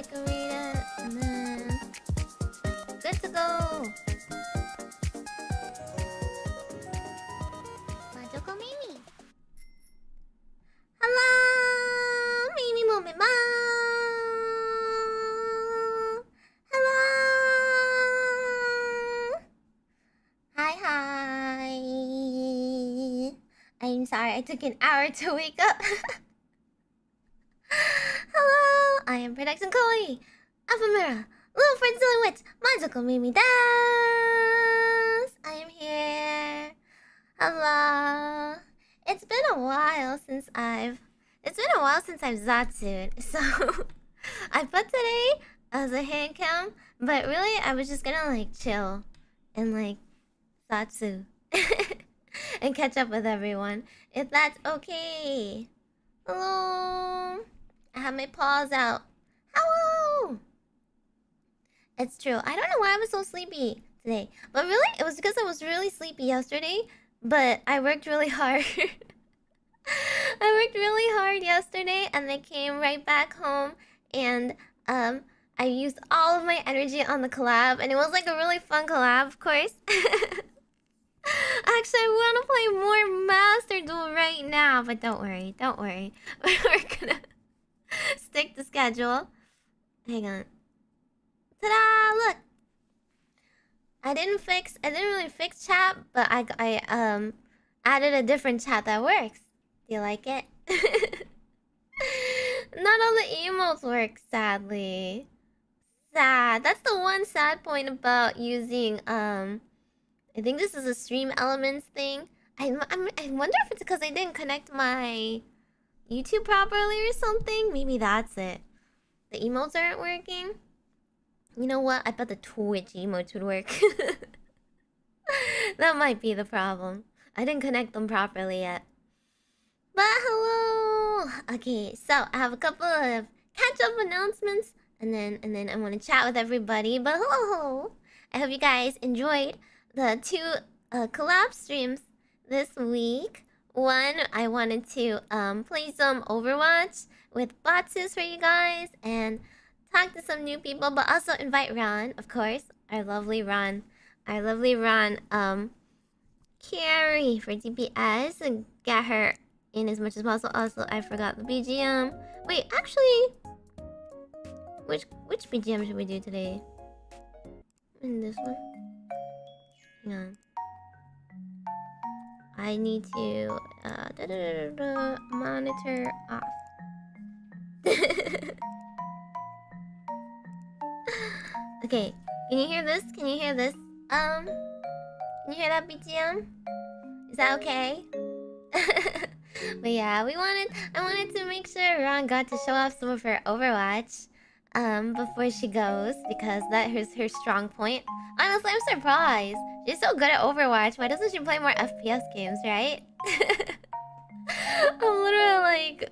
can read it, and then good to go. Majokko Meimi. Hello, Meimi-mu-me-mo. Hello. Hi. I'm sorry I took an hour to wake up. Hello, I am Production Kawaii, Ephemira, Little Friend Silly Witch, Majokko Meimi desu. I am here. Hello. It's been a while since I've Zatsu'd, so I put today as a hand cam, but really I was just gonna like chill and like Zatsu and catch up with everyone, if that's okay. Hello. I have my paws out. Hello. It's true. I don't know why I was so sleepy today, but really it was because I was really sleepy yesterday. But I worked really hard. I worked really hard yesterday, and I came right back home, and I used all of my energy on the collab, and it was like a really fun collab, of course. Actually, I want to play more Master Duel right now, but don't worry. We're gonna stick to schedule. Hang on. Ta-da! Look. I didn't really fix chat, but I added a different chat that works. Do you like it? Not all the emotes work, sadly. Sad. That's the one sad point about using I think this is a Stream Elements thing. I wonder if it's because I didn't connect my YouTube properly or something. Maybe that's it. The emotes aren't working. You know what? I bet the Twitch emotes would work. That might be the problem. I didn't connect them properly yet. But hello! Okay, so I have a couple of catch-up announcements, and then I want to chat with everybody. But hello! I hope you guys enjoyed the two collab streams this week. One, I wanted to play some Overwatch with Batsus for you guys, and talk to some new people, but also invite Ron, of course. Our lovely Ron. Carrie for DPS, and get her in as much as possible. Also, I forgot the BGM. Wait, actually, which BGM should we do today? In this one? Hang on. I need to monitor off. Okay, can you hear this? Can you hear that BGM? Is that okay? But yeah, I wanted to make sure Ron got to show off some of her Overwatch before she goes, because that is her strong point. Honestly, I'm surprised. She's so good at Overwatch. Why doesn't she play more FPS games, right? I'm literally like,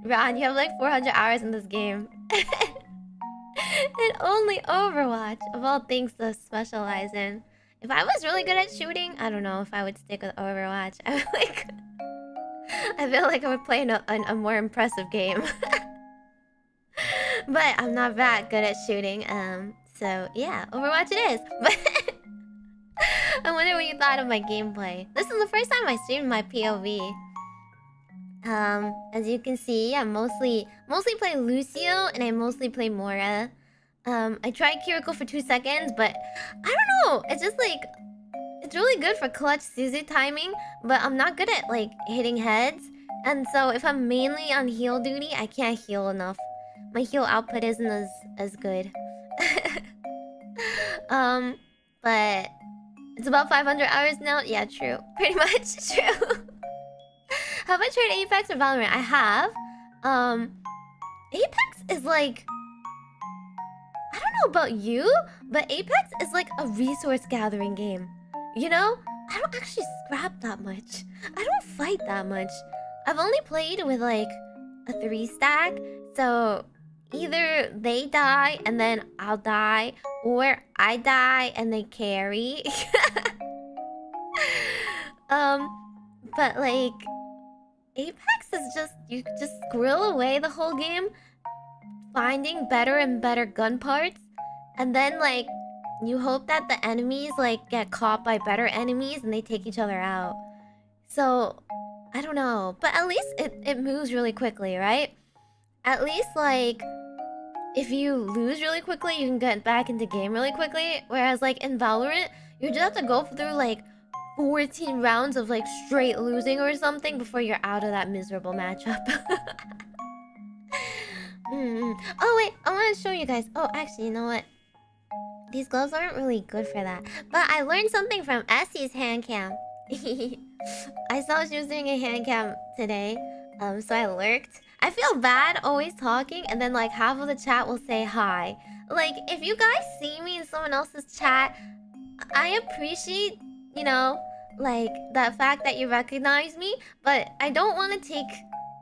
Ron, you have like 400 hours in this game. And only Overwatch, of all things to specialize in. If I was really good at shooting, I don't know if I would stick with Overwatch. I feel like I would play a more impressive game. But I'm not that good at shooting, so yeah, Overwatch it is. But I wonder what you thought of my gameplay. This is the first time I streamed my POV. As you can see, I mostly play Lucio, and I mostly play Mora. I tried Kiriko for 2 seconds, but I don't know. It's just like, it's really good for clutch Suzu timing, but I'm not good at like hitting heads. And so if I'm mainly on heal duty, I can't heal enough. My heal output isn't as good. But it's about 500 hours now. Yeah, true. Pretty much true. Have I tried Apex or Valorant? I have. Apex is like, I don't know about you, but Apex is like a resource gathering game. You know? I don't actually scrap that much. I don't fight that much. I've only played with like a 3-stack, so either they die and then I'll die, or I die and they carry. But like Apex is just, you just squirrel away the whole game finding better and better gun parts, and then like you hope that the enemies like get caught by better enemies and they take each other out. So I don't know, but at least it moves really quickly, right? At least like if you lose really quickly, you can get back into game really quickly. Whereas like in Valorant, you just have to go through like 14 rounds of like straight losing or something before you're out of that miserable matchup. Oh wait, I want to show you guys. Oh, actually, you know what? These gloves aren't really good for that. But I learned something from Essie's hand cam. I saw she was doing a hand cam today, so I lurked. I feel bad always talking, and then like half of the chat will say hi. Like, if you guys see me in someone else's chat, I appreciate, you know, like the fact that you recognize me, but I don't want to take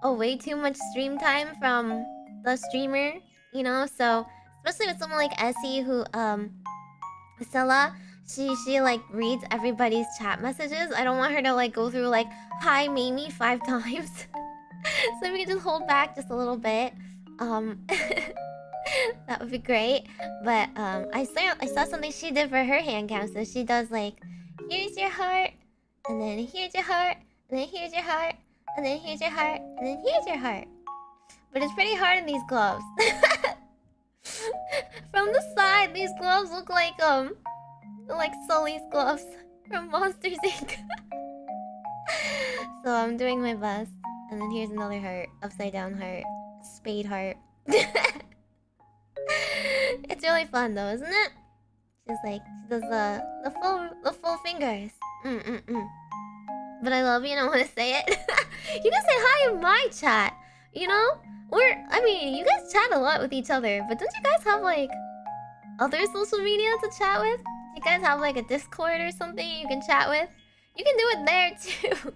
away too much stream time from the streamer, you know. So especially with someone like Essie, who Scylla, she like reads everybody's chat messages. I don't want her to like go through like hi Meimi 5 times. So if we can just hold back just a little bit, that would be great. But I saw something she did for her hand cam. So she does like, here's your heart, and then here's your heart, and then here's your heart, and then here's your heart, and then here's your heart. But it's pretty hard in these gloves. From the side, these gloves look like Sully's gloves from Monsters Inc. So I'm doing my best. And then here's another heart, upside down heart, spade heart. It's really fun though, isn't it? Just like she does the full fingers. But I love you and I want to say it. You can say hi in my chat, you know? Or I mean, you guys chat a lot with each other, but don't you guys have like other social media to chat with? Do you guys have like a Discord or something you can chat with? You can do it there too.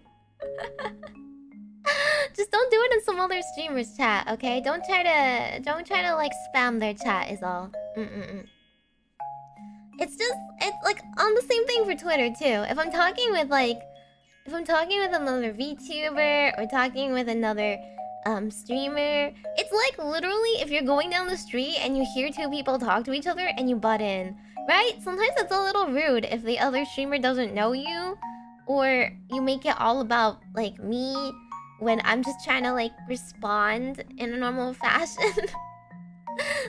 Just don't do it in some other streamer's chat, okay? Don't try to like spam their chat is all. It's like on the same thing for Twitter too. If I'm talking with another VTuber or talking with another streamer, it's like literally if you're going down the street and you hear two people talk to each other and you butt in, right? Sometimes it's a little rude if the other streamer doesn't know you, or you make it all about like me when I'm just trying to like respond in a normal fashion.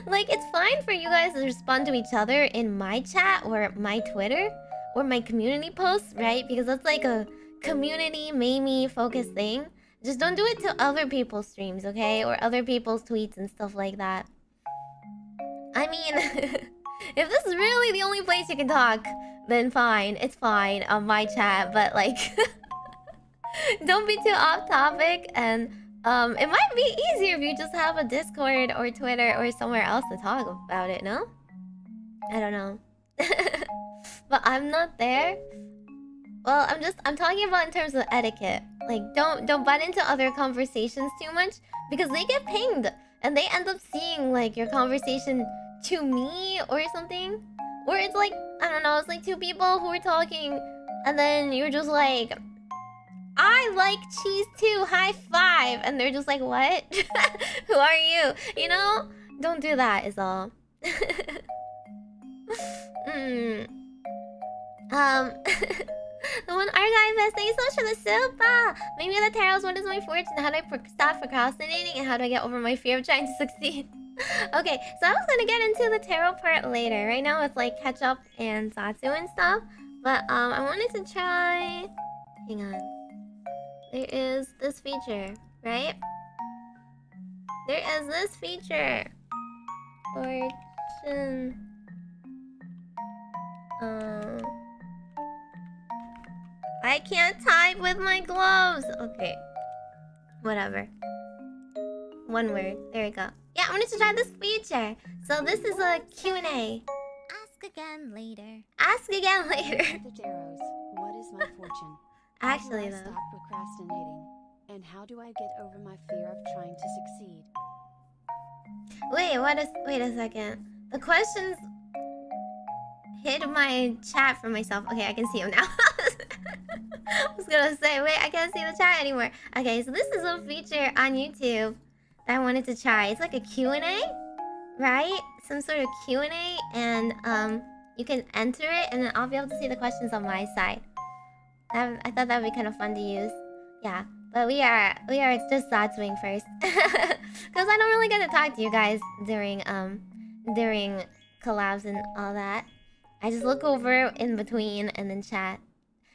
Like, it's fine for you guys to respond to each other in my chat or my Twitter or my community posts, right? Because that's like a community Meimi focused thing. Just don't do it to other people's streams, okay? Or other people's tweets and stuff like that. I mean, if this is really the only place you can talk, then fine. It's fine on my chat, but like... don't be too off topic, and it might be easier if you just have a Discord or Twitter or somewhere else to talk about it, no? I don't know. But I'm not there. Well, I'm talking about in terms of etiquette. Like, don't butt into other conversations too much, because they get pinged and they end up seeing like your conversation to me or something. Or it's like, I don't know, it's like two people who are talking and then you're just like, I like cheese too, high five, and they're just like, what? Who are you? You know? Don't do that is all. The one archive, thank you so much for the super. Maybe the tarots, what is my fortune? How do I stop procrastinating? And how do I get over my fear of trying to succeed? Okay, so I was gonna get into the tarot part later. Right now it's like ketchup and satsu and stuff. But I wanted to try... Hang on. There is this feature, right? There is this feature. Fortune. I can't type with my gloves. Okay. Whatever. One word. There we go. Yeah, I wanted to try this feature. So this is a Q&A. Ask again later. Ask again later. The Darrows, what is my fortune? Actually, how do I stop procrastinating? And how do I get over my fear of trying to succeed? Wait a second. The questions hid my chat for myself. Okay, I can see them now. I was gonna say, wait, I can't see the chat anymore. Okay, so this is a feature on YouTube that I wanted to try. It's like a Q&A. right? Some sort of Q&A, and you can enter it, and then I'll be able to see the questions on my side. I thought that would be kind of fun to use. Yeah, but we are just Zotswing first, because I don't really get to talk to you guys during collabs and all that. I just look over in between and then chat.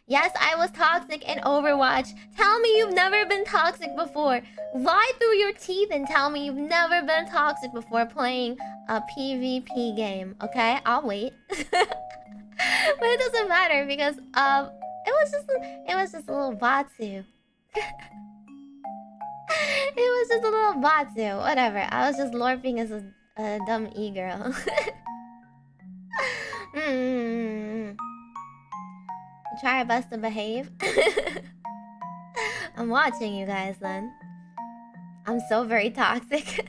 Yes, I was toxic in Overwatch. Tell me you've never been toxic before. Lie through your teeth and tell me you've never been toxic before playing a PvP game. Okay, I'll wait. But it doesn't matter because it was just a little Batsu. It was just a little Batsu. Whatever. I was just LARPing as a dumb e-girl. Try our best to behave. I'm watching you guys then. I'm so very toxic.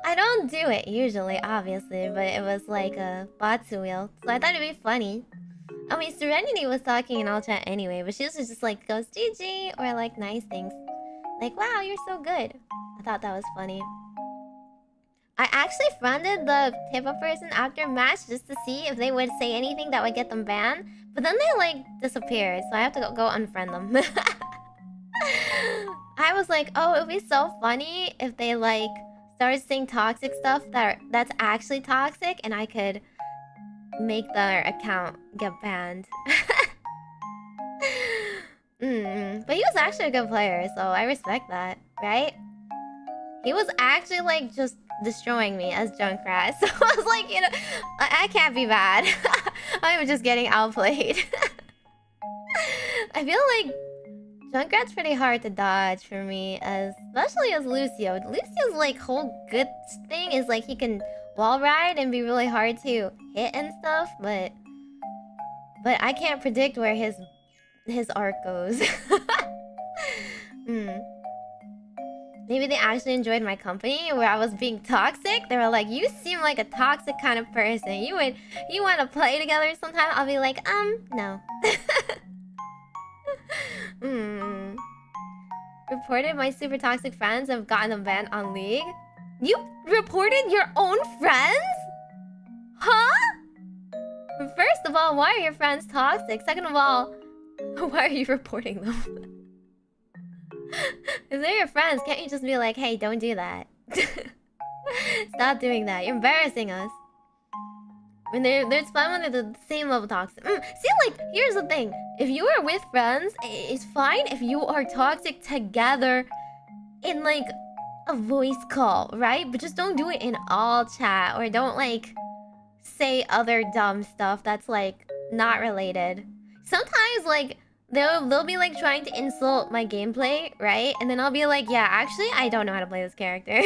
I don't do it usually, obviously, but it was like a Batsu wheel, so I thought it'd be funny. I mean, Serenity was talking in all chat anyway, but she was just like goes GG or like nice things. Like, wow, you're so good. I thought that was funny. I actually friended the tip-up person after match just to see if they would say anything that would get them banned. But then they like disappeared, so I have to go unfriend them. I was like, oh, it would be so funny if they like started saying toxic stuff that's actually toxic, and I could make their account get banned. But he was actually a good player, so I respect that, right? He was actually like just destroying me as Junkrat, so I was like, you know, I can't be bad. I'm just getting outplayed. I feel like Junkrat's pretty hard to dodge for me, especially as Lucio. Lucio's like whole good thing is like he can wall ride and be really hard to hit and stuff, but I can't predict where his arc goes. Maybe they actually enjoyed my company where I was being toxic. They were like, you seem like a toxic kind of person. You want to play together sometime? I'll be like, no. Reported my super toxic friends have gotten them banned on League. You reported your own friends? Huh? First of all, why are your friends toxic? Second of all, why are you reporting them? If they're your friends, can't you just be like, hey, don't do that? Stop doing that. You're embarrassing us. I mean, there's fun when they're the same level toxic. See, like, here's the thing. If you are with friends, it's fine if you are toxic together in, like, a voice call, right? But just don't do it in all chat. Or don't, like, say other dumb stuff that's, like, not related. Sometimes, like, they'll be like trying to insult my gameplay, right? And then I'll be like, yeah, actually, I don't know how to play this character.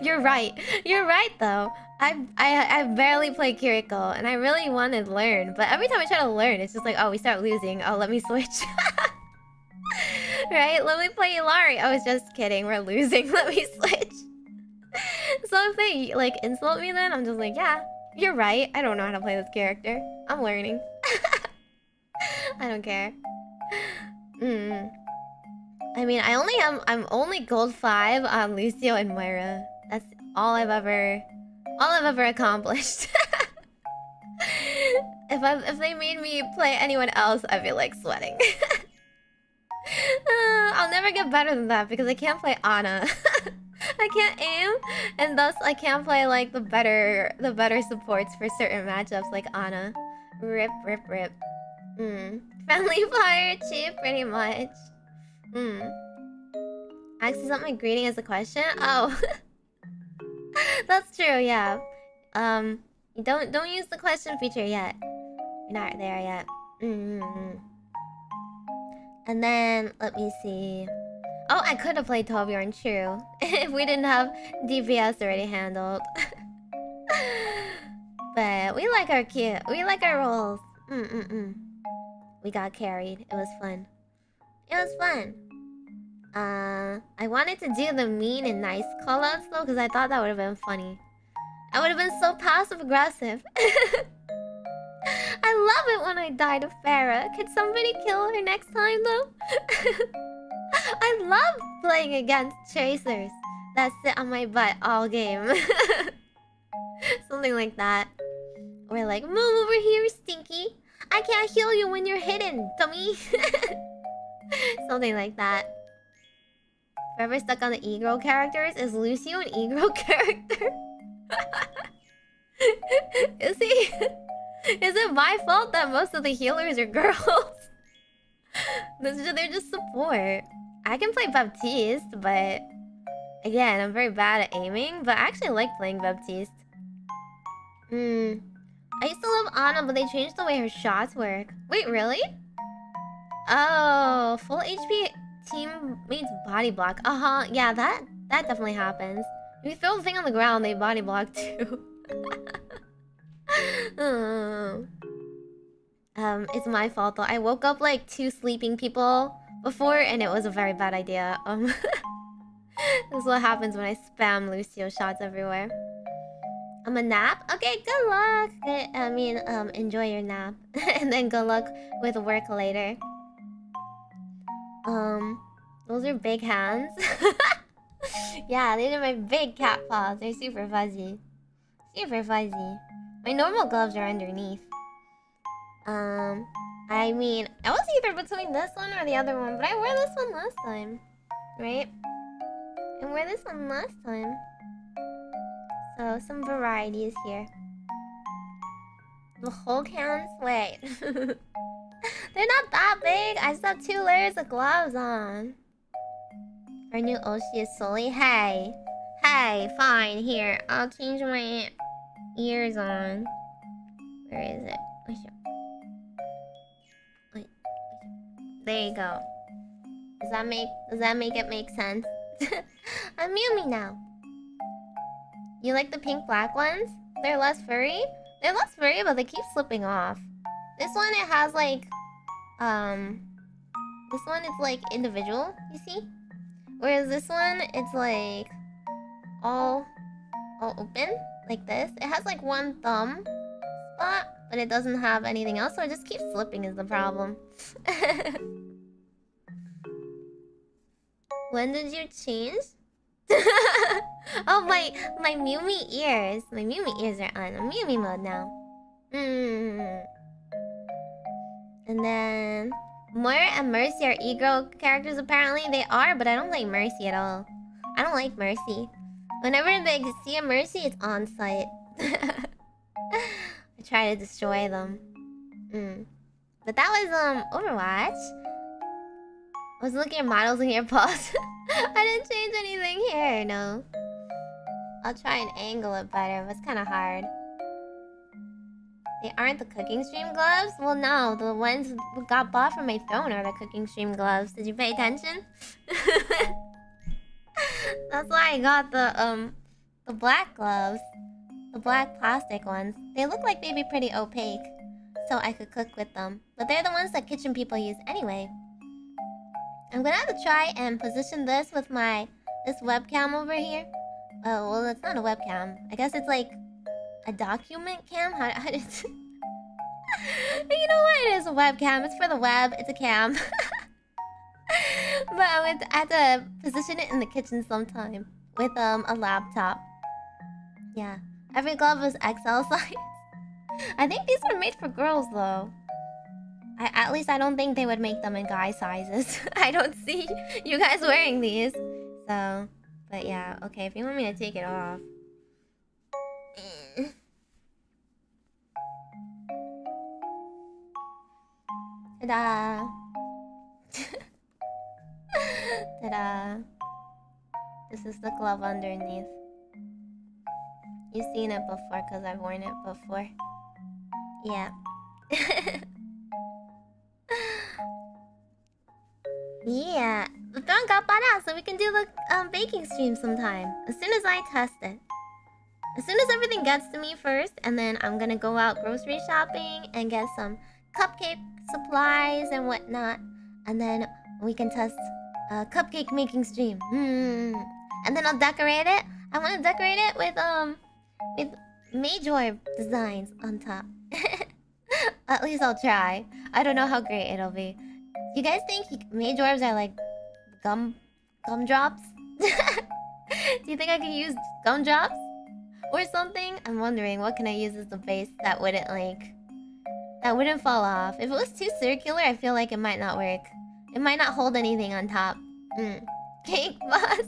You're right. You're right, though. I barely play Kiriko, and I really want to learn. But every time I try to learn, it's just like, oh, we start losing. Oh, let me switch. Right? Let me play Ilari. I was just kidding. We're losing. Let me switch. So if they, like, insult me then, I'm just like, yeah, you're right. I don't know how to play this character. I'm learning. I don't care. I mean, I'm only gold 5 on Lucio and Moira. That's all I've ever accomplished. If they made me play anyone else, I'd be like sweating. I'll never get better than that because I can't play Ana. I can't aim, and thus I can't play like the better supports for certain matchups like Ana. Rip. Friendly fire cheap, pretty much. Ask is that my greeting as a question? Oh. That's true, yeah. Don't use the question feature yet. You're not there yet. And then let me see. Oh, I could have played Torbjorn, true. If we didn't have DPS already handled. But we like our cute. We like our roles. We got carried. It was fun. It was fun. I wanted to do the mean and nice callouts though, because I thought that would have been funny. I would have been so passive aggressive. I love it when I die to Farah. Could somebody kill her next time though? I love playing against chasers. that sit on my butt all game. Something like that. Or like, move over here, Stinky. I can't heal you when you're hidden, dummy. Something like that. Forever stuck on the e-girl characters? Is Lucio an e-girl character? Is he? Is it my fault that most of the healers are girls? They're just support. I can play Baptiste, but again, I'm very bad at aiming. But I actually like playing Baptiste. I used to love Anna, but they changed the way her shots work. Wait, really? Oh, full HP teammates body block. Yeah, that definitely happens. If you throw the thing on the ground, they body block too. It's my fault though. I woke up like 2 sleeping people before, and it was a very bad idea. This is what happens when I spam Lucio shots everywhere. I'm a nap? Okay, good luck. Enjoy your nap. And then good luck with work later. Those are big hands. Yeah, these are my big cat paws. They're super fuzzy. Super fuzzy. My normal gloves are underneath. I was either between this one or the other one, but I wore this one last time. Right? I wore this one last time. So, some varieties here. The Hulk hands? Wait. They're not that big. I just have 2 layers of gloves on. Our new Oshi is Sully. Hey, fine. Here, I'll change my ears on. Where is it? Wait. There you go. Does that make it make sense? I'm Meimi now. You like the pink black ones? They're less furry? They're less furry, but they keep slipping off. This one, it has like... This one is like individual, you see? Whereas this one, it's like... all open, like this. It has like 1 thumb spot, but it doesn't have anything else, so it just keeps slipping is the problem. When did you change? Oh, my Meimi ears. My Meimi ears are on. I'm Meimi mode now. And then Moira and Mercy are e-girl characters apparently. They are, but I don't like Mercy at all. I don't like Mercy. Whenever they see a Mercy, it's on site. I try to destroy them. But that was Overwatch. I was looking at models in your paws. I didn't change anything here, no. I'll try and angle it better, but it's kind of hard. They aren't the cooking stream gloves? Well, no, the ones we got bought from my phone are the cooking stream gloves. Did you pay attention? That's why I got the black gloves. The black plastic ones. They look like they'd be pretty opaque, so I could cook with them. But they're the ones that kitchen people use anyway. I'm gonna have to try and position this with this webcam over here. Oh, well, it's not a webcam. I guess it's like a document cam? How did... You know what? It is a webcam. It's for the web. It's a cam. But I have to position it in the kitchen sometime with a laptop. Yeah. Every glove is XL size. I think these were made for girls, though. At least I don't think they would make them in guy sizes. I don't see you guys wearing these. So, but yeah. Okay, if you want me to take it off. Ta-da! Ta-da! This is the glove underneath. You've seen it before because I've worn it before. Yeah. Yeah, the throne got bought out, so we can do the baking stream sometime. As soon as I test it. As soon as everything gets to me first, and then I'm gonna go out grocery shopping and get some cupcake supplies and whatnot. And then we can test a cupcake making stream. And then I'll decorate it. I want to decorate it with Meigorb designs on top. At least I'll try. I don't know how great it'll be. You guys think Meigorbs are like gumdrops? Do you think I could use gumdrops? Or something? I'm wondering, what can I use as the base that wouldn't, like... that wouldn't fall off? If it was too circular, I feel like it might not work. It might not hold anything on top. Cake boss.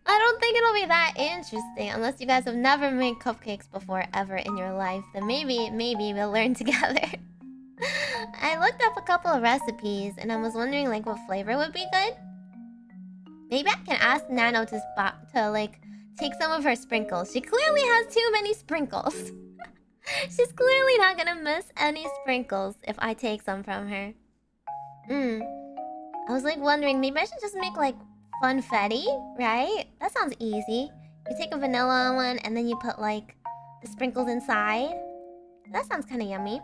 I don't think it'll be that interesting unless you guys have never made cupcakes before ever in your life. Then maybe we'll learn together. I looked up a couple of recipes and I was wondering like what flavor would be good. Maybe I can ask Nano to like take some of her sprinkles. She clearly has too many sprinkles. She's clearly not gonna miss any sprinkles if I take some from her. I was like wondering, maybe I should just make like funfetti, right? That sounds easy. You take a vanilla one and then you put like the sprinkles inside. That sounds kind of yummy.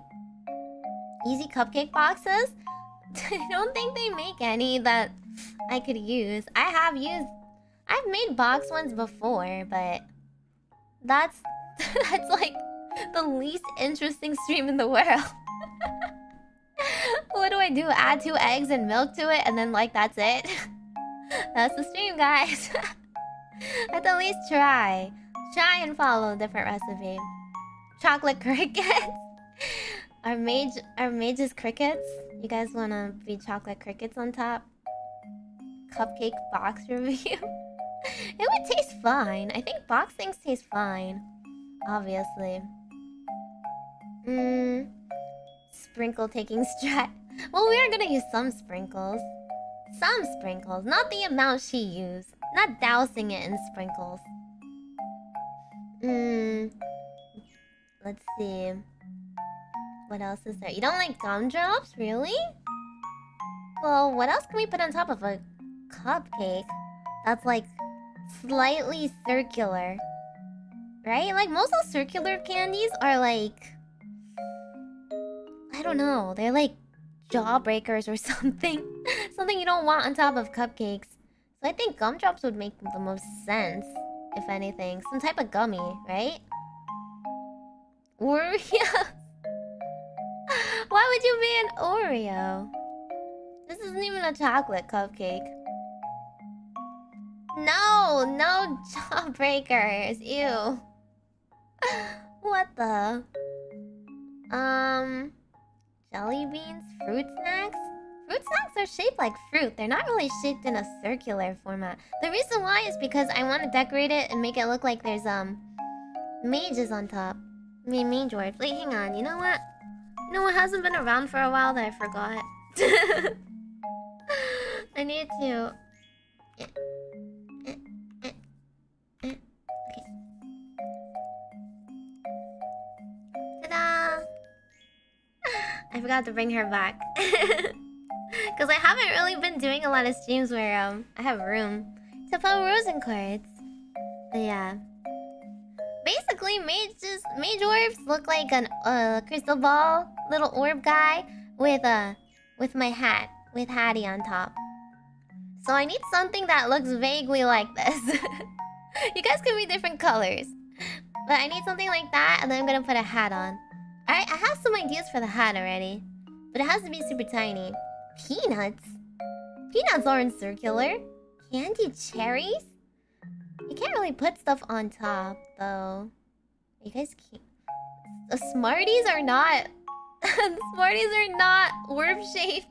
Easy cupcake boxes? I don't think they make any that I could use. I've made box ones before, but that's like the least interesting stream in the world. What do I do? Add 2 eggs and milk to it and then like that's it? That's the stream, guys. Let's at least try. Try and follow a different recipe. Chocolate crickets. Are mages crickets? You guys wanna be chocolate crickets on top? Cupcake box review? It would taste fine. I think box things taste fine. Obviously. Sprinkle taking strat. Well, we are gonna use some sprinkles. Some sprinkles. Not the amount she used. Not dousing it in sprinkles. Let's see. What else is there? You don't like gumdrops? Really? Well, what else can we put on top of a cupcake that's like slightly circular? Right? Like most of circular candies are like... I don't know. They're like jawbreakers or something. Something you don't want on top of cupcakes. So I think gumdrops would make the most sense, if anything. Some type of gummy, right? Oreo? Why would you be an Oreo? This isn't even a chocolate cupcake. No jawbreakers. Ew. What the? Jelly beans? Fruit snacks? Fruit snacks are shaped like fruit. They're not really shaped in a circular format. The reason why is because I want to decorate it and make it look like there's mages on top. I mean Meigorb. Wait, hang on. You know what? You know what hasn't been around for a while that I forgot? I need to... Okay. Ta-da! I forgot to bring her back. Because I haven't really been doing a lot of streams where I have room to put rosin cards. But yeah. Basically, Meigorbs look like an crystal ball little orb guy with my hat, with Hattie on top. So I need something that looks vaguely like this. You guys can be different colors, but I need something like that, and then I'm gonna put a hat on. Alright, I have some ideas for the hat already, but it has to be super tiny. Peanuts? Peanuts aren't circular. Candied cherries? You can't really put stuff on top, though. You guys can't... The Smarties are not... The Smarties are not orb-shaped.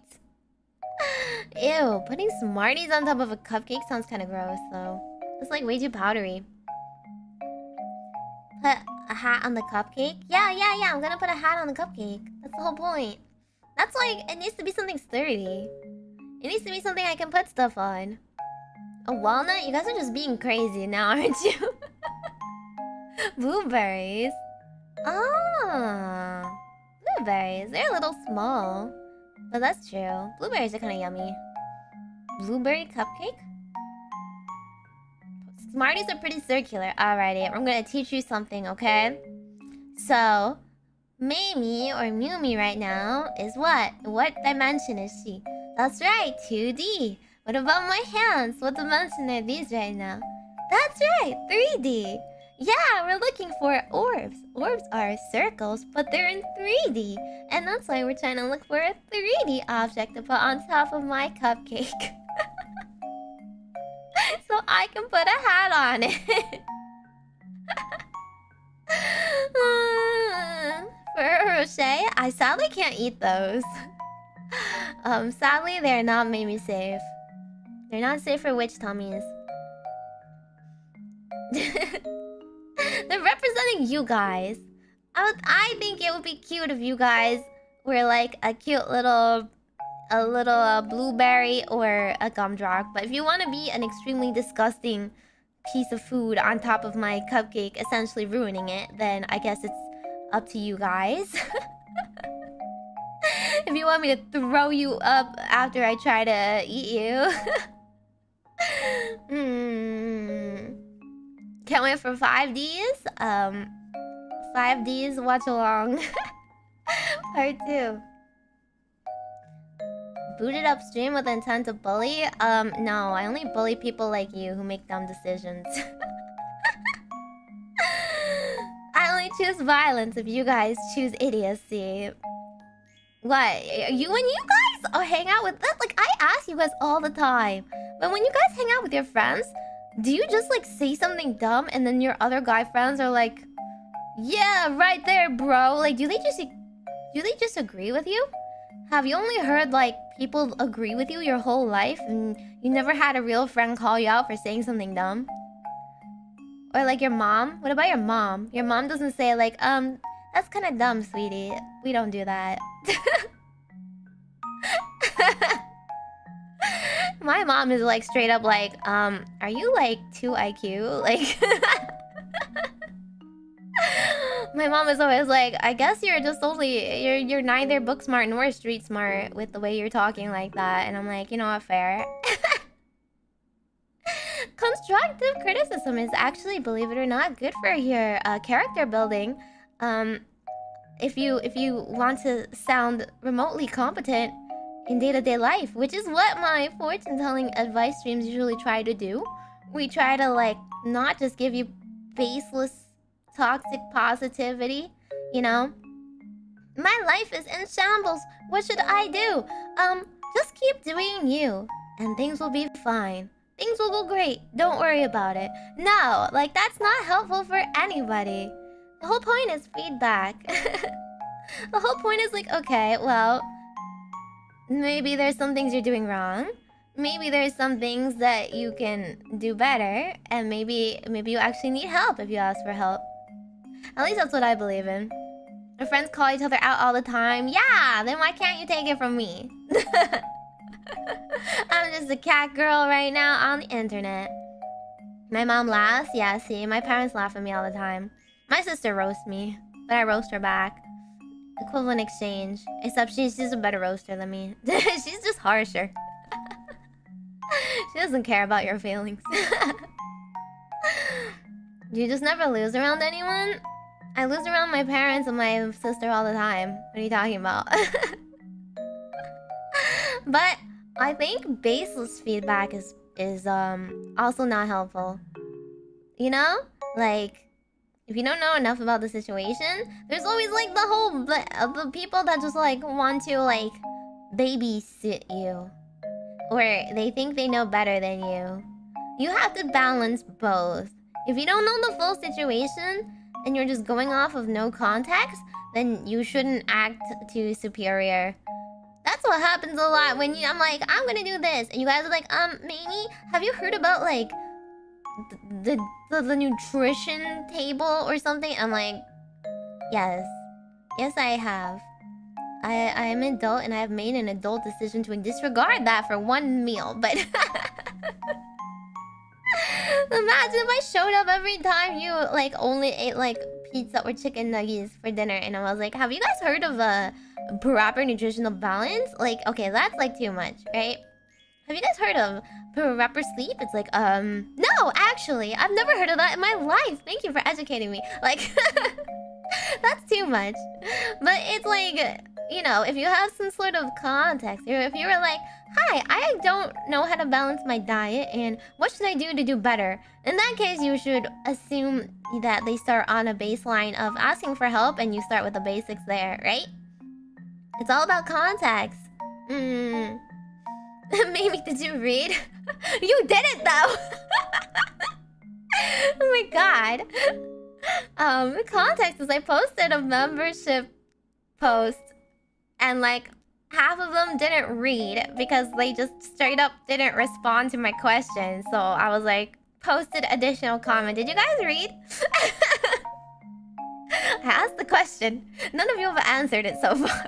Ew, putting Smarties on top of a cupcake sounds kind of gross, though. It's like way too powdery. Put a hat on the cupcake? Yeah, I'm gonna put a hat on the cupcake. That's the whole point. That's like... It needs to be something sturdy. It needs to be something I can put stuff on. A walnut? You guys are just being crazy now, aren't you? Blueberries. Ah, blueberries. They're a little small, but that's true. Blueberries are kind of yummy. Blueberry cupcake? Smarties are pretty circular. Alrighty, I'm gonna teach you something, okay? So, Meimi or Meimi right now is what? What dimension is she? That's right, 2D. What about my hands? What dimension are these right now? That's right, 3D. Yeah, we're looking for orbs. Orbs are circles, but they're in 3D. And that's why we're trying to look for a 3D object to put on top of my cupcake. So I can put a hat on it. Ferrero Rocher, I sadly can't eat those. Sadly, they're not Meimi safe. They're not safe for witch tummies. They're representing you guys. I think it would be cute if you guys were like a cute little blueberry or a gumdrop. But if you want to be an extremely disgusting piece of food on top of my cupcake, essentially ruining it, then I guess it's up to you guys. If you want me to throw you up after I try to eat you. Can't wait for 5Ds. 5Ds watch along. Part 2. Booted up stream with intent to bully? No, I only bully people like you who make dumb decisions. I only choose violence if you guys choose idiocy. What? When you guys hang out with that, like I ask you guys all the time, but when you guys hang out with your friends, do you just like say something dumb and then your other guy friends are like, yeah, right there, bro? Like, do they just agree with you? Have you only heard like people agree with you your whole life and you never had a real friend call you out for saying something dumb? Or like your mom? What about your mom? Your mom doesn't say like, that's kind of dumb, sweetie. We don't do that. My mom is like straight up like, are you like 2 IQ? Like my mom is always like, I guess you're just only you're neither book smart nor street smart with the way you're talking like that. And I'm like, you know what, fair. Constructive criticism is actually, believe it or not, good for your character building. If you want to sound remotely competent in day-to-day life, which is what my fortune-telling advice streams usually try to do. We try to like not just give you baseless toxic positivity, you know? My life is in shambles. What should I do? Just keep doing you and things will be fine. Things will go great. Don't worry about it. No, like that's not helpful for anybody. The whole point is feedback. The whole point is like, okay, well, maybe there's some things you're doing wrong. Maybe there's some things that you can do better, and maybe you actually need help if you ask for help. At least that's what I believe in. Our friends call each other out all the time. Yeah, then why can't you take it from me? I'm just a cat girl right now on the internet. My mom laughs. Yeah, see, my parents laugh at me all the time. My sister roasts me, but I roast her back. Equivalent exchange. Except she's just a better roaster than me. She's just harsher. She doesn't care about your feelings. You just never lose around anyone? I lose around my parents and my sister all the time. What are you talking about? But I think baseless feedback is also not helpful. You know? Like, if you don't know enough about the situation, there's always like the people that just like want to like babysit you. Or they think they know better than you. You have to balance both. If you don't know the full situation and you're just going off of no context, then you shouldn't act too superior. That's what happens a lot when I'm like, I'm gonna do this, and you guys are like, Meimi, have you heard about like the nutrition table or something? I'm like, yes, I have. I am an adult and I have made an adult decision to disregard that for one meal, but imagine if I showed up every time you like only ate like pizza or chicken nuggets for dinner and I was like, have you guys heard of a proper nutritional balance? Like, okay, that's like too much, right? Have you guys heard of proper sleep? It's like, no, actually, I've never heard of that in my life. Thank you for educating me. Like, that's too much. But it's like, you know, if you have some sort of context, or if you were like, hi, I don't know how to balance my diet, and what should I do to do better? In that case, you should assume that they start on a baseline of asking for help, and you start with the basics there, right? It's all about context. Maybe, did you read? You did it, though! my god. The context is I posted a membership post and like half of them didn't read because they just straight up didn't respond to my question. So I was like, posted additional comment. Did you guys read? I asked the question. None of you have answered it so far.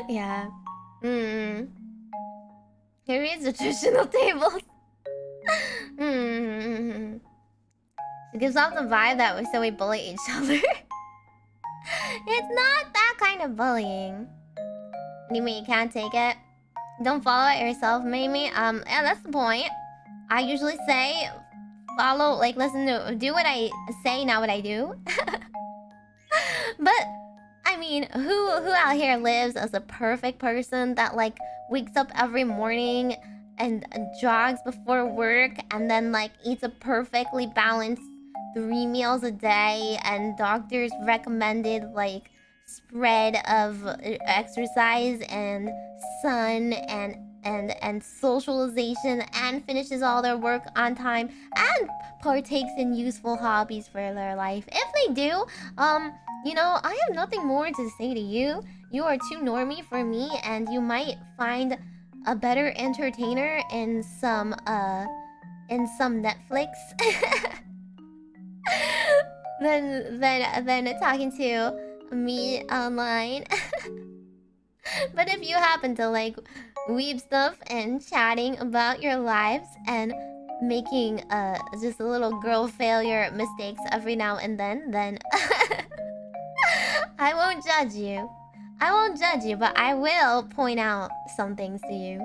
Yeah. Who reads nutritional tables? It gives off the vibe that we bully each other. It's not that kind of bullying. What do you mean you can't take it? Don't follow it yourself, Meimi. Yeah, that's the point. I usually say, follow, like, listen to, do what I say, not what I do. But, I mean, who out here lives as a perfect person that, like, wakes up every morning and jogs before work and then, like, eats a perfectly balanced 3 meals a day and doctors recommended, like, spread of exercise and sun and socialization and finishes all their work on time and partakes in useful hobbies for their life. If they do, you know, I have nothing more to say to you. You are too normie for me and you might find a better entertainer in some Netflix than talking to me online. But if you happen to like weeb stuff and chatting about your lives and making just a little girl failure mistakes every now and then I won't judge you. I won't judge you, but I will point out some things to you.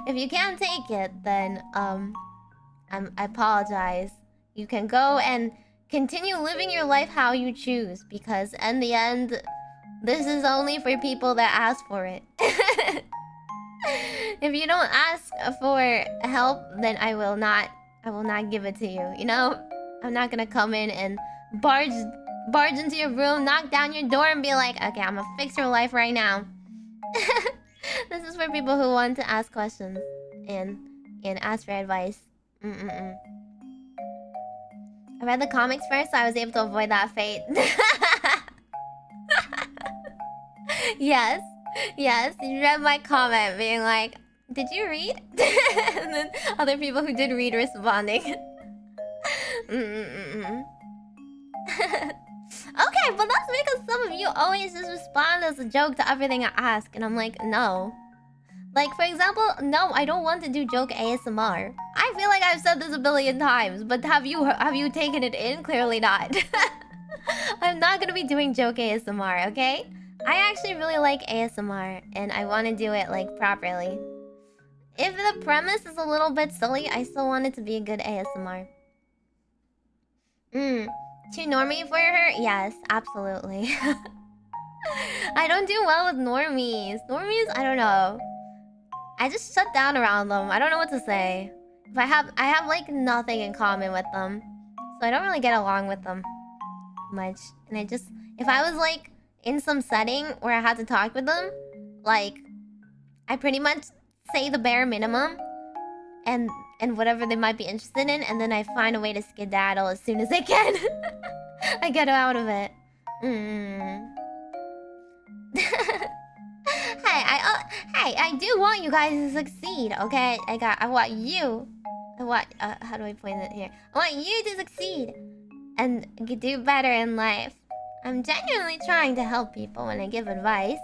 If you can't take it, then I apologize. You can go and continue living your life how you choose, because in the end, this is only for people that ask for it. If you don't ask for help, then I will not give it to you. You know, I'm not gonna come in and barge into your room, knock down your door, and be like, okay, I'm gonna fix your life right now. This is for people who want to ask questions and ask for advice. I read the comics first, so I was able to avoid that fate. Yes, you read my comment being like, did you read? And then other people who did read responding. Okay, but that's because some of you always just respond as a joke to everything I ask, and I'm like, no. Like, for example, no, I don't want to do joke ASMR. I feel like I've said this a billion times, but have you taken it in? Clearly not. I'm not gonna be doing joke ASMR, okay? I actually really like ASMR, and I want to do it, like, properly. If the premise is a little bit silly, I still want it to be a good ASMR. Too normie for her? Yes, absolutely. I don't do well with normies. Normies, I don't know. I just shut down around them. I don't know what to say. I have like nothing in common with them, so I don't really get along with them much. And if I was like in some setting where I had to talk with them, like I pretty much say the bare minimum and whatever they might be interested in, and then I find a way to skedaddle as soon as I can. I get out of it. Hey, I do want you guys to succeed, okay? I want you. How do I point it here? I want you to succeed and do better in life. I'm genuinely trying to help people when I give advice.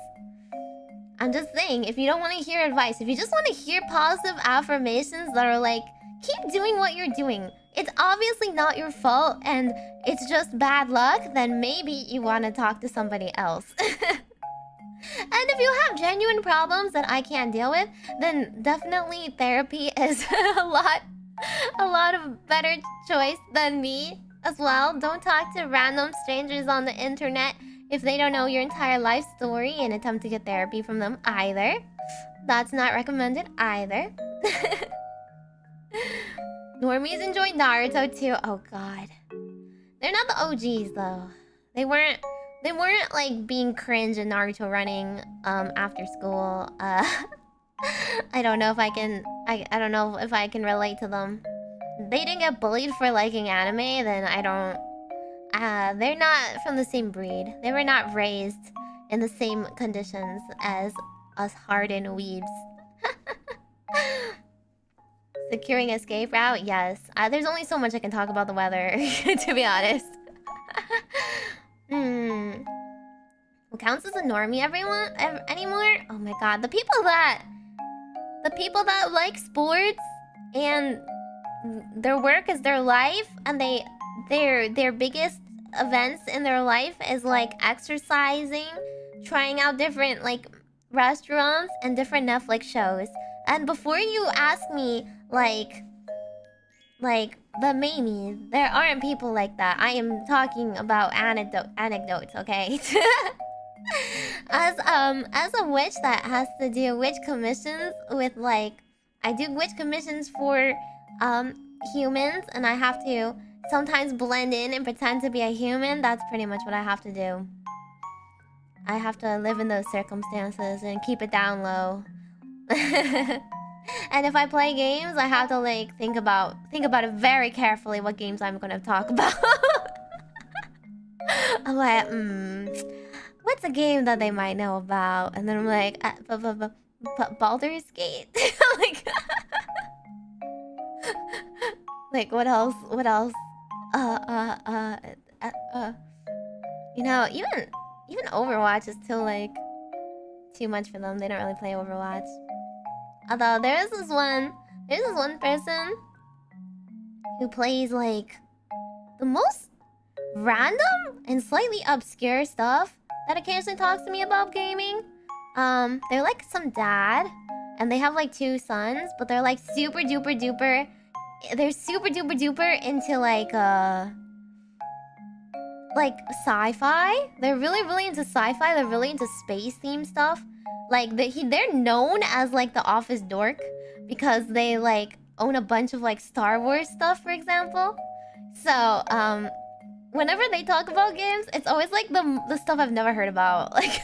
I'm just saying, if you don't want to hear advice, if you just want to hear positive affirmations that are like, keep doing what you're doing, it's obviously not your fault and it's just bad luck, then maybe you want to talk to somebody else. And if you have genuine problems that I can't deal with, then definitely therapy is a lot of better choice than me as well. Don't talk to random strangers on the internet if they don't know your entire life story and attempt to get therapy from them either. That's not recommended either. Normies enjoy Naruto too. Oh god. They're not the OGs though. They weren't like being cringe in Naruto running after school. I don't know if I can relate to them. they didn't get bullied for liking anime, then I don't... they're not from the same breed. They were not raised in the same conditions as us hardened weebs. Securing escape route? Yes. There's only so much I can talk about the weather, to be honest. Who counts as a normie anymore? Oh my god. The people that like sports and their work is their life, and their biggest events in their life is like exercising, trying out different like restaurants and different Netflix shows. And before you ask me like the Meimi, there aren't people like that. I am talking about anecdotes, okay? As a witch that has to do witch commissions with like, I do witch commissions for humans, and I have to sometimes blend in and pretend to be a human. That's pretty much what I have to do. I have to live in those circumstances and keep it down low. And if I play games, I have to like think about it very carefully what games I'm gonna talk about. I'm like, what's a game that they might know about? And then I'm like, Baldur's Gate. Like what else? You know, even Overwatch is still like too much for them. They don't really play Overwatch. Although there's this one person who plays like the most random and slightly obscure stuff that occasionally talks to me about gaming. They're like some dad, and they have like 2 sons, but they're like super duper duper. They're super duper duper into like sci-fi. They're really into sci-fi. They're really into space themed stuff. Like they're known as like the office dork because they like own a bunch of like Star Wars stuff, for example. So whenever they talk about games, it's always like the stuff I've never heard about, like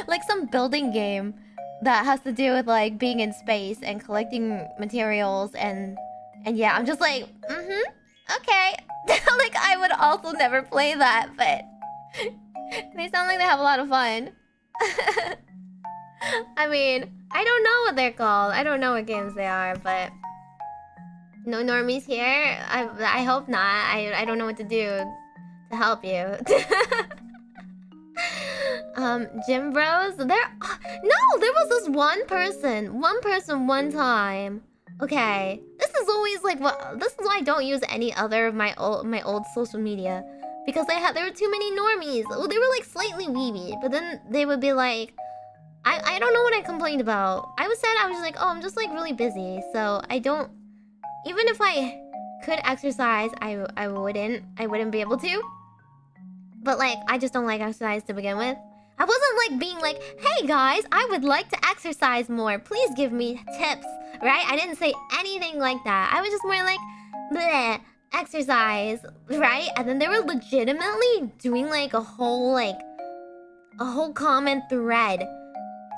like some building game that has to do with like being in space and collecting materials and yeah, I'm just like, okay. Like I would also never play that, but they sound like they have a lot of fun. I mean, I don't know what they're called. I don't know what games they are, but no normies here. I hope not. I don't know what to do to help you. Gym bros. There was this one person one time. Okay, this is always like this is why I don't use any other of my old social media, because there were too many normies. Oh, they were like slightly weeby, but then they would be like, I don't know what I complained about. I was just like, oh, I'm just like really busy, so I don't. Even if I could exercise, I wouldn't be able to. But like, I just don't like exercise to begin with. I wasn't like being like, hey guys, I would like to exercise more. Please give me tips, right? I didn't say anything like that. I was just more like, bleh, exercise, right? And then they were legitimately doing like a whole comment thread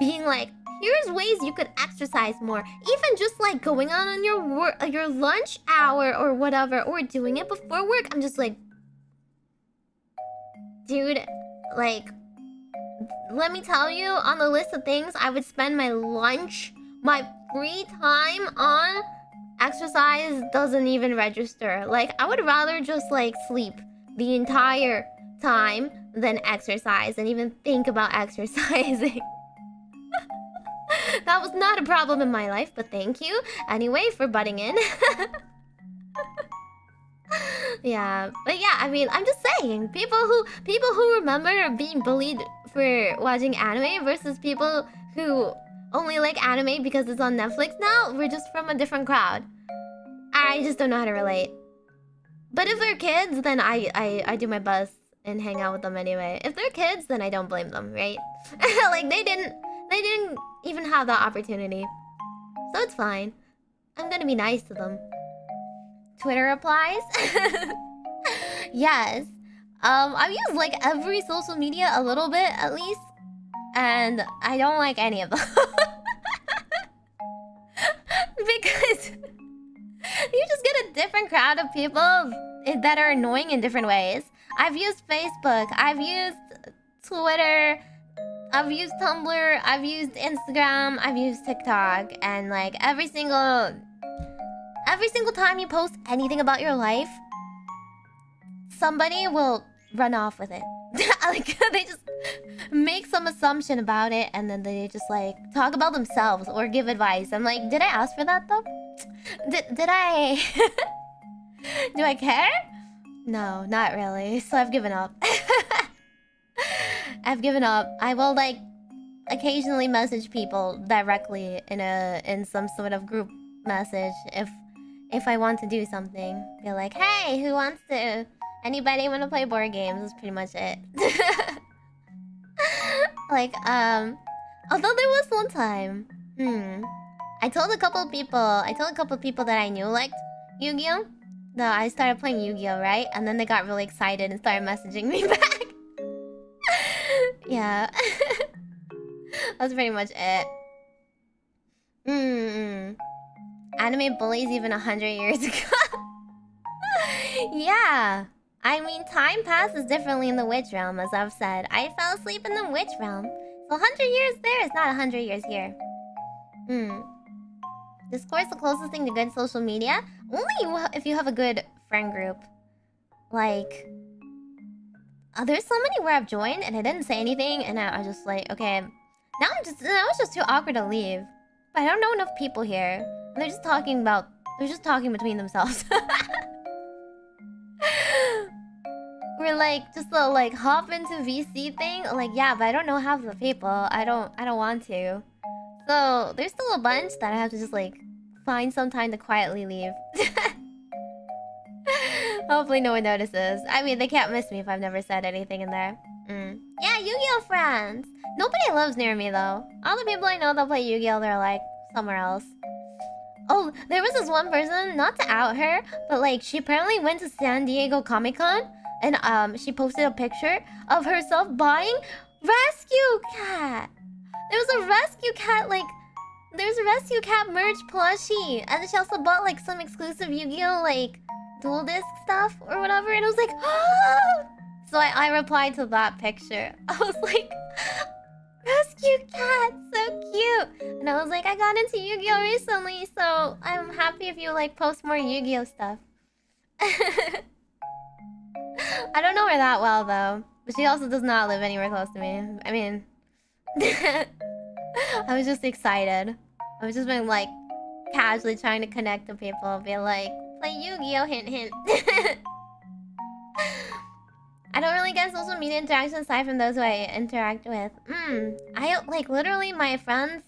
being like, here's ways you could exercise more. Even just like going on your lunch hour or whatever, or doing it before work. I'm just like, dude, like, let me tell you, on the list of things I would spend my lunch, my free time on, exercise doesn't even register. Like, I would rather just like sleep the entire time than exercise and even think about exercising. That was not a problem in my life, but thank you anyway for butting in. Yeah, but yeah, I mean, I'm just saying, people who remember being bullied for watching anime versus people who only like anime because it's on Netflix now, we're just from a different crowd. I just don't know how to relate. But if they're kids, then I do my best and hang out with them anyway. If they're kids, then I don't blame them, right? Like they didn't even have that opportunity, so it's fine. I'm gonna be nice to them. Twitter replies. Yes. I've used like every social media a little bit at least, and I don't like any of them. Because you just get different crowd of people that are annoying in different ways. I've used Facebook, I've used Twitter, I've used Tumblr, I've used Instagram, I've used TikTok, and like every single time you post anything about your life, somebody will run off with it. Like they just make some assumption about it, and then they just like talk about themselves or give advice. I'm like, did I ask for that though? Did I? Do I care? No, not really. So I've given up. I've given up. I will like occasionally message people directly in some sort of group message if I want to do something. Be like, hey, who wants to? Anybody want to play board games? That's pretty much it. Like, although there was one time, I told a couple of people that I knew liked Yu-Gi-Oh! No, I started playing Yu-Gi-Oh! Right? And then they got really excited and started messaging me back. Yeah. That's pretty much it. Anime bullies even 100 years ago. Yeah. I mean, time passes differently in the witch realm, as I've said. I fell asleep in the witch realm. So 100 years there is not 100 years here. Discord's the closest thing to good social media. Only if you have a good friend group. Like, there's so many where I've joined and I didn't say anything, and I was just like, okay. Now it's just too awkward to leave. But I don't know enough people here. And they're just talking between themselves. We're like just a like hop into VC thing. Like, yeah, but I don't know half the people. I don't want to. So there's still a bunch that I have to just like find some time to quietly leave. Hopefully no one notices. I mean, they can't miss me if I've never said anything in there. Yeah, Yu-Gi-Oh! Friends. Nobody lives near me though. All the people I know that play Yu-Gi-Oh! They're like somewhere else. Oh, there was this one person, not to out her, but like she apparently went to San Diego Comic-Con and she posted a picture of herself buying Rescue Cat. There was a Rescue Cat, like there's a Rescue Cat merch plushie, and then she also bought like some exclusive Yu-Gi-Oh! Like dual disc stuff or whatever, and I was like, ah! So I replied to that picture. I was like, Rescue Cat, so cute. And I was like, I got into Yu-Gi-Oh! Recently, so I'm happy if you like post more Yu-Gi-Oh! Stuff. I don't know her that well though, but she also does not live anywhere close to me. I mean, I was just excited. I was just been like casually trying to connect to people, be like, play Yu-Gi-Oh! Hint hint. I don't really get social media interaction aside from those who I interact with. I like literally my friends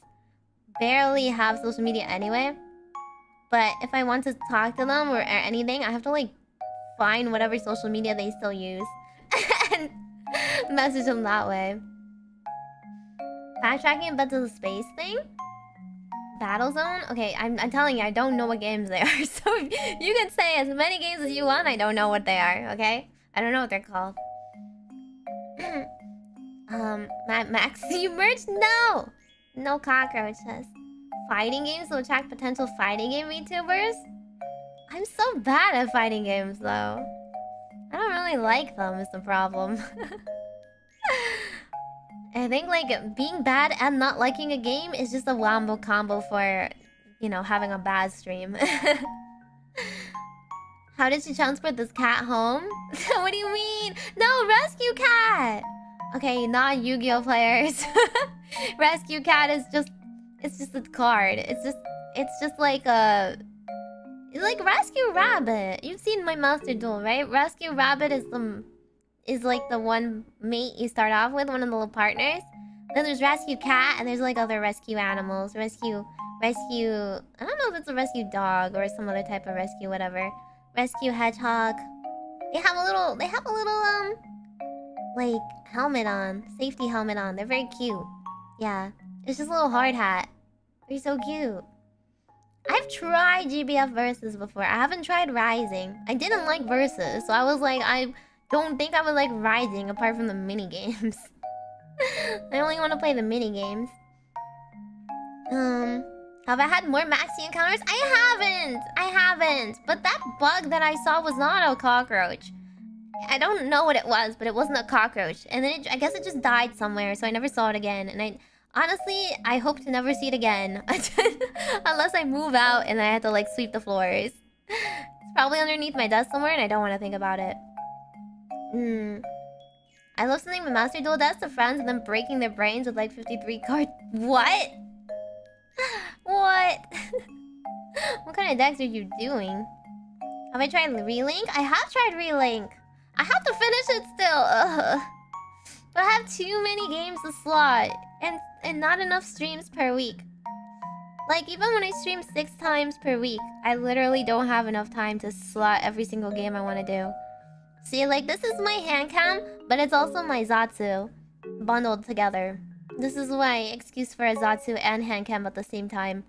barely have social media anyway. But if I want to talk to them or anything, I have to like find whatever social media they still use and message them that way. Backtracking but to the space thing? Battlezone? Okay, I'm telling you, I don't know what games they are. So you can say as many games as you want, I don't know what they are, okay? I don't know what they're called. Maxi merch? No! No cockroaches. Fighting games to attract potential fighting game VTubers? I'm so bad at fighting games, though. I don't really like them is the problem. I think, like, being bad and not liking a game is just a wombo combo for, you know, having a bad stream. How did she transport this cat home? What do you mean? No, Rescue Cat! Okay, not Yu-Gi-Oh! Players. Rescue Cat is just... It's just a card. It's just like a... It's like Rescue Rabbit. You've seen my Master Duel, right? Rescue Rabbit is like the one mate you start off with, one of the little partners. Then there's Rescue Cat, and there's like other rescue animals. Rescue... I don't know if it's a rescue dog or some other type of rescue, whatever. Rescue Hedgehog. They have a little, like, helmet on. Safety helmet on. They're very cute. Yeah. It's just a little hard hat. They're so cute. I've tried GBF Versus before. I haven't tried Rising. I didn't like Versus, so I was like, I don't think I would like Rising apart from the mini-games. I only want to play the mini-games. Have I had more maxi encounters? I haven't. But that bug that I saw was not a cockroach. I don't know what it was, but it wasn't a cockroach. And then I guess it just died somewhere, so I never saw it again. And honestly, I hope to never see it again. Unless I move out and I have to like sweep the floors. It's probably underneath my desk somewhere and I don't want to think about it. I love sending my Master Duel decks to friends and then breaking their brains with like 53 cards. What? What? What kind of decks are you doing? Have I tried Relink? I have tried Relink. I have to finish it still. Ugh. But I have too many games to slot. And not enough streams per week. Like, even when I stream 6 times per week, I literally don't have enough time to slot every single game I want to do. See, like, this is my Handcam, but it's also my Zatsu. Bundled together. This is my excuse for a Zatsu and Handcam at the same time.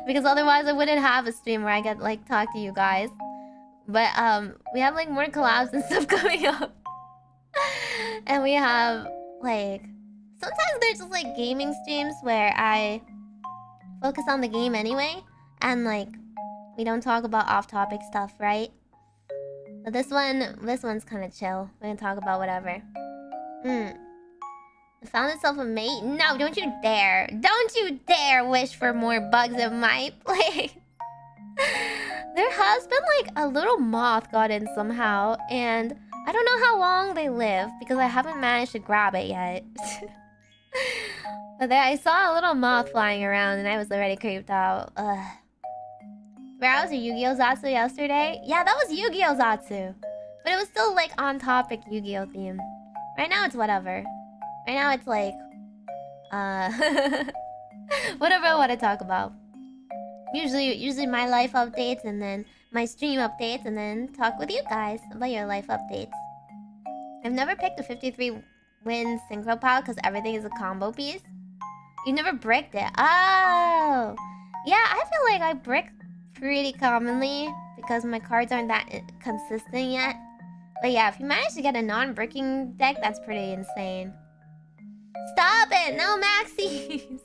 Because otherwise I wouldn't have a stream where I get, like, talk to you guys. But, we have, like, more collabs and stuff coming up. And we have, like... Sometimes there's just, like, gaming streams where I focus on the game anyway. And, like, we don't talk about off-topic stuff, right? But this one's kind of chill. We can talk about whatever. It found itself a mate? No, don't you dare. Don't you dare wish for more bugs in my play. There has been, like, a little moth got in somehow. And I don't know how long they live because I haven't managed to grab it yet. But there, I saw a little moth flying around and I was already creeped out. Ugh. Browse a Yu-Gi-Oh! Zatsu yesterday? Yeah, that was Yu-Gi-Oh! Zatsu. But it was still, like, on-topic Yu-Gi-Oh! Theme. Right now, it's whatever. Right now, it's like... whatever I want to talk about. Usually my life updates and then my stream updates and then talk with you guys about your life updates. I've never picked a 53-win synchro pile because everything is a combo piece. You never bricked it. Oh! Yeah, I feel like I brick pretty commonly because my cards aren't that consistent yet. But yeah, if you manage to get a non-bricking deck, that's pretty insane. Stop it! No maxis!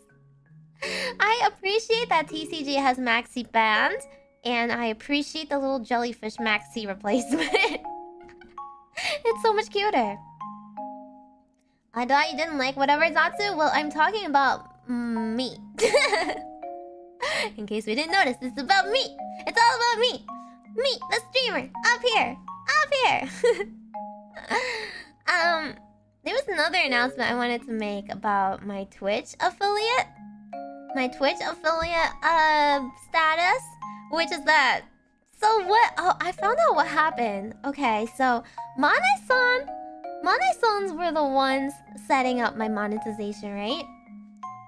I appreciate that TCG has maxi band, and I appreciate the little jellyfish maxi replacement. It's so much cuter. I thought you didn't like whatever Zatsu? Well, I'm talking about me. In case we didn't notice, this is about me. It's all about me. Me, the streamer, up here. Up here. There was another announcement I wanted to make about my Twitch affiliate. My Twitch affiliate status, which is that. So what? Oh, I found out what happened. Okay, so Mane-sans were the ones setting up my monetization, right?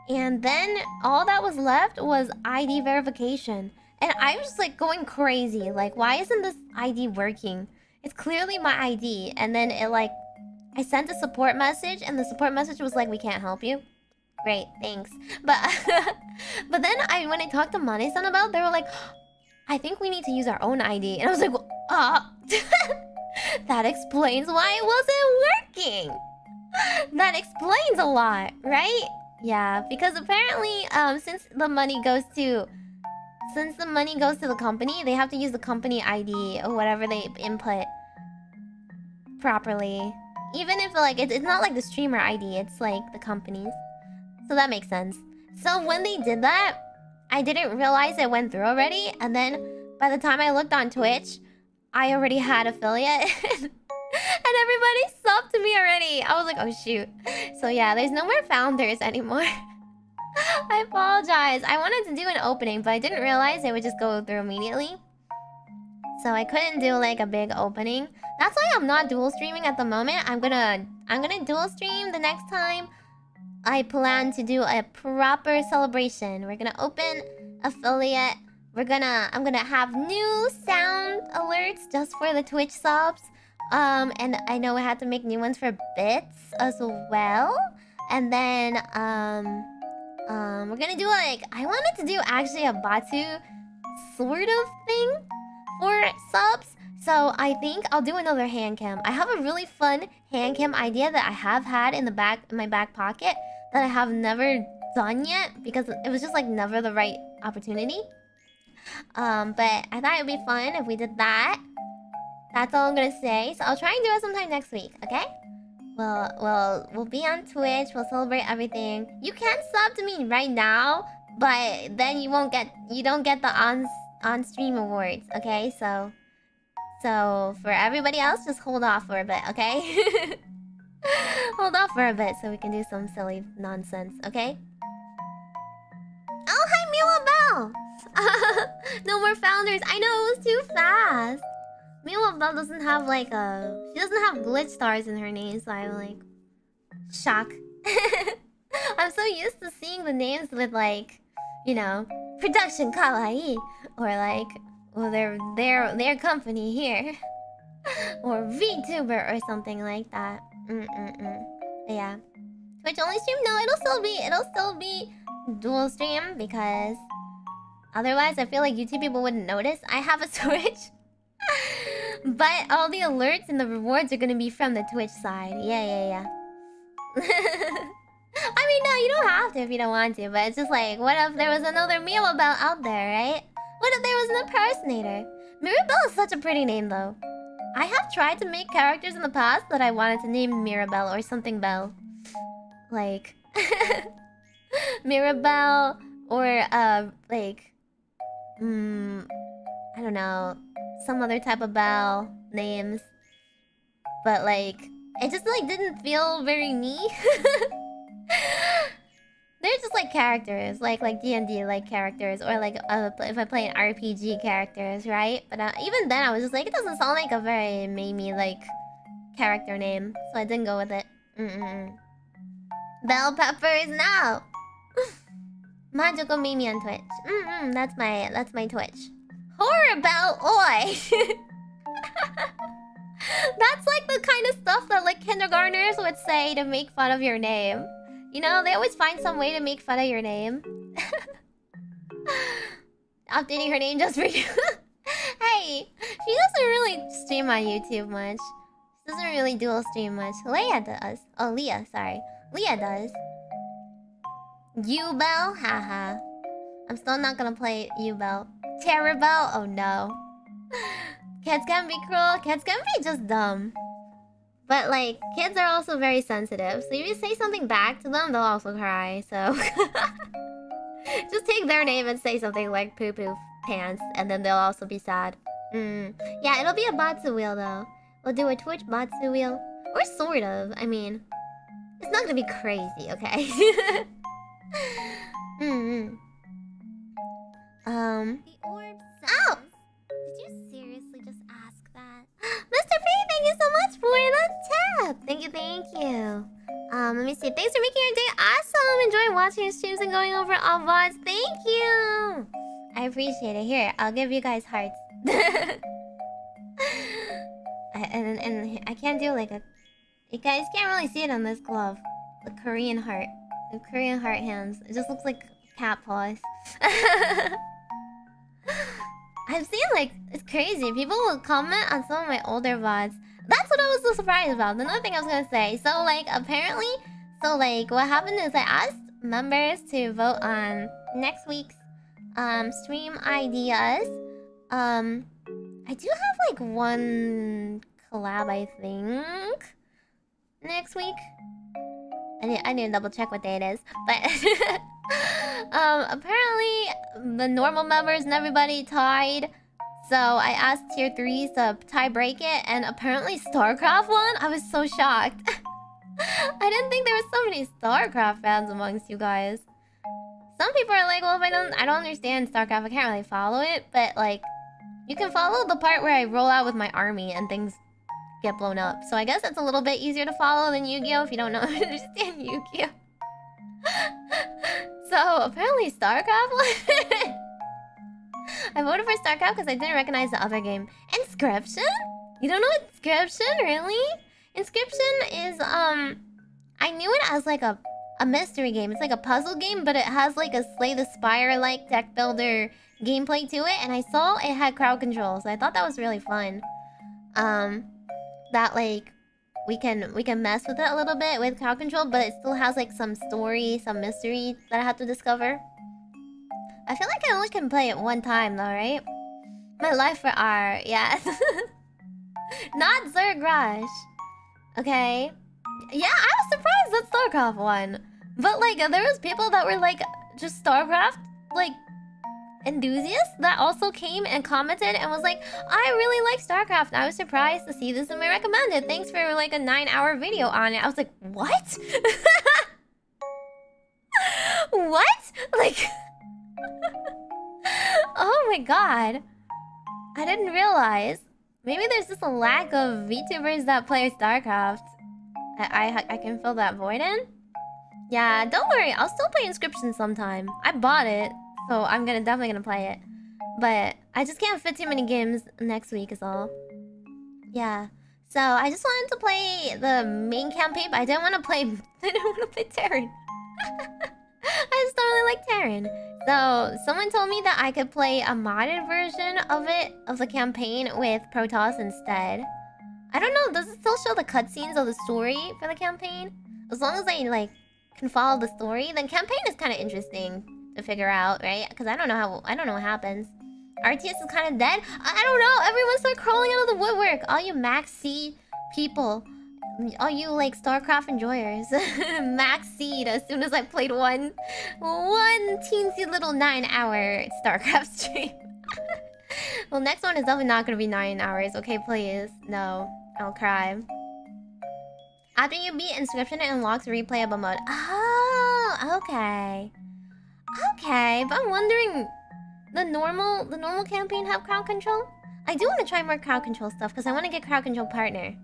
And then all that was left was ID verification. And I was just like going crazy. Like, why isn't this ID working? It's clearly my ID. And then it like... I sent a support message and the support message was like, we can't help you. Great, thanks. But but then when I talked to Mane-san about it, they were like, I think we need to use our own ID. And I was like, that explains why it wasn't working. That explains a lot, right? Yeah, because apparently, since the money goes to the company, they have to use the company ID or whatever they input properly. Even if like it's not like the streamer ID, it's like the company's. So that makes sense. So when they did that, I didn't realize it went through already, and then by the time I looked on Twitch, I already had affiliate. And everybody subbed to me already. I was like, oh shoot. So yeah, there's no more founders anymore. I apologize. I wanted to do an opening, but I didn't realize it would just go through immediately. So I couldn't do like a big opening. That's why I'm not dual streaming at the moment. I'm gonna dual stream the next time. I plan to do a proper celebration. We're gonna open affiliate. I'm gonna have new sound alerts just for the Twitch subs. And I know I had to make new ones for bits as well. And then, we're gonna do like... I wanted to do actually a Batu sort of thing for subs. So I think I'll do another handcam. I have a really fun handcam idea that I have had in my back pocket that I have never done yet because it was just like never the right opportunity. But I thought it'd be fun if we did that. That's all I'm gonna say. So I'll try and do it sometime next week, okay? We'll be on Twitch. We'll celebrate everything. You can sub to me right now, but then you don't get the on stream awards, okay? So for everybody else, just hold off for a bit, okay? Hold off for a bit so we can do some silly nonsense, okay? Oh, hi, Mila Bell! No more founders. I know, it was too fast. Mila Bell doesn't have like a... She doesn't have glitch stars in her name, so I'm like... shock. I'm so used to seeing the names with like... You know... Production Kawaii! Or like... Well, their company here. Or VTuber or something like that. Yeah. Twitch only stream? No, it'll still be dual stream because otherwise I feel like YouTube people wouldn't notice I have a Twitch. But all the alerts and the rewards are gonna be from the Twitch side. Yeah. I mean, no, you don't have to if you don't want to, but it's just like, what if there was another Mirabelle out there, right? What if there was an impersonator? Mirabelle is such a pretty name, though. I have tried to make characters in the past that I wanted to name Mirabelle or something Belle. Like... Mirabelle or, like... I don't know. Some other type of Belle names. But, like... It just, like, didn't feel very me. They're just, like, characters. Like D&D, like, characters. Or, like, if I play an RPG characters, right? But even then, I was just like, it doesn't sound like a very Meimi, like, character name. So I didn't go with it. Bell Peppers now! Majokko Meimi on Twitch. That's my Twitch. Horror Bell Oi! That's like the kind of stuff that like kindergartners would say to make fun of your name. You know, they always find some way to make fun of your name. Updating her name just for you. Hey, she doesn't really stream on YouTube much. She doesn't really dual stream much. Leia does. Oh, Leah, sorry. Leah does. U-Bell? Haha. I'm still not gonna play U-Bell. Terrorbell? Oh no. Kids can be cruel. Kids can be just dumb. But like, kids are also very sensitive. So if you say something back to them, they'll also cry. So just take their name and say something like poo poo pants, and then they'll also be sad. Yeah, it'll be a Batsu wheel though. We'll do a Twitch Batsu wheel. Or sort of. I mean, it's not gonna be crazy, okay? The orb says... Ow! Did you seriously just ask that? Mr. P, thank you so much for the tip! Thank you. Let me see. Thanks for making your day awesome! Enjoying watching your streams and going over all VODs. Thank you! I appreciate it. Here, I'll give you guys hearts. and I can't do like a... You guys can't really see it on this glove. The Korean heart. The Korean heart hands. It just looks like cat paws. I've seen like... It's crazy. People will comment on some of my older VODs. That's what I was so surprised about. Another thing I was gonna say. So like, apparently... So like, what happened is I asked members to vote on next week's stream ideas. I do have like one collab, I think, next week. I need to double check what day it is, but apparently the normal members and everybody tied. So I asked tier 3s to tie break it, and apparently StarCraft won. I was so shocked. I didn't think there were so many StarCraft fans amongst you guys. Some people are like, well, if I don't understand StarCraft, I can't really follow it, but like, you can follow the part where I roll out with my army and things get blown up. So I guess it's a little bit easier to follow than Yu-Gi-Oh! If you don't understand Yu-Gi-Oh! So apparently StarCraft won. I voted for StarCraft because I didn't recognize the other game. Inscription? You don't know Inscription? Really? Inscription is, I knew it as like a mystery game. It's like a puzzle game, but it has like a Slay the Spire-like deck builder gameplay to it, and I saw it had crowd control, so I thought that was really fun. That like we can mess with it a little bit with crowd control, but it still has like some story, some mystery that I have to discover. I feel like I only can play it one time though, right? My life for art, yes. Not Zerg Rush. Okay. Yeah, I was surprised that StarCraft won. But like there was people that were like just StarCraft like enthusiasts that also came and commented and was like, I really like StarCraft. I was surprised to see this in my recommended. Thanks for like a 9-hour video on it. I was like, what? What? Like oh my god. I didn't realize. Maybe there's just a lack of VTubers that play StarCraft. I can fill that void in? Yeah, don't worry. I'll still play Inscription sometime. I bought it, so I'm definitely gonna play it. But I just can't fit too many games next week is all. Yeah. So I just wanted to play the main campaign, but I didn't want to play Terran. I just don't really like Terran. So someone told me that I could play a modded version of it, of the campaign, with Protoss instead. I don't know, does it still show the cutscenes of the story for the campaign? As long as I like can follow the story, then campaign is kind of interesting to figure out, right? Because I don't know what happens. RTS is kind of dead. I don't know. Everyone start crawling out of the woodwork. All you Max C people, all you like StarCraft enjoyers, Max C'd as soon as I played one teensy little 9-hour StarCraft stream. Well, next one is definitely not gonna be 9 hours. Okay, please. No, I'll cry. After you beat Inscription, it unlocks replayable mode. Oh, okay. Okay, but I'm wondering, the normal campaign have crowd control? I do want to try more crowd control stuff because I want to get crowd control partner.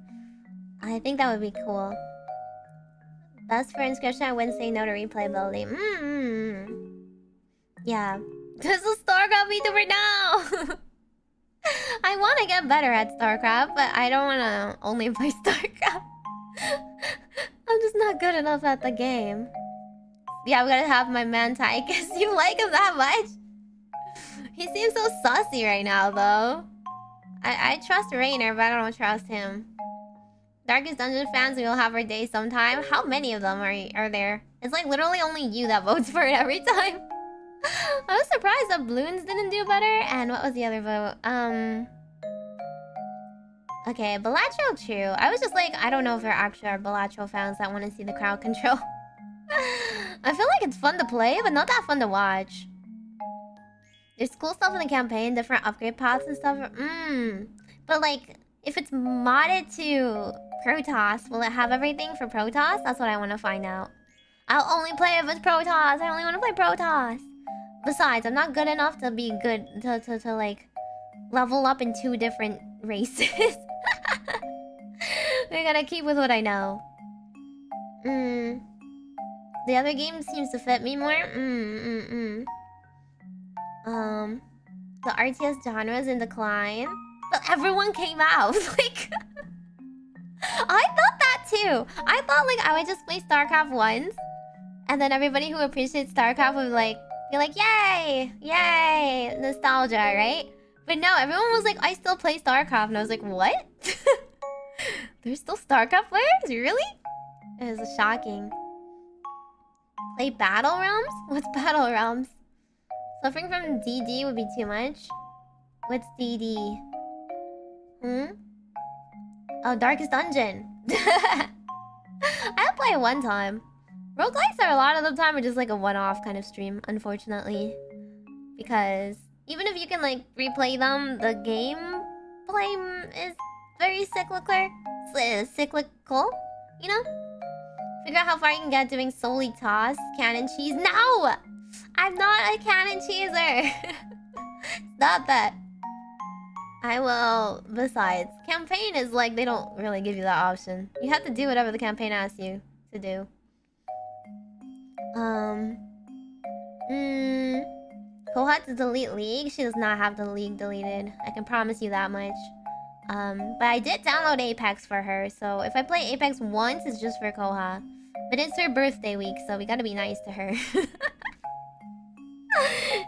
I think that would be cool. Best for Inscription, I wouldn't say no to replayability. Yeah. This is StarCraft VTuber now! I want to get better at StarCraft, but I don't want to only play StarCraft. I'm just not good enough at the game. Yeah, I'm gonna have my man Ty because you like him that much. He seems so saucy right now, though. I trust Rainer, but I don't trust him. Darkest Dungeon fans, we'll have our day sometime. How many of them are there? It's like literally only you that votes for it every time. I was surprised that Bloons didn't do better. And what was the other vote? Okay, Balatro, true. I was just like, I don't know if there actually are Balatro fans that want to see the crowd control. I feel like it's fun to play, but not that fun to watch. There's cool stuff in the campaign, different upgrade paths and stuff. But like, if it's modded to Protoss, will it have everything for Protoss? That's what I want to find out. I'll only play if it's Protoss. I only want to play Protoss. Besides, I'm not good enough to be good to like level up in 2 different races. I gotta keep with what I know. The other game seems to fit me more. The RTS genre is in decline. But everyone came out. Like, I thought that too. I thought like I would just play StarCraft once, and then everybody who appreciates StarCraft would like be like, yay, yay, nostalgia, right? But no, everyone was like, I still play StarCraft, and I was like, what? There's still StarCraft players? Really? It was shocking. Play Battle Realms? What's Battle Realms? Suffering from DD would be too much. What's DD? Oh, Darkest Dungeon. I'll play it one time. Roguelikes are a lot of the time are just like a one-off kind of stream, unfortunately. Because even if you can like replay them, the gameplay is very cyclical. You know? Figure out how far you can get doing solely toss, cannon cheese. No! I'm not a cannon cheeser. Stop that. I will. Besides, campaign is like, they don't really give you that option. You have to do whatever the campaign asks you to do. Koha to delete League? She does not have the League deleted. I can promise you that much. But I did download Apex for her, so if I play Apex once, it's just for Koha. But it's her birthday week, so we gotta be nice to her.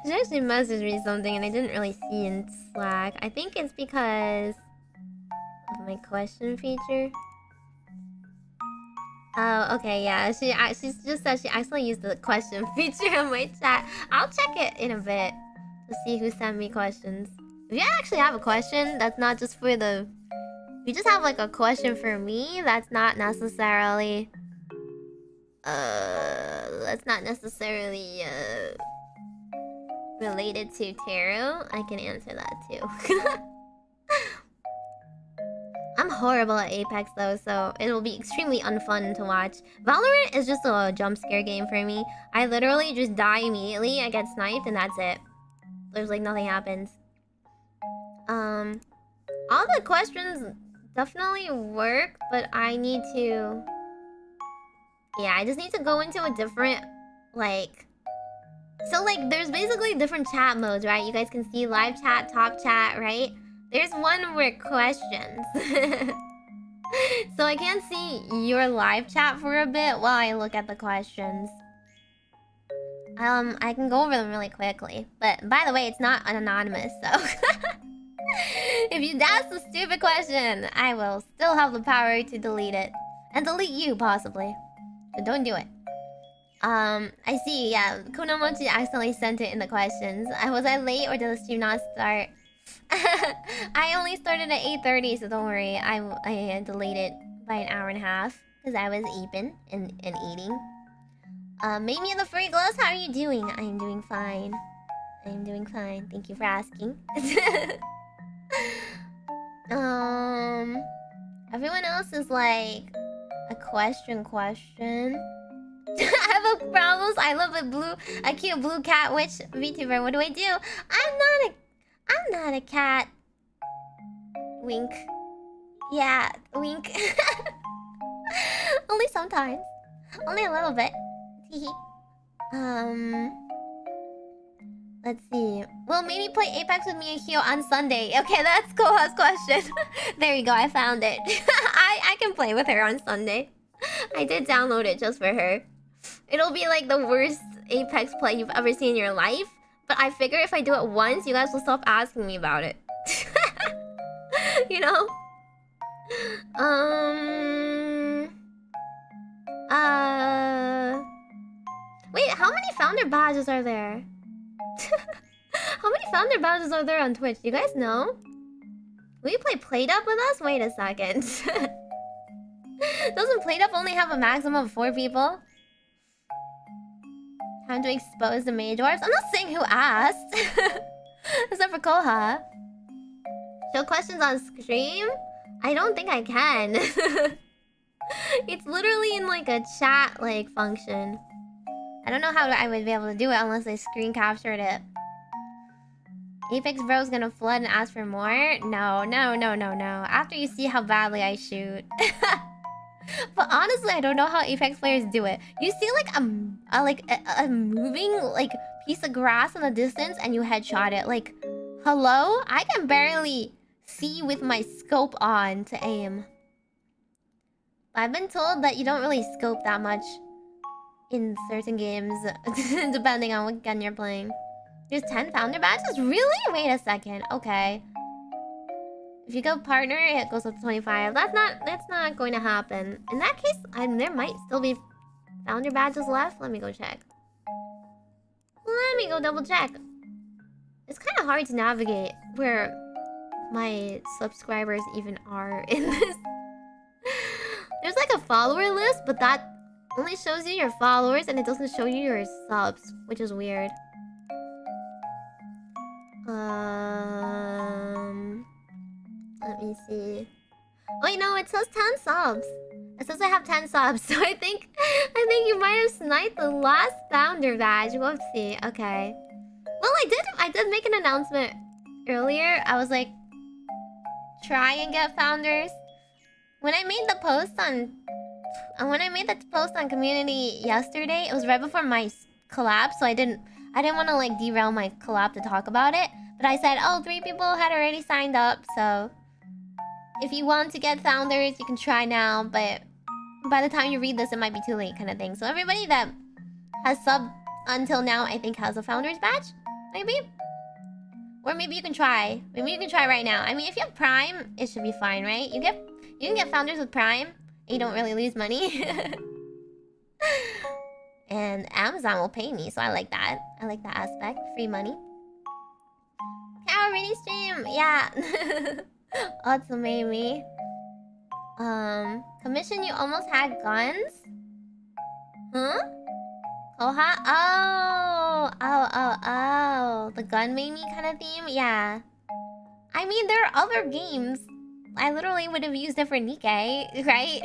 She actually messaged me something and I didn't really see in Slack. I think it's because of my question feature. Oh, okay, yeah. She just said she accidentally used the question feature in my chat. I'll check it in a bit to see who sent me questions. If you actually have a question, that's not just for the... If you just have like a question for me, that's not necessarily... related to tarot. I can answer that too. I'm horrible at Apex though, so it'll be extremely unfun to watch. Valorant is just a jump scare game for me. I literally just die immediately, I get sniped, and that's it. There's like nothing happens. All the questions definitely work, but I need to... Yeah, I just need to go into a different, like... So, like, there's basically different chat modes, right? You guys can see live chat, top chat, right? There's one where questions. So I can't see your live chat for a bit while I look at the questions. I can go over them really quickly. But, by the way, it's not anonymous, so... If you ask a stupid question, I will still have the power to delete it. And delete you, possibly. So don't do it. I see, yeah. Kunomochi accidentally sent it in the questions. Was I late or did the stream not start? I only started at 8:30, so don't worry. I delayed it by an hour and a half. Because I was eating and eating. Meimi and the Furry Gloves, how are you doing? I am doing fine. I am doing fine. Thank you for asking. Everyone else is like a question. I have a problems. I love a cute blue cat witch VTuber. What do I do? I'm not a cat. Wink. Yeah, wink. Only sometimes. Only a little bit. Let's see. Will maybe play Apex with me and Hio on Sunday? Okay, that's Koha's question. There you go, I found it. I can play with her on Sunday. I did download it just for her. It'll be like the worst Apex play you've ever seen in your life. But I figure if I do it once, you guys will stop asking me about it. You know? Wait, how many founder badges are there? How many founder badges are there on Twitch? Do you guys know? Will you play PlateUp with us? Wait a second. Doesn't PlateUp only have a maximum of 4 people? Time to expose the Meigorbs? I'm not saying who asked. Except for Koha. Show questions on stream? I don't think I can. It's literally in like a chat like function. I don't know how I would be able to do it unless I screen captured it. Apex Bro's gonna flood and ask for more? No. After you see how badly I shoot. But honestly, I don't know how Apex players do it. You see like a moving like piece of grass in the distance and you headshot it. Like, hello? I can barely see with my scope on to aim. I've been told that you don't really scope that much in certain games, depending on what gun you're playing. There's 10 founder badges? Really? Wait a second. Okay. If you go partner, it goes up to 25. That's not going to happen. In that case, there might still be founder badges left. Let me go check. Let me go double check. It's kind of hard to navigate where my subscribers even are in this. There's like a follower list, but that only shows you your followers and it doesn't show you your subs, which is weird. Let me see. Wait, no, it says 10 subs. It says I have 10 subs, so I think you might have sniped the last founder badge. Whoopsie. Okay. Well, I did make an announcement earlier. I was like, try and get founders. When I made the post on community yesterday, it was right before my collab, so I didn't want to like derail my collab to talk about it. But I said, oh, 3 people had already signed up, so if you want to get founders, you can try now, but by the time you read this, it might be too late, kind of thing. So everybody that has subbed until now, I think, has a founders badge, maybe? Or maybe you can try. Maybe you can try right now. I mean, if you have Prime, it should be fine, right? You can get founders with Prime, and you don't really lose money. And Amazon will pay me, so I like that. I like that aspect. Free money. Cow mini stream! Yeah! Also Meimi. Commission, you almost had guns? Huh? Koha? Oh. The gun Meimi kind of theme? Yeah. I mean, there are other games. I literally would have used it for Nikkei, right?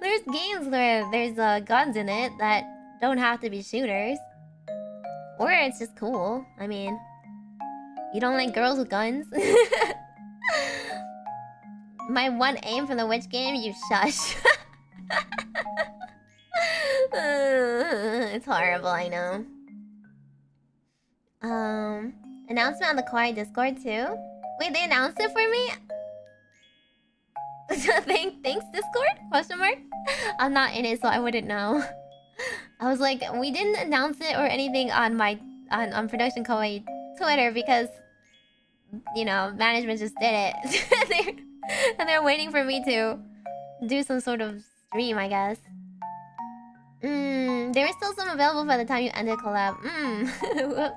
There's games where there's guns in it that don't have to be shooters. Or it's just cool. I mean, you don't like girls with guns? My one aim for the witch game, you shush. It's horrible, I know. Announcement on the kawaii Discord too? Wait, they announced it for me? Thanks Discord? Question mark? I'm not in it, so I wouldn't know. I was like, we didn't announce it or anything on my on production kawaii Twitter because, you know, management just did it. they're waiting for me to do some sort of stream, I guess. There is still some available by the time you ended collab. Whoops.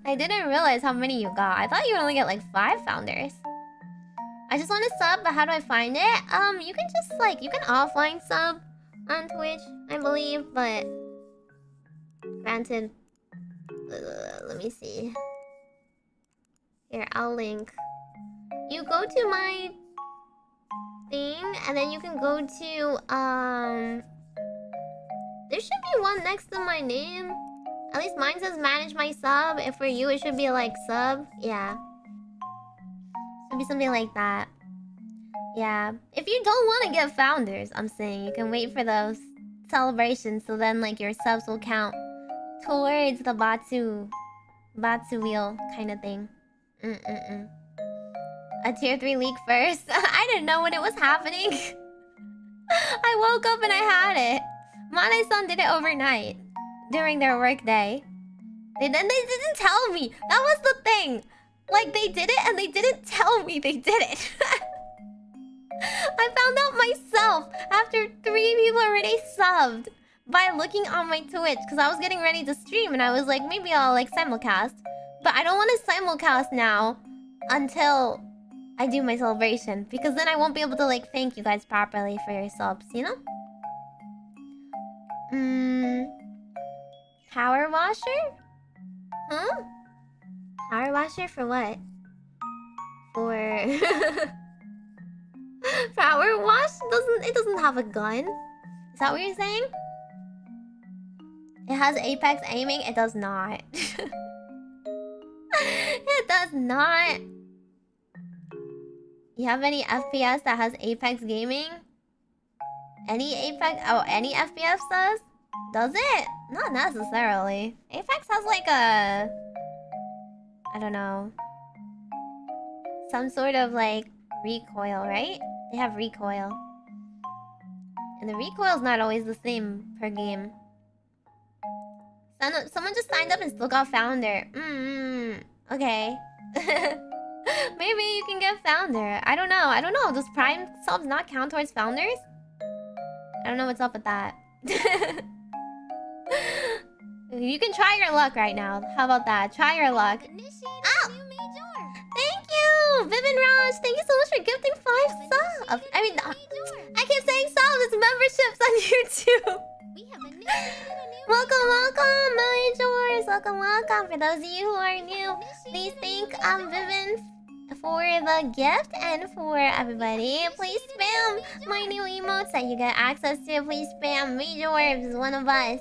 I didn't realize how many you got. I thought you would only get like 5 founders. I just want to sub, but how do I find it? You can just like, you can offline sub on Twitch, I believe, but granted, let me see. Here, I'll link. You go to my thing, and then you can go to, there should be one next to my name. At least mine says manage my sub. If for you, it should be like sub. Yeah. Should be something like that. Yeah. If you don't want to get founders, I'm saying you can wait for those celebrations. So then like your subs will count towards the Batsu wheel kind of thing. A tier 3 leak first. I didn't know when it was happening. I woke up and I had it. Mane-san did it overnight during their work day. They didn't tell me. That was the thing. Like, they did it and they didn't tell me they did it. I found out myself after 3 people already subbed by looking on my Twitch because I was getting ready to stream and I was like, maybe I'll like simulcast. But I don't want to simulcast now until I do my celebration because then I won't be able to like thank you guys properly for your subs, you know? Power washer? Huh? Power washer for what? For power wash? It doesn't have a gun. Is that what you're saying? It has Apex aiming? It does not. It does not. You have any FPS that has Apex gaming? Any Apex? Oh, any FPS does? Does it? Not necessarily. Apex has like a... I don't know. Some sort of like recoil, right? They have recoil. And the recoil's not always the same per game. Someone just signed up and still got founder. Okay. Maybe you can get founder. I don't know. Does Prime subs not count towards founders? I don't know what's up with that. You can try your luck right now. How about that? Try your luck. Oh! Thank you! Vivian Raj, thank you so much for gifting 5 subs. I mean, I keep saying subs. It's memberships on YouTube. Welcome, Majors. Welcome. For those of you who are new, please thank Vivian for the gift and for everybody. Please spam my new emotes that you get access to. Please spam Meigorb is one of us.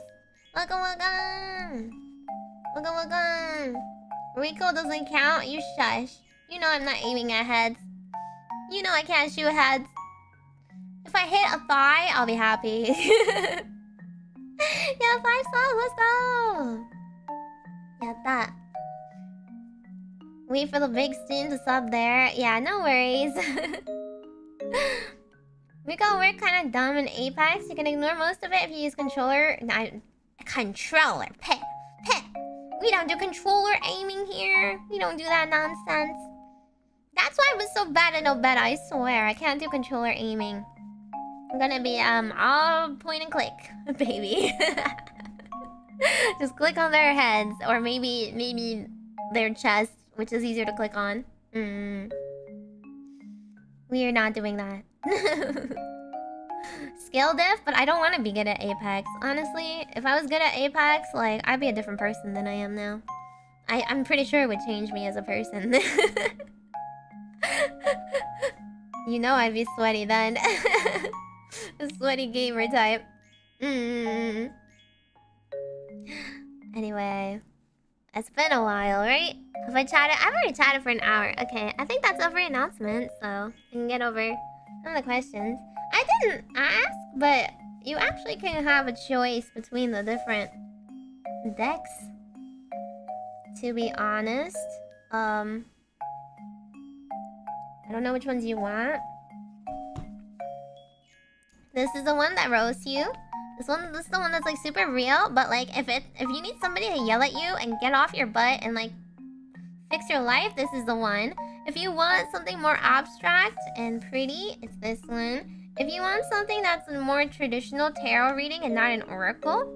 Welcome. Rico doesn't count. You shush. You know I'm not aiming at heads. You know I can't shoot heads. If I hit a thigh, I'll be happy. Yeah, 5 subs. Let's go. Yeah, that. Wait for the big stream to sub there. Yeah, no worries. Rico, we're kind of dumb in Apex. You can ignore most of it if you use controller. Controller. Pet. We don't do controller aiming here. We don't do that nonsense. That's why I was so bad at no bed, I swear. I can't do controller aiming. I'm gonna be all point and click, baby. Just click on their heads, or maybe their chest, which is easier to click on. We are not doing that. Skill diff, but I don't want to be good at Apex. Honestly, if I was good at Apex, like, I'd be a different person than I am now. I'm pretty sure it would change me as a person. You know I'd be sweaty then. A sweaty gamer type. Anyway, it's been a while, right? Have I chatted? I've already chatted for an hour. Okay, I think that's over announcement, so I can get over some of the questions. I didn't ask, but you actually can have a choice between the different decks. To be honest, I don't know which ones you want. This is the one that roasts you. This is the one that's like super real, but like if you need somebody to yell at you and get off your butt and like fix your life, this is the one. If you want something more abstract and pretty, it's this one. If you want something that's a more traditional tarot reading and not an oracle,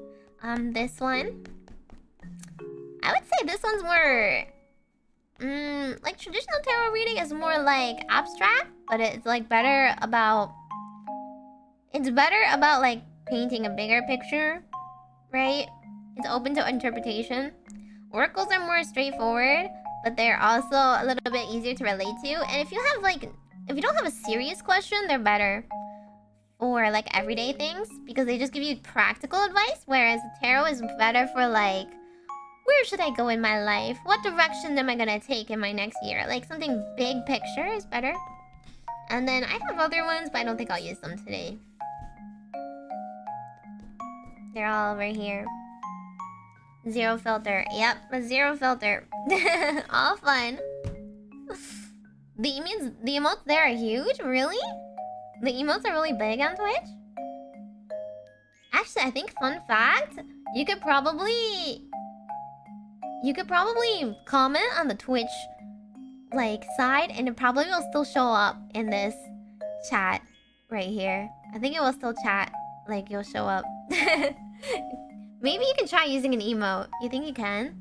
this one. I would say this one's more like traditional tarot reading is more like abstract, but it's like better about like painting a bigger picture, right? It's open to interpretation. Oracles are more straightforward, but they're also a little bit easier to relate to. And if you don't have a serious question, they're better for like everyday things because they just give you practical advice, whereas tarot is better for like, where should I go in my life? What direction am I gonna take in my next year? Like something big picture is better. And then I have other ones, but I don't think I'll use them today. They're all over here. Zero filter. Yep, a zero filter. All fun. The emotes there are huge? Really? The emotes are really big on Twitch? Actually, I think fun fact, you could probably comment on the Twitch like side and it probably will still show up in this chat right here. I think it will still chat, like you'll show up. Maybe you can try using an emote. You think you can?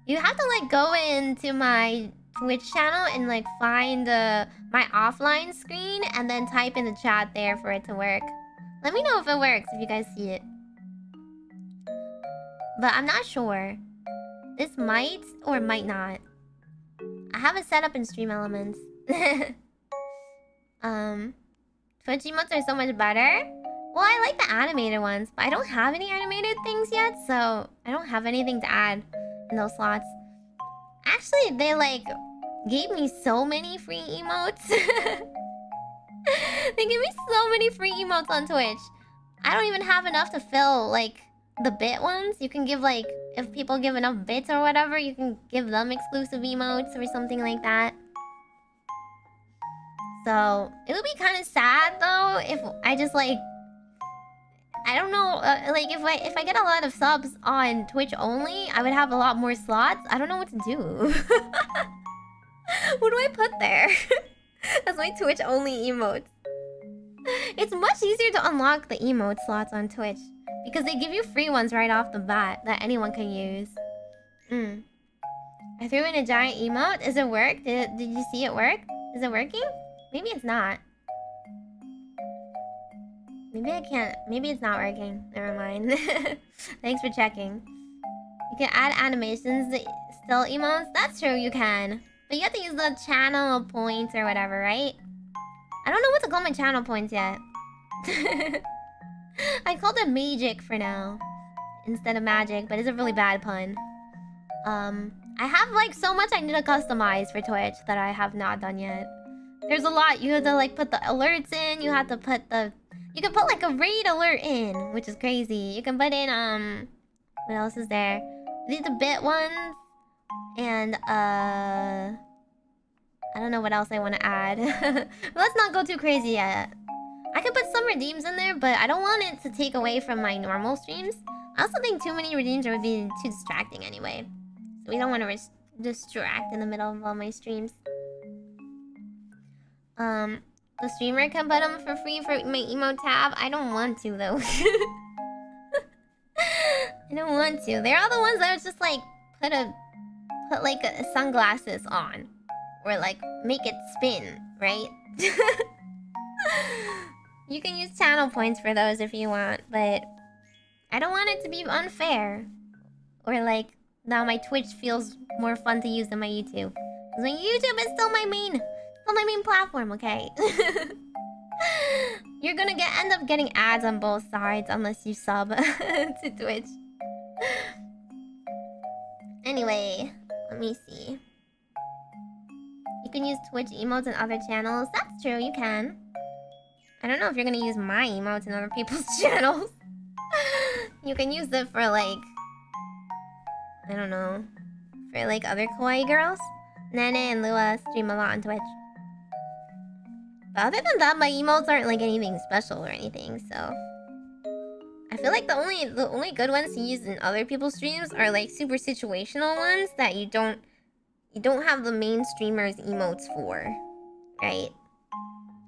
You have to like go into my Twitch channel and like find my offline screen and then type in the chat there for it to work. Let me know if it works, if you guys see it. But I'm not sure. This might or might not. I have it set up in Stream Elements. Twitch emotes are so much better. Well, I like the animated ones, but I don't have any animated things yet, so I don't have anything to add in those slots. Actually, they like gave me so many free emotes. They give me so many free emotes on Twitch. I don't even have enough to fill like the bit ones. You can give like, if people give enough bits or whatever, you can give them exclusive emotes or something like that. So it would be kind of sad though if I just like, I don't know, like if I get a lot of subs on Twitch only, I would have a lot more slots. I don't know what to do. What do I put there? That's my Twitch only emotes. It's much easier to unlock the emote slots on Twitch because they give you free ones right off the bat that anyone can use. I threw in a giant emote. Does it work? Did you see it work? Is it working? Maybe it's not. Maybe I can't. Maybe it's not working. Never mind. Thanks for checking. You can add animations to still emotes. That's true, you can. But you have to use the channel points or whatever, right? I don't know what to call my channel points yet. I called it magic for now instead of magic, but it's a really bad pun. I have like so much I need to customize for Twitch that I have not done yet. There's a lot. You have to like put the alerts in. You have to put the... You can put like a raid alert in, which is crazy. You can put in what else is there? These are bit ones. And I don't know what else I want to add. Let's not go too crazy yet. I could put some redeems in there, but I don't want it to take away from my normal streams. I also think too many redeems would be too distracting anyway. So we don't want to distract in the middle of all my streams. The streamer can put them for free for my emote tab. I don't want to though. I don't want to. They're all the ones that was just like put like sunglasses on, or like make it spin, right? You can use channel points for those if you want, but I don't want it to be unfair, or like now my Twitch feels more fun to use than my YouTube. Because my YouTube is still my main platform, okay? You're gonna end up getting ads on both sides unless you sub to Twitch. Anyway, let me see. You can use Twitch emotes on other channels. That's true, you can. I don't know if you're gonna use my emotes in other people's channels. You can use it for like, I don't know, for like other kawaii girls. Nene and Lua stream a lot on Twitch. But other than that, my emotes aren't like anything special or anything, so I feel like the only good ones to use in other people's streams are like super situational ones that you don't have the main streamers emotes for, right?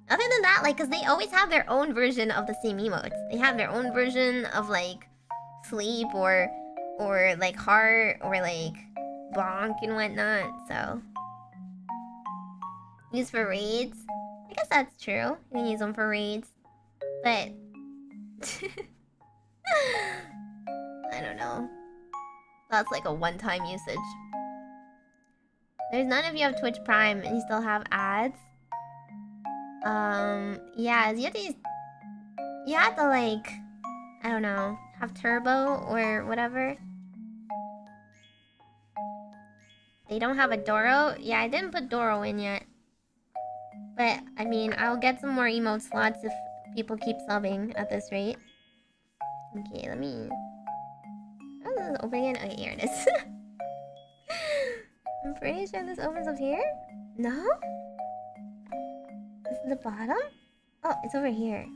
Other than that, like, cause they always have their own version of the same emotes. They have their own version of like sleep or like heart or like bonk and whatnot. So use for raids. I guess that's true. You can use them for raids, but I don't know. That's like a one-time usage. There's none of you have Twitch Prime and you still have ads. Yeah, you have to like, I don't know, have turbo or whatever. They don't have a Doro? Yeah, I didn't put Doro in yet. But, I mean, I'll get some more emote slots if people keep subbing at this rate. Okay, let me... How does this open again? Okay, here it is. I'm pretty sure this opens up here? No? This is the bottom? Oh, it's over here.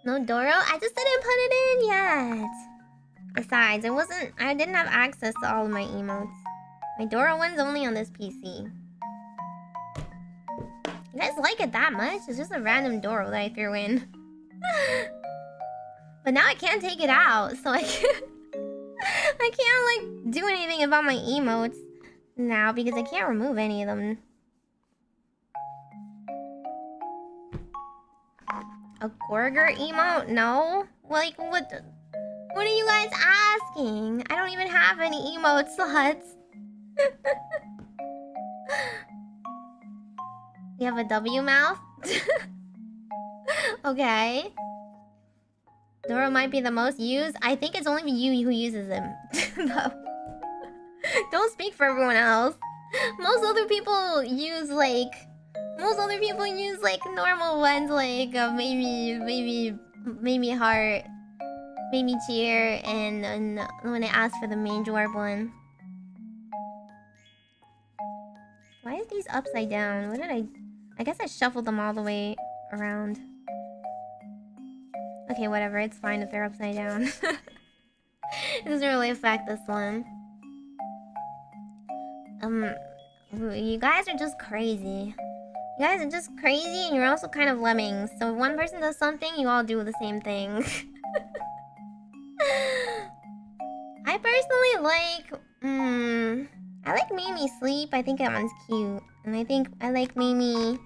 No Doro? I just didn't put it in yet. Besides, I didn't have access to all of my emotes. My Doro one's only on this PC. You guys like it that much? It's just a random Doro that I threw in. But now I can't take it out, so I can't like do anything about my emotes now because I can't remove any of them. A Gorger emote? No? Like, what are you guys asking? I don't even have any emote slots. You have a W mouth? Okay. Doro might be the most used. I think it's only you who uses them. Don't speak for everyone else. Most other people use like normal ones like maybe heart, maybe cheer, and when I ask for the Meigorb one. Why is these upside down? What did I guess I shuffled them all the way around. Okay, whatever. It's fine if they're upside down. It doesn't really affect this one. You guys are just crazy. You guys are just crazy and you're also kind of lemmings. So if one person does something, you all do the same thing. I personally like... I like Meimi Sleep. I think that one's cute. And I like Meimi...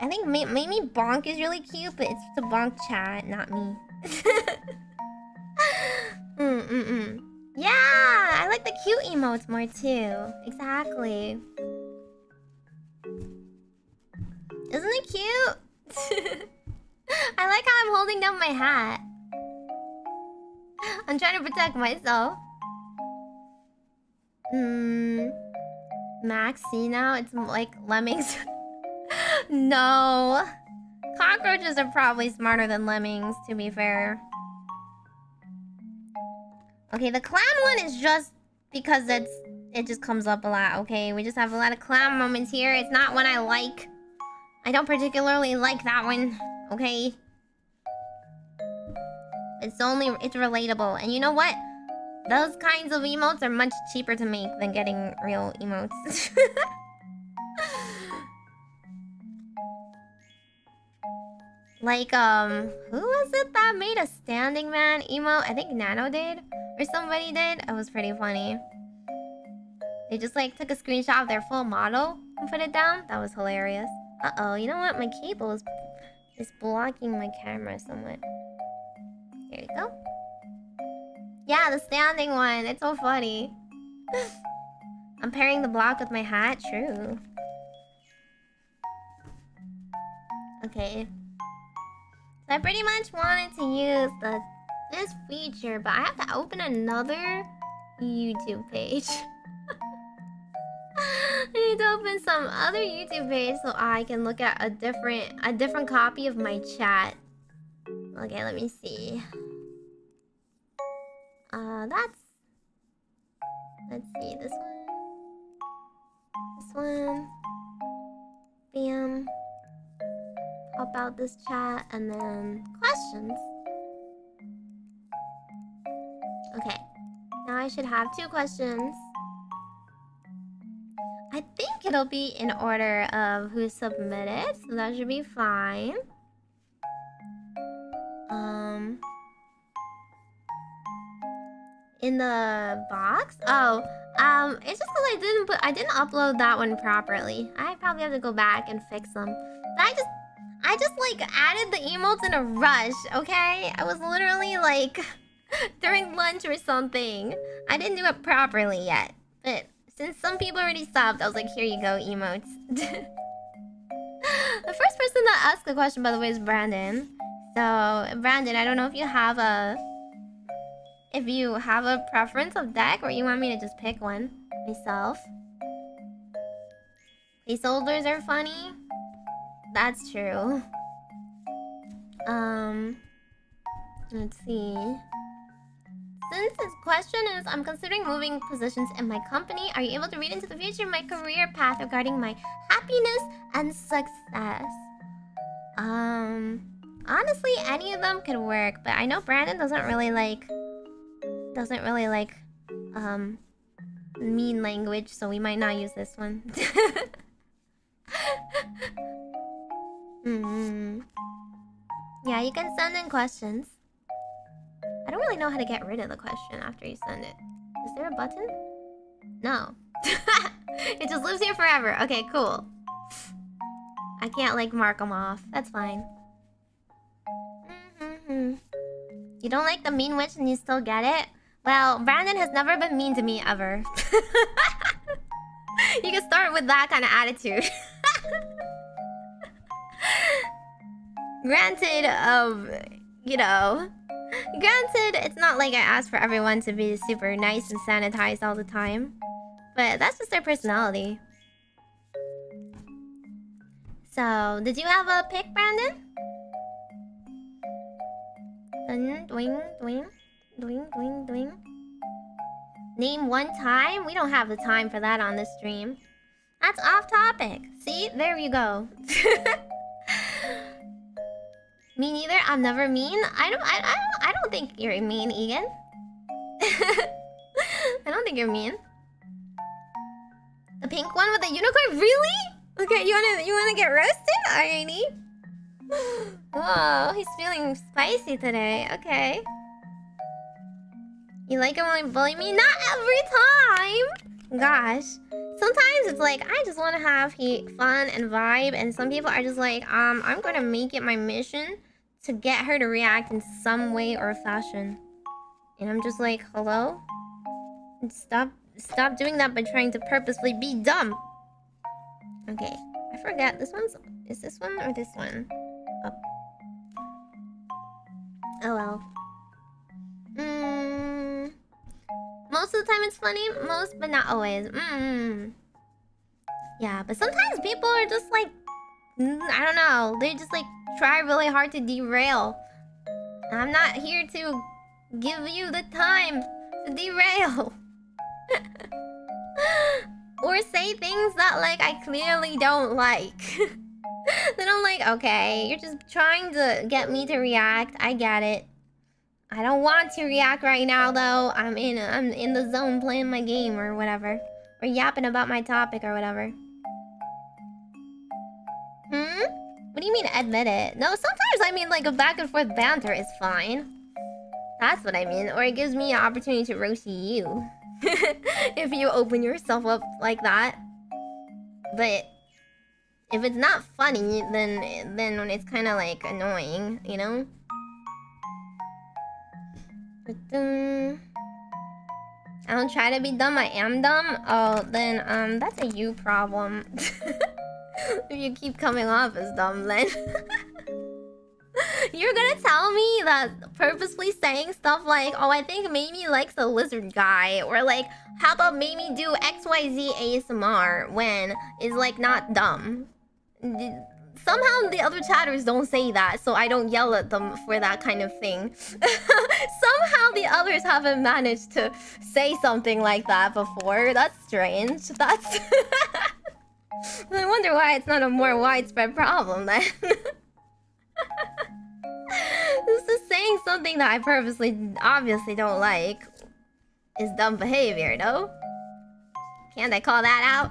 I think Meimi Bonk is really cute, but it's the Bonk chat, not me. Yeah! I like the cute emotes more too. Exactly. Isn't it cute? I like how I'm holding down my hat. I'm trying to protect myself. Max, see now? It's like lemmings. No. Cockroaches are probably smarter than lemmings, to be fair. Okay, the clown one is just because it just comes up a lot, okay? We just have a lot of clown moments here. It's not one I like. I don't particularly like that one, okay? It's relatable. And you know what? Those kinds of emotes are much cheaper to make than getting real emotes. Like, who was it that made a standing man emote? I think Nano did, or somebody did. It was pretty funny. They just like took a screenshot of their full model and put it down. That was hilarious. Uh-oh, you know what? My cable is blocking my camera somewhat. There you go. Yeah, the standing one. It's so funny. I'm pairing the block with my hat. True. Okay. So I pretty much wanted to use this feature, but I have to open another YouTube page. I need to open some other YouTube page so I can look at a different copy of my chat. Okay, let me see. Let's see, this one. Bam. Pop out this chat and then questions. Okay. Now I should have 2 questions. I think it'll be in order of who submitted, so that should be fine. In the box? Oh, it's just because I didn't upload that one properly. I probably have to go back and fix them. But I just like added the emotes in a rush, okay? I was literally like during lunch or something. I didn't do it properly yet. But since some people already stopped, I was like, here you go, emotes. The first person that asked the question, by the way, is Brandon. So, Brandon, I don't know if you have a preference of deck, or you want me to just pick one myself. Placeholders are funny. That's true. Let's see. Since this question is, I'm considering moving positions in my company. Are you able to read into the future my career path regarding my happiness and success? Honestly, any of them could work, but I know Brandon doesn't really like mean language, so we might not use this one. Yeah, you can send in questions. I don't really know how to get rid of the question after you send it. Is there a button? No. It just lives here forever. Okay, cool. I can't like mark them off. That's fine. You don't like the mean witch and you still get it? Well, Brandon has never been mean to me ever. You can start with that kind of attitude. Granted, granted, it's not like I ask for everyone to be super nice and sanitized all the time. But that's just their personality. So, did you have a pick, Brandon? Doing. Name one time? We don't have the time for that on this stream. That's off topic. See? There you go. Me neither. I'm never mean. I don't think you're mean, Egan. I don't think you're mean. The pink one with the unicorn? Really? Okay, you wanna get roasted? Alrighty. Oh, he's feeling spicy today. Okay. You like it when we bully me? Not every time! Gosh. Sometimes it's like, I just want to have fun and vibe. And some people are just like, I'm gonna make it my mission to get her to react in some way or fashion. And I'm just like, hello? Stop doing that by trying to purposefully be dumb. Okay. I forget. Is this one or this one? Oh. Oh well. Most of the time it's funny, but not always. Yeah, but sometimes people are just like, I don't know, they just like try really hard to derail. And I'm not here to give you the time to derail. Or say things that like I clearly don't like. Then I'm like, okay, you're just trying to get me to react. I get it. I don't want to react right now though. I'm in the zone playing my game or whatever. Or yapping about my topic or whatever. What do you mean admit it. No, sometimes I mean like a back and forth banter is fine. That's what I mean. Or it gives me an opportunity to roast you. If you open yourself up like that. But if it's not funny, then it's kind of like annoying, you know? I don't try to be dumb, I am dumb. Oh, then that's a you problem. If you keep coming off as dumb, then you're gonna tell me that purposely saying stuff like, oh, I think Meimi likes the lizard guy, or like, how about Meimi do XYZ ASMR when it's like not dumb. Somehow the other chatters don't say that, so I don't yell at them for that kind of thing. Somehow the others haven't managed to say something like that before. That's strange. That's... I wonder why it's not a more widespread problem then. This is saying something that I purposely, obviously don't like is dumb behavior, no? Can't I call that out?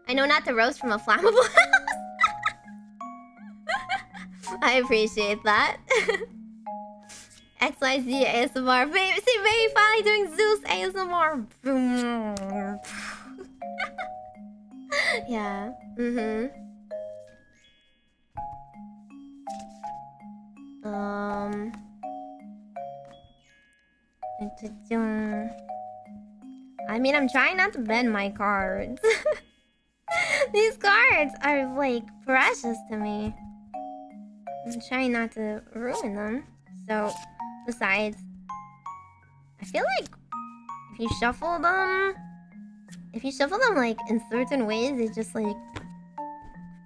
I know not to roast from a flammable house. I appreciate that. XYZ ASMR. Baby, see, baby finally doing Zeus ASMR. Yeah. I mean, I'm trying not to bend my cards. These cards are like precious to me. I'm trying not to ruin them. So, besides, I feel like if you shuffle them like in certain ways, they just like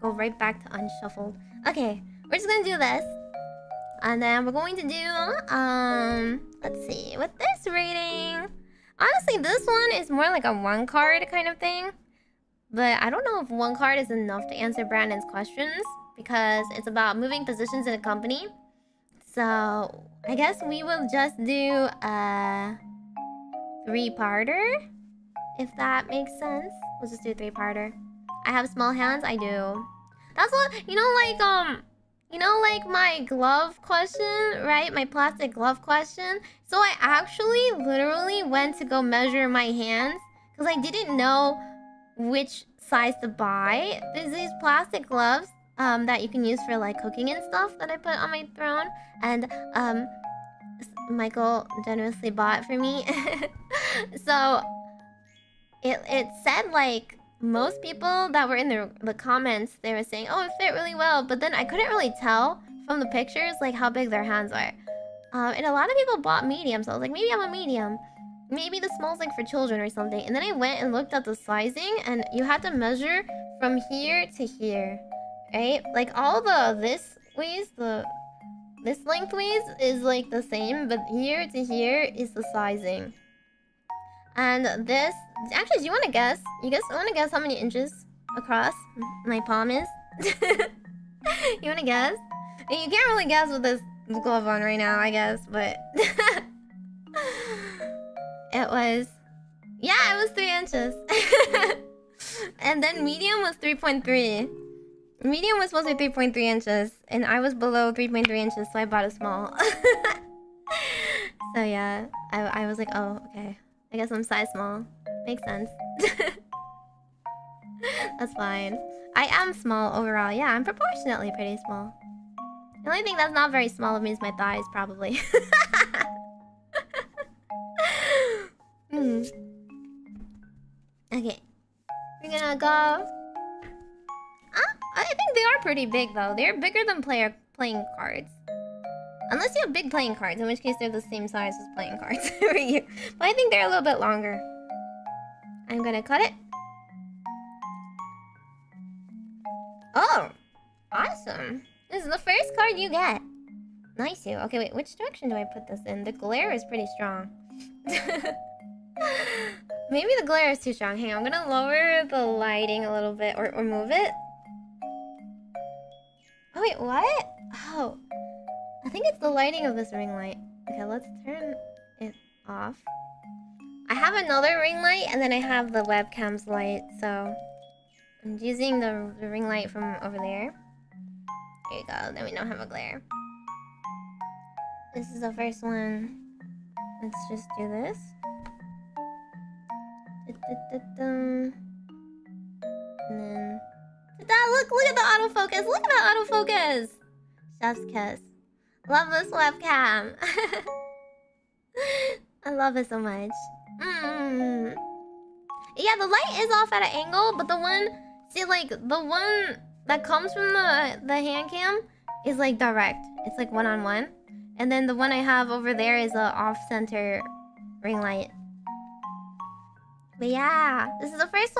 go right back to unshuffled. Okay, we're just gonna do this. And then we're going to do, let's see, with this rating, honestly, this one is more like a 1 card kind of thing. But I don't know if 1 card is enough to answer Brandon's questions, because it's about moving positions in a company. So I guess we will just do a 3-parter, if that makes sense. We'll just do a 3-parter. I have small hands, I do. That's what, you know, like my glove question, right? My plastic glove question. So I actually literally went to go measure my hands because I didn't know which size to buy. There's these plastic gloves that you can use for like cooking and stuff that I put on my throne, and Michael generously bought for me. So it said like most people that were in the comments, they were saying, oh, it fit really well, but then I couldn't really tell from the pictures like how big their hands are. And a lot of people bought medium, so I was like, maybe I'm a medium. Maybe the small's like for children or something. And then I went and looked at the sizing, and you had to measure from here to here, right? Like all this lengthways is like the same, but here to here is the sizing. And this, actually, do you want to guess? You guys want to guess how many inches across my palm is? You want to guess? You can't really guess with this glove on right now, I guess, but it was 3 inches. And then medium was 3.3. Medium was supposed to be 3.3 inches, and I was below 3.3 inches, so I bought a small. So yeah, I was like, oh, okay. I guess I'm size small. Makes sense. That's fine. I am small overall. Yeah, I'm proportionately pretty small. The only thing that's not very small of me is my thighs, probably. Okay. We're gonna go... I think they are pretty big, though. They're bigger than playing cards. Unless you have big playing cards, in which case they're the same size as playing cards for you. But I think they're a little bit longer. I'm gonna cut it. Oh! Awesome! This is the first card you get. Nice you. Okay, wait, which direction do I put this in? The glare is pretty strong. Maybe the glare is too strong. Hang on, I'm gonna lower the lighting a little bit, or move it. Oh, wait, what? Oh. I think it's the lighting of this ring light. Okay, let's turn it off. I have another ring light, and then I have the webcam's light, so I'm using the ring light from over there. Here you go. Then we don't have a glare. This is the first one. Let's just do this. And then... Look at the autofocus! Look at the autofocus! Chef's kiss. Love this webcam. I love it so much. Yeah, the light is off at an angle, but the one... See, like, the one that comes from the hand cam is, like, direct. It's, like, one-on-one. And then the one I have over there is a off-center ring light. But yeah, this is the first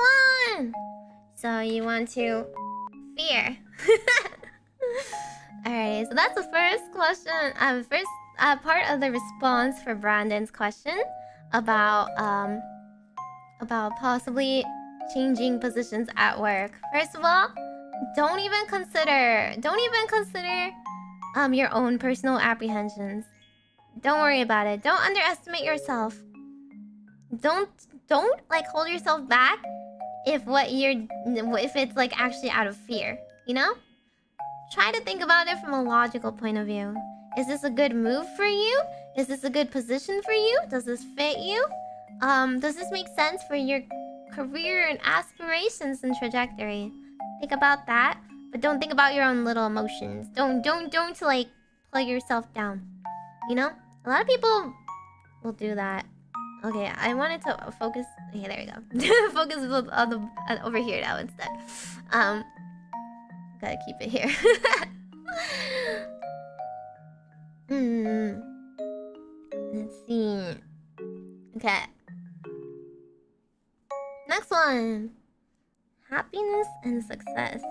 one! So you want to... fear. Alright, so that's the first question. First part of the response for Brandon's question about possibly changing positions at work. First of all, don't even consider your own personal apprehensions. Don't worry about it. Don't underestimate yourself. Don't like hold yourself back if it's like actually out of fear, you know? Try to think about it from a logical point of view. Is this a good move for you? Is this a good position for you? Does this fit you? Does this make sense for your career and aspirations and trajectory? Think about that, but don't think about your own little emotions. Don't like plug yourself down. You know? A lot of people will do that. Okay, I wanted to focus. Okay, there we go. Focus on the over here now instead. Gotta keep it here. Let's see. Okay. Next one. Happiness and success.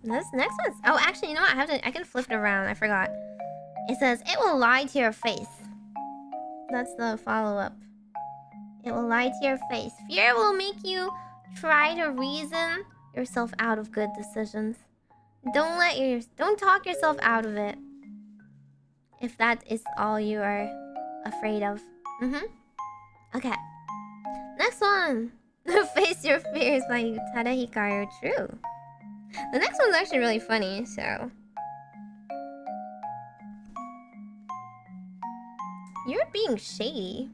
This next one's... Oh, actually, you know what? I can flip it around. I forgot. It says, it will lie to your face. That's the follow-up. It will lie to your face. Fear will make you try to reason yourself out of good decisions. Don't talk yourself out of it. If that is all you are afraid of. Okay. Next one. Face Your Fears by Utada Hikaru. True. The next one's actually really funny, so... You're being shady.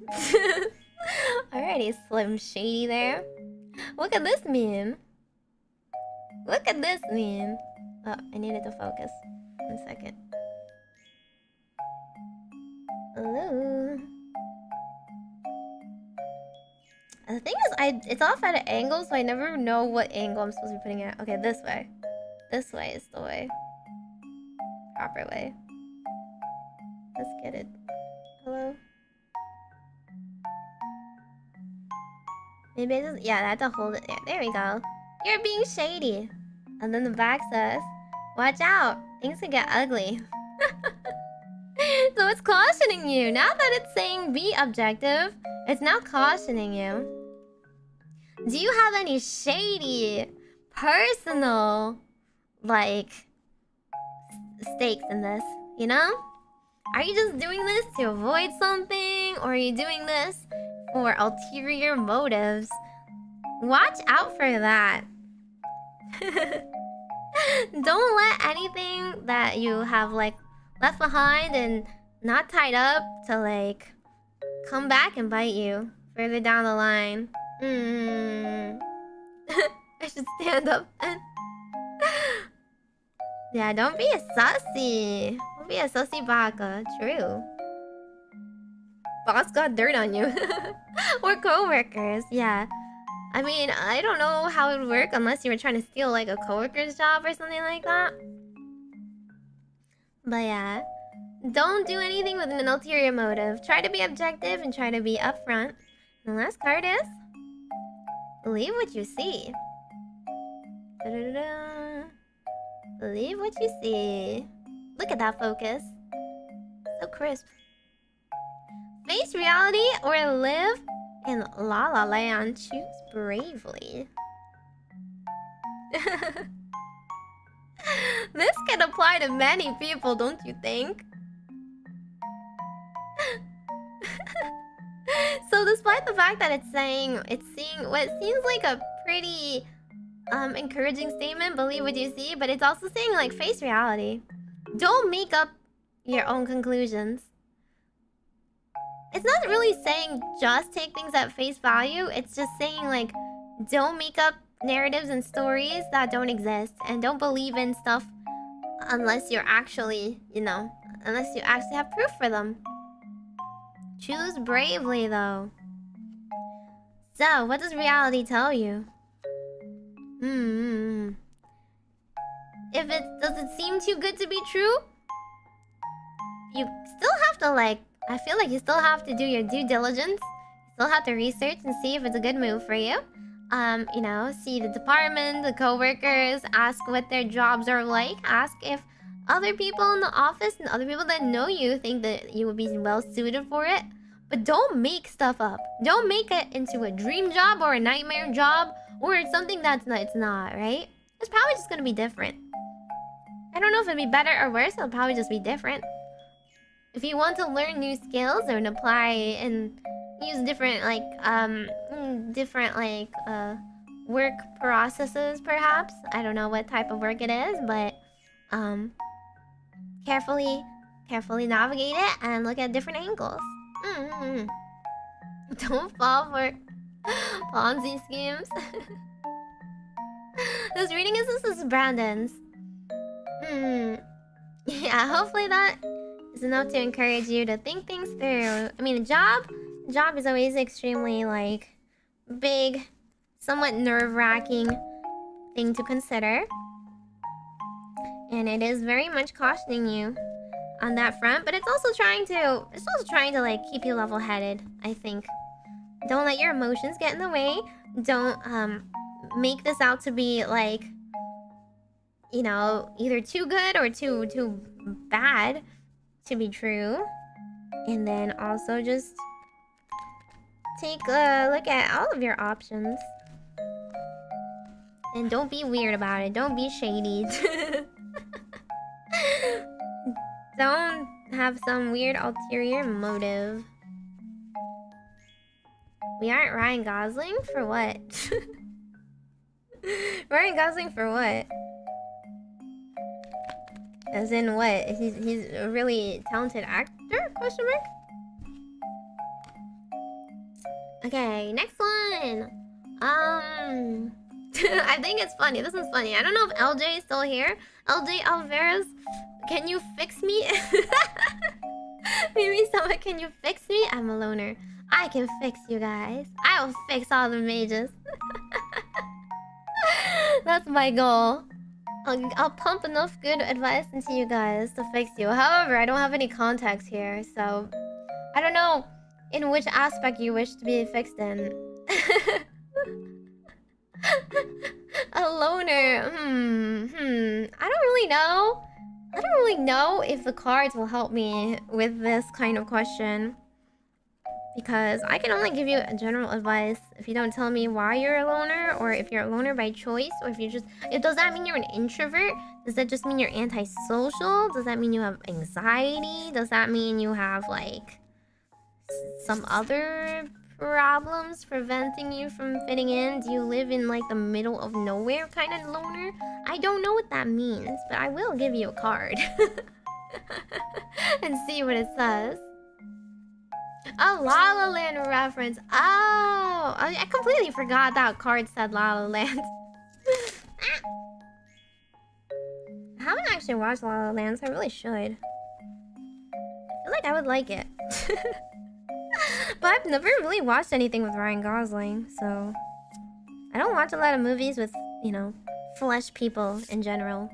Alrighty, Slim Shady there. What could this mean? What could this mean? Oh, I needed to focus. 1 second. Hello. The thing is, it's off at an angle, so I never know what angle I'm supposed to be putting it. Okay, this way. This way is the way. Proper way. Let's get it. Hello? Maybe I just... Yeah, I have to hold it there. There we go. You're being shady. And then the back says, watch out. Things can get ugly. So it's cautioning you. Now that it's saying be objective, it's now cautioning you. Do you have any shady, personal, like, stakes in this? You know? Are you just doing this to avoid something? Or are you doing this for ulterior motives? Watch out for that. Don't let anything that you have, like, left behind and not tied up to, like, come back and bite you further down the line. I should stand up then. Yeah, don't be a sussy. Don't be a sussy baka. True. Boss got dirt on you. We're co-workers. Yeah. I mean, I don't know how it would work unless you were trying to steal, like, a co-worker's job or something like that. But yeah. Don't do anything with an ulterior motive. Try to be objective and try to be upfront. The last card is... Believe what you see. Da-da-da-da. Believe what you see. Look at that focus. So crisp. Face reality or live in La La Land. Choose bravely. This can apply to many people, don't you think? So despite the fact that it's seeing what seems like a pretty encouraging statement, believe what you see, but it's also saying like face reality. Don't make up your own conclusions. It's not really saying just take things at face value. It's just saying like don't make up narratives and stories that don't exist, and don't believe in stuff unless you're actually, unless you actually have proof for them. Choose bravely though. So, what does reality tell you? If it doesn't seem too good to be true, you still have to I feel like you still have to do your due diligence. You still have to research and see if it's a good move for you. See the department, the co-workers, ask what their jobs are like, ask if other people in the office and other people that know you think that you would be well suited for it. But don't make stuff up. Don't make it into a dream job or a nightmare job or something that's not, it's not, right? It's probably just gonna be different. I don't know if it'd be better or worse, it'll probably just be different. If you want to learn new skills or apply and use different work processes perhaps. I don't know what type of work it is, but carefully navigate it and look at different angles. Don't fall for Ponzi schemes. This reading is Brandon's. Yeah, hopefully that is enough to encourage you to think things through. I mean, a job is always extremely big, somewhat nerve-wracking thing to consider. And it is very much cautioning you on that front, but it's also trying to keep you level-headed, I think. Don't let your emotions get in the way. Don't make this out to be either too good or too bad to be true. And then also just take a look at all of your options. And don't be weird about it. Don't be shady. Don't have some weird ulterior motive. We aren't Ryan Gosling? For what? Ryan Gosling for what? As in what? He's a really talented actor? Question mark? Okay, next one. I think it's funny. This is funny. I don't know if LJ is still here. LJ Alvarez, can you fix me? Maybe someone, can you fix me? I'm a loner. I can fix you guys. I will fix all the mages. That's my goal. I'll pump enough good advice into you guys to fix you. However, I don't have any contacts here, so I don't know in which aspect you wish to be fixed in. A loner. I don't really know. I don't really know if the cards will help me with this kind of question. Because I can only give you a general advice if you don't tell me why you're a loner, or if you're a loner by choice, or if you just... Does that mean you're an introvert? Does that just mean you're antisocial? Does that mean you have anxiety? Does that mean you have, some other problems preventing you from fitting in? Do you live in, the middle of nowhere kind of loner? I don't know what that means, but I will give you a card. And see what it says. A La La Land reference. Oh, I completely forgot that card said La La Land. I haven't actually watched La La Land, so I really should. I feel like I would like it. But I've never really watched anything with Ryan Gosling, so... I don't watch a lot of movies with, flesh people in general.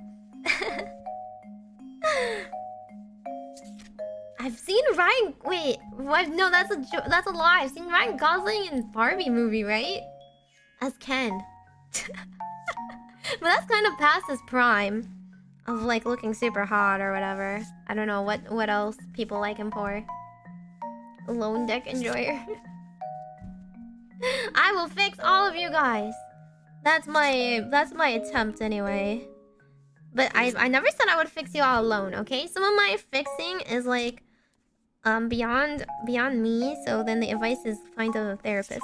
I've seen Ryan... Wait, what? No, that's a lie. I've seen Ryan Gosling in Barbie movie, right? As Ken. But that's kind of past his prime. Of, looking super hot or whatever. I don't know what else people like him for. Lone deck enjoyer. I will fix all of you guys. That's my attempt anyway. But I never said I would fix you all alone, okay? Some of my fixing is beyond me, so then the advice is find a therapist.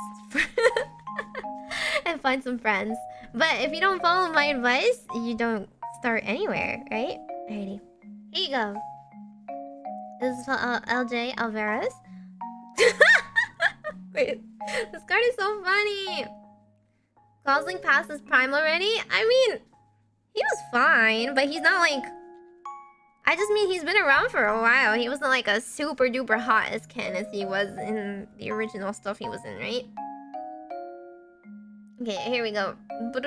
And find some friends. But if you don't follow my advice, you don't start anywhere, right? Alrighty. Here you go. This is LJ Alvarez. Wait, this card is so funny. Gosling passed his prime already? I mean, he was fine, but he's not like... I just mean he's been around for a while. He wasn't like a super duper hot as Ken as he was in the original stuff he was in, right? Okay, here we go. Isn't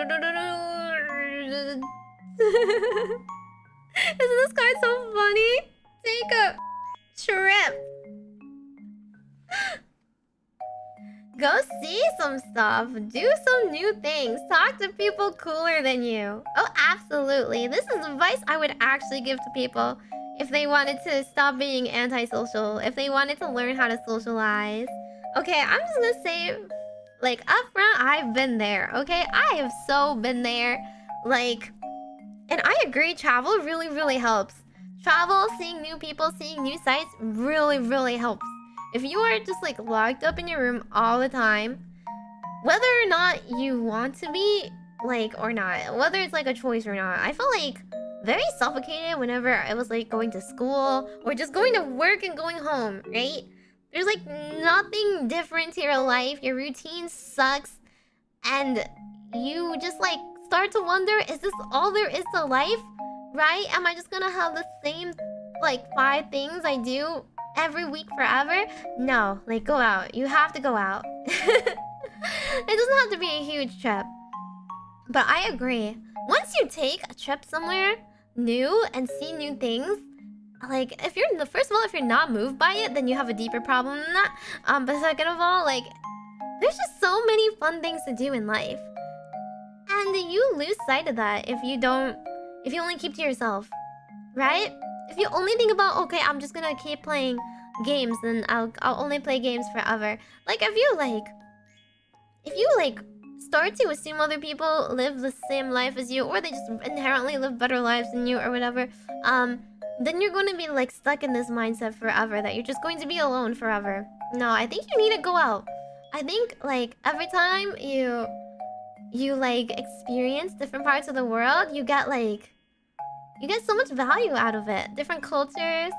this card so funny? Take a trip. Go see some stuff. Do some new things. Talk to people cooler than you. Oh, absolutely. This is advice I would actually give to people if they wanted to stop being antisocial. If they wanted to learn how to socialize. Okay, I'm just gonna say, like, up front, I've been there, okay? I have so been there. Like, and I agree, travel really, really helps. Travel, seeing new people, seeing new sights really, really helps. If you are just like locked up in your room all the time, whether or not you want to be, like, or not, whether it's like a choice or not, I felt like very suffocated whenever I was like going to school or just going to work and going home, right? There's like nothing different to your life. Your routine sucks. And you just like start to wonder, is this all there is to life? Right? Am I just gonna have the same like 5 things I do every week forever? No, like go out. You have to go out. It doesn't have to be a huge trip. But I agree. Once you take a trip somewhere new and see new things, like if you're first of all, if you're not moved by it, then you have a deeper problem than that. But second of all, like there's just so many fun things to do in life. And you lose sight of that if you only keep to yourself. Right? If you only think about, okay, I'm just gonna keep playing games, then I'll only play games forever. Like if you start to assume other people live the same life as you, or they just inherently live better lives than you or whatever, then you're going to be like stuck in this mindset forever that you're just going to be alone forever. No, I think you need to go out. I think like every time you like experience different parts of the world, you get so much value out of it. Different cultures,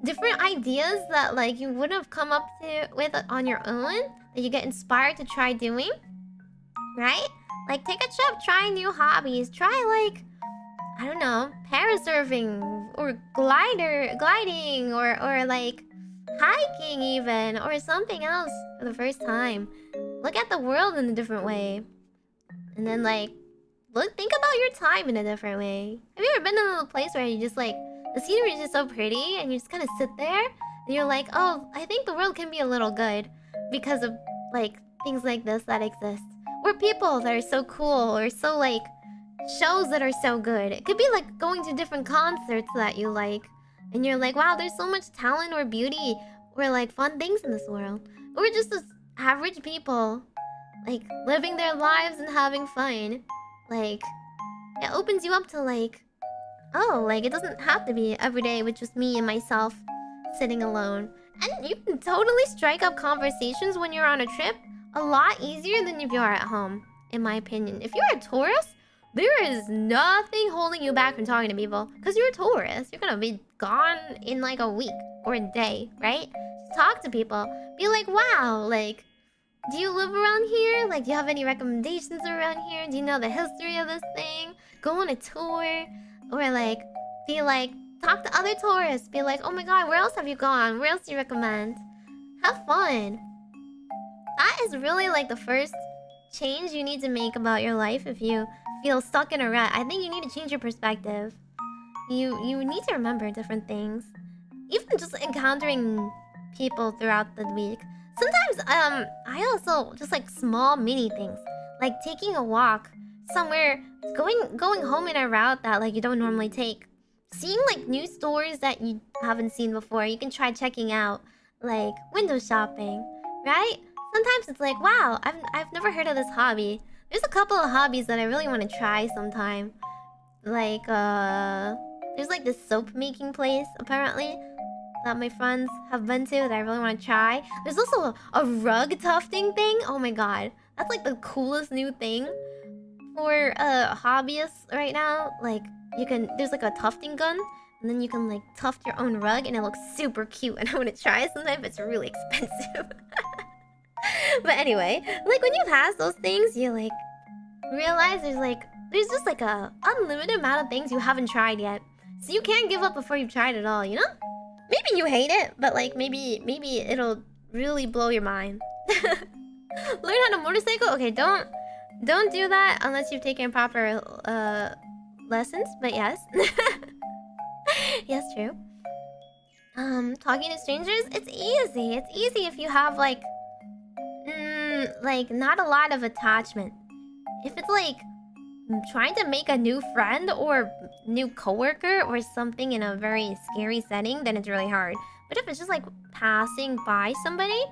different ideas that like you wouldn't have come up with on your own, that you get inspired to try doing. Right? Like take a trip, try new hobbies, try like, I don't know, parasurfing or gliding or like hiking even, or something else for the first time. Look at the world in a different way. And then like think about your time in a different way. Have you ever been in a place where you just like the scenery is just so pretty and you just kind of sit there and you're like, oh, I think the world can be a little good because of like things like this that exist. Or people that are so cool, or so like shows that are so good. It could be like going to different concerts that you like, and you're like, wow, there's so much talent or beauty or like fun things in this world. Or just as average people, like living their lives and having fun. Like it opens you up to like, oh, like it doesn't have to be every day with just me and myself sitting alone. And you can totally strike up conversations when you're on a trip a lot easier than if you are at home, in my opinion. If you're a tourist, there is nothing holding you back from talking to people. Because you're a tourist. You're gonna be gone in like a week or a day, right? Just talk to people. Be like, wow, like, do you live around here? Like, do you have any recommendations around here? Do you know the history of this thing? Go on a tour. Or like, be like, talk to other tourists. Be like, oh my god, where else have you gone? Where else do you recommend? Have fun. That is really like the first change you need to make about your life if you feel stuck in a rut. I think you need to change your perspective. You need to remember different things. Even just encountering people throughout the week. Sometimes I also just like small mini things. Like taking a walk somewhere, going home in a route that like you don't normally take. Seeing like new stores that you haven't seen before. You can try checking out, like window shopping, right? Sometimes it's like, wow, I've never heard of this hobby. There's a couple of hobbies that I really want to try sometime. Like, there's like this soap making place, apparently, that my friends have been to that I really want to try. There's also a rug tufting thing. Oh my god. That's like the coolest new thing. for hobbyists right now, like there's like a tufting gun, and then you can like tuft your own rug, and it looks super cute. And I want to try it sometime, but it's really expensive. But anyway, like when you pass those things, you like realize there's just like a unlimited amount of things you haven't tried yet. So you can't give up before you've tried it all, you know? Maybe you hate it, but like maybe it'll really blow your mind. Learn how to motorcycle? Okay, don't do that unless you've taken proper lessons, but yes. Yes, true. Talking to strangers, it's easy. It's easy if you have like not a lot of attachment. If it's like trying to make a new friend or new coworker or something in a very scary setting, then it's really hard. But if it's just like passing by somebody,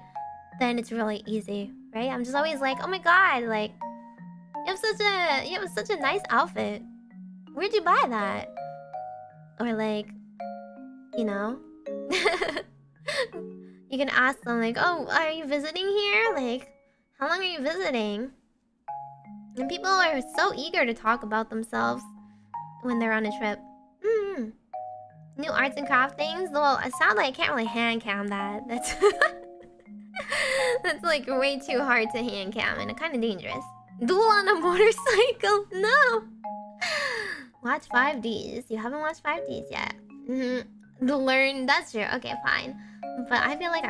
then it's really easy, right? I'm just always like, oh my god, like you have such a nice outfit. Where'd you buy that? Or like, you know, you can ask them like, oh, are you visiting here? Like, how long are you visiting? And people are so eager to talk about themselves when they're on a trip. New arts and craft things? Well, sadly, I can't really hand cam that. That's that's like way too hard to hand cam and kind of dangerous. Duel on a motorcycle? No! Watch 5Ds. You haven't watched 5Ds yet. Learn. That's true. Okay, fine. But I feel like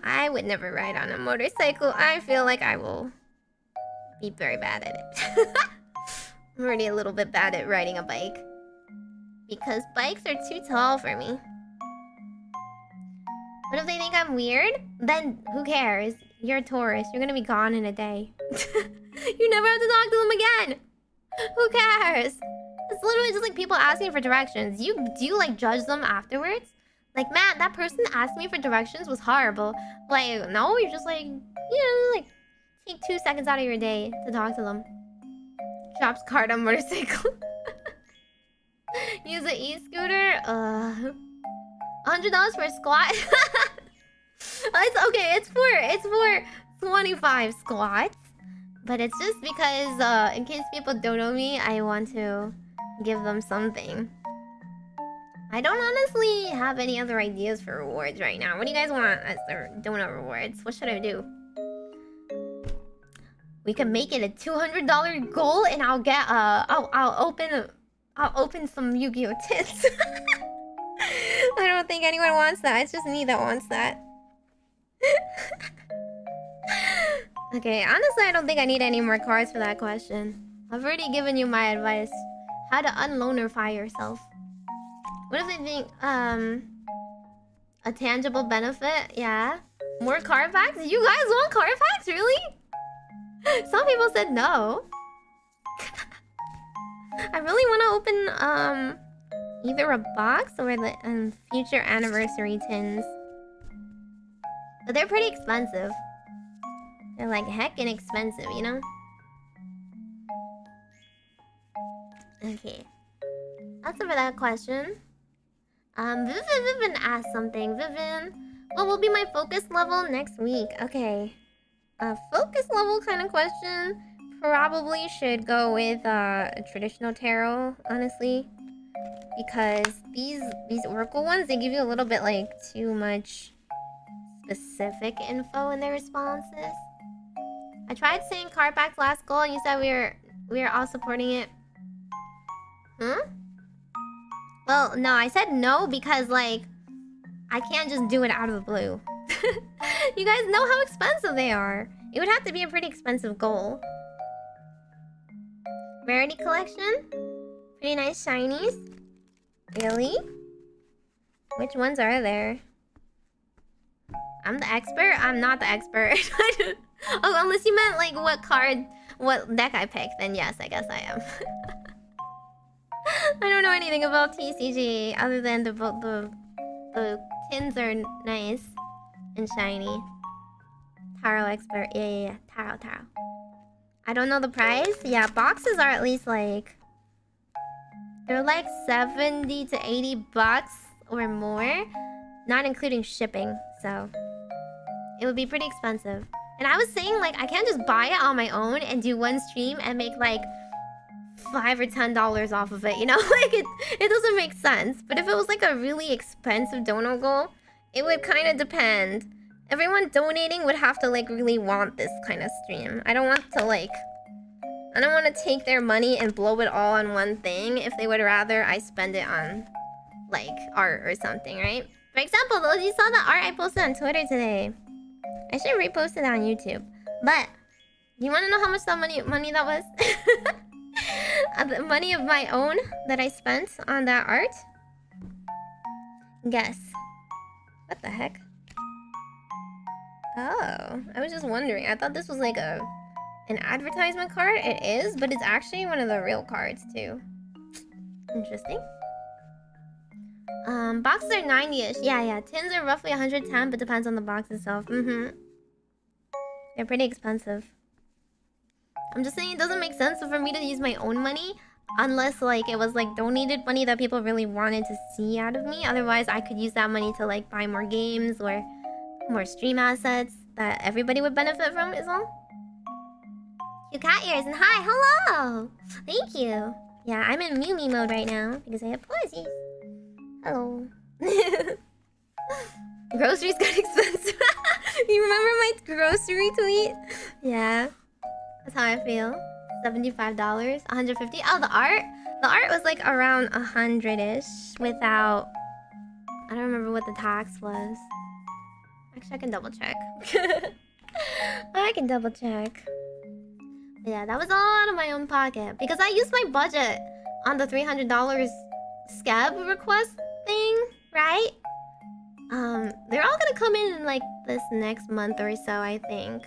I would never ride on a motorcycle. I feel like I will be very bad at it. I'm already a little bit bad at riding a bike. Because bikes are too tall for me. What if they think I'm weird? Then who cares? You're a tourist. You're gonna be gone in a day. You never have to talk to them again. Who cares? It's literally just like people asking for directions. Do you like judge them afterwards? Like, man, that person asked me for directions was horrible. Like, no, you're just like, you know, like take 2 seconds out of your day to talk to them. Drops card on motorcycle. Use an e-scooter. $100 for a squat. It's okay. It's for 25 squats. But it's just because in case people don't know me, I want to give them something. I don't honestly have any other ideas for rewards right now. What do you guys want as their donut rewards? What should I do? We can make it a $200 goal, and I'll get I'll open some Yu-Gi-Oh tits. I don't think anyone wants that. It's just me that wants that. Okay, honestly, I don't think I need any more cards for that question. I've already given you my advice. How to unlonerify yourself. What if they think, a tangible benefit? Yeah. More card packs? You guys want card packs? Really? Some people said no. I really want to open, either a box or the future anniversary tins. But they're pretty expensive. They're like heckin' expensive, you know? Okay. That's it for that question. Vivian asked something. Vivian, what will be my focus level next week? Okay. A focus level kind of question. Probably should go with a traditional tarot, honestly. Because these oracle ones, they give you a little bit like too much specific info in their responses. I tried saying card packs last goal and you said we were all supporting it. Huh? Well, no, I said no because like I can't just do it out of the blue. You guys know how expensive they are. It would have to be a pretty expensive goal. Rarity collection? Pretty nice shinies. Really? Which ones are there? I'm the expert? I'm not the expert. Oh, unless you meant like what deck I picked, then yes, I guess I am. I don't know anything about TCG other than the tins are nice and shiny. Tarot expert, yeah. Tarot. I don't know the price. Yeah, boxes are at least like they're like 70 to 80 bucks or more, not including shipping. So it would be pretty expensive. And I was saying like I can't just buy it on my own and do one stream and make like $5 or $10 off of it, you know? Like, it doesn't make sense. But if it was like a really expensive dono goal, it would kind of depend. Everyone donating would have to like really want this kind of stream. I don't want to take their money and blow it all on one thing if they would rather I spend it on like art or something, right? For example, though, you saw the art I posted on Twitter today. I should repost it on YouTube. But you want to know how much that money that was? The money of my own that I spent on that art? Guess. What the heck? Oh, I was just wondering. I thought this was like an advertisement card. It is, but it's actually one of the real cards too. Interesting. Boxes are 90-ish. Yeah. Tins are roughly 110, but depends on the box itself. They're pretty expensive. I'm just saying it doesn't make sense for me to use my own money unless like it was like donated money that people really wanted to see out of me. Otherwise, I could use that money to like buy more games or more stream assets that everybody would benefit from, is all. You cat ears and hi, hello! Thank you. Yeah, I'm in Meimi mode right now because I have pauses. Hello. Groceries got expensive. You remember my grocery tweet? Yeah. That's how I feel. $75, $150. Oh, the art? The art was like around 100-ish without... I don't remember what the tax was. Actually, I can double check. I can double check. But yeah, that was all out of my own pocket. Because I used my budget on the $300 scab request thing, right? They're all gonna come in like this next month or so, I think.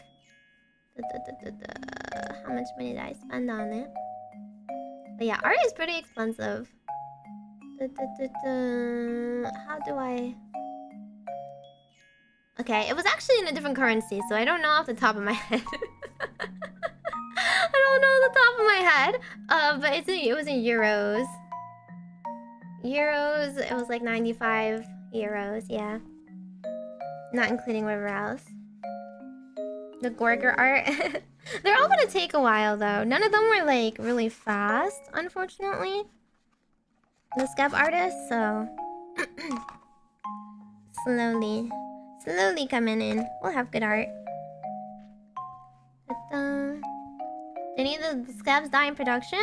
How much money did I spend on it? But yeah, art is pretty expensive. How do I... Okay, it was actually in a different currency, so I don't know off the top of my head. I don't know the top of my head. But it was in euros. Euros, it was like 95 euros, yeah. Not including whatever else. The Gorger art. They're all gonna take a while though. None of them were like really fast, unfortunately. The scab artists, so slowly coming in. We'll have good art. Did any of the scabs die in production?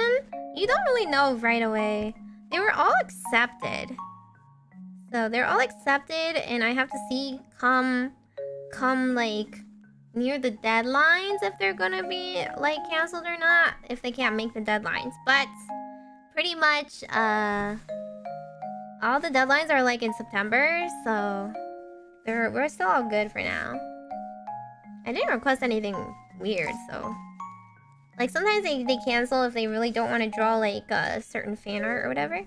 You don't really know right away. They were all accepted. So they're all accepted, and I have to see come like near the deadlines if they're gonna be like canceled or not, if they can't make the deadlines. But pretty much all the deadlines are like in September, so we're still all good for now. I didn't request anything weird, so like sometimes they cancel if they really don't want to draw like a certain fan art or whatever,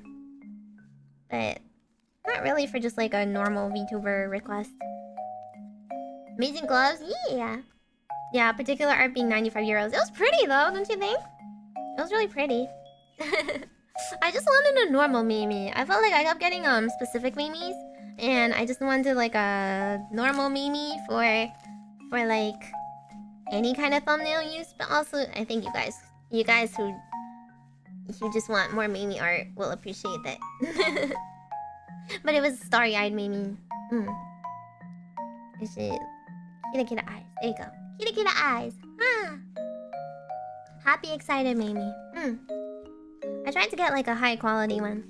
but not really for just like a normal VTuber request. Amazing gloves, yeah. Particular art being 95 euros. It was pretty though, don't you think? It was really pretty. I just wanted a normal Meimi. I felt like I kept getting specific Meimis, and I just wanted like a normal Meimi for like any kind of thumbnail use. But also, I think you guys who just want more Meimi art will appreciate that. But it was starry-eyed Meimi. Is it Kira eyes? There you go. Kira eyes. Ah. Happy, excited Meimi. I tried to get like a high quality one.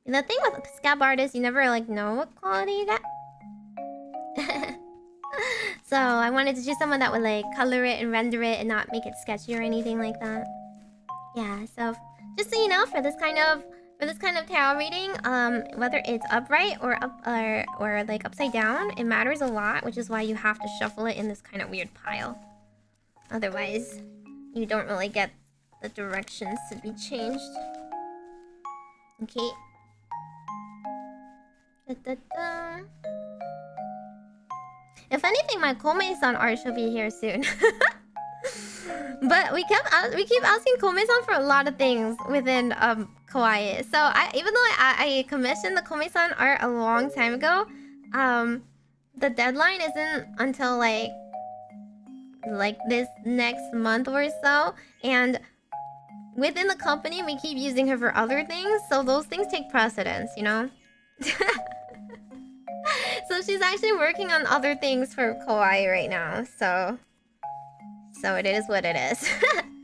The thing with scab artists, you never like know what quality you get. So I wanted to choose someone that would like color it and render it and not make it sketchy or anything like that. Yeah, so just so you know, for this kind of tarot reading, whether it's upright or like upside down, it matters a lot, which is why you have to shuffle it in this kind of weird pile. Otherwise, you don't really get the directions to be changed. Okay. If anything, my Komei-san art should be here soon. But we keep asking Komei-san for a lot of things within kawaii. So even though I commissioned the Komei-san art a long time ago, the deadline isn't until like this next month or so, and within the company, we keep using her for other things, so those things take precedence, you know? So she's actually working on other things for kawaii right now, so it is what it is.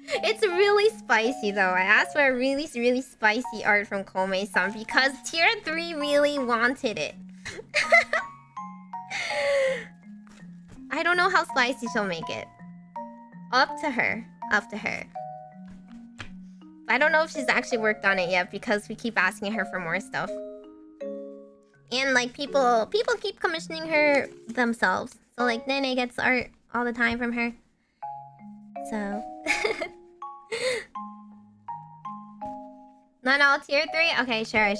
It's really spicy though. I asked for a really, really spicy art from Komei-san because tier 3 really wanted it. I don't know how spicy she'll make it. Up to her. Up to her. I don't know if she's actually worked on it yet because we keep asking her for more stuff. And like people keep commissioning her themselves. So like Nene gets art all the time from her. So not all tier 3? Okay, sure.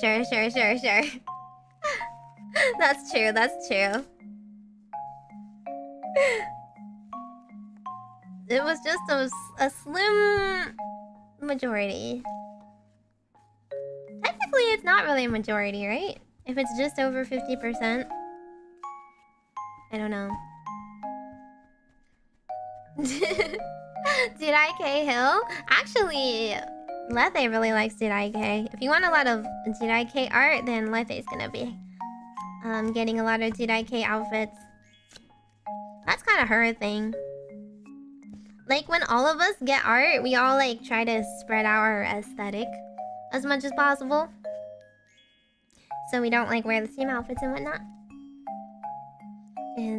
That's true, that's true. It was just a slim majority. Technically, it's not really a majority, right? If it's just over 50%. I don't know. Jirai-K Hill? Actually, Lethe really likes Jirai-K. If you want a lot of Jirai-K art, then Lethe's gonna be getting a lot of Jirai-K outfits. That's kind of her thing. Like, when all of us get art, we all, like, try to spread out our aesthetic as much as possible. So we don't, like, wear the same outfits and whatnot. Here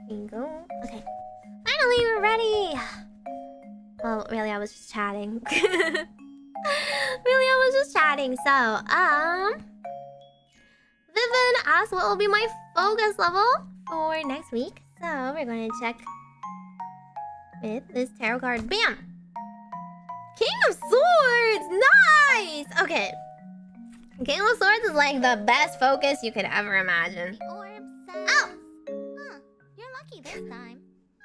you go. Okay. Finally, we're ready! Well, really, I was just chatting. So, Vivian asked what will be my focus level for next week. So, we're going to check with this tarot card. Bam! King of Swords! Nice! Okay. King of Swords is like the best focus you could ever imagine. Oh! Huh, you're lucky this time.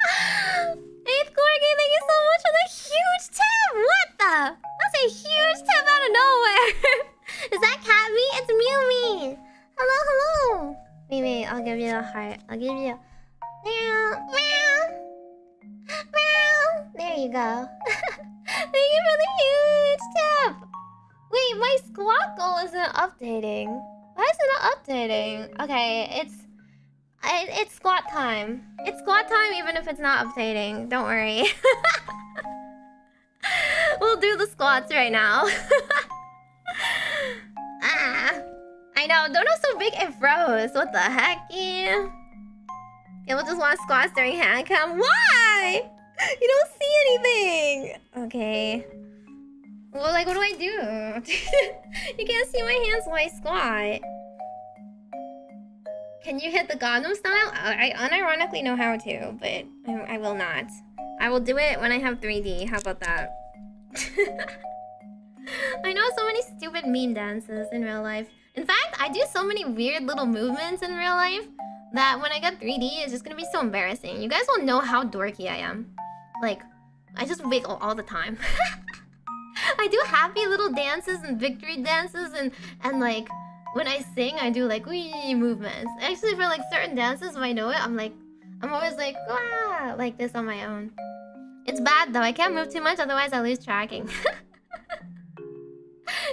8th Corgi, thank you so much for the huge tip! What the? That's a huge tip out of nowhere! Is that Cat Me? It's Mew-me! Hello! Wait, I'll give you a heart. I'll give you a... Meow! There you go. Thank you for the huge tip! Wait, my squat goal isn't updating. Why is it not updating? Okay, it's squat time. It's squat time even if it's not updating. Don't worry. We'll do the squats right now. I know, Dono's so big it froze. What the heck? Yeah, we'll just want squats during hand cam. Why? You don't see anything. Okay. Well, like, what do I do? You can't see my hands while I squat. Can you hit the Gangnam style? I unironically know how to, but I will not. I will do it when I have 3D. How about that? I know so many stupid meme dances in real life. In fact, I do so many weird little movements in real life that when I get 3D, it's just gonna be so embarrassing. You guys will know how dorky I am. Like, I just wiggle all the time. I do happy little dances and victory dances and like when I sing I do like wee movements. Actually for like certain dances if I know it I'm always like wah, like this on my own. It's bad though, I can't move too much otherwise I lose tracking.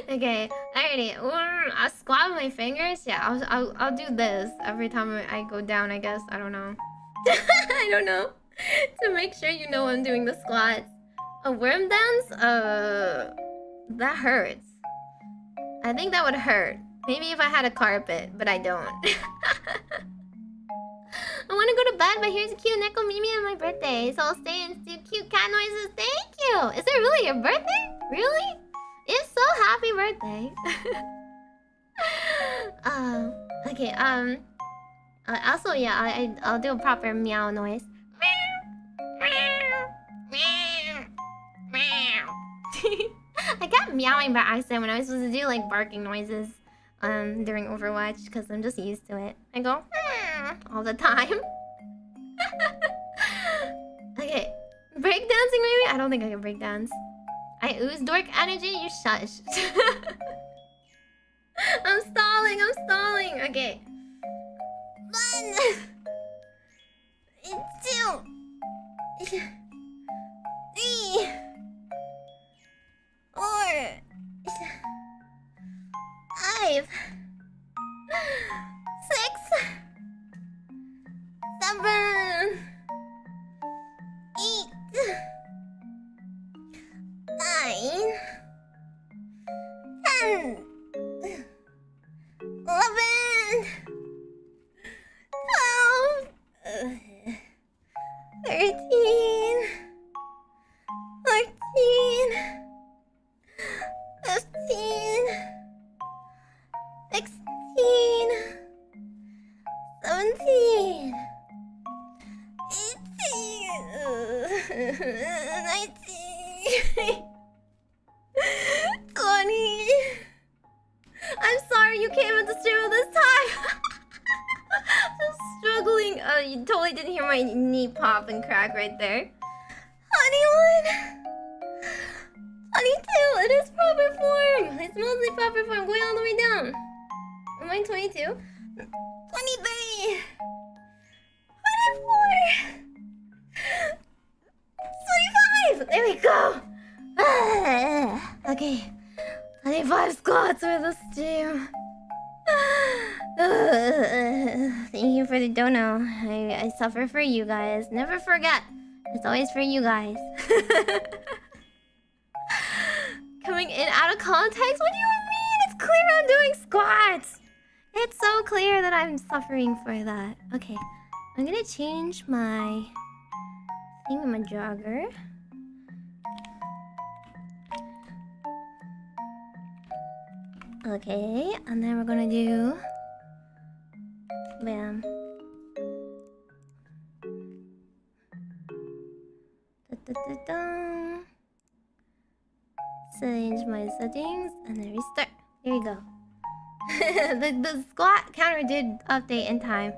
Okay, alrighty. I'll squat with my fingers. Yeah, I'll do this every time I go down, I guess. I don't know. I don't know. To make sure you know I'm doing the squats. A worm dance? That hurts. I think that would hurt. Maybe if I had a carpet, but I don't. I want to go to bed, but here's a cute Neko Mimi on my birthday, so I'll stay and do cute cat noises. Thank you! Is it really your birthday? Really? If so, happy birthday. Okay, also, yeah, I'll do a proper meow noise. I kept meowing by accident when I was supposed to do like barking noises during Overwatch because I'm just used to it. I go all the time. Okay, breakdancing maybe? I don't think I can breakdance. I ooze dork energy, you shush. I'm stalling. Okay. 1, 2, 3, 20. I'm sorry you came into stream this time. Just struggling. Oh, you totally didn't hear my knee pop and crack right there. 21. 22. It is proper form. It's mostly proper form. Going all the way down. Am I 22? 23. 24. 25. There we go. Okay. 25 squats for the stream. Thank you for the dono. I suffer for you guys. Never forget. It's always for you guys. Coming in out of context? What do you mean? It's clear I'm doing squats. It's so clear that I'm suffering for that. Okay. I'm gonna change my thingamajogger. Okay, and then we're gonna do... Bam. Da-da-da-da. Change my settings, and then restart. Here we go. the squat counter did update in time.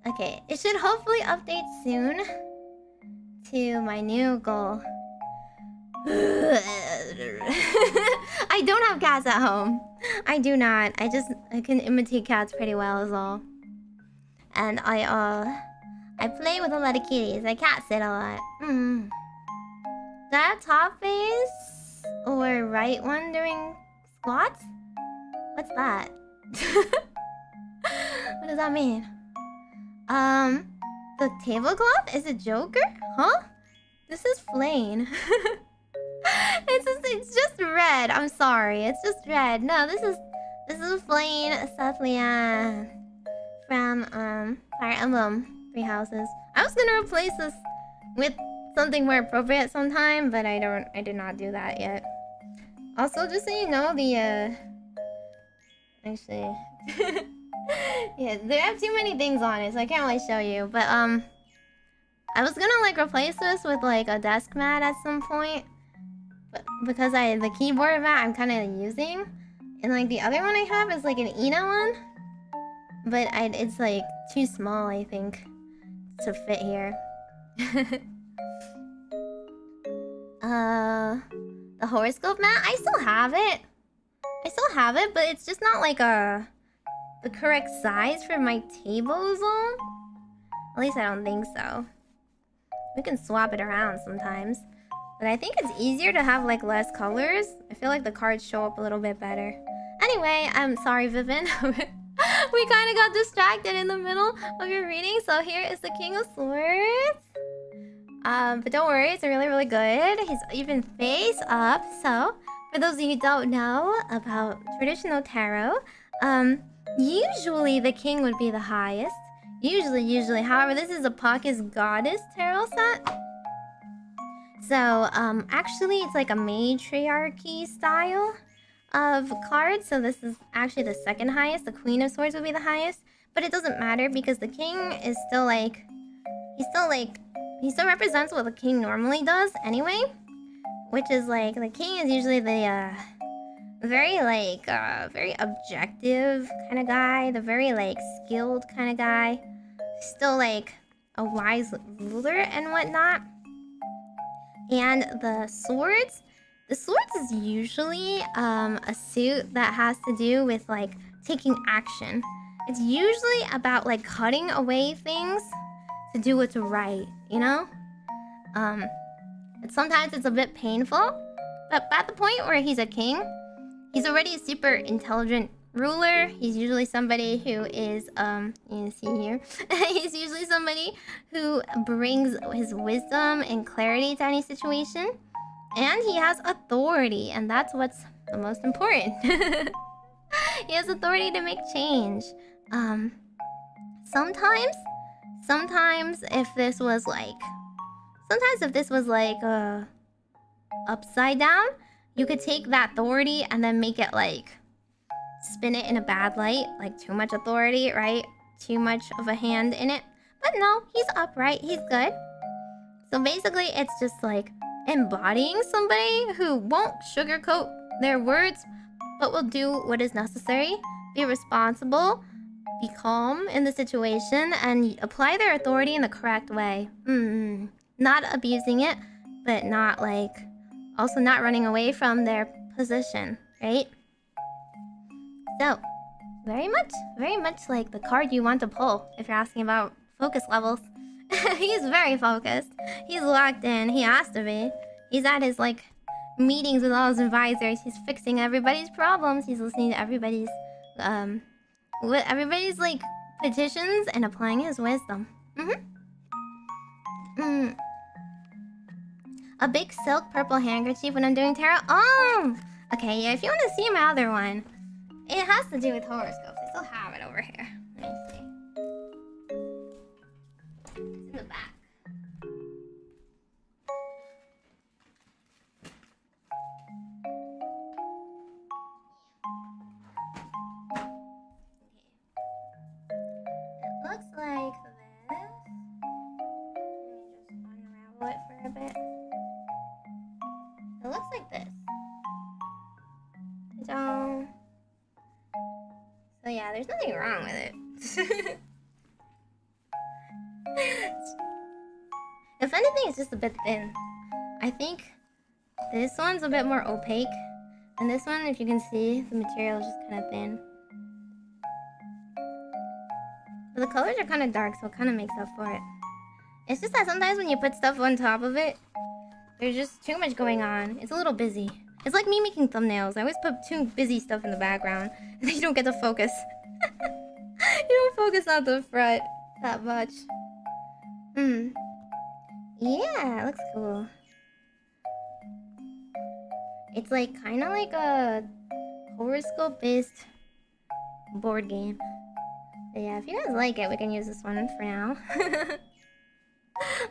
Okay, it should hopefully update soon to my new goal. I don't have cats at home. I do not. I can imitate cats pretty well is all. And I play with a lot of kitties. I cat sit a lot. That top face or right one during squats? What's that? What does that mean? The tablecloth is a Joker? Huh? This is Flane. It's just red. I'm sorry. It's just red. No, this is Flane Sathlian from Fire Emblem 3 Houses. I was gonna replace this with something more appropriate sometime, but I did not do that yet. Also, just so you know, actually yeah, they have too many things on it, so I can't really show you. But I was gonna like replace this with like a desk mat at some point. But because the keyboard mat I'm kind of using, and like the other one I have is like an Ina one, but it's like too small I think to fit here. The horoscope mat, I still have it. But it's just not like the correct size for my table zone. At least I don't think so. We can swap it around sometimes. But I think it's easier to have like less colors. I feel like the cards show up a little bit better. Anyway, I'm sorry, Vivin. We kind of got distracted in the middle of your reading. So here is the King of Swords. But don't worry, it's really, really good. He's even face up. So, for those of you who don't know about traditional tarot, usually the king would be the highest. Usually. However, this is a Pocket's Goddess tarot set. So, actually, it's like a matriarchy style of cards. So this is actually the second highest. The Queen of Swords would be the highest. But it doesn't matter because the king is still like... He still represents what the king normally does anyway. Which is like, the king is usually the, very objective kind of guy. The very, like, skilled kind of guy. Still, like, a wise ruler and whatnot. And the swords is usually a suit that has to do with like taking action. It's usually about like cutting away things to do what's right, you know? Sometimes it's a bit painful, but at the point where he's a king, he's already a super intelligent ruler. He's usually somebody who is you can see here. He's usually somebody who brings his wisdom and clarity to any situation, and he has authority, and that's what's the most important. He has authority to make change. Sometimes if this was like upside down, you could take that authority and then make it like spin it in a bad light, like too much authority, right? Too much of a hand in it. But no, he's upright, he's good. So basically, it's just like embodying somebody who won't sugarcoat their words, but will do what is necessary, be responsible, be calm in the situation, and apply their authority in the correct way. Not abusing it, but not like also not running away from their position, right? So, very much like the card you want to pull if you're asking about focus levels. He's very focused. He's locked in. He has to be. He's at his like meetings with all his advisors. He's fixing everybody's problems. He's listening to everybody's like petitions and applying his wisdom. A big silk purple handkerchief when I'm doing tarot. Oh, okay. Yeah, if you want to see my other one, it has to do with horoscopes. I still have it over here. Let me see. It's in the back. It looks like this. Let me just unravel it for a bit. It looks like this. So yeah, there's nothing wrong with it. If anything, it's just a bit thin. I think this one's a bit more opaque. And this one, if you can see, the material is just kind of thin. But the colors are kind of dark, so it kind of makes up for it. It's just that sometimes when you put stuff on top of it, there's just too much going on. It's a little busy. It's like me making thumbnails. I always put too busy stuff in the background. And then you don't get to focus. You don't focus on the front that much. Yeah, it looks cool. It's like kind of like a horoscope-based board game. But yeah, if you guys like it, we can use this one for now.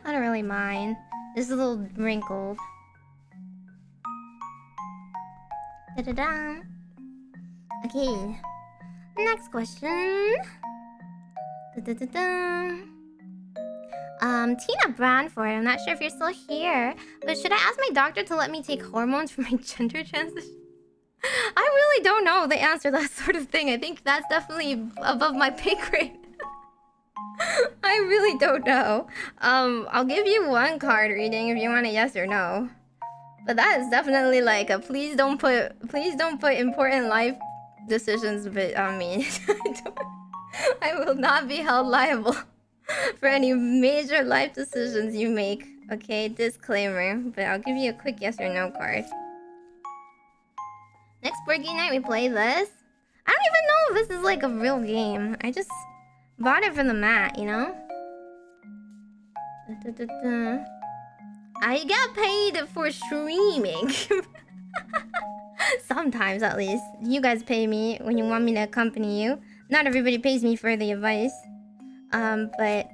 I don't really mind. This is a little wrinkled. Da-da-da. Okay. Next question. Da-da-da-da. Tina Branford. I'm not sure if you're still here, but should I ask my doctor to let me take hormones for my gender transition? I really don't know the answer to that sort of thing. I think that's definitely above my pay grade. I really don't know. I'll give you one card reading if you want a yes or no. But that is definitely like a please don't put important life decisions on me. I will not be held liable for any major life decisions you make. Okay, disclaimer. But I'll give you a quick yes or no card. Next board game night we play this. I don't even know if this is like a real game. I just bought it for the mat, you know? I get paid for streaming. Sometimes, at least. You guys pay me when you want me to accompany you. Not everybody pays me for the advice. But...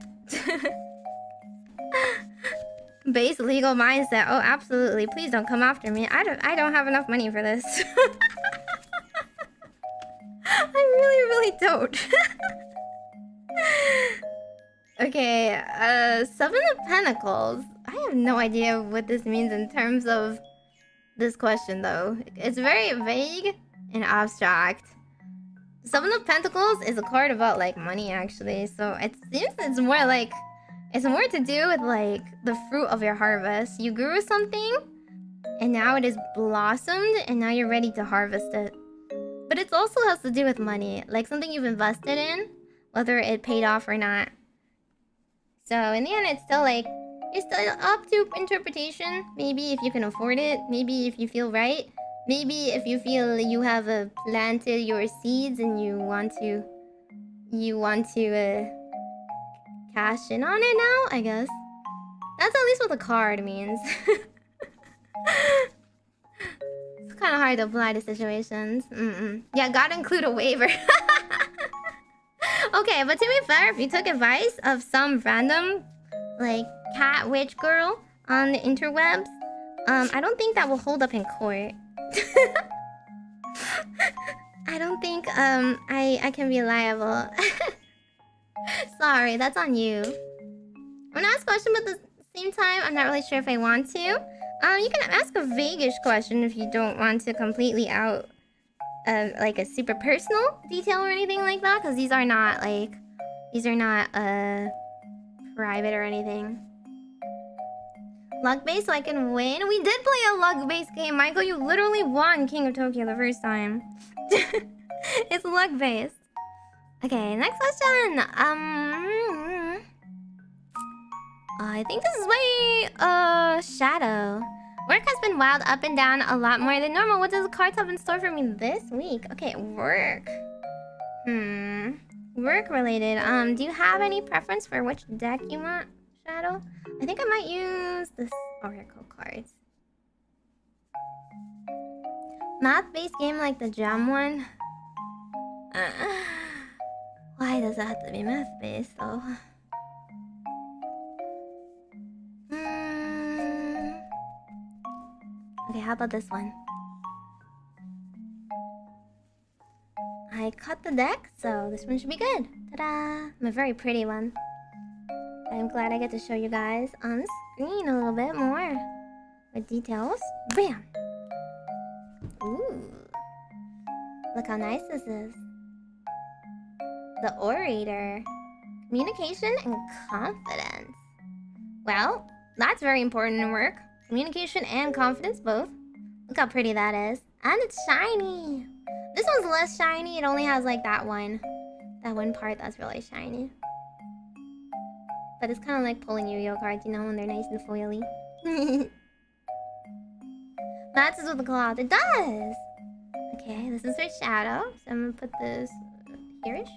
Base legal mindset. Oh, absolutely. Please don't come after me. I don't have enough money for this. I really don't. Okay, Seven of Pentacles. I have no idea what this means in terms of this question, though. It's very vague and abstract. Seven of Pentacles is a card about, like, money, actually. So it seems it's more like... It's more to do with, like, the fruit of your harvest. You grew something, and now it is blossomed, and now you're ready to harvest it. But it also has to do with money. Like, something you've invested in, whether it paid off or not. So, in the end, it's still, like... It's still up to interpretation. Maybe if you can afford it. Maybe if you feel right. Maybe if you feel you have planted your seeds and you want to... cash in on it now, I guess. That's at least what the card means. It's kind of hard to apply to situations. Yeah, gotta include a waiver. Okay, but to be fair, if you took advice of some random, like, cat witch girl on the interwebs, I don't think that will hold up in court. I don't think, I can be liable. Sorry, that's on you. I'm gonna ask a question about the Same time, I'm not really sure if I want to. You can ask a vague-ish question if you don't want to completely out like a super personal detail or anything like that, because these are not private or anything. Luck based so I can win. We did play a luck based game, Michael. You literally won King of Tokyo the first time. It's luck based. Okay, next question. I think this is way Shadow. Work has been wild up and down a lot more than normal. What does the cards have in store for me this week? Okay, work. Work related. Do you have any preference for which deck you want, Shadow? I think I might use this Oracle cards. Math-based game like the Jam one? Why does it have to be math-based though? Okay, how about this one? I cut the deck, so this one should be good. Ta-da! A very pretty one. I'm glad I get to show you guys on the screen a little bit more with details. Bam! Ooh. Look how nice this is. The Orator. Communication and confidence. Well, that's very important in work. Communication and confidence both. Look how pretty that is. And it's shiny. This one's less shiny. It only has like that one part that's really shiny. But it's kind of like pulling Yu-Gi-Oh cards, you know, when they're nice and foily. Matches with the cloth. It does! Okay, this is for Shadow. So I'm gonna put this here-ish.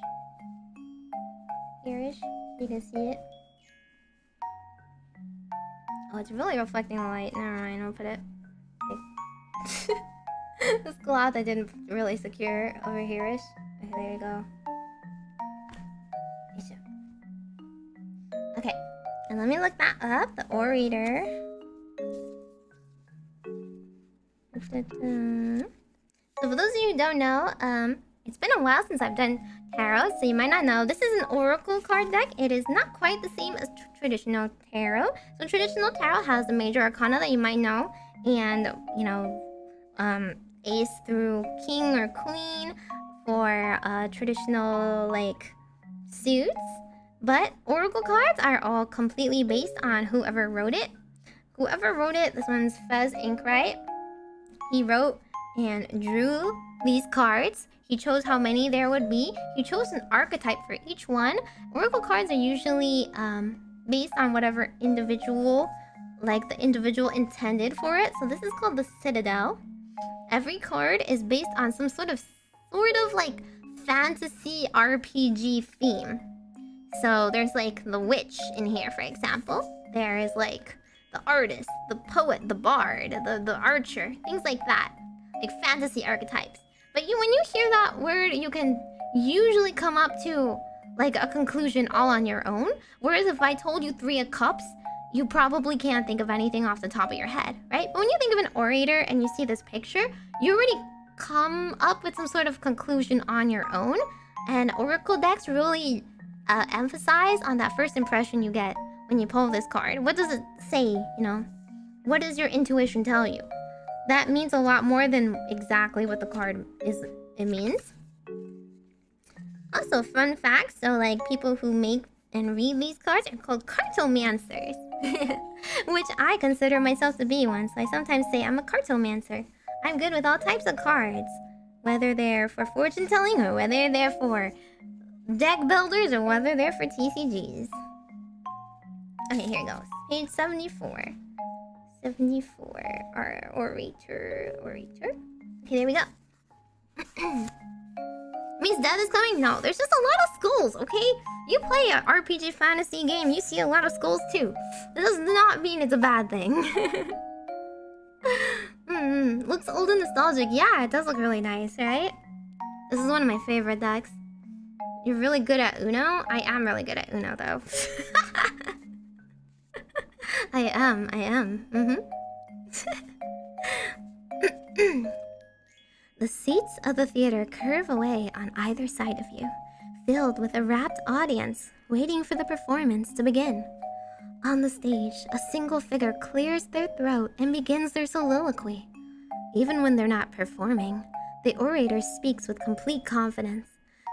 Here-ish. You can see it. Oh, it's really reflecting the light. Never mind, I'll put it. Okay. This cloth I didn't really secure over here-ish. Okay, there you go. Okay, and let me look that up. The Orator. So for those of you who don't know, it's been a while since I've done tarot, so you might not know. This is an oracle card deck. It is not quite the same as traditional tarot. So traditional tarot has the major arcana that you might know, and you know, ace through king or queen for traditional like suits. But oracle cards are all completely based on whoever wrote it. Whoever wrote it, this one's Fez Ink, right? He wrote and drew these cards. He chose how many there would be. He chose an archetype for each one. Oracle cards are usually based on whatever individual, like the individual intended for it. So this is called the Citadel. Every card is based on some sort of like fantasy RPG theme. So there's like the witch in here, for example. There is like the artist, the poet, the bard, the archer, things like that. Like fantasy archetypes. But when you hear that word, you can usually come up to like a conclusion all on your own. Whereas if I told you 3 of Cups, you probably can't think of anything off the top of your head, right? But when you think of an orator and you see this picture, you already come up with some sort of conclusion on your own. And oracle decks really emphasize on that first impression you get when you pull this card. What does it say, you know? What does your intuition tell you? That means a lot more than exactly what the card means. Also, fun fact, so like people who make and read these cards are called cartomancers. Which I consider myself to be one, so I sometimes say I'm a cartomancer. I'm good with all types of cards. Whether they're for fortune telling or whether they're for deck builders or whether they're for TCGs. Okay, here it goes. Page 74. 74. Our orator. Okay, there we go. Means death is coming? No, there's just a lot of skulls, okay? You play an RPG fantasy game, you see a lot of skulls too. This does not mean it's a bad thing. Looks old and nostalgic. Yeah, it does look really nice, right? This is one of my favorite decks. You're really good at Uno? I am really good at Uno, though. I am. The seats of the theater curve away on either side of you, filled with a rapt audience waiting for the performance to begin. On the stage, a single figure clears their throat and begins their soliloquy. Even when they're not performing, the orator speaks with complete confidence.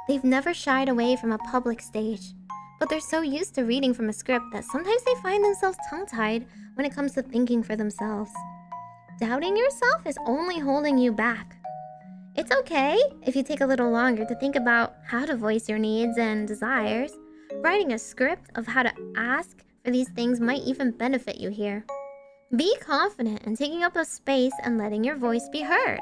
They've never shied away from a public stage, but they're so used to reading from a script that sometimes they find themselves tongue-tied when it comes to thinking for themselves. Doubting yourself is only holding you back. It's okay if you take a little longer to think about how to voice your needs and desires. Writing a script of how to ask for these things might even benefit you here. Be confident in taking up a space and letting your voice be heard.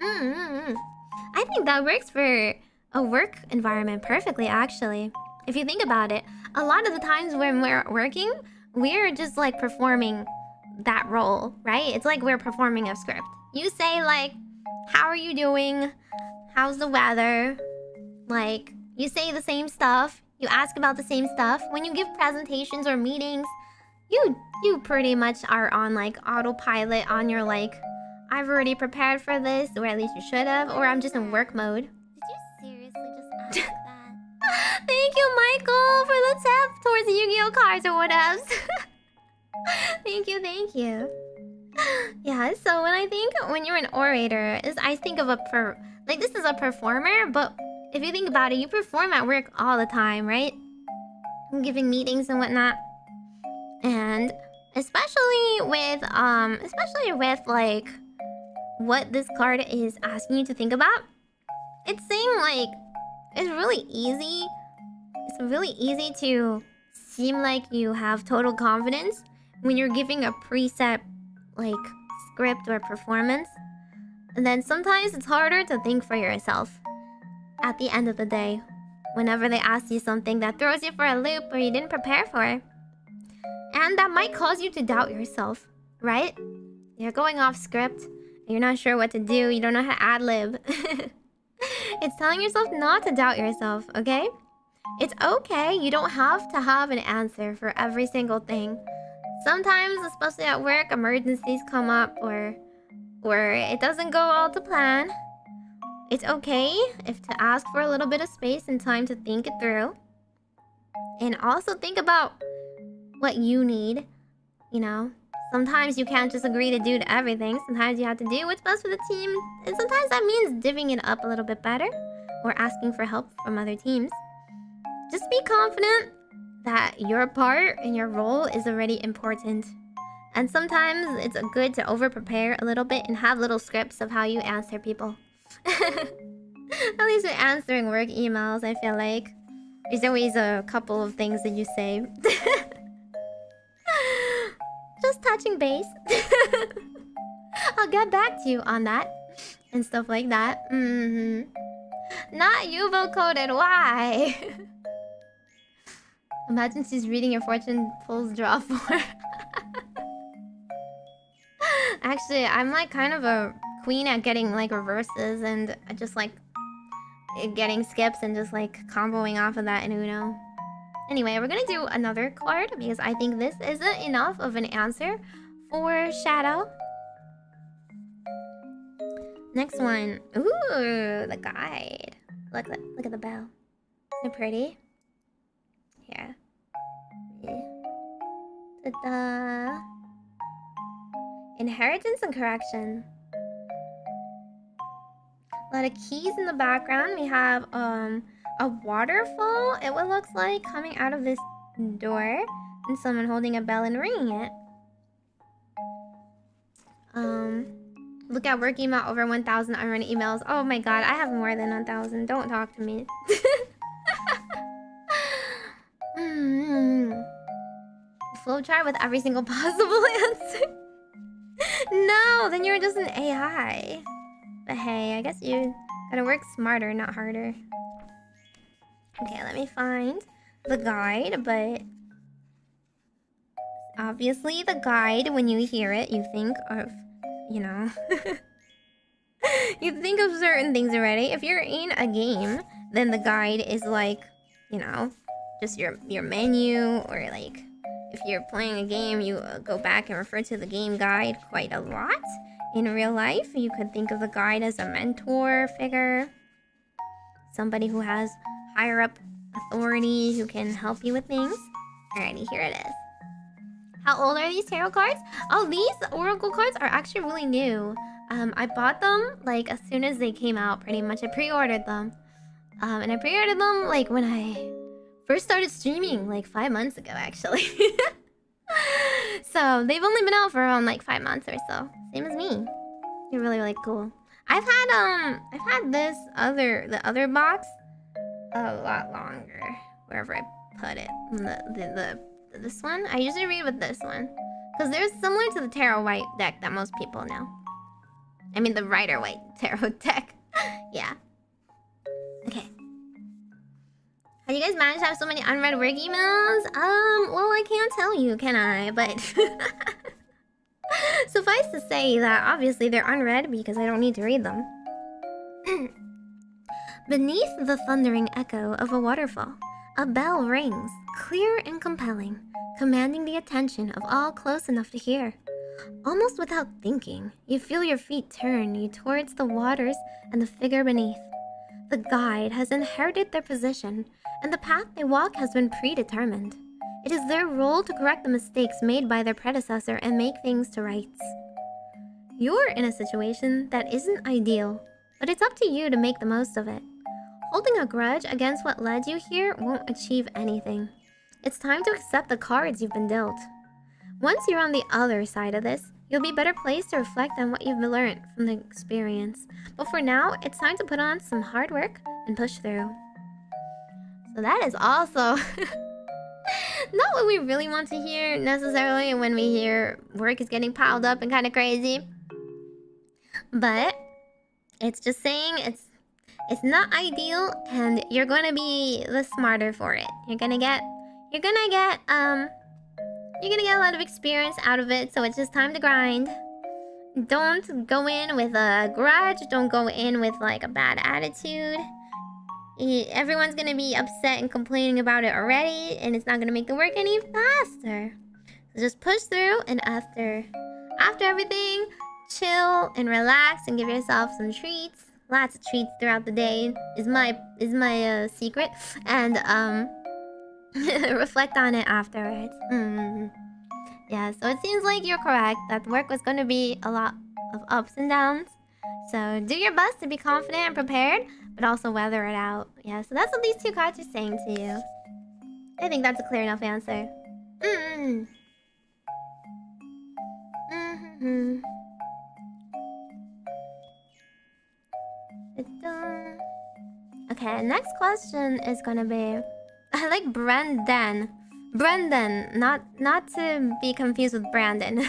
I think that works for a work environment perfectly, actually. If you think about it, a lot of the times when we're working, we're just like performing that role, right? It's like we're performing a script. You say like, how are you doing? How's the weather? Like, you say the same stuff. You ask about the same stuff. When you give presentations or meetings, you pretty much are on like autopilot on your like, I've already prepared for this, or at least you should have, or I'm just in work mode. Did you seriously just ask that? Thank you, Michael, for the tap towards the Yu-Gi-Oh cards or whatevs. Thank you. Yeah, so when you're an orator, I think of this is a performer, but if you think about it, you perform at work all the time, right? Giving meetings and whatnot. And especially with like what this card is asking you to think about, it's saying like it's really easy to seem like you have total confidence when you're giving a preset like script or performance. And then sometimes it's harder to think for yourself at the end of the day, whenever they ask you something that throws you for a loop or you didn't prepare for. And that might cause you to doubt yourself, right? You're going off script, you're not sure what to do, you don't know how to ad-lib. It's telling yourself not to doubt yourself, okay? It's okay, you don't have to have an answer for every single thing. Sometimes, especially at work, emergencies come up or it doesn't go all to plan. It's okay if to ask for a little bit of space and time to think it through. And also think about what you need, you know? Sometimes you can't just agree to do to everything. Sometimes you have to do what's best for the team. And sometimes that means divvying it up a little bit better or asking for help from other teams. Just be confident that your part and your role is already important. And sometimes it's good to over-prepare a little bit and have little scripts of how you answer people. At least with answering work emails, I feel like there's always a couple of things that you say. Just touching base. I'll get back to you on that and stuff like that. Not Yuvo coded. Why? Imagine she's reading your fortune pulls draw 4. Actually, I'm like kind of a queen at getting like reverses, and I just like getting skips and just like comboing off of that in Uno. Anyway, we're gonna do another card because I think this isn't enough of an answer for Shadow. Next one. Ooh, the guide. Look at the bell. Isn't it pretty? Here. Ta-da! Inheritance and correction. A lot of keys in the background. We have a waterfall, it looks like, coming out of this door, and someone holding a bell and ringing it. Look at work email over 1,000 unread emails. Oh my god, I have more than 1,000. Don't talk to me. Flowchart with every single possible answer. No, then you're just an AI. But hey, I guess you gotta work smarter, not harder. Okay, let me find the guide, but obviously the guide, when you hear it, you think of, you know, you think of certain things already. If you're in a game, then the guide is like, you know, just your menu, or like, if you're playing a game, you go back and refer to the game guide quite a lot. In real life, you could think of the guide as a mentor figure, somebody who has higher up authority who can help you with things. Alrighty, here it is. How old are these tarot cards? Oh, these oracle cards are actually really new. I bought them like as soon as they came out, pretty much. I pre-ordered them. And I pre-ordered them like when I first started streaming, like 5 months ago, actually. So they've only been out for around like 5 months or so. Same as me. They're really, really cool. I've had the other box a lot longer. Wherever I put it. This one? I usually read with this one. Because they're similar to the Tarot White deck that most people know. I mean the Rider White Tarot deck. Yeah. Okay. How do you guys manage to have so many unread work emails? Well, I can't tell you, can I? But suffice to say that obviously they're unread because I don't need to read them. Beneath the thundering echo of a waterfall, a bell rings, clear and compelling, commanding the attention of all close enough to hear. Almost without thinking, you feel your feet turn you towards the waters and the figure beneath. The guide has inherited their position, and the path they walk has been predetermined. It is their role to correct the mistakes made by their predecessor and make things to rights. You're in a situation that isn't ideal, but it's up to you to make the most of it. Holding a grudge against what led you here won't achieve anything. It's time to accept the cards you've been dealt. Once you're on the other side of this, you'll be better placed to reflect on what you've learned from the experience. But for now, it's time to put on some hard work and push through. So that is also not what we really want to hear necessarily when we hear work is getting piled up and kind of crazy. But it's just saying it's not ideal, and you're gonna be the smarter for it. You're gonna get a lot of experience out of it, so it's just time to grind. Don't go in with a grudge. Don't go in with like a bad attitude. Everyone's gonna be upset and complaining about it already, and it's not gonna make the work any faster. So just push through, and after everything, chill and relax and give yourself some treats. Lots of treats throughout the day is my secret, and reflect on it afterwards. Yeah, so it seems like you're correct that the work was going to be a lot of ups and downs. So do your best to be confident and prepared, but also weather it out. Yeah, so that's what these two cards are saying to you. I think that's a clear enough answer. Okay, next question is gonna be... I like Brendan. Brendan, not to be confused with Brandon.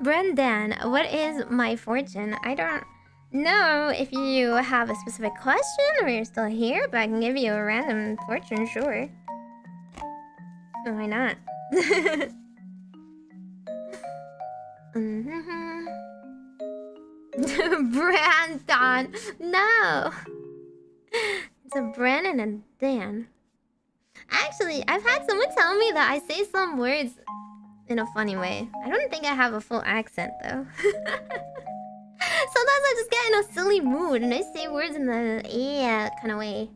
Brendan, what is my fortune? I don't know if you have a specific question or you're still here, but I can give you a random fortune, sure. Why not? Brandon! No! It's a Bren and a Dan. Actually, I've had someone tell me that I say some words in a funny way. I don't think I have a full accent, though. Sometimes I just get in a silly mood and I say words in the kind of way.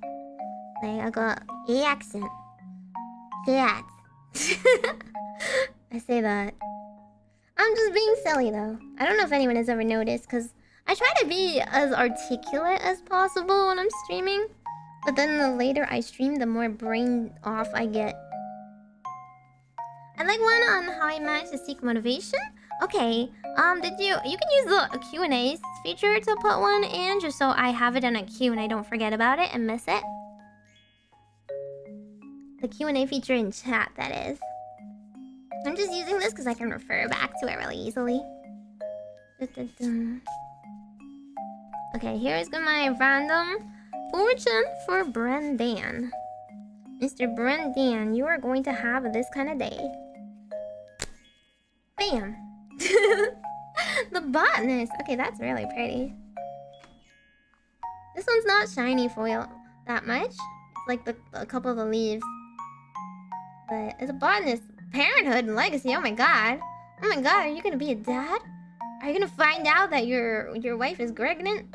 Like, I go, accent. That. I say that. I'm just being silly, though. I don't know if anyone has ever noticed, because I try to be as articulate as possible when I'm streaming. But then the later I stream, the more brain off I get. I like one on how I managed to seek motivation. Okay, you can use the Q&A feature to put one in, just so I have it in a queue and I don't forget about it and miss it. The Q&A feature in chat, that is. I'm just using this because I can refer back to it really easily. Okay, here's my random fortune for Brendan. Mr. Brendan, you are going to have this kind of day. Bam! The botanist. Okay, that's really pretty. This one's not shiny foil that much. It's like a couple of the leaves. But it's a botanist. Parenthood and legacy. Oh my god. Oh my god, are you gonna be a dad? Are you gonna find out that your wife is pregnant?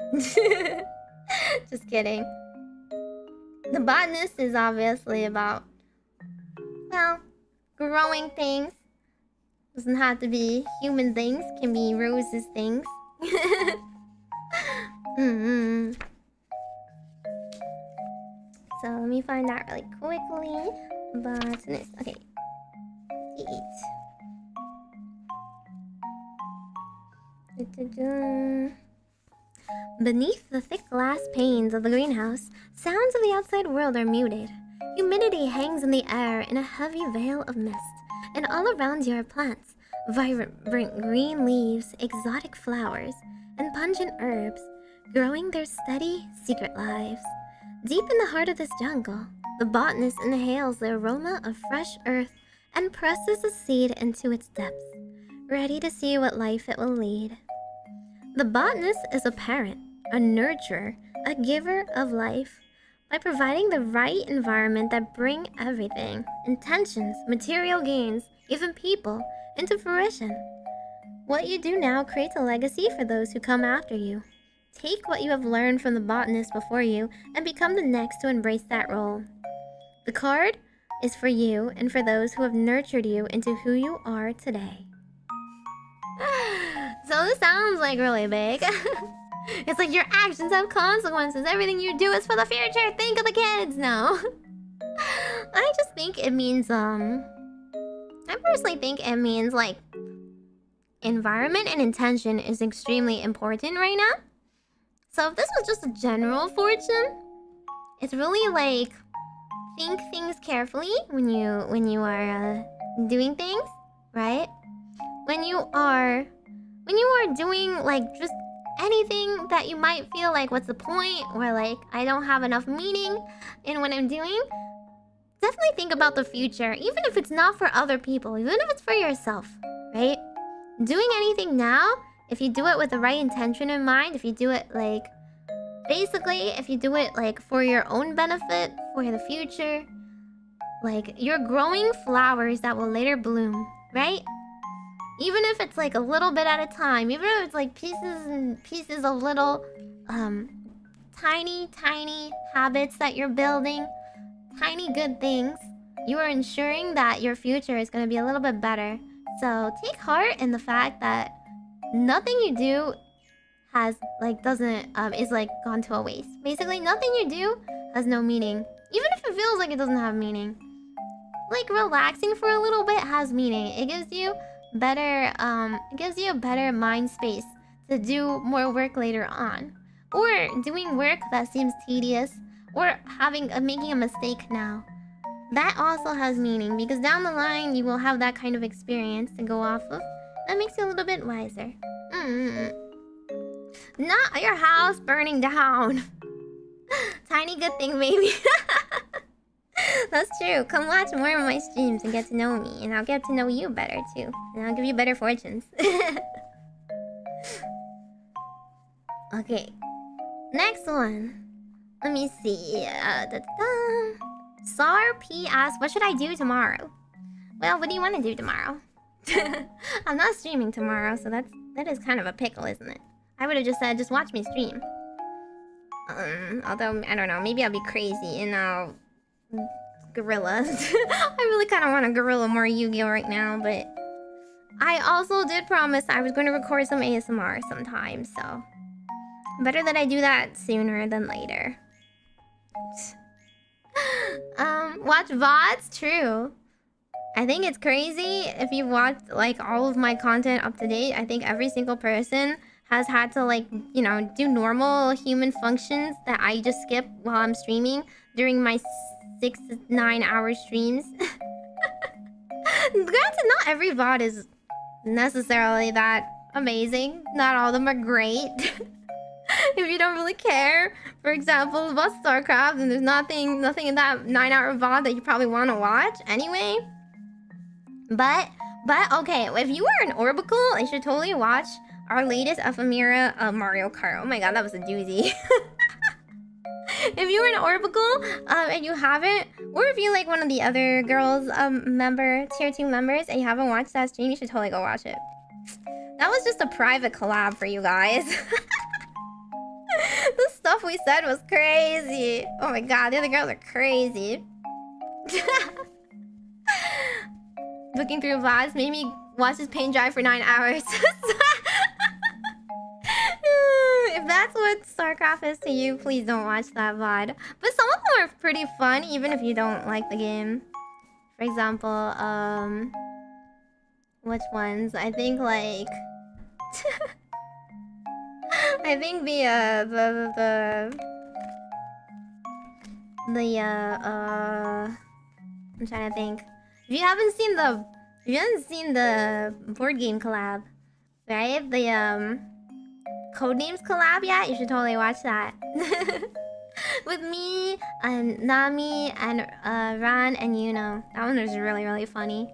Just kidding. The botanist is obviously about Well, growing things. Doesn't have to be human things. Can be roses things. So let me find that really quickly. Botanist. Okay. Eat. Beneath the thick glass panes of the greenhouse, sounds of the outside world are muted. Humidity hangs in the air in a heavy veil of mist, and all around you are plants, vibrant green leaves, exotic flowers, and pungent herbs, growing their steady, secret lives. Deep in the heart of this jungle, the botanist inhales the aroma of fresh earth and presses a seed into its depths, ready to see what life it will lead. The botanist is a parent, a nurturer, a giver of life. By providing the right environment that bring everything, intentions, material gains, even people, into fruition. What you do now creates a legacy for those who come after you. Take what you have learned from the botanist before you and become the next to embrace that role. The card is for you and for those who have nurtured you into who you are today. So this sounds like really big. It's like your actions have consequences. Everything you do is for the future. Think of the kids now. I just think it means I personally think it means like environment and intention is extremely important right now. So if this was just a general fortune, it's really like think things carefully when you are doing things, right? When you are doing like just anything that you might feel like what's the point, or like I don't have enough meaning in what I'm doing, definitely think about the future, even if it's not for other people, even if it's for yourself, right? Doing anything now, if you do it with the right intention in mind, if you do it like basically if you do it like for your own benefit, for the future, like you're growing flowers that will later bloom, right? Even if it's like a little bit at a time, even if it's like pieces and pieces of little tiny habits that you're building, tiny good things, you are ensuring that your future is going to be a little bit better. So take heart in the fact that nothing you do has like is like gone to a waste. Basically nothing you do has no meaning, even if it feels like it doesn't have meaning. Like relaxing for a little bit has meaning. It gives you better a better mind space to do more work later on, or doing work that seems tedious, or making a mistake now. That also has meaning, because down the line you will have that kind of experience to go off of. That makes you a little bit wiser. Not your house burning down. Tiny good thing, maybe. That's true. Come watch more of my streams and get to know me, and I'll get to know you better too, and I'll give you better fortunes. Okay, next one. Let me see. Sar P asks, what should I do tomorrow? Well, what do you want to do tomorrow? I'm not streaming tomorrow, so that is kind of a pickle, isn't it? I would have just said, just watch me stream. Although, I don't know, maybe I'll be crazy and I'll gorilla. I really kind of want to gorilla more Yu-Gi-Oh right now, but I also did promise I was going to record some ASMR sometime, so better that I do that sooner than later. Watch VODs? True. I think it's crazy if you watch like all of my content up to date. I think every single person has had to like, you know, do normal human functions that I just skip while I'm streaming during my 6 to 9 hour streams. Granted, not every VOD is necessarily that amazing. Not all of them are great. If you don't really care, for example, about StarCraft, and there's nothing in that 9 hour VOD that you probably want to watch anyway. But okay, if you were an Orbicle, you should totally watch our latest Ephemira Mario Kart. Oh my god, that was a doozy. If you were an Orbicle and you haven't, or if you like one of the other girls tier 2 members and you haven't watched that stream, you should totally go watch it. That was just a private collab for you guys. The stuff we said was crazy. Oh my god, the other girls are crazy. Looking through VODs made me watch this paint dry for 9 hours. If that's what StarCraft is to you, please don't watch that VOD. But some of them are pretty fun, even if you don't like the game. For example, which ones? I think like I think the I'm trying to think. If you haven't seen the board game collab, right? The Codenames collab yet? You should totally watch that. With me and Nami and Ran and Yuno. That one was really, really funny.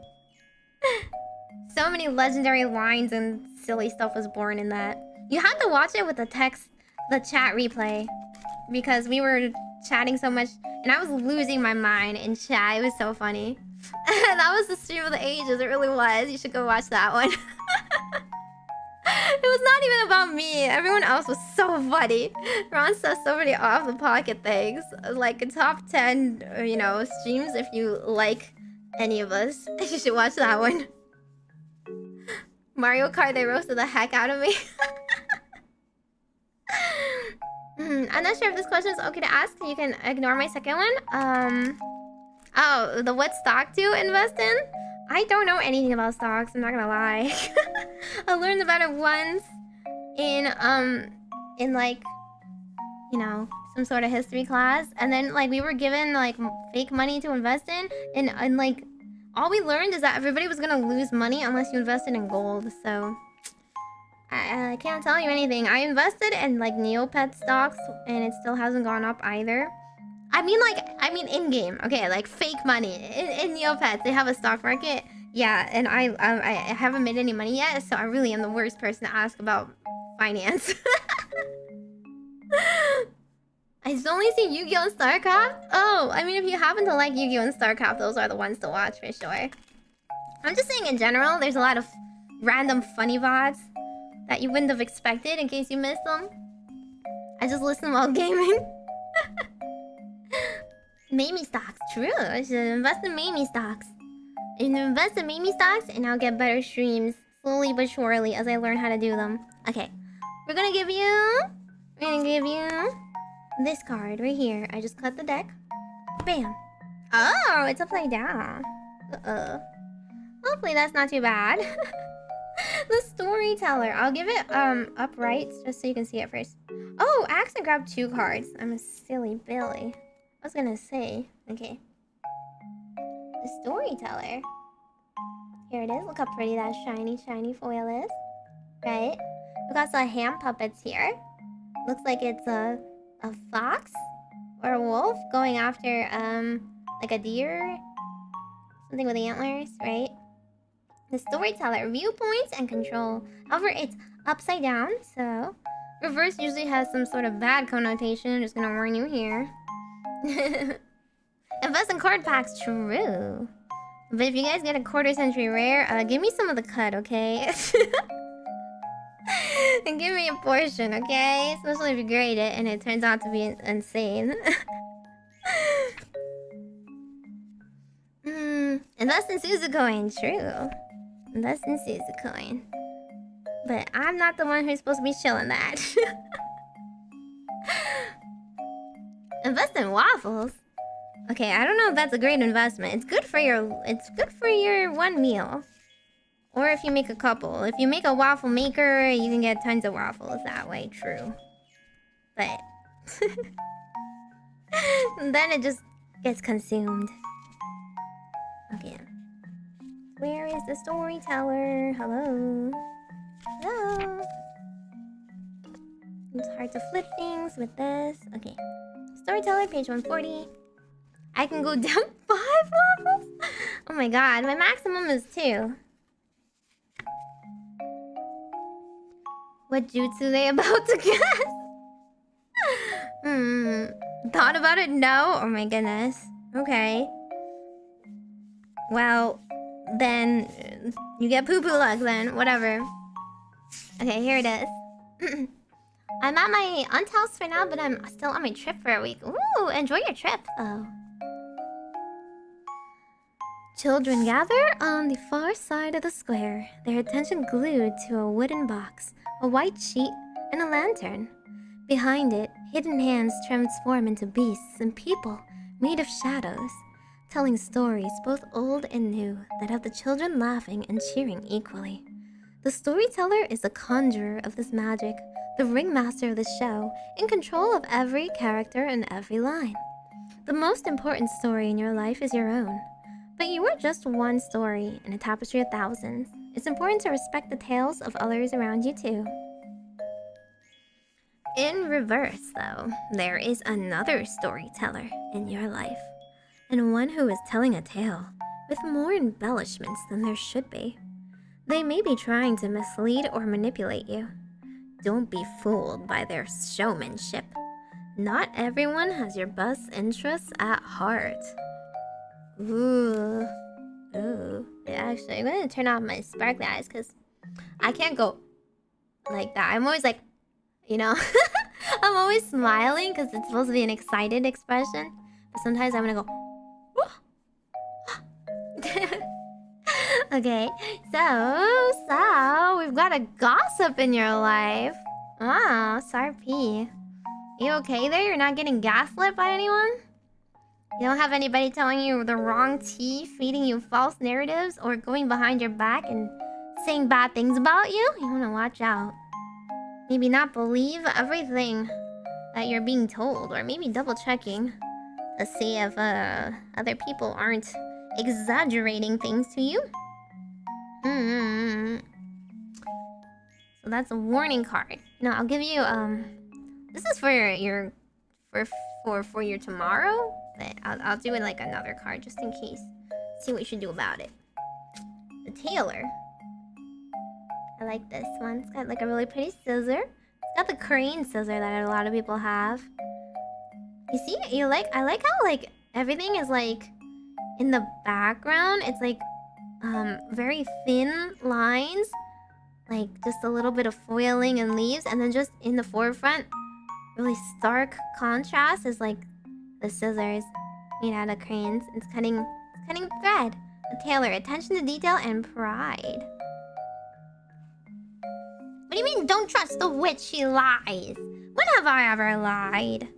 So many legendary lines and silly stuff was born in that. You had to watch it with the chat replay. Because we were chatting so much and I was losing my mind in chat. It was so funny. That was the stream of the ages. It really was. You should go watch that one. It was not even about me. Everyone else was so funny. Ron says so many off-the-pocket things. Like top 10, you know, streams if you like any of us. You should watch that one. Mario Kart, they roasted the heck out of me. I'm not sure if this question is okay to ask. You can ignore my second one. Oh, the what stock to invest in? I don't know anything about stocks, I'm not gonna lie. I learned about it once in like, you know, some sort of history class. And then like we were given like fake money to invest in. And like all we learned is that everybody was gonna lose money unless you invested in gold. So I can't tell you anything. I invested in like Neopet stocks and it still hasn't gone up either. I mean in-game. Okay, like fake money. In Neopets, they have a stock market. Yeah, and I haven't made any money yet, so I really am the worst person to ask about finance. I only see Yu-Gi-Oh! And StarCraft? Oh, I mean, if you happen to like Yu-Gi-Oh! And StarCraft, those are the ones to watch for sure. I'm just saying in general, there's a lot of random funny VODs that you wouldn't have expected in case you missed them. I just listen while gaming. Meimi stocks, true. I should invest in Meimi stocks. And invest in Meimi stocks, and I'll get better streams slowly but surely as I learn how to do them. Okay, we're gonna give you this card right here. I just cut the deck. Bam. Oh, it's upside down. Hopefully that's not too bad. The storyteller. I'll give it upright just so you can see it first. Oh, I accidentally grabbed 2 cards. I'm a silly Billy. I was gonna say, okay. The storyteller. Here it is. Look how pretty that shiny, shiny foil is. Right? We got some hand puppets here. Looks like it's a fox or a wolf going after like a deer. Something with antlers, right? The storyteller, viewpoints and control. However, it's upside down, so reverse usually has some sort of bad connotation. I'm just gonna warn you here. Invest in card packs, true. But if you guys get a quarter century rare, give me some of the cut, okay? And give me a portion, okay? Especially if you grade it and it turns out to be insane. Invest in Suzucoin, true. Invest in Suzucoin. But I'm not the one who's supposed to be shilling that. Invest in waffles. Okay, I don't know if that's a great investment. It's good for your one meal. Or if you make a couple. If you make a waffle maker, you can get tons of waffles that way, true. But then it just gets consumed. Okay. Where is the storyteller? Hello? Hello? It's hard to flip things with this. Okay. Storyteller, page 140. I can go down 5 waffles? Oh my god, my maximum is 2. What jutsu they about to guess? Thought about it? No? Oh my goodness. Okay. Well, then you get poo-poo luck then. Whatever. Okay, here it is. I'm at my aunt's house for now, but I'm still on my trip for a week. Ooh, enjoy your trip. Oh. Children gather on the far side of the square, their attention glued to a wooden box, a white sheet, and a lantern. Behind it, hidden hands transform into beasts and people made of shadows, telling stories both old and new that have the children laughing and cheering equally. The storyteller is the conjurer of this magic, the ringmaster of the show, in control of every character and every line. The most important story in your life is your own. But you are just one story in a tapestry of thousands. It's important to respect the tales of others around you too. In reverse, though, there is another storyteller in your life, and one who is telling a tale with more embellishments than there should be. They may be trying to mislead or manipulate you. Don't be fooled by their showmanship. Not everyone has your best interests at heart. Ooh. Actually, I'm gonna turn off my sparkly eyes because I can't go like that. I'm always like, you know, I'm always smiling because it's supposed to be an excited expression. But sometimes I'm gonna go, okay, so we've got a gossip in your life. Oh, Sarp. You okay there? You're not getting gaslit by anyone? You don't have anybody telling you the wrong tea, feeding you false narratives, or going behind your back and saying bad things about you? You wanna watch out. Maybe not believe everything that you're being told, or maybe double checking to see if other people aren't exaggerating things to you. So that's a warning card. No, I'll give you this is for your for your tomorrow. But I'll do it like another card just in case. See what you should do about it. The tailor. I like this one. It's got like a really pretty scissor. It's got the crane scissor that a lot of people have. You see? I like how like everything is like in the background. It's like very thin lines. Like just a little bit of foiling and leaves, and then just in the forefront, really stark contrast is like the scissors made out of cranes. It's cutting thread. The tailor, attention to detail and pride. What do you mean don't trust the witch? She lies. When have I ever lied?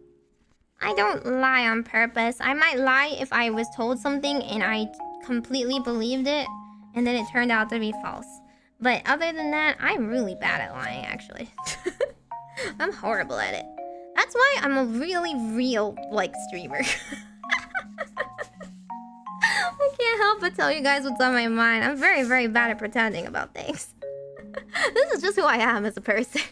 I don't lie on purpose. I might lie if I was told something and I completely believed it and then it turned out to be false. But other than that, I'm really bad at lying, actually. I'm horrible at it. That's why I'm a really real, like, streamer. I can't help but tell you guys what's on my mind. I'm very, very bad at pretending about things. This is just who I am as a person.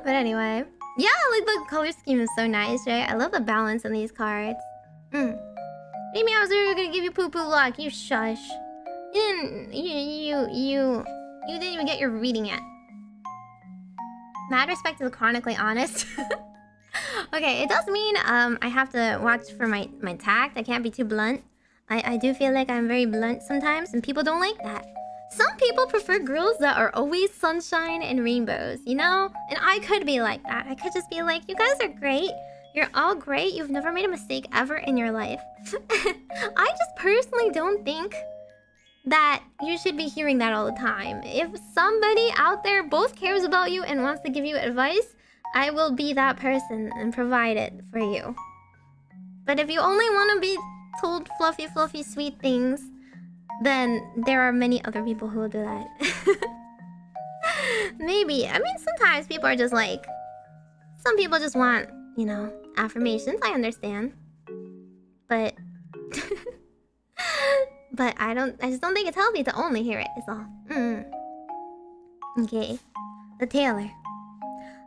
But anyway. Yeah, like the color scheme is so nice, right? I love the balance in these cards. What do you mean I was gonna give you poo-poo luck? You shush. You didn't even get your reading yet. Mad respect to the chronically honest. Okay, it does mean I have to watch for my tact. I can't be too blunt. I do feel like I'm very blunt sometimes, and people don't like that. Some people prefer girls that are always sunshine and rainbows, you know? And I could be like that. I could just be like, you guys are great. You're all great. You've never made a mistake ever in your life. I just personally don't think that you should be hearing that all the time. If somebody out there both cares about you and wants to give you advice, I will be that person and provide it for you. But if you only want to be told fluffy, fluffy, sweet things, then there are many other people who will do that. Maybe. I mean, sometimes people are just like... Some people just want, you know, affirmations. I understand. But... But I just don't think it's healthy to only hear it, is all. Okay. The tailor.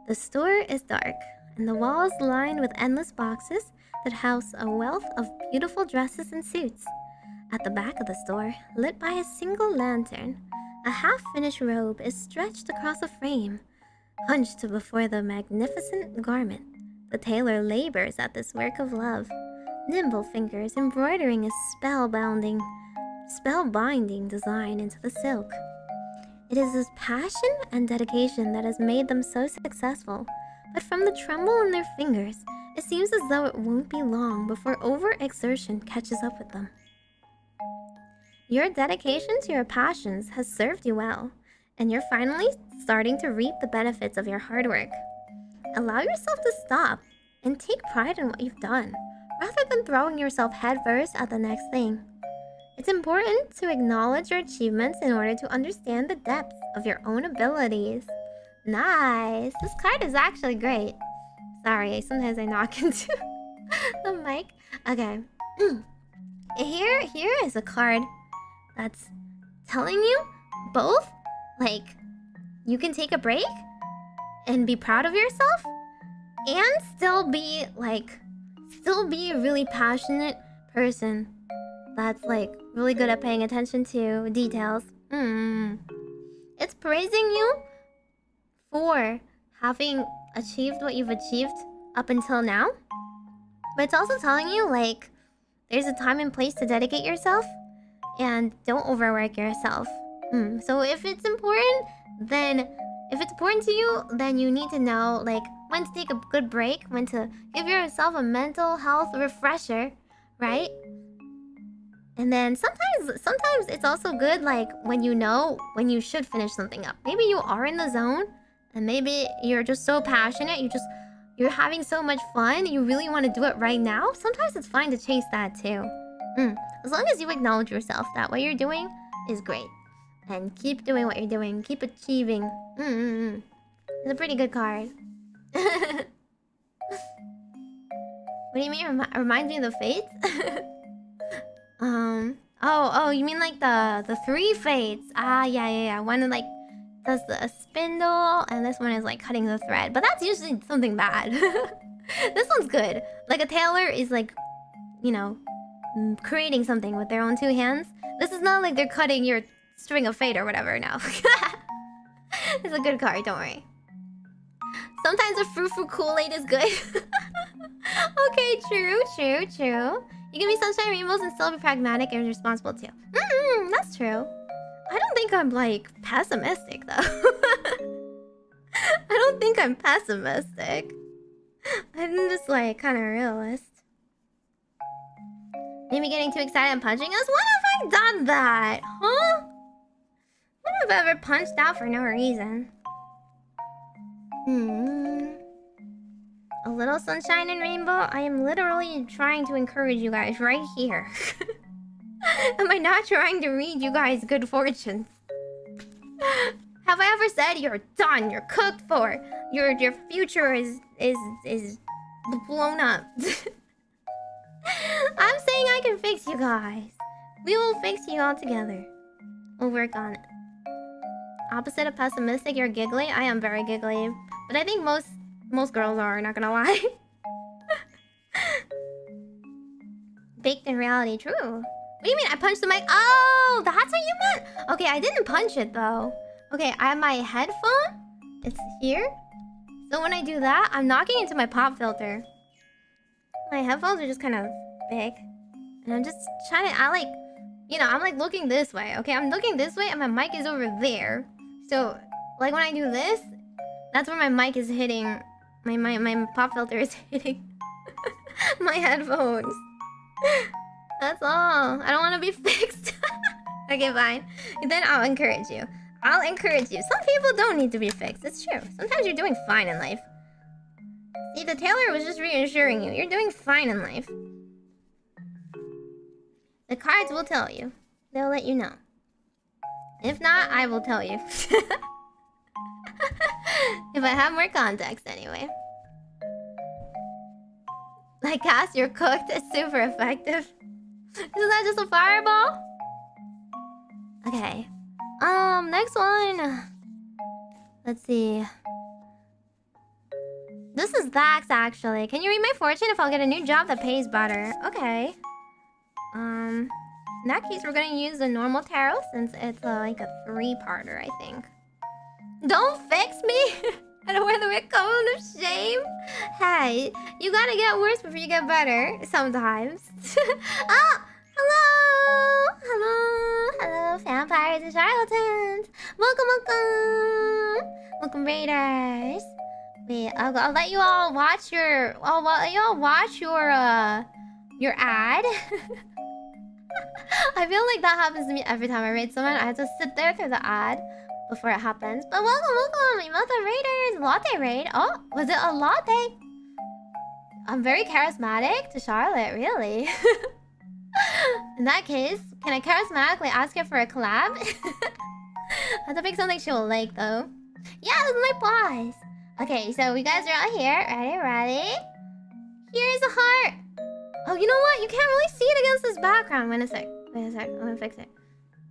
The store is dark, and the walls lined with endless boxes that house a wealth of beautiful dresses and suits. At the back of the store, lit by a single lantern, a half-finished robe is stretched across a frame. Hunched before the magnificent garment, the tailor labors at this work of love, nimble fingers embroidering a spellbinding design into the silk. It is his passion and dedication that has made them so successful, but from the tremble in their fingers, it seems as though it won't be long before overexertion catches up with them. Your dedication to your passions has served you well, and you're finally starting to reap the benefits of your hard work. Allow yourself to stop and take pride in what you've done, rather than throwing yourself headfirst at the next thing. It's important to acknowledge your achievements in order to understand the depth of your own abilities. Nice! This card is actually great. Sorry, sometimes I knock into the mic. Okay. Here is a card that's telling you both, like, you can take a break and be proud of yourself and still be a really passionate person that's like really good at paying attention to details. It's praising you for having achieved what you've achieved up until now, but it's also telling you like there's a time and place to dedicate yourself and don't overwork yourself. So if it's important to you, then you need to know like when to take a good break, when to give yourself a mental health refresher, right? And then sometimes it's also good like when you know when you should finish something up. Maybe you are in the zone and maybe you're just so passionate, you're having so much fun, you really want to do it right now. Sometimes it's fine to chase that too. As long as you acknowledge yourself that what you're doing is great. And keep doing what you're doing. Keep achieving. It's a pretty good card. What do you mean? Reminds me of the fates? Oh, you mean like the 3 fates? Yeah. One like does the spindle, and this one is like cutting the thread. But that's usually something bad. This one's good. Like a tailor is like, you know, creating something with their own 2 hands. This is not like they're cutting your string of fate or whatever. No. It's a good card, don't worry. Sometimes a frou-frou Kool-Aid is good. Okay, true. You can be sunshine rainbows and still be pragmatic and responsible too. That's true. I don't think I'm like pessimistic though. I don't think I'm pessimistic. I'm just like kind of realist. Maybe getting too excited and punching us? When have I done that? Huh? When have I ever punched out for no reason? A little sunshine and rainbow? I am literally trying to encourage you guys right here. Am I not trying to read you guys good fortunes? Have I ever said you're done, you're cooked for, your future is blown up? I'm saying I can fix you guys. We will fix you all together. We'll work on it. Opposite of pessimistic, you're giggly. I am very giggly, but I think most girls are, not gonna lie. Baked in reality, true. What do you mean? I punched the mic? Oh, that's what you meant? Okay, I didn't punch it though. Okay, I have my headphone. It's here. So when I do that, I'm knocking into my pop filter. My headphones are just kind of big. And I'm just trying to, I'm like looking this way. Okay, I'm looking this way and my mic is over there. So, like when I do this, that's where my mic is hitting. My pop filter is hitting my headphones. That's all. I don't want to be fixed. Okay, fine. Then I'll encourage you. Some people don't need to be fixed. It's true. Sometimes you're doing fine in life. See, the tailor was just reassuring you. You're doing fine in life. The cards will tell you. They'll let you know. If not, I will tell you. If I have more context, anyway. Like, cast, you're cooked. It's super effective. Isn't that just a fireball? Okay. Next one. Let's see. This is Dax, actually. Can you read my fortune if I'll get a new job that pays better? Okay. In that case, we're gonna use the normal tarot since it's like a 3-parter, I think. Don't fix me! I don't wear the red cone of shame. Hey, you gotta get worse before you get better. Sometimes. Oh! Hello, vampires and charlatans. Welcome, raiders. Wait, I'll let you all watch your. I'll let you all watch your ad. I feel like that happens to me every time I raid someone. I have to sit there through the ad before it happens. But welcome, Emote Raiders, latte raid. Oh, was it a latte? I'm very charismatic to Charlotte, really. In that case, can I charismatically ask her for a collab? I have to pick something she will like, though. Yeah, this is my boss. Okay, so we guys are out here. Ready? Here's a heart. Oh, you know what? You can't really see it against this background. Wait a sec. I'm gonna fix it.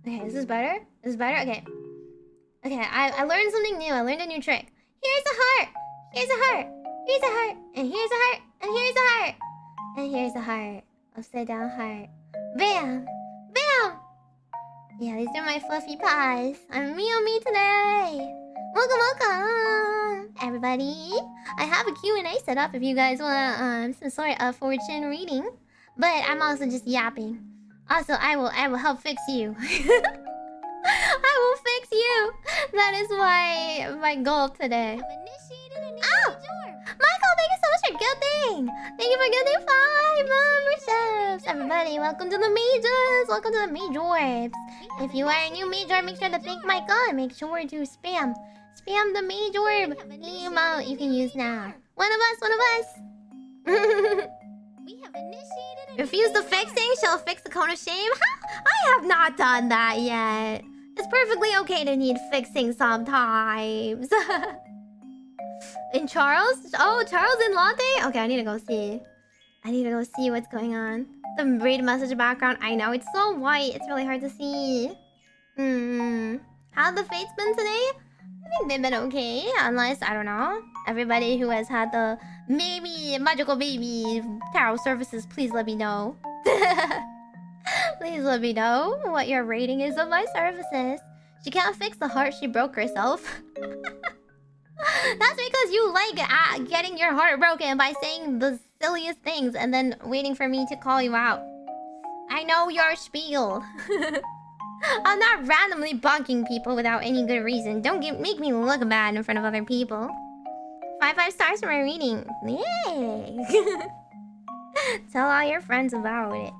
Okay, is this better? Is this better? Okay. Okay, I learned something new. I learned a new trick. Here's a heart. Here's a heart. Here's a heart. And here's a heart. And here's a heart. And here's a heart. Upside down heart. Bam! Bam! Yeah, these are my fluffy pies. I'm Meimi-mu-me-mo today. Welcome, everybody. I have a Q&A set up if you guys want some sort of fortune reading. But I'm also just yapping. Also, I will help fix you. I will fix you. That is my goal today. Oh! Michael, thank you so much for gifting. Thank you for gifting 5 memberships. Everybody, welcome to the Majors. Welcome to the Meigorb. If you are a new Meigorb, make sure to thank Michael and make sure to spam the Meigorb emote you can use now. One of us. We have initiated Refuse the fixing, she'll fix the cone of shame. I have not done that yet. It's perfectly okay to need fixing sometimes. In Charles? Oh, Charles in Latte? Okay, I need to go see. I need to go see what's going on. The read message background. I know, it's so white. It's really hard to see. How'd the fates been today? I think they've been okay. Unless, I don't know. Everybody who has had the Majokko Meimi tarot services, please let me know. Please let me know what your rating is of my services. She can't fix the heart she broke herself. That's because you like getting your heart broken by saying the silliest things and then waiting for me to call you out. I know your spiel. I'm not randomly bugging people without any good reason. Don't make me look bad in front of other people. 5 stars for my reading. Yay! Tell all your friends about it.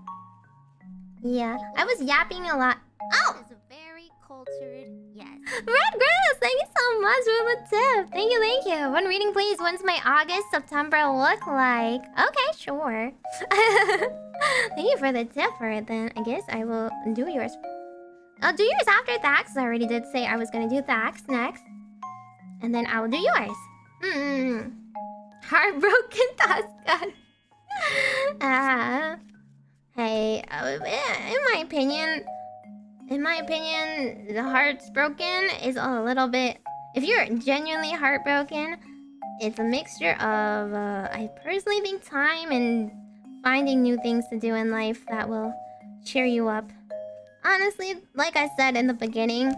Yeah, I was yapping a lot. Oh! is a very cultured yes. Red Grass, thank you so much for the tip. Thank you. One reading, please. When's my August, September look like? Okay, sure. Thank you for the tip for it, then. I guess I will do yours. I'll do yours after Thax. I already did say I was gonna do Thax next. And then I will do yours. Heartbroken Taskan. Hey, in my opinion, the heart's broken is a little bit... If you're genuinely heartbroken, it's a mixture of, I personally think time and finding new things to do in life that will cheer you up. Honestly, like I said in the beginning,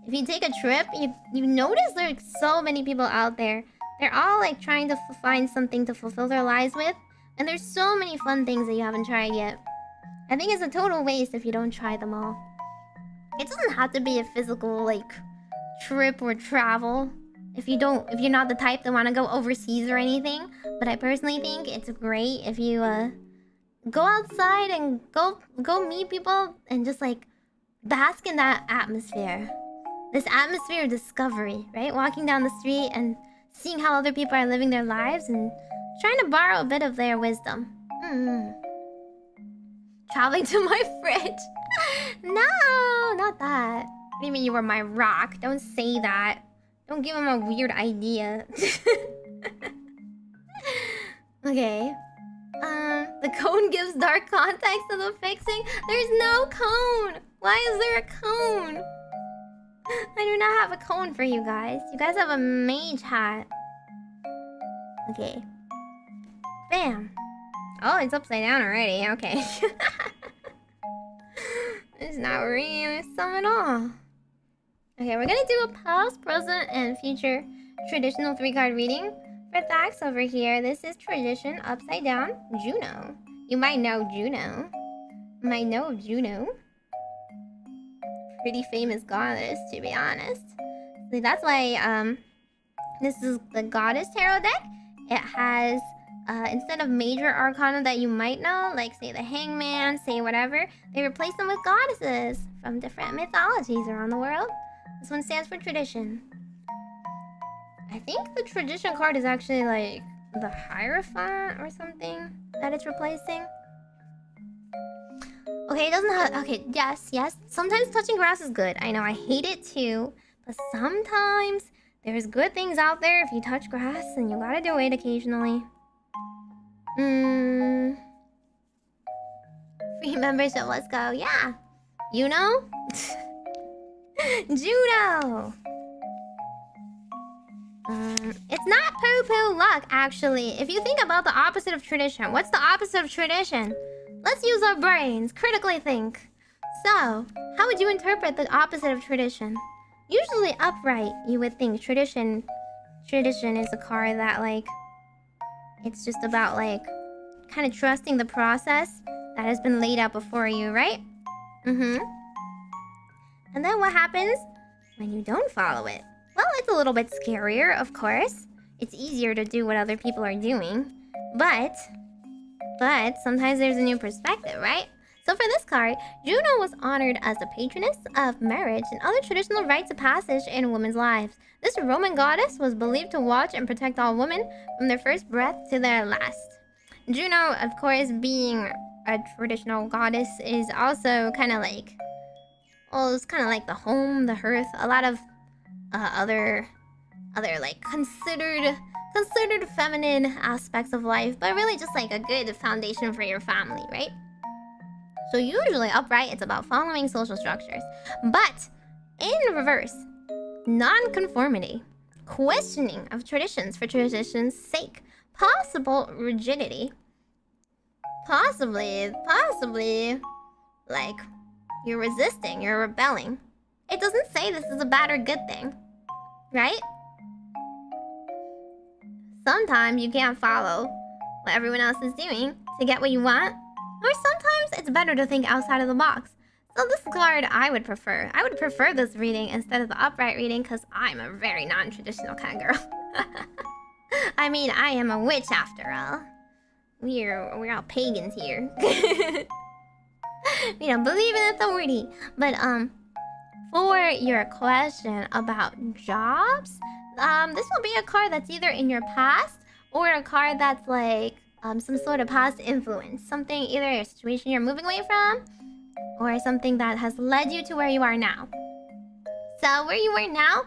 if you take a trip, you notice there's so many people out there. They're all like trying to find something to fulfill their lives with. And there's so many fun things that you haven't tried yet. I think it's a total waste if you don't try them all. It doesn't have to be a physical, like, trip or travel. If you're not the type that want to go overseas or anything. But I personally think it's great if you, go outside and go meet people and just, like, bask in that atmosphere. This atmosphere of discovery, right? Walking down the street and seeing how other people are living their lives and trying to borrow a bit of their wisdom. Traveling to my fridge. No, not that. What do you mean you were my rock? Don't say that. Don't give him a weird idea. Okay. The cone gives dark context to the fixing. There's no cone. Why is there a cone? I do not have a cone for you guys. You guys have a mage hat. Okay. Bam. Oh, it's upside down already. Okay. It's not reading some at all. Okay, we're gonna do a past, present, and future traditional 3-card reading. For Thax over here, this is tradition upside down. Juno. You might know Juno. Might know of Juno. Pretty famous goddess, to be honest. So that's why this is the goddess tarot deck. It has instead of major arcana that you might know, like say the hangman, say whatever, they replace them with goddesses from different mythologies around the world. This one stands for tradition. I think the tradition card is actually like the Hierophant or something that it's replacing. Okay, it doesn't have... Okay, yes. Sometimes touching grass is good. I know, I hate it too. But sometimes there's good things out there if you touch grass, and you gotta do it occasionally. Free membership, let's go. Yeah. You know? Judo! It's not poo-poo luck, actually. If you think about the opposite of tradition, what's the opposite of tradition? Let's use our brains. Critically think. So, how would you interpret the opposite of tradition? Usually upright, you would think tradition is a card that, like, it's just about, like, kind of trusting the process that has been laid out before you, right? And then what happens when you don't follow it? Well, it's a little bit scarier, of course. It's easier to do what other people are doing. But sometimes there's a new perspective, right? So for this card, Juno was honored as the patroness of marriage and other traditional rites of passage in women's lives. This Roman goddess was believed to watch and protect all women from their first breath to their last. Juno, of course, being a traditional goddess, is also kind of like... Well, it's kind of like the home, the hearth, a lot of other like considered feminine aspects of life, but really just like a good foundation for your family, right? So usually upright, it's about following social structures. But in reverse, non-conformity, questioning of traditions for tradition's sake, possible rigidity, possibly, like, you're resisting, you're rebelling. It doesn't say this is a bad or good thing, right? Sometimes you can't follow what everyone else is doing to get what you want. Or sometimes it's better to think outside of the box. So this card I would prefer. I would prefer this reading instead of the upright reading because I'm a very non-traditional kind of girl. I mean, I am a witch after all. We're all pagans here. We don't believe in authority. But for your question about jobs, this will be a card that's either in your past or a card that's like some sort of past influence. Something, either a situation you're moving away from or something that has led you to where you are now. So where you are now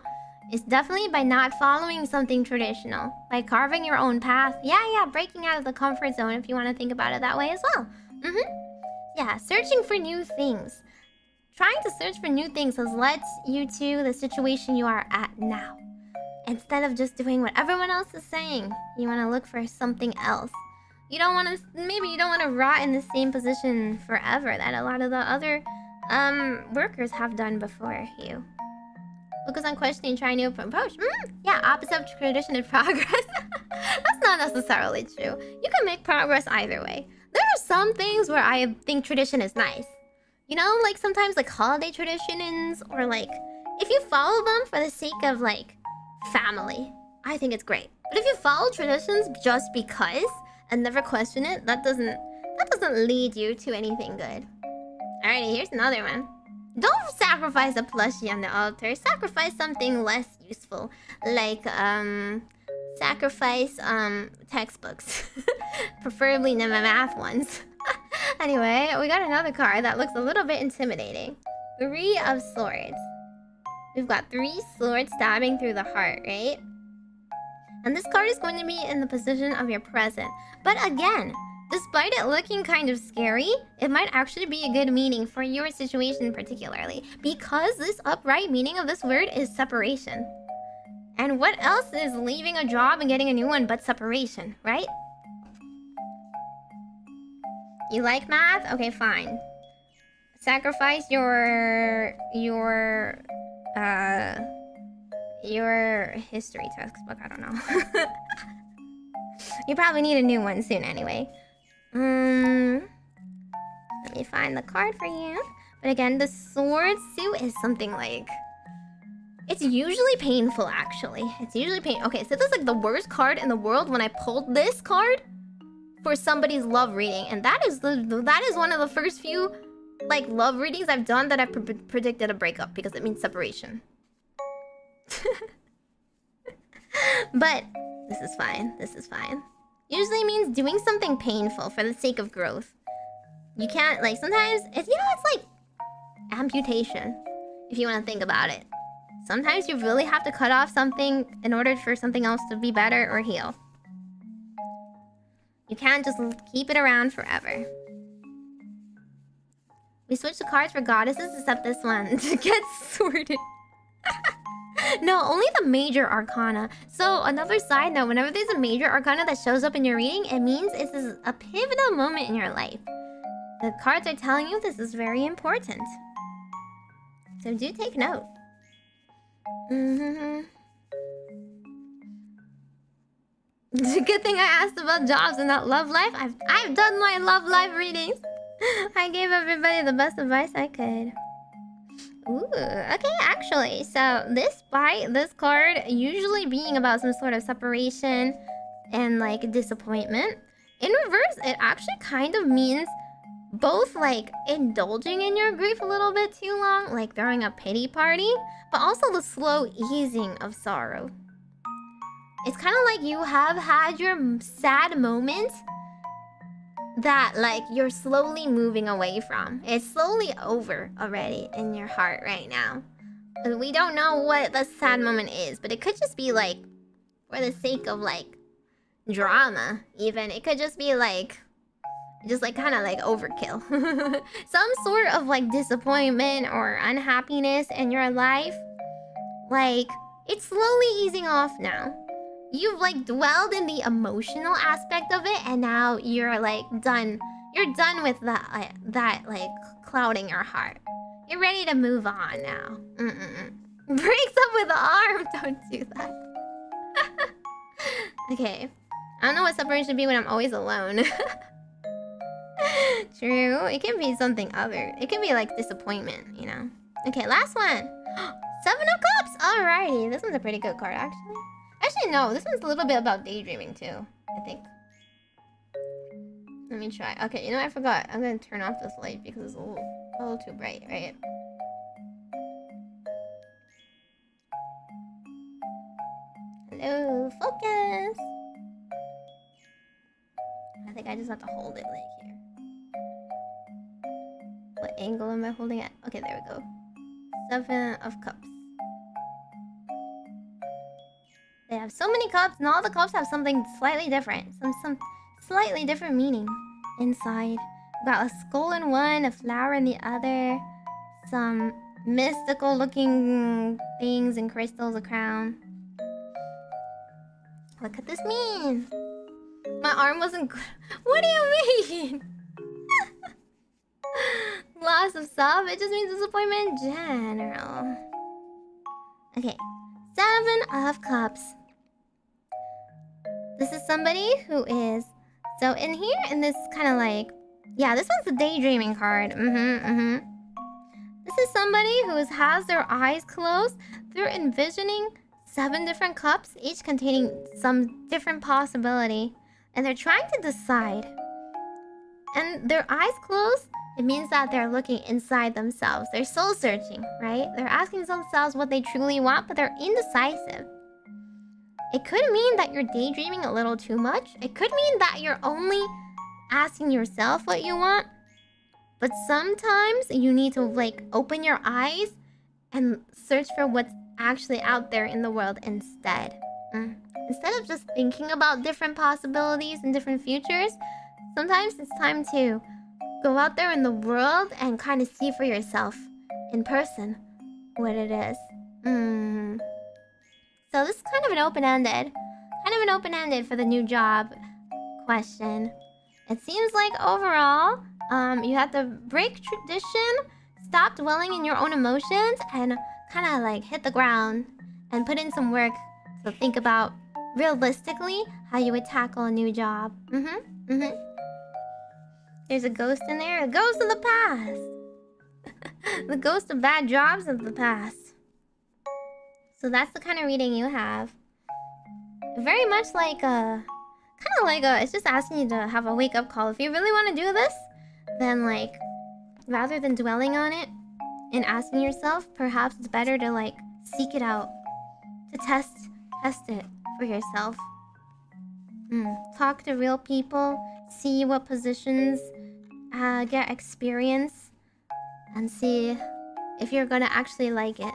is definitely by not following something traditional. By carving your own path. Yeah, breaking out of the comfort zone if you want to think about it that way as well. Yeah, searching for new things. Trying to search for new things has led you to the situation you are at now. Instead of just doing what everyone else is saying, you want to look for something else. You don't want to, maybe you don't want to rot in the same position forever that a lot of the other workers have done before you. Focus on questioning, try new approach. Yeah, opposite of tradition and progress. That's not necessarily true. You can make progress either way. There are some things where I think tradition is nice. You know, like sometimes like holiday traditions, or like if you follow them for the sake of like family, I think it's great. But if you follow traditions just because and never question it, that doesn't lead you to anything good. Alrighty, here's another one. Don't sacrifice a plushie on the altar. Sacrifice something less useful, like sacrifice textbooks, preferably the math ones. Anyway, we got another card that looks a little bit intimidating. 3 of Swords. We've got 3 swords stabbing through the heart, right? And this card is going to be in the position of your present. But again, despite it looking kind of scary, it might actually be a good meaning for your situation particularly. Because this upright meaning of this word is separation. And what else is leaving a job and getting a new one but separation, right? You like math? Okay, fine. Sacrifice your history textbook. I don't know. You probably need a new one soon anyway. Let me find the card for you. But again, the sword suit is something like... It's usually painful, actually. It's usually painful. Okay, so this is like the worst card in the world. When I pulled this card, for somebody's love reading, and that is one of the first few like love readings I've done that I predicted a breakup because it means separation. But this is fine. This is fine. Usually means doing something painful for the sake of growth. You can't, like, sometimes it's, you know, it's like amputation, if you want to think about it. Sometimes you really have to cut off something in order for something else to be better or heal. You can't just keep it around forever. We switched the cards for goddesses except this one to get sorted. No, only the major arcana. So another side note, whenever there's a major arcana that shows up in your reading, it means this is a pivotal moment in your life. The cards are telling you this is very important. So do take note. It's a good thing I asked about jobs and not love life. I've done my love life readings. I gave everybody the best advice I could. Ooh, okay, actually, so this card usually being about some sort of separation and like disappointment. In reverse, it actually kind of means both like indulging in your grief a little bit too long, like throwing a pity party, but also the slow easing of sorrow. It's kind of like you have had your sad moment that like you're slowly moving away from. It's slowly over already in your heart right now. We don't know what the sad moment is, but it could just be like for the sake of like drama even. It could just be like just like kind of like overkill. Some sort of like disappointment or unhappiness in your life. Like it's slowly easing off now. You've like dwelled in the emotional aspect of it, and now you're like done. You're done with that like clouding your heart. You're ready to move on now. Breaks up with the arm. Don't do that. Okay. I don't know what separation should be when I'm always alone. True. It can be something other. It can be like disappointment, you know. Okay, last one. 7 of Cups. Alrighty. This one's a pretty good card, actually. Actually, no. This one's a little bit about daydreaming, too. I think. Let me try. Okay, you know, I forgot. I'm gonna turn off this light because it's a little too bright, right? Hello, focus! I think I just have to hold it like here. What angle am I holding at? Okay, there we go. 7 of Cups. They have so many cups, and all the cups have something slightly different. Some slightly different meaning inside. We've got a skull in one, a flower in the other. Some mystical looking things and crystals, a crown. What could this mean? My arm wasn't good. What do you mean? Loss of self? It just means disappointment in general. Okay. 7 of Cups. This is somebody who is... So in here, and this is kind of like... Yeah, this one's the daydreaming card. This is somebody who has their eyes closed. They're envisioning 7 different cups, each containing some different possibility. And they're trying to decide. And their eyes closed, it means that they're looking inside themselves. They're soul searching, right? They're asking themselves what they truly want, but they're indecisive. It could mean that you're daydreaming a little too much. It could mean that you're only asking yourself what you want. But sometimes you need to like open your eyes and search for what's actually out there in the world instead. Instead of just thinking about different possibilities and different futures, sometimes it's time to go out there in the world and kind of see for yourself in person what it is. So this is kind of an open-ended for the new job question. It seems like overall, you have to break tradition, stop dwelling in your own emotions, and kind of like hit the ground and put in some work to think about realistically how you would tackle a new job. There's a ghost in there. A ghost of the past. The ghost of bad jobs of the past. So that's the kind of reading you have. Very much like a... kind of like it's just asking you to have a wake-up call. If you really want to do this, then like, rather than dwelling on it and asking yourself, perhaps it's better to like seek it out, to test it for yourself. Talk to real people, see what positions get experience, and see if you're gonna actually like it.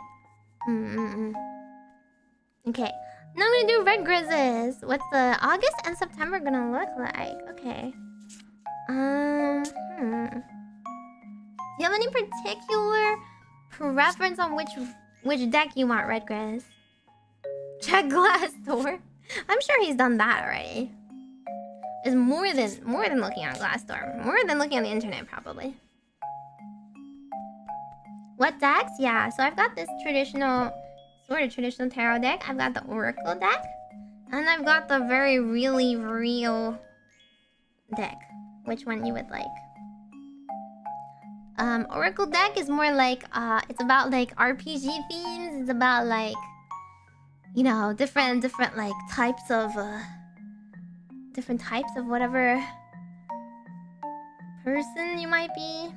Okay, now I'm gonna do red grizzes. What's the August and September gonna look like? Okay. Do you have any particular preference on which deck you want, red grizz? Check glass door. I'm sure he's done that already. It's more than looking on Glassdoor. More than looking on the internet, probably. What decks? Yeah, so I've got this sort of traditional tarot deck. I've got the Oracle deck. And I've got the very really real deck. Which one you would like? Oracle deck is more like, it's about like RPG themes. It's about like, you know, different like types of whatever person you might be.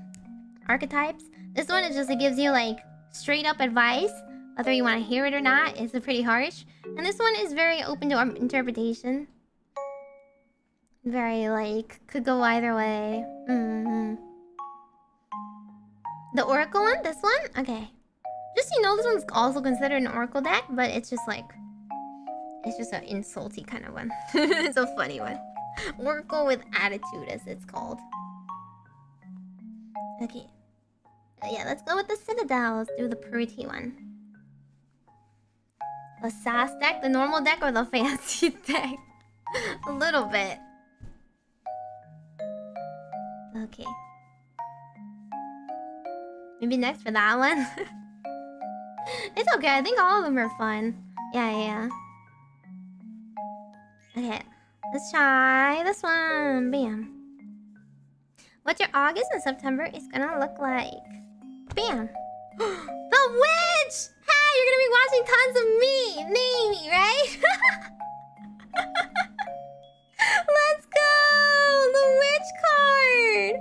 Archetypes. This one is just, it gives you like straight up advice, whether you want to hear it or not. It's pretty harsh. And this one is very open to interpretation. Very like, could go either way. The Oracle one? This one? Okay. Just so you know, this one's also considered an Oracle deck, but it's just like, it's just an insulty kind of one. It's a funny one. Oracle with attitude, as it's called. Okay. Yeah, let's go with the Citadel. Let's do the pretty one. The sass deck, the normal deck, or the fancy deck? A little bit. Okay. Maybe next for that one. It's okay, I think all of them are fun. Yeah. Okay, let's try this one. Bam. What your August and September is gonna look like. Bam. The witch! Hey, you're gonna be watching tons of me, Meimi, right? Let's go! The witch card!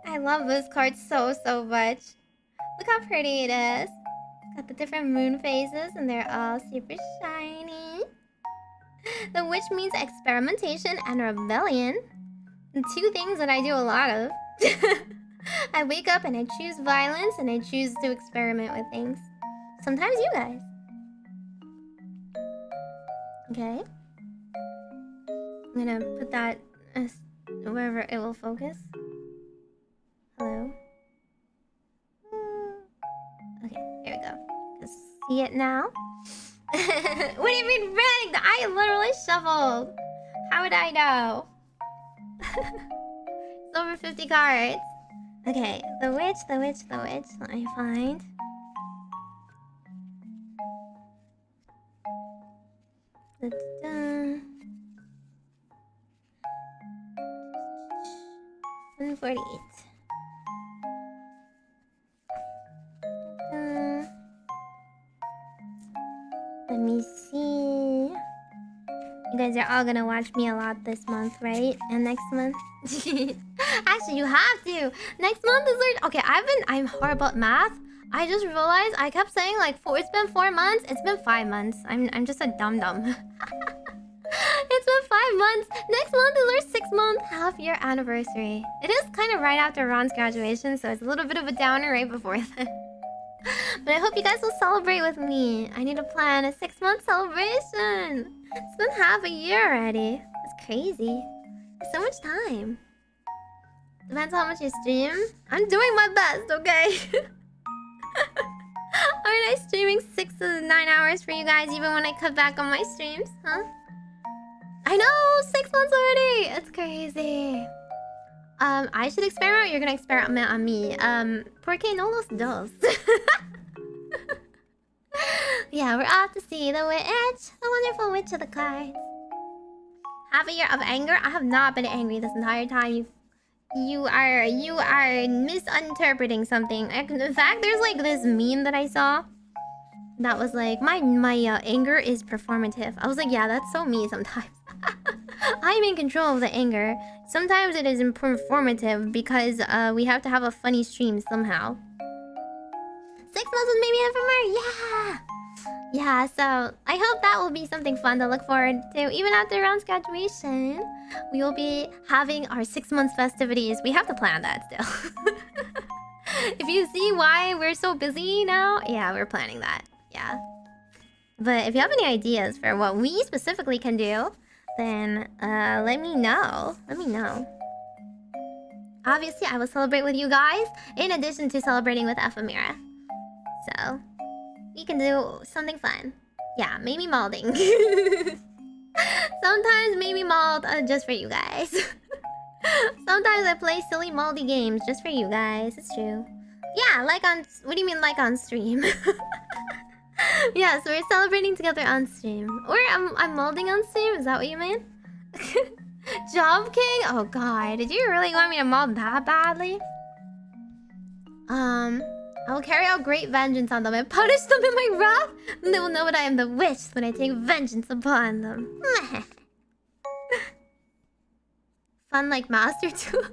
I love this card so much. Look how pretty it is. Got the different moon phases and they're all super shiny. The witch means experimentation and rebellion. And two things that I do a lot of. I wake up and I choose violence and I choose to experiment with things. Sometimes you guys. Okay. I'm gonna put that wherever it will focus. Hello. Okay, here we go. Just see it now. What do you mean rigged? I literally shuffled. How would I know? It's over 50 cards. Okay, the witch. Let me find. Da-da-da. 148. Let me see. You guys are all gonna watch me a lot this month, right? And next month? Actually, you have to! Next month is like... Okay, I'm horrible at math. I just realized I kept saying like it's been 4 months. It's been 5 months. I'm just a dum-dum. It's been 5 months. Next month is our 6-month half-year anniversary. It is kind of right after Ron's graduation, so it's a little bit of a downer right before then. But I hope you guys will celebrate with me. I need to plan a 6-month celebration. It's been half a year already. That's crazy. There's so much time. Depends on how much you stream. I'm doing my best, okay? Aren't I streaming 6 to 9 hours for you guys even when I cut back on my streams? Huh? I know! 6 months already! It's crazy. I should experiment or you're gonna experiment on me? Porque no los dos. Yeah, we're off to see the witch. The wonderful witch of the cards. Half a year of anger? I have not been angry this entire time. You are misinterpreting something. In fact, there's like this meme that I saw that was like, my anger is performative. I was like, yeah, that's so me sometimes. I'm in control of the anger. Sometimes it is performative because we have to have a funny stream somehow. 6 months with Meimi Ephemira, yeah! Yeah, so I hope that will be something fun to look forward to. Even after Ron's graduation, we will be having our 6 months festivities. We have to plan that still. If you see why we're so busy now, yeah, we're planning that. Yeah. But if you have any ideas for what we specifically can do, then let me know. Let me know. Obviously, I will celebrate with you guys in addition to celebrating with Ephemira. So, we can do something fun. Yeah, maybe molding. Sometimes maybe mold just for you guys. Sometimes I play silly moldy games just for you guys. It's true. Yeah, like on... What do you mean like on stream? Yeah, so we're celebrating together on stream. Or I'm molding on stream? Is that what you mean? Job King? Oh god, did you really want me to mold that badly? I will carry out great vengeance on them and punish them in my wrath. Then they will know that I am the witch when I take vengeance upon them. Fun like Master 2?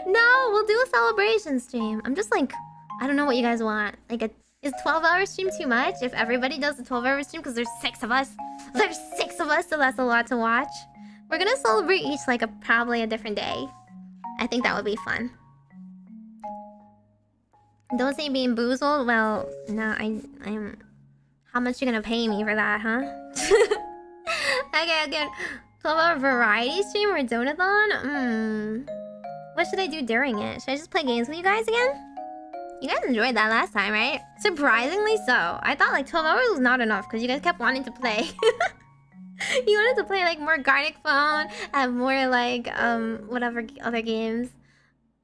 No, we'll do a celebration stream. I'm just like, I don't know what you guys want. Like, is 12-hour stream too much? If everybody does a 12-hour stream, because there's 6 of us. There's 6 of us, so that's a lot to watch. We're gonna celebrate each like probably a different day. I think that would be fun. Don't say being boozled. Well, no, I'm. How much you gonna pay me for that, huh? Okay. 12-hour variety stream or donathon? What should I do during it? Should I just play games with you guys again? You guys enjoyed that last time, right? Surprisingly so. I thought like 12 hours was not enough because you guys kept wanting to play. You wanted to play like more Gartic Phone and more like whatever other games.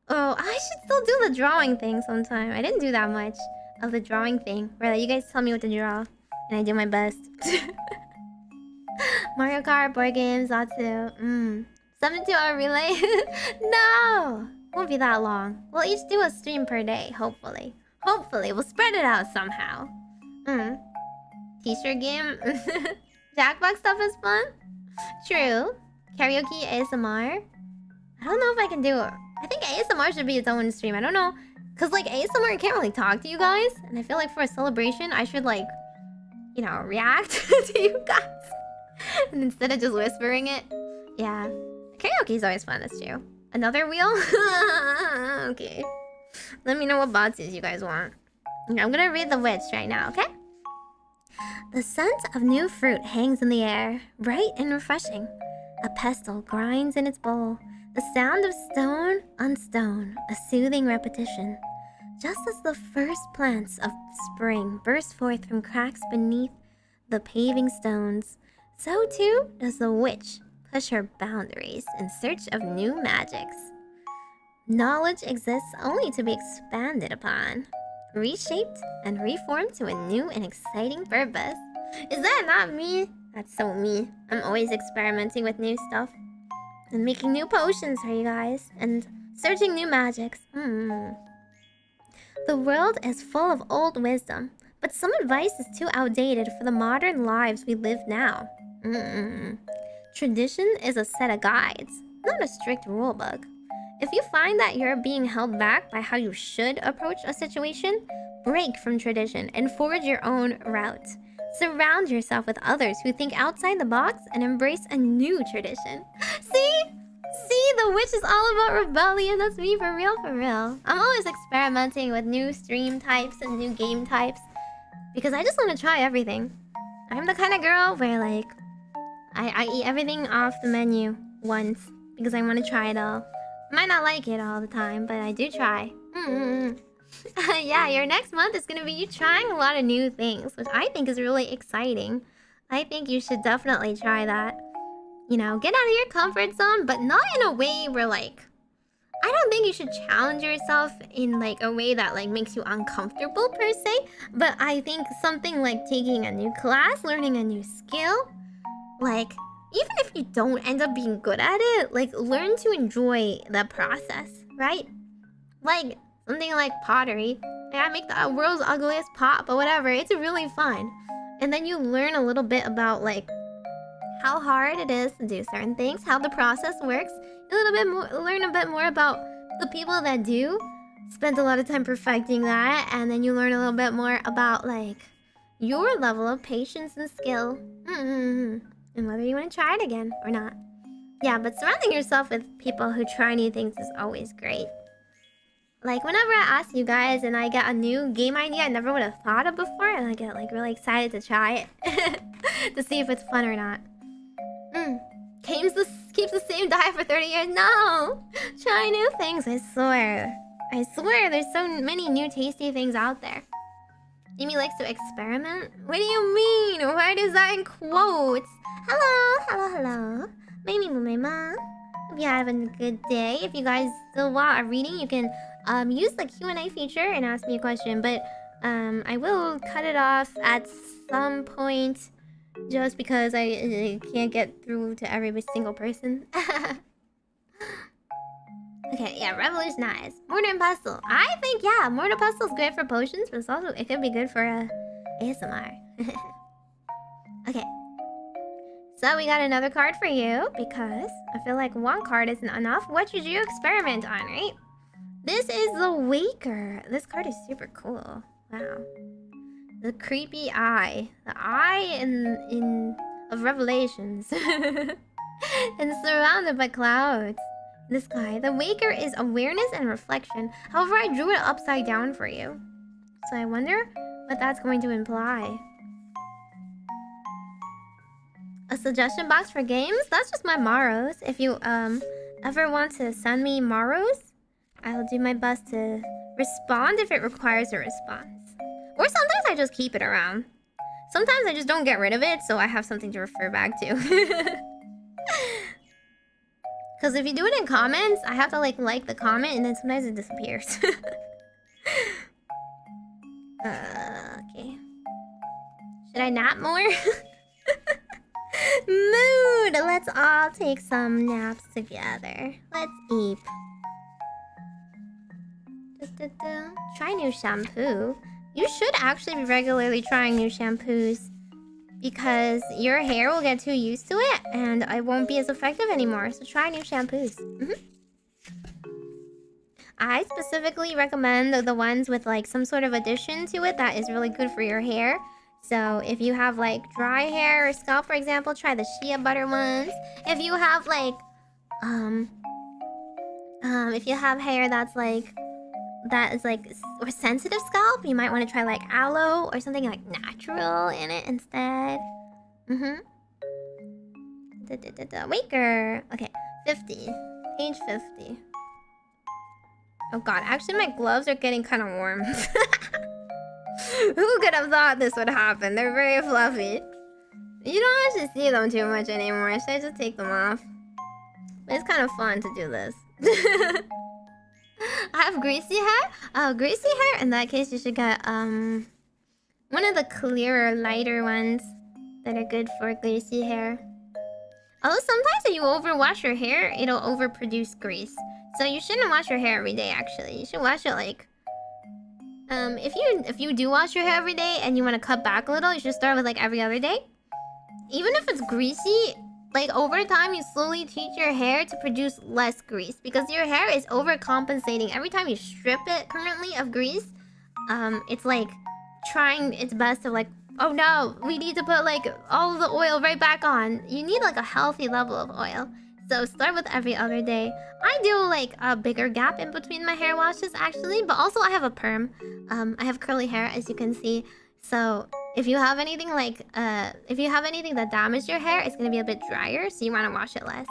Oh, I should still do the drawing thing sometime. I didn't do that much of the drawing thing. Where like, you guys tell me what to draw and I do my best. Mario Kart, board games, Zatsu. 72-hour relay? No! Won't be that long. We'll each do a stream per day, hopefully. Hopefully, we'll spread it out somehow. T-shirt game? Jackbox stuff is fun? True. Karaoke, ASMR? I don't know if I can do it. I think ASMR should be its own stream. I don't know. Because, like, ASMR, I can't really talk to you guys. And I feel like for a celebration, I should, like, you know, react to you guys. And instead of just whispering it. Yeah. Karaoke is always fun, that's true. Another wheel? Okay. Let me know what boxes you guys want. Okay, I'm gonna read the witch right now, okay? The scent of new fruit hangs in the air, bright and refreshing. A pestle grinds in its bowl. The sound of stone on stone, a soothing repetition. Just as the first plants of spring burst forth from cracks beneath the paving stones, so too does the witch push her boundaries in search of new magics. Knowledge exists only to be expanded upon, reshaped and reformed to a new and exciting purpose. Is that not me? That's so me. I'm always experimenting with new stuff. And making new potions for you guys. And searching new magics. The world is full of old wisdom, but some advice is too outdated for the modern lives we live now. Tradition is a set of guides, not a strict rulebook. If you find that you're being held back by how you should approach a situation, break from tradition and forge your own route. Surround yourself with others who think outside the box and embrace a new tradition. See? See, the witch is all about rebellion. That's me for real, for real. I'm always experimenting with new stream types and new game types because I just want to try everything. I'm the kind of girl where, like, I eat everything off the menu once because I want to try it all. Might not like it all the time, but I do try. Yeah, your next month is gonna be you trying a lot of new things, which I think is really exciting. I think you should definitely try that. You know, get out of your comfort zone, but not in a way where, like... I don't think you should challenge yourself in, like, a way that, like, makes you uncomfortable, per se. But I think something like taking a new class, learning a new skill... Like, even if you don't end up being good at it, like, learn to enjoy the process, right? Like, something like pottery. Like, I make the world's ugliest pot, but whatever, it's really fun. And then you learn a little bit about, like, how hard it is to do certain things, how the process works. A little bit more, learn a bit more about the people that do spend a lot of time perfecting that, and then you learn a little bit more about like your level of patience and skill, and whether you want to try it again or not. Yeah, but surrounding yourself with people who try new things is always great. Like, whenever I ask you guys and I get a new game idea I never would have thought of before, and I get like really excited to try it to see if it's fun or not. Keeps the same diet for 30 years. No! Try new things, I swear. I swear there's so many new tasty things out there. Amy likes to experiment? What do you mean? Why is that in quotes? Hello. Meimi-mu-me-mo. Hope you're having a good day. If you guys still want a reading, you can use the Q&A feature and ask me a question. But I will cut it off at some point just because I can't get through to every single person. Okay, yeah, revolutionize. Mortar and pestle. I think, yeah, mortar and pestle is great for potions, but it could be good for ASMR. Okay. So we got another card for you because I feel like one card isn't enough. What should you experiment on, right? This is the Waker. This card is super cool. Wow. The creepy eye. The eye of revelations. And surrounded by clouds. This guy. The Waker is awareness and reflection. However, I drew it upside down for you. So I wonder what that's going to imply. A suggestion box for games? That's just my Maros. If you ever want to send me Maros, I'll do my best to respond if it requires a response. Or sometimes I just keep it around. Sometimes I just don't get rid of it, so I have something to refer back to. Because if you do it in comments, I have to like the comment and then sometimes it disappears. Okay. Should I nap more? Mood! Let's all take some naps together. Let's eat. Try new shampoo. You should actually be regularly trying new shampoos because your hair will get too used to it and it won't be as effective anymore. So try new shampoos. I specifically recommend the ones with like some sort of addition to it that is really good for your hair. So if you have like dry hair or scalp, for example, try the shea butter ones. If you have like if you have hair that is like or sensitive scalp, you might want to try like aloe or something like natural in it instead. Waker. Okay, 50. Page 50. Oh god, actually my gloves are getting kind of warm. Who could have thought this would happen? They're very fluffy. You don't actually see them too much anymore. Should I just take them off? But it's kind of fun to do this. I have greasy hair? Oh, greasy hair? In that case, you should get one of the clearer, lighter ones that are good for greasy hair. Although sometimes if you overwash your hair, it'll overproduce grease. So you shouldn't wash your hair every day, actually. You should wash it like... if you do wash your hair every day and you want to cut back a little, you should start with like every other day. Even if it's greasy, like over time you slowly teach your hair to produce less grease because your hair is overcompensating. Every time you strip it currently of grease, it's like trying its best to like, oh no, we need to put like all of the oil right back on. You need like a healthy level of oil. So start with every other day. I do like a bigger gap in between my hair washes actually, but also I have a perm. I have curly hair as you can see. So if you have anything like if you have anything that damaged your hair, it's gonna be a bit drier, so you want to wash it less.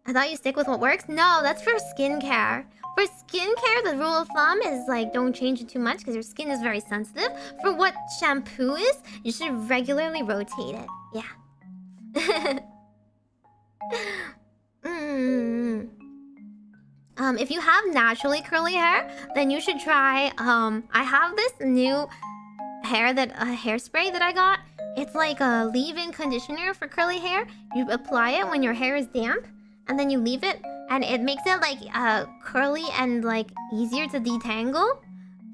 I thought you stick with what works. No, that's for skincare. For skincare, the rule of thumb is like don't change it too much because your skin is very sensitive. For what shampoo is, you should regularly rotate it. Yeah. If you have naturally curly hair, then you should try I have this new hairspray that I got. It's like a leave-in conditioner for curly hair. You apply it when your hair is damp and then you leave it and it makes it like curly and like easier to detangle,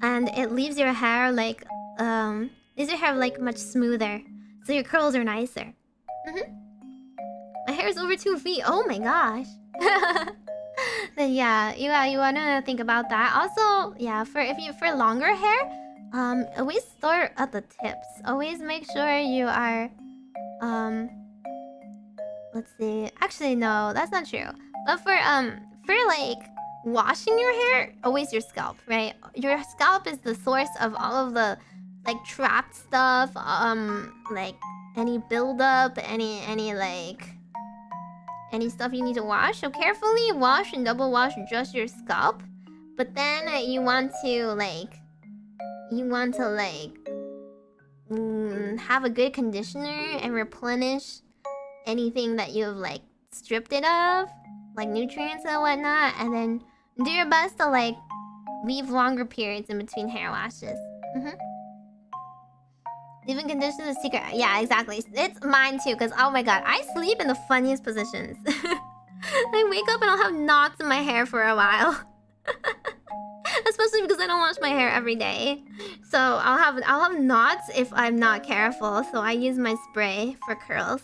and it leaves your hair like much smoother. So your curls are nicer. My hair is over 2 feet. Oh my gosh. Then yeah, you wanna think about that. Also, yeah, for longer hair, always start at the tips. Always make sure you are let's see. Actually, no, that's not true. But for like washing your hair, always your scalp, right? Your scalp is the source of all of the like trapped stuff, like any buildup, any stuff you need to wash. So carefully wash and double wash just your scalp. But then you want to have a good conditioner and replenish anything that you've like stripped it of, like nutrients and whatnot, and then do your best to like leave longer periods in between hair washes. Leaving condition is a secret. Yeah, exactly. It's mine too, because oh my god, I sleep in the funniest positions. I wake up and I'll have knots in my hair for a while. Especially because I don't wash my hair every day. So I'll have knots if I'm not careful. So I use my spray for curls.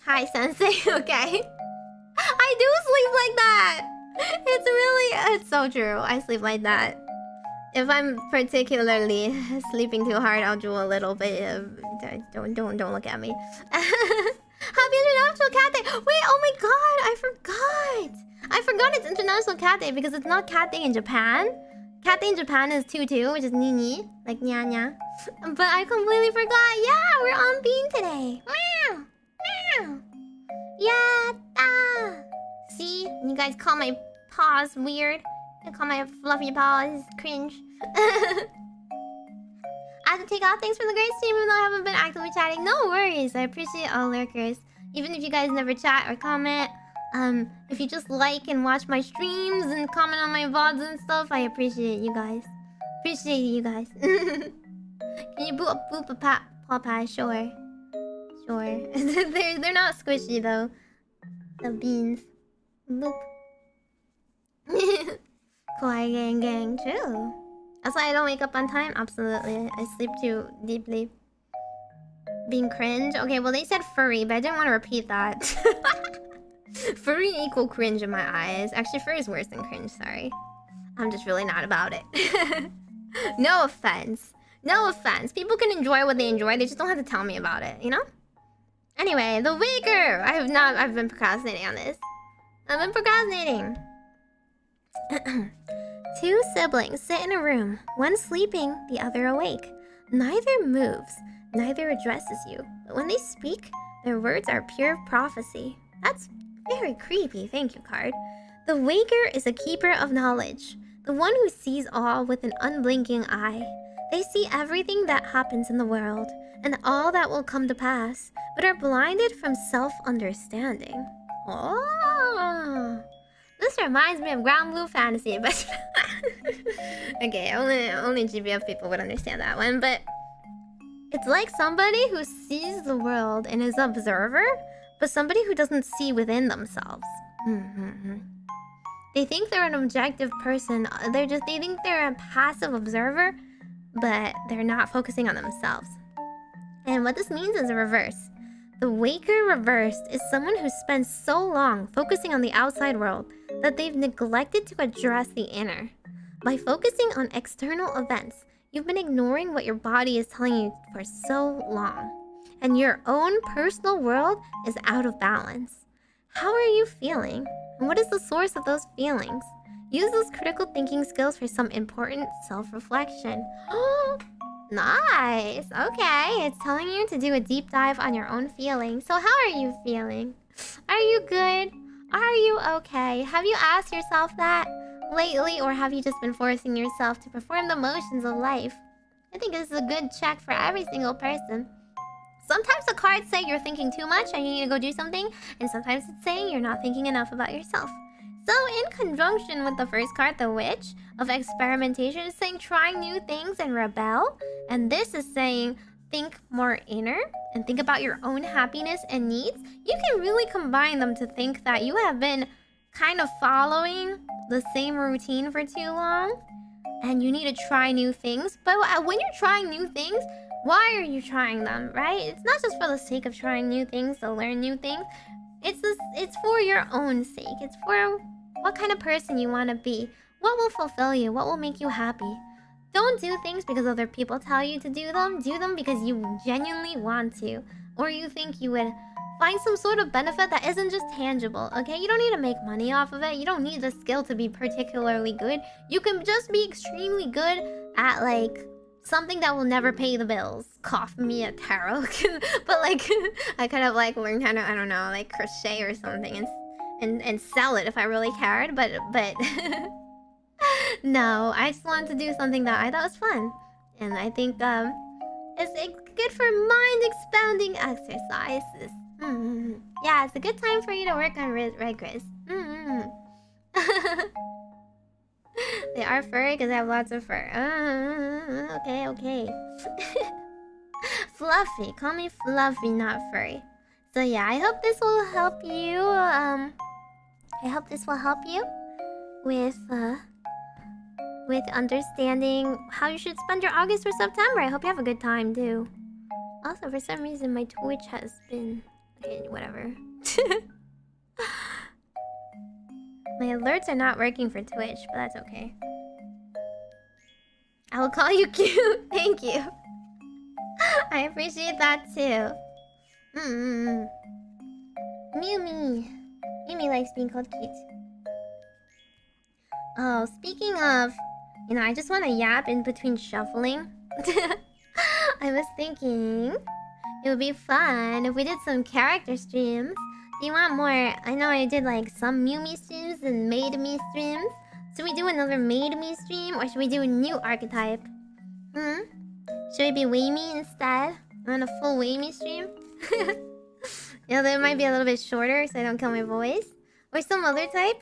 Hi, Sensei. Okay. I do sleep like that. It's so true. I sleep like that. If I'm particularly sleeping too hard, I'll do a little bit of... Don't look at me. Happy International Cat Day! Wait, oh my god, I forgot! I forgot it's International Cat Day because it's not Cat Day in Japan. Cat Day in Japan is tutu, which is ni, like nya nya. But I completely forgot. Yeah, we're on theme today. Meow! Meow! Yatta! See? You guys call my paws weird. You call my fluffy paws cringe. I have to take off. Thanks for the great stream even though I haven't been actively chatting. No worries. I appreciate all lurkers. Even if you guys never chat or comment. If you just like and watch my streams and comment on my VODs and stuff, I appreciate you guys. Appreciate you guys. Can you boop a Popeye? Sure. Sure. they're not squishy though. The beans. Boop. Kawaii gang. True. That's why I don't wake up on time? Absolutely. I sleep too deeply. Being cringe? Okay, well they said furry, but I didn't want to repeat that. Furry equal cringe in my eyes. Actually, furry is worse than cringe, sorry. I'm just really not about it. No offense. No offense. People can enjoy what they enjoy, they just don't have to tell me about it, you know? Anyway, the waker! I've been procrastinating on this. I've been procrastinating. 2 siblings sit in a room, one sleeping, the other awake. Neither moves, neither addresses you, but when they speak, their words are pure prophecy. That's very creepy, thank you, card. The waker is a keeper of knowledge, the one who sees all with an unblinking eye. They see everything that happens in the world, and all that will come to pass, but are blinded from self-understanding. Oh! This reminds me of Ground Blue Fantasy, but... Okay, only GBF people would understand that one, but... It's like somebody who sees the world and is an observer, but somebody who doesn't see within themselves. They think they're an objective person. They think they're a passive observer, but they're not focusing on themselves. And what this means is reverse. The waker reversed is someone who spends so long focusing on the outside world that they've neglected to address the inner. By focusing on external events, you've been ignoring what your body is telling you for so long. And your own personal world is out of balance. How are you feeling? And what is the source of those feelings? Use those critical thinking skills for some important self-reflection. Oh, nice. Okay, it's telling you to do a deep dive on your own feelings. So how are you feeling? Are you good? Are you okay? Have you asked yourself that lately, or have you just been forcing yourself to perform the motions of life? I think this is a good check for every single person. Sometimes the cards say you're thinking too much and you need to go do something, and sometimes it's saying you're not thinking enough about yourself. So in conjunction with the first card, the Witch of Experimentation, is saying try new things and rebel. And this is saying think more inner and think about your own happiness and needs. You can really combine them to think that you have been kind of following the same routine for too long and you need to try new things. But when you're trying new things, Why are you trying them, right? It's not just for the sake of trying new things, to learn new things. It's for your own sake. It's for what kind of person you want to be. What will fulfill you? What will make you happy? Don't do things because other people tell you to do them. Do them because you genuinely want to. Or you think you would find some sort of benefit that isn't just tangible, okay? You don't need to make money off of it. You don't need the skill to be particularly good. You can just be extremely good at, like, something that will never pay the bills. Cough me a tarot. But, like, I kind of, like, learned how to, I don't know, like, crochet or something and sell it if I really cared. But no, I just wanted to do something that I thought was fun. And I think, it's good for mind-expanding exercises. Yeah, it's a good time for you to work on Chris. They are furry because they have lots of fur. Okay. Fluffy. Call me Fluffy, not furry. So yeah, I hope this will help you. I hope this will help you with understanding how you should spend your August or September. I hope you have a good time too. Also, for some reason, my Twitch has been... Okay, whatever. My alerts are not working for Twitch, but that's okay. I will call you cute. Thank you. I appreciate that too. Meimi likes being called cute. Oh, speaking of... You know, I just want to yap in between shuffling. I was thinking... It would be fun if we did some character streams. Do you want more? I know I did like some Meimi streams and Made-me streams. Should we do another Made-me stream or should we do a new archetype? Should we be Weimi instead? On a full Weimi stream? Yeah, that might be a little bit shorter so I don't kill my voice. Or some other type.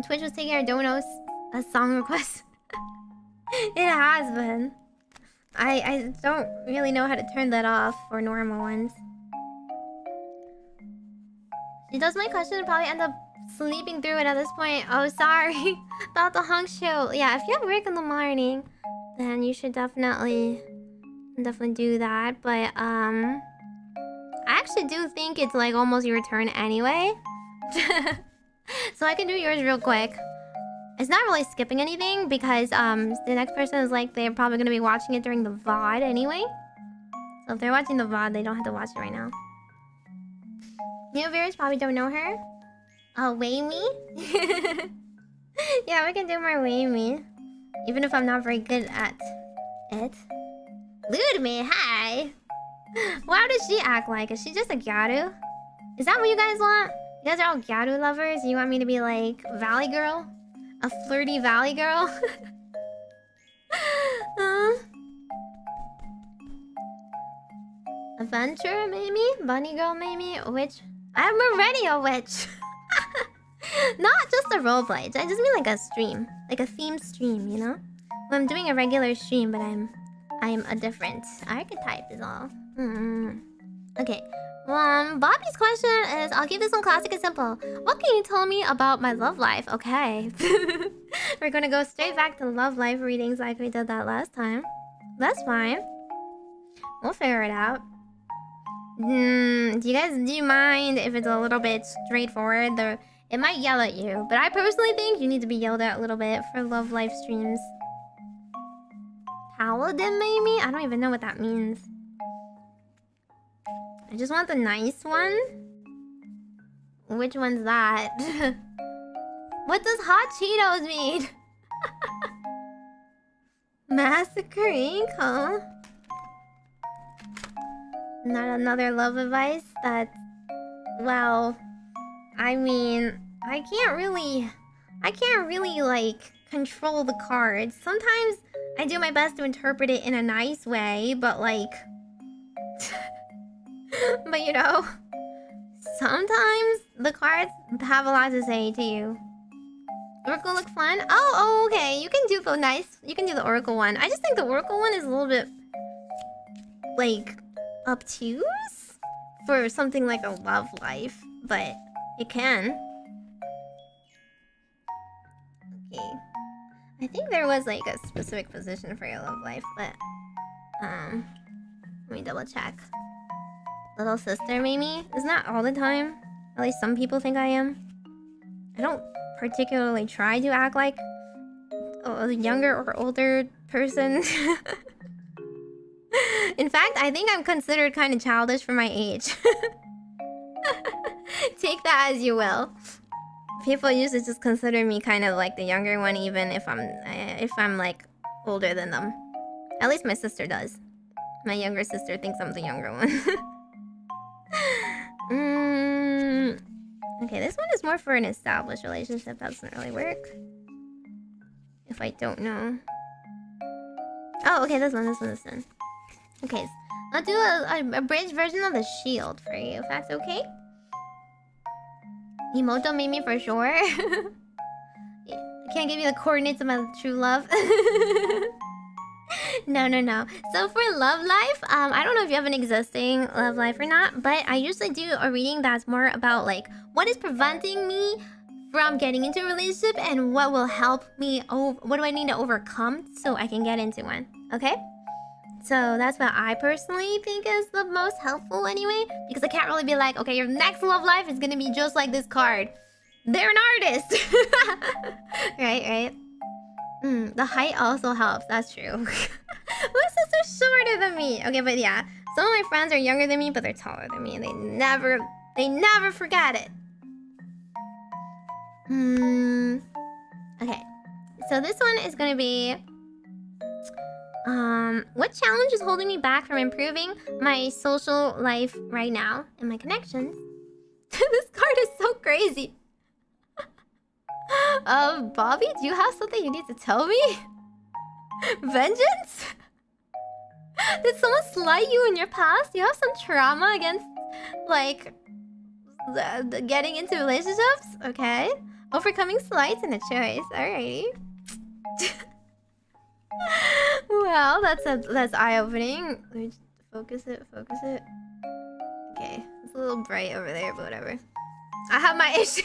Twitch was taking our donos as song requests. It has been. I don't really know how to turn that off for normal ones. She does my question and probably end up sleeping through it at this point. Oh, sorry. About the hunk show. Yeah, if you have work in the morning, then you should definitely do that. But, I actually do think it's like almost your turn anyway. So I can do yours real quick. It's not really skipping anything because the next person is like they're probably gonna be watching it during the VOD anyway. So if they're watching the VOD, they don't have to watch it right now. New viewers probably don't know her. Oh, Weimi? Yeah, we can do more Weimi. Even if I'm not very good at it. Ludme, hi! How does she act like? Is she just a Gyaru? Is that what you guys want? You guys are all Gyaru lovers? You want me to be like Valley Girl? A flirty Valley Girl? Adventure, maybe? Bunny Girl, maybe? Witch? I'm already a witch! Not just a roleplay. I just mean like a stream. Like a themed stream, you know? Well, I'm doing a regular stream, but I'm a different archetype is all. Okay. Bobby's question is, I'll keep this one classic and simple. What can you tell me about my love life? Okay. We're gonna go straight back to love life readings like we did that last time. That's fine. We'll figure it out. Do you mind if it's a little bit straightforward? It might yell at you, but I personally think you need to be yelled at a little bit for love life streams. Paladin, maybe? I don't even know what that means. I just want the nice one. Which one's that? What does hot Cheetos mean? Massacre Inc., huh? Not another love advice that... Well... I mean... I can't really, like, control the cards. Sometimes I do my best to interpret it in a nice way, but, like... But, you know... Sometimes the cards have a lot to say to you. Oracle look fun? Oh, okay. You can do the nice... You can do the Oracle one. I just think the Oracle one is a little bit... like... obtuse? For something like a love life. But it can. Okay. I think there was like a specific position for your love life, but Let me double check. Little sister, maybe? It's not all the time. At least some people think I am. I don't particularly try to act like a younger or older person. In fact, I think I'm considered kind of childish for my age. Take that as you will. People usually just consider me kind of like the younger one, even if I'm like older than them. At least my sister does. My younger sister thinks I'm the younger one. Okay, this one is more for an established relationship. That doesn't really work. If I don't know. Oh, okay, this one. Okay, I'll do a abridged version of the shield for you, if that's okay. Emoto Meimi for sure. I can't give you the coordinates of my true love. No. So for love life, I don't know if you have an existing love life or not, but I usually do a reading that's more about like what is preventing me from getting into a relationship and what will help me. What do I need to overcome so I can get into one? Okay. So that's what I personally think is the most helpful anyway, because I can't really be like, okay, your next love life is gonna be just like this card. They're an artist. Right. The height also helps. That's true. My sister's shorter than me. Okay, but yeah, some of my friends are younger than me, but they're taller than me, and they never forget it. Okay, so this one is gonna be. What challenge is holding me back from improving my social life right now and my connections? This card is so crazy. Bobby, do you have something you need to tell me? Vengeance? Did someone slight you in your past? Do you have some trauma against, like, getting into relationships? Okay. Overcoming slights and a choice. Alrighty. Well, that's eye-opening. Let me just focus it. Okay, it's a little bright over there, but whatever. I have my issues.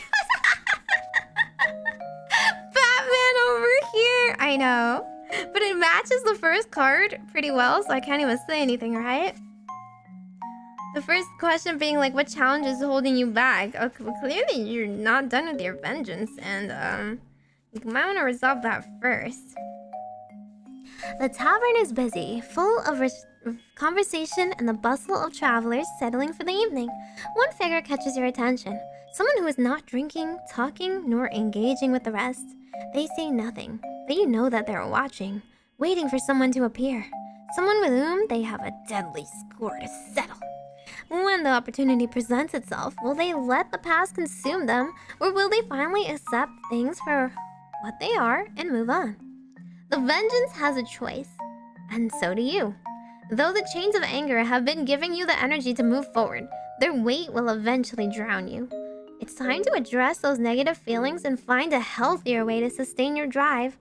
Batman over here. I know, but it matches the first card pretty well, so I can't even say anything, right? The first question being like, what challenge is holding you back? Okay, well, clearly you're not done with your vengeance, and you might want to resolve that first. The tavern is busy, full of conversation and the bustle of travelers settling for the evening. One figure catches your attention. Someone who is not drinking, talking, nor engaging with the rest. They say nothing, but you know that they're watching, waiting for someone to appear. Someone with whom they have a deadly score to settle. When the opportunity presents itself, will they let the past consume them, or will they finally accept things for what they are and move on? The vengeance has a choice, and so do you. Though the chains of anger have been giving you the energy to move forward, their weight will eventually drown you. It's time to address those negative feelings and find a healthier way to sustain your drive.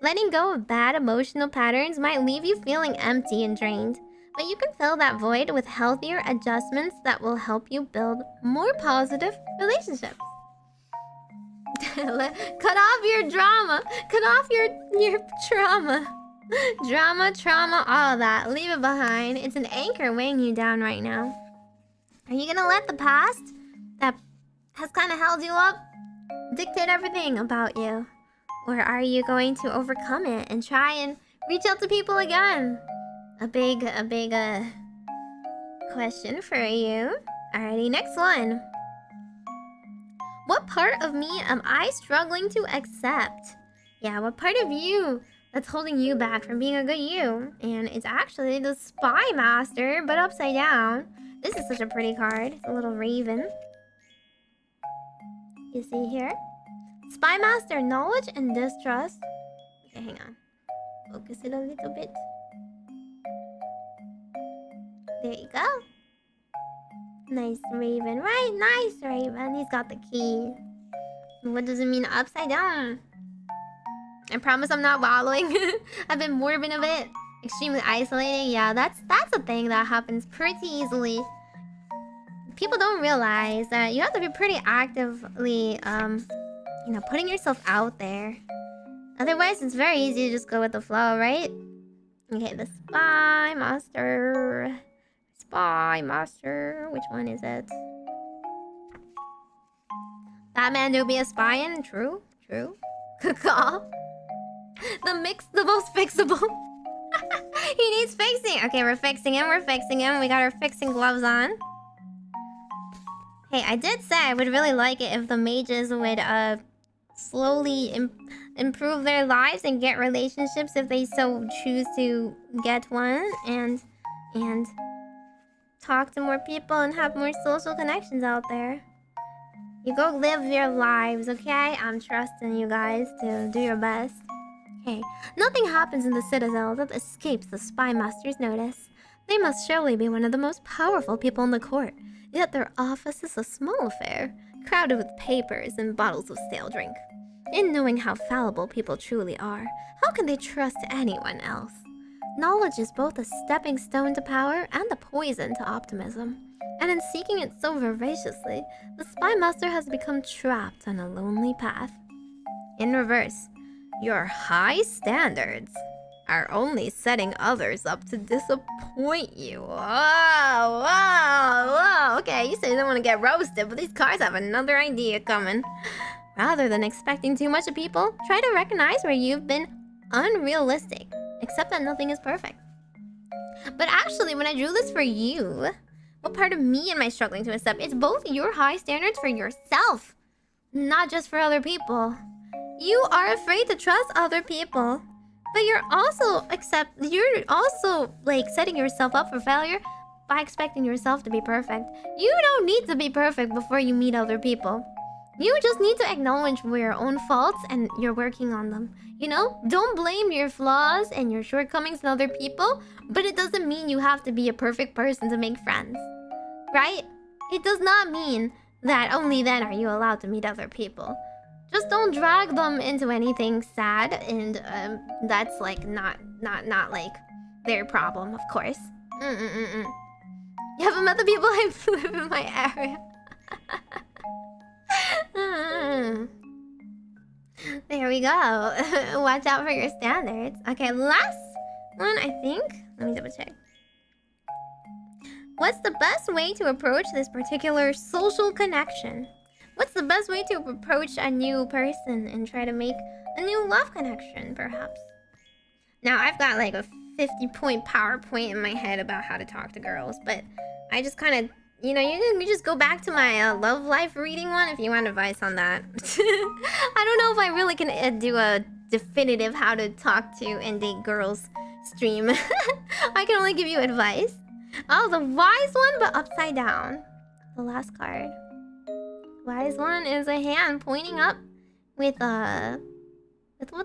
Letting go of bad emotional patterns might leave you feeling empty and drained, but you can fill that void with healthier adjustments that will help you build more positive relationships. Cut off your drama. Cut off your trauma. Drama, trauma, all that. Leave it behind. It's an anchor weighing you down right now. Are you gonna let the past that has kind of held you up dictate everything about you? Or are you going to overcome it and try and reach out to people again? A big question for you. Alrighty, next one. What part of me am I struggling to accept? Yeah, what part of you that's holding you back from being a good you? And it's actually the Spy Master, but upside down. This is such a pretty card. It's a little raven. You see here? Spy Master, knowledge and distrust. Okay, hang on. Focus it a little bit. There you go. Nice raven, right? Nice raven. He's got the key. What does it mean upside down? I promise I'm not wallowing. I've been morbid a bit. Extremely isolating. Yeah, that's a thing that happens pretty easily. People don't realize that you have to be pretty actively, putting yourself out there. Otherwise, it's very easy to just go with the flow, right? Okay, the spy master. Spy master. Which one is it? Batman do be a spy in? True. True. Good call. The most fixable. He needs fixing. Okay, we're fixing him. We're fixing him. We got our fixing gloves on. Hey, I did say I would really like it if the mages would slowly improve their lives and get relationships if they so choose to get one, and talk to more people and have more social connections out there. You go live your lives, okay? I'm trusting you guys to do your best. Okay, nothing happens in the Citadel that escapes the Spy Master's notice. They must surely be one of the most powerful people in the court, yet their office is a small affair, crowded with papers and bottles of stale drink. In knowing how fallible people truly are, how can they trust anyone else? Knowledge is both a stepping stone to power and a poison to optimism. And in seeking it so voraciously, the Spy Master has become trapped on a lonely path. In reverse, your high standards are only setting others up to disappoint you. Whoa, whoa, whoa. Okay, you say you don't want to get roasted, but these cards have another idea coming. Rather than expecting too much of people, try to recognize where you've been unrealistic. Accept that nothing is perfect. But actually, when I drew this for you, what part of me am I struggling to accept? It's both your high standards for yourself, not just for other people. You are afraid to trust other people, but you're also like setting yourself up for failure by expecting yourself to be perfect. You don't need to be perfect before you meet other people. You just need to acknowledge your own faults and you're working on them. You know, don't blame your flaws and your shortcomings on other people, but it doesn't mean you have to be a perfect person to make friends, right? It does not mean that only then are you allowed to meet other people. Just don't drag them into anything sad, and that's like not like their problem, of course. You haven't met the people who live in my area. There we go. Watch out for your standards. Okay, last one, I think. Let me double check. What's the best way to approach this particular social connection? What's the best way to approach a new person and try to make a new love connection, perhaps? Now, I've got like a 50-point PowerPoint in my head about how to talk to girls, but I just kind of, you know, you can just go back to my love life reading one if you want advice on that. I don't know if I really can do a definitive how to talk to and date girls stream. I can only give you advice. Oh, the wise one, but upside down. The last card. Wise one is a hand pointing up with what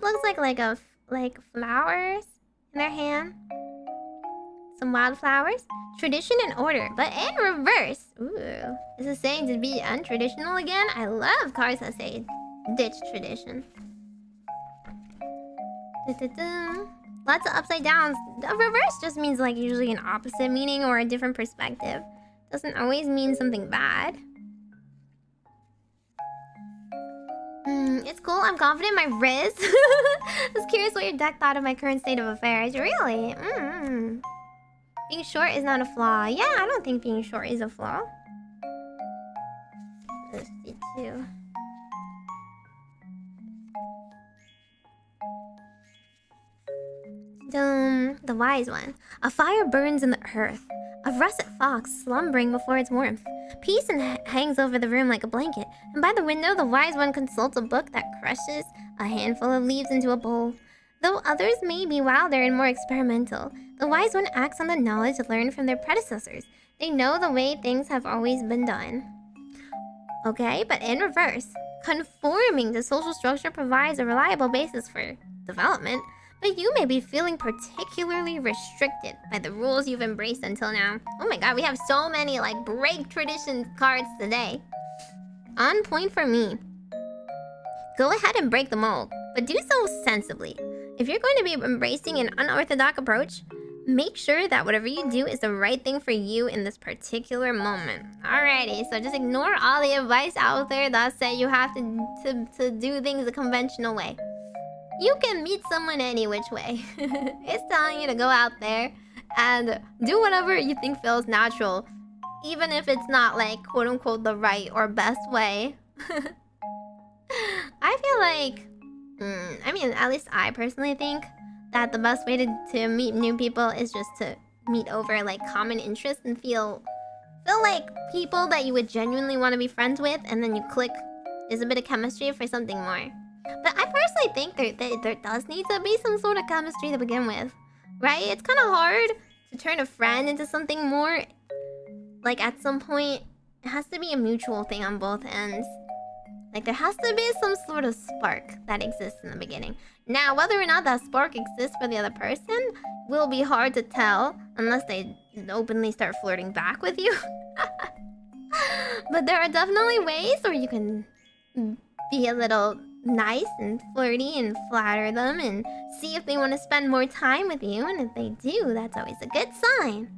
looks like flowers in their hand. Some wildflowers. Tradition and order, but in reverse. Ooh, is it saying to be untraditional again? I love cards that say ditch tradition. Lots of upside downs. The reverse just means like usually an opposite meaning or a different perspective. Doesn't always mean something bad. It's cool. I'm confident in my Riz. I was curious what your deck thought of my current state of affairs. Really? Being short is not a flaw. Yeah, I don't think being short is a flaw. Let's see too. The wise one. A fire burns in the earth. A russet fox slumbering before its warmth. Peace hangs over the room like a blanket, and by the window the wise one consults a book that crushes a handful of leaves into a bowl. Though others may be wilder and more experimental, the wise one acts on the knowledge learned from their predecessors. They know the way things have always been done. Okay, but in reverse, conforming to social structure provides a reliable basis for development, but you may be feeling particularly restricted by the rules you've embraced until now. Oh my god, we have so many like break tradition cards today. On point for me. Go ahead and break the mold, but do so sensibly. If you're going to be embracing an unorthodox approach, make sure that whatever you do is the right thing for you in this particular moment. Alrighty, so just ignore all the advice out there that say you have to do things the conventional way. You can meet someone any which way. It's telling you to go out there and do whatever you think feels natural, even if it's not like quote unquote the right or best way. I feel like, I mean, at least I personally think that the best way to meet new people is just to meet over like common interests and feel like people that you would genuinely want to be friends with, and then you click. There's a bit of chemistry for something more. But I personally think there does need to be some sort of chemistry to begin with, right? It's kind of hard to turn a friend into something more. Like at some point, it has to be a mutual thing on both ends. Like there has to be some sort of spark that exists in the beginning. Now, whether or not that spark exists for the other person will be hard to tell unless they openly start flirting back with you. But there are definitely ways where you can be a little nice and flirty and flatter them and see if they want to spend more time with you. And if they do, that's always a good sign.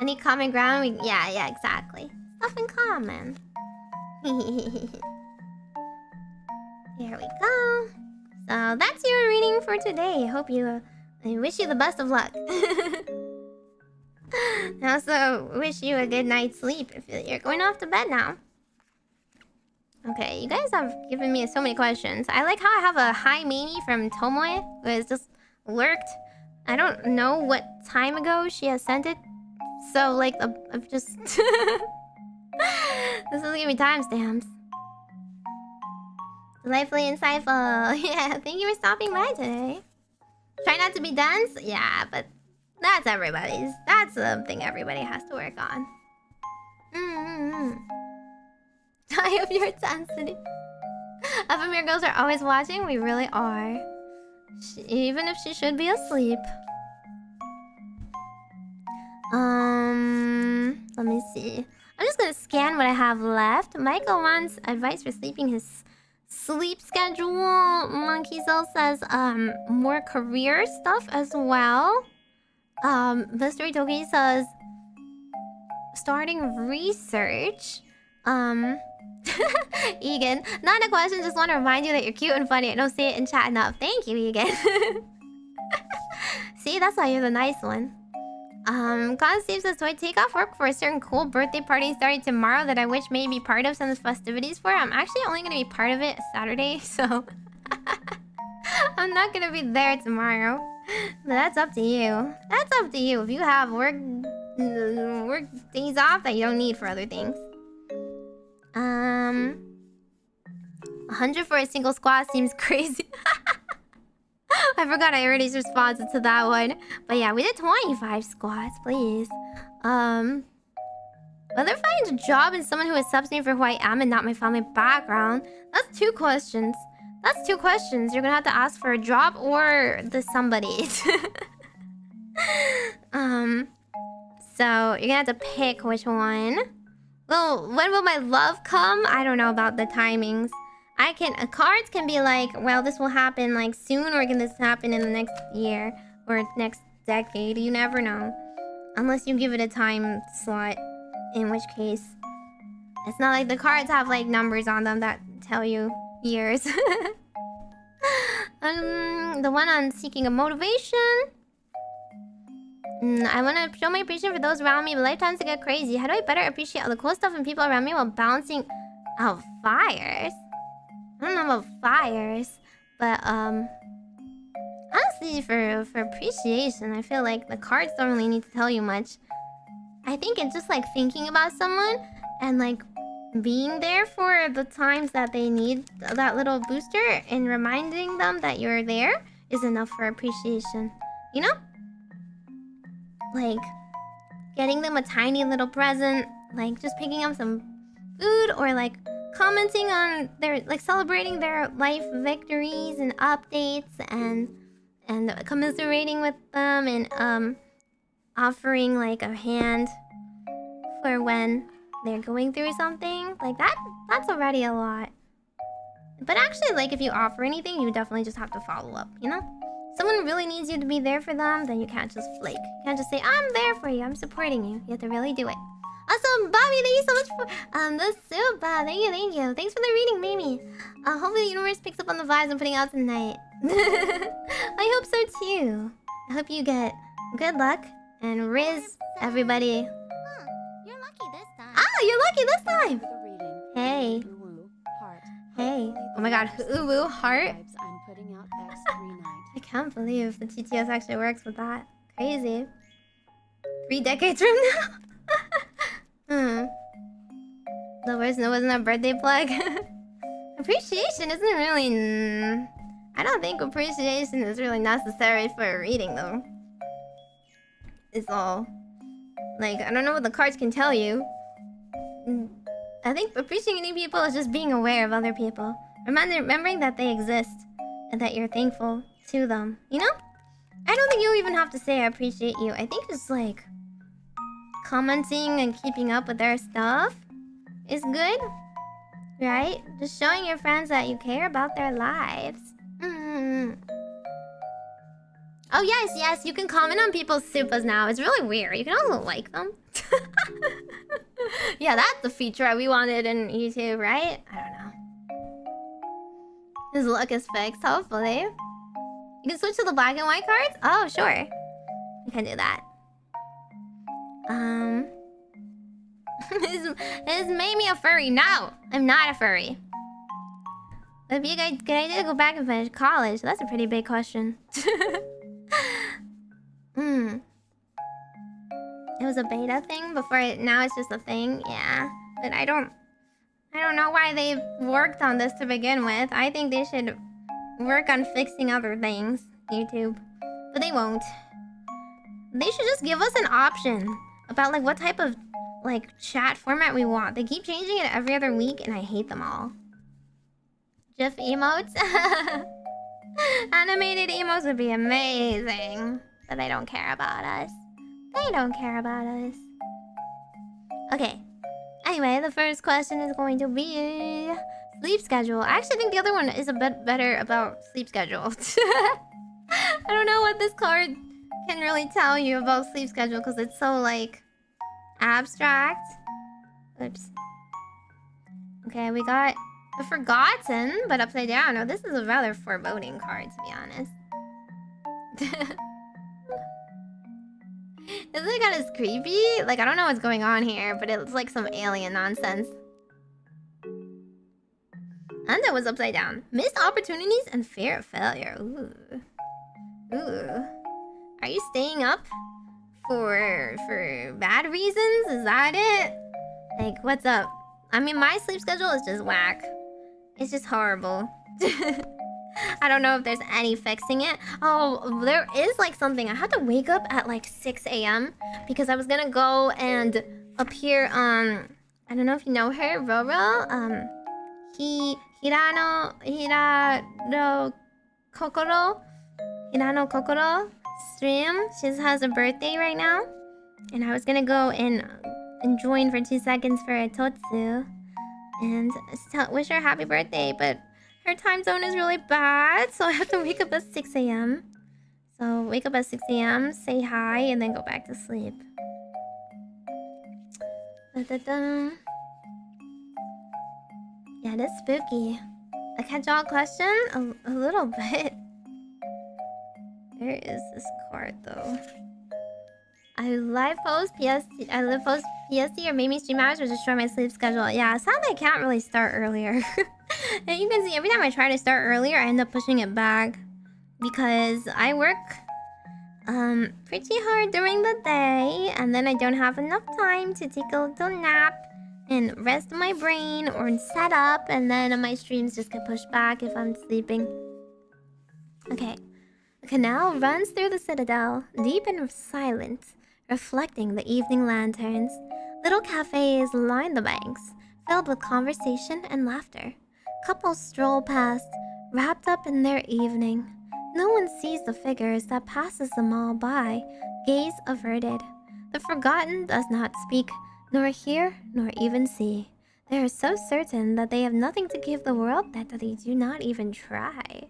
Any common ground? Yeah, exactly. Stuff in common. Here we go. So that's your reading for today. I wish you the best of luck. I also wish you a good night's sleep if you're going off to bed now. Okay, you guys have given me so many questions. I like how I have a hi Meimi from Tomoe who has just lurked. I don't know what time ago she has sent it. So like I've just this is gonna be timestamps. Delightfully insightful. Yeah, thank you for stopping by today. Try not to be dense? Yeah, but that's everybody's. That's something everybody has to work on. I hope your intensity. Ephemira girls are always watching. We really are. Even if she should be asleep. Let me see. I'm just gonna scan what I have left. Michael wants advice for sleeping his sleep schedule. Monkey Cell says more career stuff as well. Mystery Toki says starting research. Egan, not a question, just want to remind you that you're cute and funny. I don't say it in chat enough. Thank you, Egan. See, that's why you're the nice one. Steve says, do I take off work for a certain cool birthday party starting tomorrow that I wish may be part of some of the festivities for? I'm actually only going to be part of it Saturday, so... I'm not going to be there tomorrow. But that's up to you. That's up to you if you have work days off that you don't need for other things. 100 for a single squat seems crazy. I forgot I already responded to that one. But yeah, we did 25 squats, please. Whether find a job in someone who accepts me for who I am and not my family background. That's two questions. That's two questions. You're gonna have to ask for a job or the somebody. So you're gonna have to pick which one. Well, when will my love come? I don't know about the timings. Cards can be like, well, this will happen like soon, or can this happen in the next year or next decade? You never know. Unless you give it a time slot, in which case it's not like the cards have like numbers on them that tell you years. The one on seeking a motivation. I want to show my appreciation for those around me, but life tends to get crazy. How do I better appreciate all the cool stuff and people around me while balancing out fires? I don't know about fires, but honestly, for appreciation, I feel like the cards don't really need to tell you much. I think it's just like thinking about someone and like being there for the times that they need that little booster and reminding them that you're there is enough for appreciation. You know? Like getting them a tiny little present, like just picking up some food, or like commenting on their, like celebrating their life victories and updates, and commiserating with them, and offering like a hand for when they're going through something like that. That's already a lot. But actually, like if you offer anything, you definitely just have to follow up, you know? Someone really needs you to be there for them, then you can't just flake. You can't just say, I'm there for you, I'm supporting you. You have to really do it. Also, Bobby, thank you so much for the soup. Thank you. Thanks for the reading, Meimi. Hopefully the universe picks up on the vibes I'm putting out tonight. I hope so too. I hope you get good luck and Riz everybody. Huh, you're lucky this time. Ah, you're lucky this time. For the reading. Hey. Woo, heart. Hey. Oh my god, ooh, heart. Vibes I'm putting out every night. I can't believe the TTS actually works with that. Crazy. 3 decades from now. The worst wasn't a birthday plug. Appreciation isn't really. I don't think appreciation is really necessary for a reading, though. It's all. Like, I don't know what the cards can tell you. I think appreciating people is just being aware of other people. Remembering that they exist and that you're thankful to them. You know? I don't think you even have to say I appreciate you. I think just like commenting and keeping up with their stuff is good. Right? Just showing your friends that you care about their lives. Oh yes, you can comment on people's supas now. It's really weird. You can also like them. Yeah, that's the feature we wanted in YouTube, right? I don't know. His luck is fixed, hopefully. You can switch to the black and white cards? Oh, sure. You can do that. Is Meimi a furry? No, I'm not a furry. Would be a good idea to go back and finish college? That's a pretty big question. It was a beta thing before now it's just a thing, yeah. But I don't know why they've worked on this to begin with. I think they should work on fixing other things, YouTube. But they won't. They should just give us an option about like what type of like chat format we want. They keep changing it every other week and I hate them all. GIF emotes? Animated emotes would be amazing. But they don't care about us. They don't care about us. Okay. Anyway, the first question is going to be sleep schedule. I actually think the other one is a bit better about sleep schedule. I don't know what this card can really tell you about sleep schedule because it's so like abstract. Oops. Okay, we got the Forgotten, but upside down. Oh, this is a rather foreboding card, to be honest. Isn't it kind of creepy? Like, I don't know what's going on here, but it's like some alien nonsense. And it was upside down. Missed opportunities and fear of failure. Ooh. Are you staying up for bad reasons? Is that it? Like, what's up? I mean, my sleep schedule is just whack. It's just horrible. I don't know if there's any fixing it. Oh, there is like something. I had to wake up at like 6 a.m. because I was gonna go and appear on... I don't know if you know her, Roro. Hirano Kokoro stream. She has a birthday right now. And I was gonna go and join for 2 seconds for a Totsu. And wish her a happy birthday, but her time zone is really bad, so I have to wake up at 6 a.m. So wake up at 6 a.m, say hi, and then go back to sleep. Yeah, that's spooky. A catch-all question? A little bit. Where is this card, though? I live post PST or Meimi stream hours or destroy my sleep schedule. Yeah, sadly I can't really start earlier. And you can see every time I try to start earlier, I end up pushing it back. Because I work pretty hard during the day, and then I don't have enough time to take a little nap and rest my brain or set up, and then my streams just get pushed back if I'm sleeping. Okay. The canal runs through the citadel, deep and silent, reflecting the evening lanterns. Little cafes line the banks, filled with conversation and laughter. Couples stroll past, wrapped up in their evening. No one sees the figures that passes them all by, gaze averted. The Forgotten does not speak, nor hear, nor even see. They are so certain that they have nothing to give the world that they do not even try.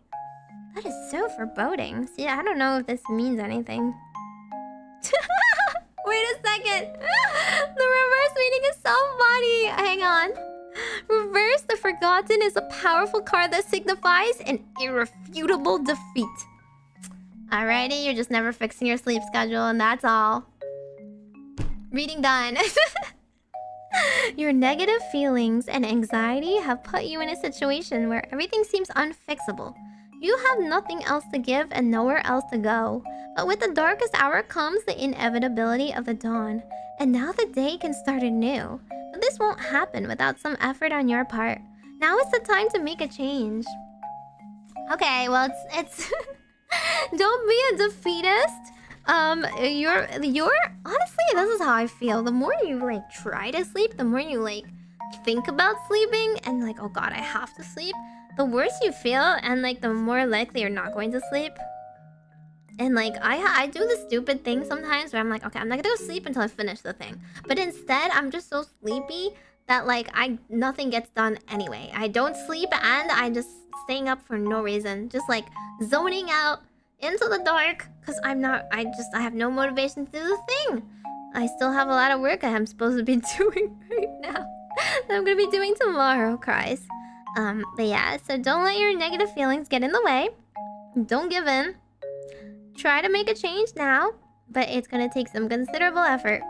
That is so foreboding. See, I don't know if this means anything. Wait a second. The reverse meaning so funny. Hang on. Reverse the Forgotten is a powerful card that signifies an irrefutable defeat. Alrighty, you're just never fixing your sleep schedule, and that's all. Reading done. Your negative feelings and anxiety have put you in a situation where everything seems unfixable. You have nothing else to give and nowhere else to go. But with the darkest hour comes the inevitability of the dawn. And now the day can start anew. But this won't happen without some effort on your part. Now is the time to make a change. Okay, well, it's don't be a defeatist. You're honestly, this is how I feel. The more you like try to sleep, the more you like think about sleeping and like, oh god, I have to sleep, the worse you feel, and like the more likely you're not going to sleep. And like I do the stupid thing sometimes where I'm like, okay, I'm not gonna go sleep until I finish the thing. But instead, I'm just so sleepy that like nothing gets done anyway. I don't sleep and I'm just staying up for no reason, just like zoning out into the dark because I have no motivation to do the thing. I still have a lot of work I'm supposed to be doing right now that I'm gonna be doing tomorrow, cries. But yeah, so don't let your negative feelings get in the way. Don't give in. Try to make a change now, but it's gonna take some considerable effort.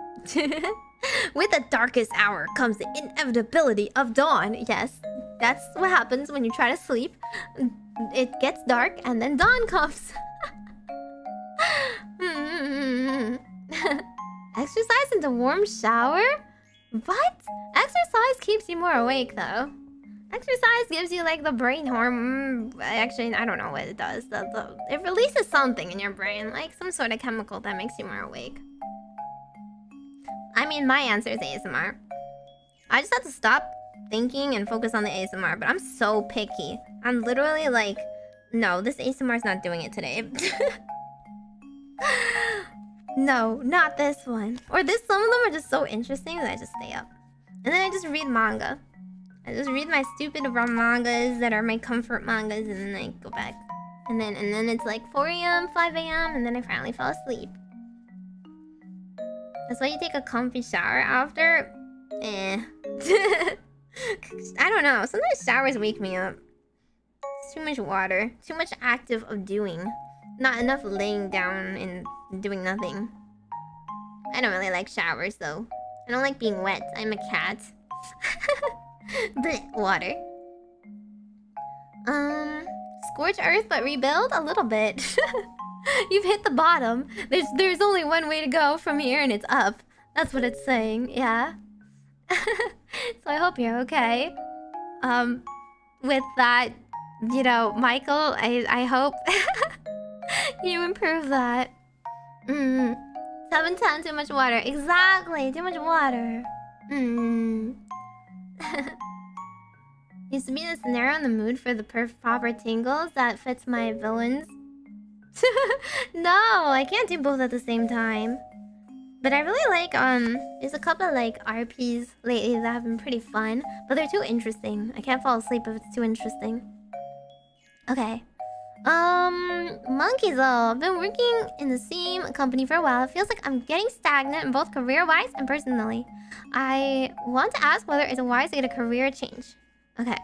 With the darkest hour comes the inevitability of dawn. Yes, that's what happens when you try to sleep. It gets dark and then dawn comes. Exercise in the warm shower? What? Exercise keeps you more awake though. Exercise gives you like the brain hormone. Actually, I don't know what it does. It releases something in your brain, like some sort of chemical that makes you more awake. I mean, my answer is ASMR. I just have to stop thinking and focus on the ASMR, but I'm so picky. I'm literally like, no, this ASMR is not doing it today. No, not this one. Or some of them are just so interesting that I just stay up. And then I just read manga. I just read my stupid mangas that are my comfort mangas, and then I go back. And then it's like 4 a.m., 5 a.m., and then I finally fall asleep. That's why you take a comfy shower after. I don't know. Sometimes showers wake me up. It's too much water. Too much active of doing. Not enough laying down and doing nothing. I don't really like showers though. I don't like being wet. I'm a cat. Blech, water. Scorch earth but rebuild? A little bit. You've hit the bottom. There's only one way to go from here and it's up. That's what it's saying, yeah. So I hope you're okay. With that, you know, Michael, I hope you improve that. 710, too much water. Exactly, too much water. Used to be in the scenario in the mood for the proper tingles that fits my villains. No, I can't do both at the same time. But I really like, there's a couple like RPs lately that have been pretty fun, but they're too interesting. I can't fall asleep if it's too interesting. Okay. Monkeys though. I've been working in the same company for a while. It feels like I'm getting stagnant in both career-wise and personally. I want to ask whether it's wise to get a career change. Okay.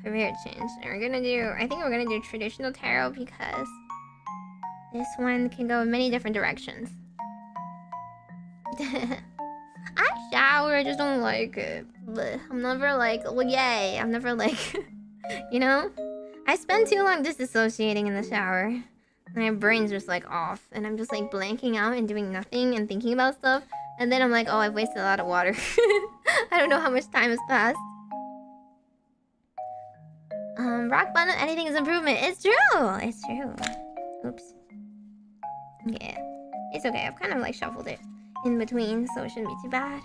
Career change. And I think we're gonna do traditional tarot because this one can go in many different directions. I shower, I just don't like it. Blech. I'm never like, well, yay. I'm never like, you know? I spend too long disassociating in the shower. My brain's just like off. And I'm just like blanking out and doing nothing and thinking about stuff. And then I'm like, oh, I've wasted a lot of water. I don't know how much time has passed. Rock bottom, anything is improvement. It's true. It's true. Oops. Yeah. It's okay. I've kind of like shuffled it in between, so it shouldn't be too bad.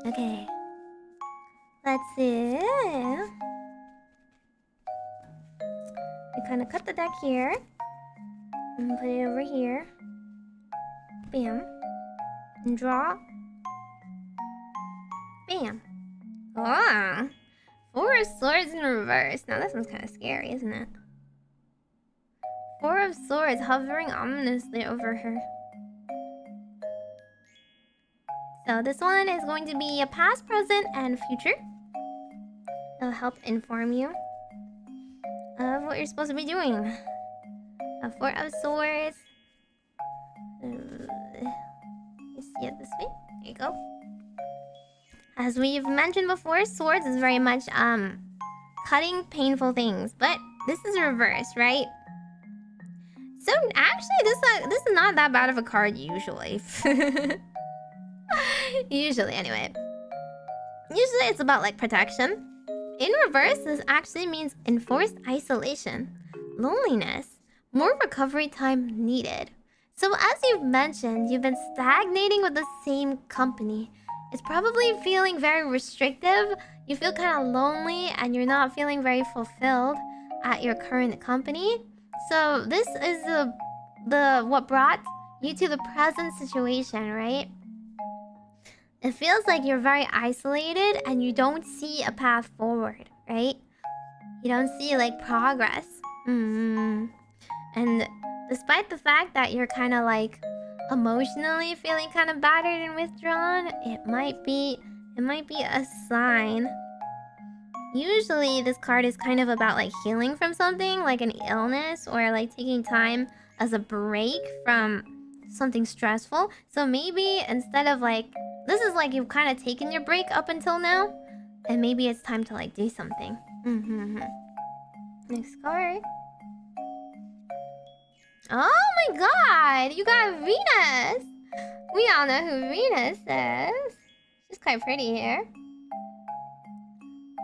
Okay. Let's see. We kind of cut the deck here. And put it over here. Bam. And draw. Bam. Ah. 4 of swords in reverse. Now this one's kind of scary, isn't it? Four of Swords hovering ominously over her. So this one is going to be a past, present, and future. It'll help inform you of what you're supposed to be doing. A Four of Swords. You see it this way. There you go. As we've mentioned before, swords is very much cutting painful things, but this is reverse, right? So actually, this is not that bad of a card usually. Usually, anyway. Usually, it's about like protection. In reverse, this actually means enforced isolation, loneliness, more recovery time needed. So as you've mentioned, you've been stagnating with the same company. It's probably feeling very restrictive. You feel kind of lonely and you're not feeling very fulfilled at your current company. So this is what brought you to the present situation, right? It feels like you're very isolated and you don't see a path forward, right? You don't see like progress. And despite the fact that you're kind of like emotionally feeling kind of battered and withdrawn, it might be a sign. Usually this card is kind of about like healing from something, like an illness, or like taking time as a break from something stressful. So maybe instead of like, this is like you've kind of taken your break up until now, and maybe it's time to like do something. Next card. Oh my god, you got Venus! We all know who Venus is. She's quite pretty here.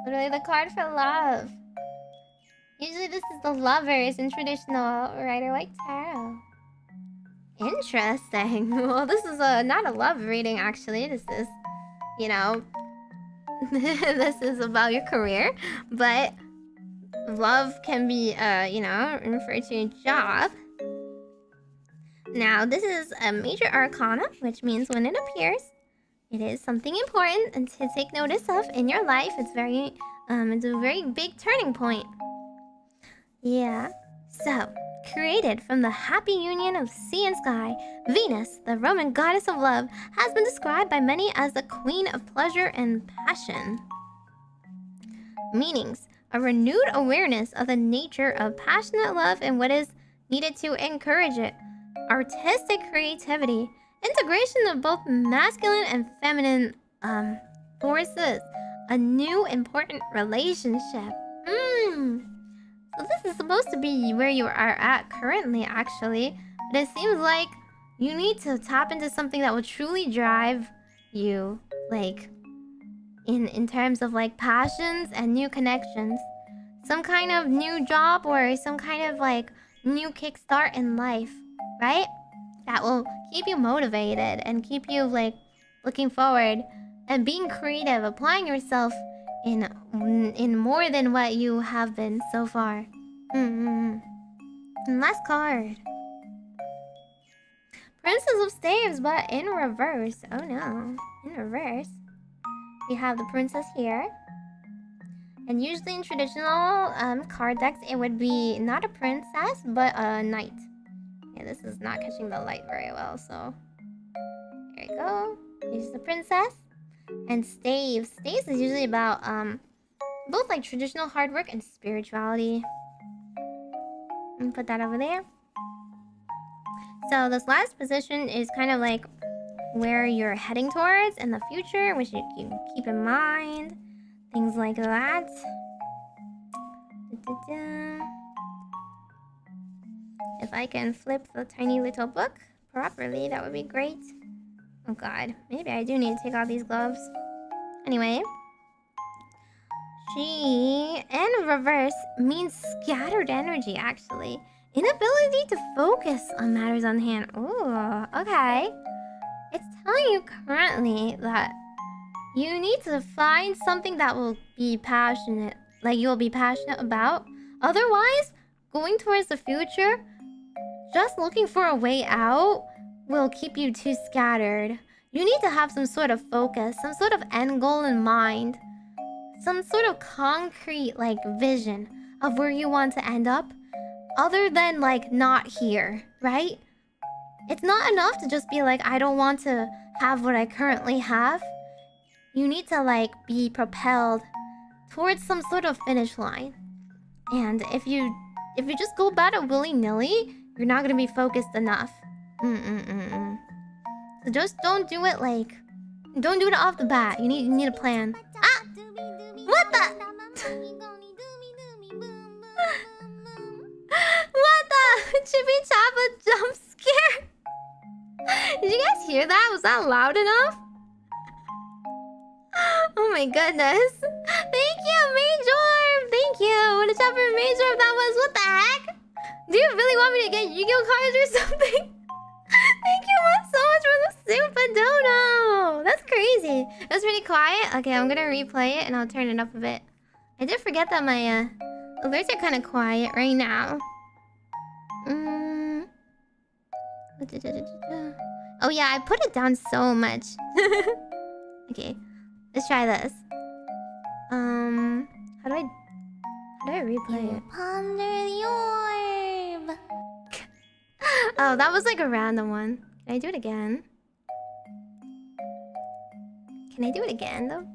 Literally the card for love. Usually this is the lovers in traditional Rider-Waite Tarot. Interesting. Well, this is not a love reading actually. This is, you know, this is about your career. But love can be, you know, referred to a job. Now, this is a major arcana, which means when it appears, it is something important and to take notice of in your life. It's a very big turning point. Yeah. So, created from the happy union of sea and sky, Venus, the Roman goddess of love, has been described by many as the queen of pleasure and passion. Meanings: a renewed awareness of the nature of passionate love and what is needed to encourage it. Artistic creativity, integration of both masculine and feminine forces, a new important relationship. So this is supposed to be where you are at currently, actually, but it seems like you need to tap into something that will truly drive you, like in terms of like passions and new connections. Some kind of new job or some kind of like new kickstart in life. Right? That will keep you motivated and keep you like looking forward and being creative, applying yourself in more than what you have been so far. And last card. Princess of Staves, but in reverse. Oh no, in reverse. We have the princess here. And usually in traditional card decks, it would be not a princess, but a knight. Yeah, this is not catching the light very well, so... There you go. Here's the princess. And staves. Staves is usually about, both like traditional hard work and spirituality. And put that over there. So this last position is kind of like where you're heading towards in the future, which you can keep in mind. Things like that. If I can flip the tiny little book properly, that would be great. Oh god, maybe I do need to take off these gloves. Anyway. She, in reverse, means scattered energy, actually. Inability to focus on matters on hand. Ooh, okay. It's telling you currently that you need to find something that will be passionate, like you'll be passionate about. Otherwise, going towards the future, just looking for a way out will keep you too scattered. You need to have some sort of focus, some sort of end goal in mind. Some sort of concrete, like, vision of where you want to end up. other than like not here, right? It's not enough to just be like, I don't want to have what I currently have. You need to like be propelled towards some sort of finish line. And if you just go about it willy-nilly, you're not gonna be focused enough. So just don't do it like... Don't do it off the bat. You need a plan. Ah! What the? What the? Chippy Choppa jump scare? Did you guys hear that? Was that loud enough? Oh my goodness. Thank you, Meigorb! Thank you! What a job for Meigorb that was. What the heck? Do you really want me to get Yu-Gi-Oh cards or something? Thank you so much for the super dono! That's crazy. It was pretty quiet. Okay, I'm gonna replay it and I'll turn it up a bit. I did forget that my alerts are kind of quiet right now. Oh yeah, I put it down so much. Okay, let's try this. How do I replay it? Ponder the orb. Oh, that was like a random one. Can I do it again? Can I do it again though?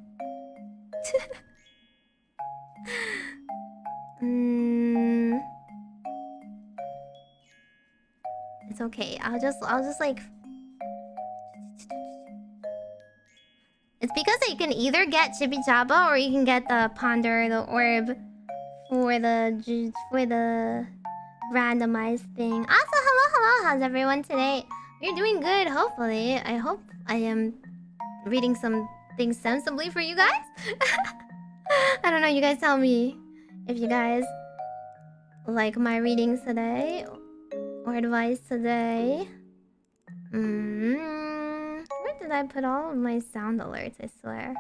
It's okay. I'll just like... It's because you can either get Chippy Choppa or you can get the Ponder, the orb for the randomized thing. Also, hello. How's everyone today? You're doing good, hopefully. I hope I am reading some things sensibly for you guys. I don't know, you guys tell me if you guys like my readings today or advice today. Where did I put all of my sound alerts, I swear?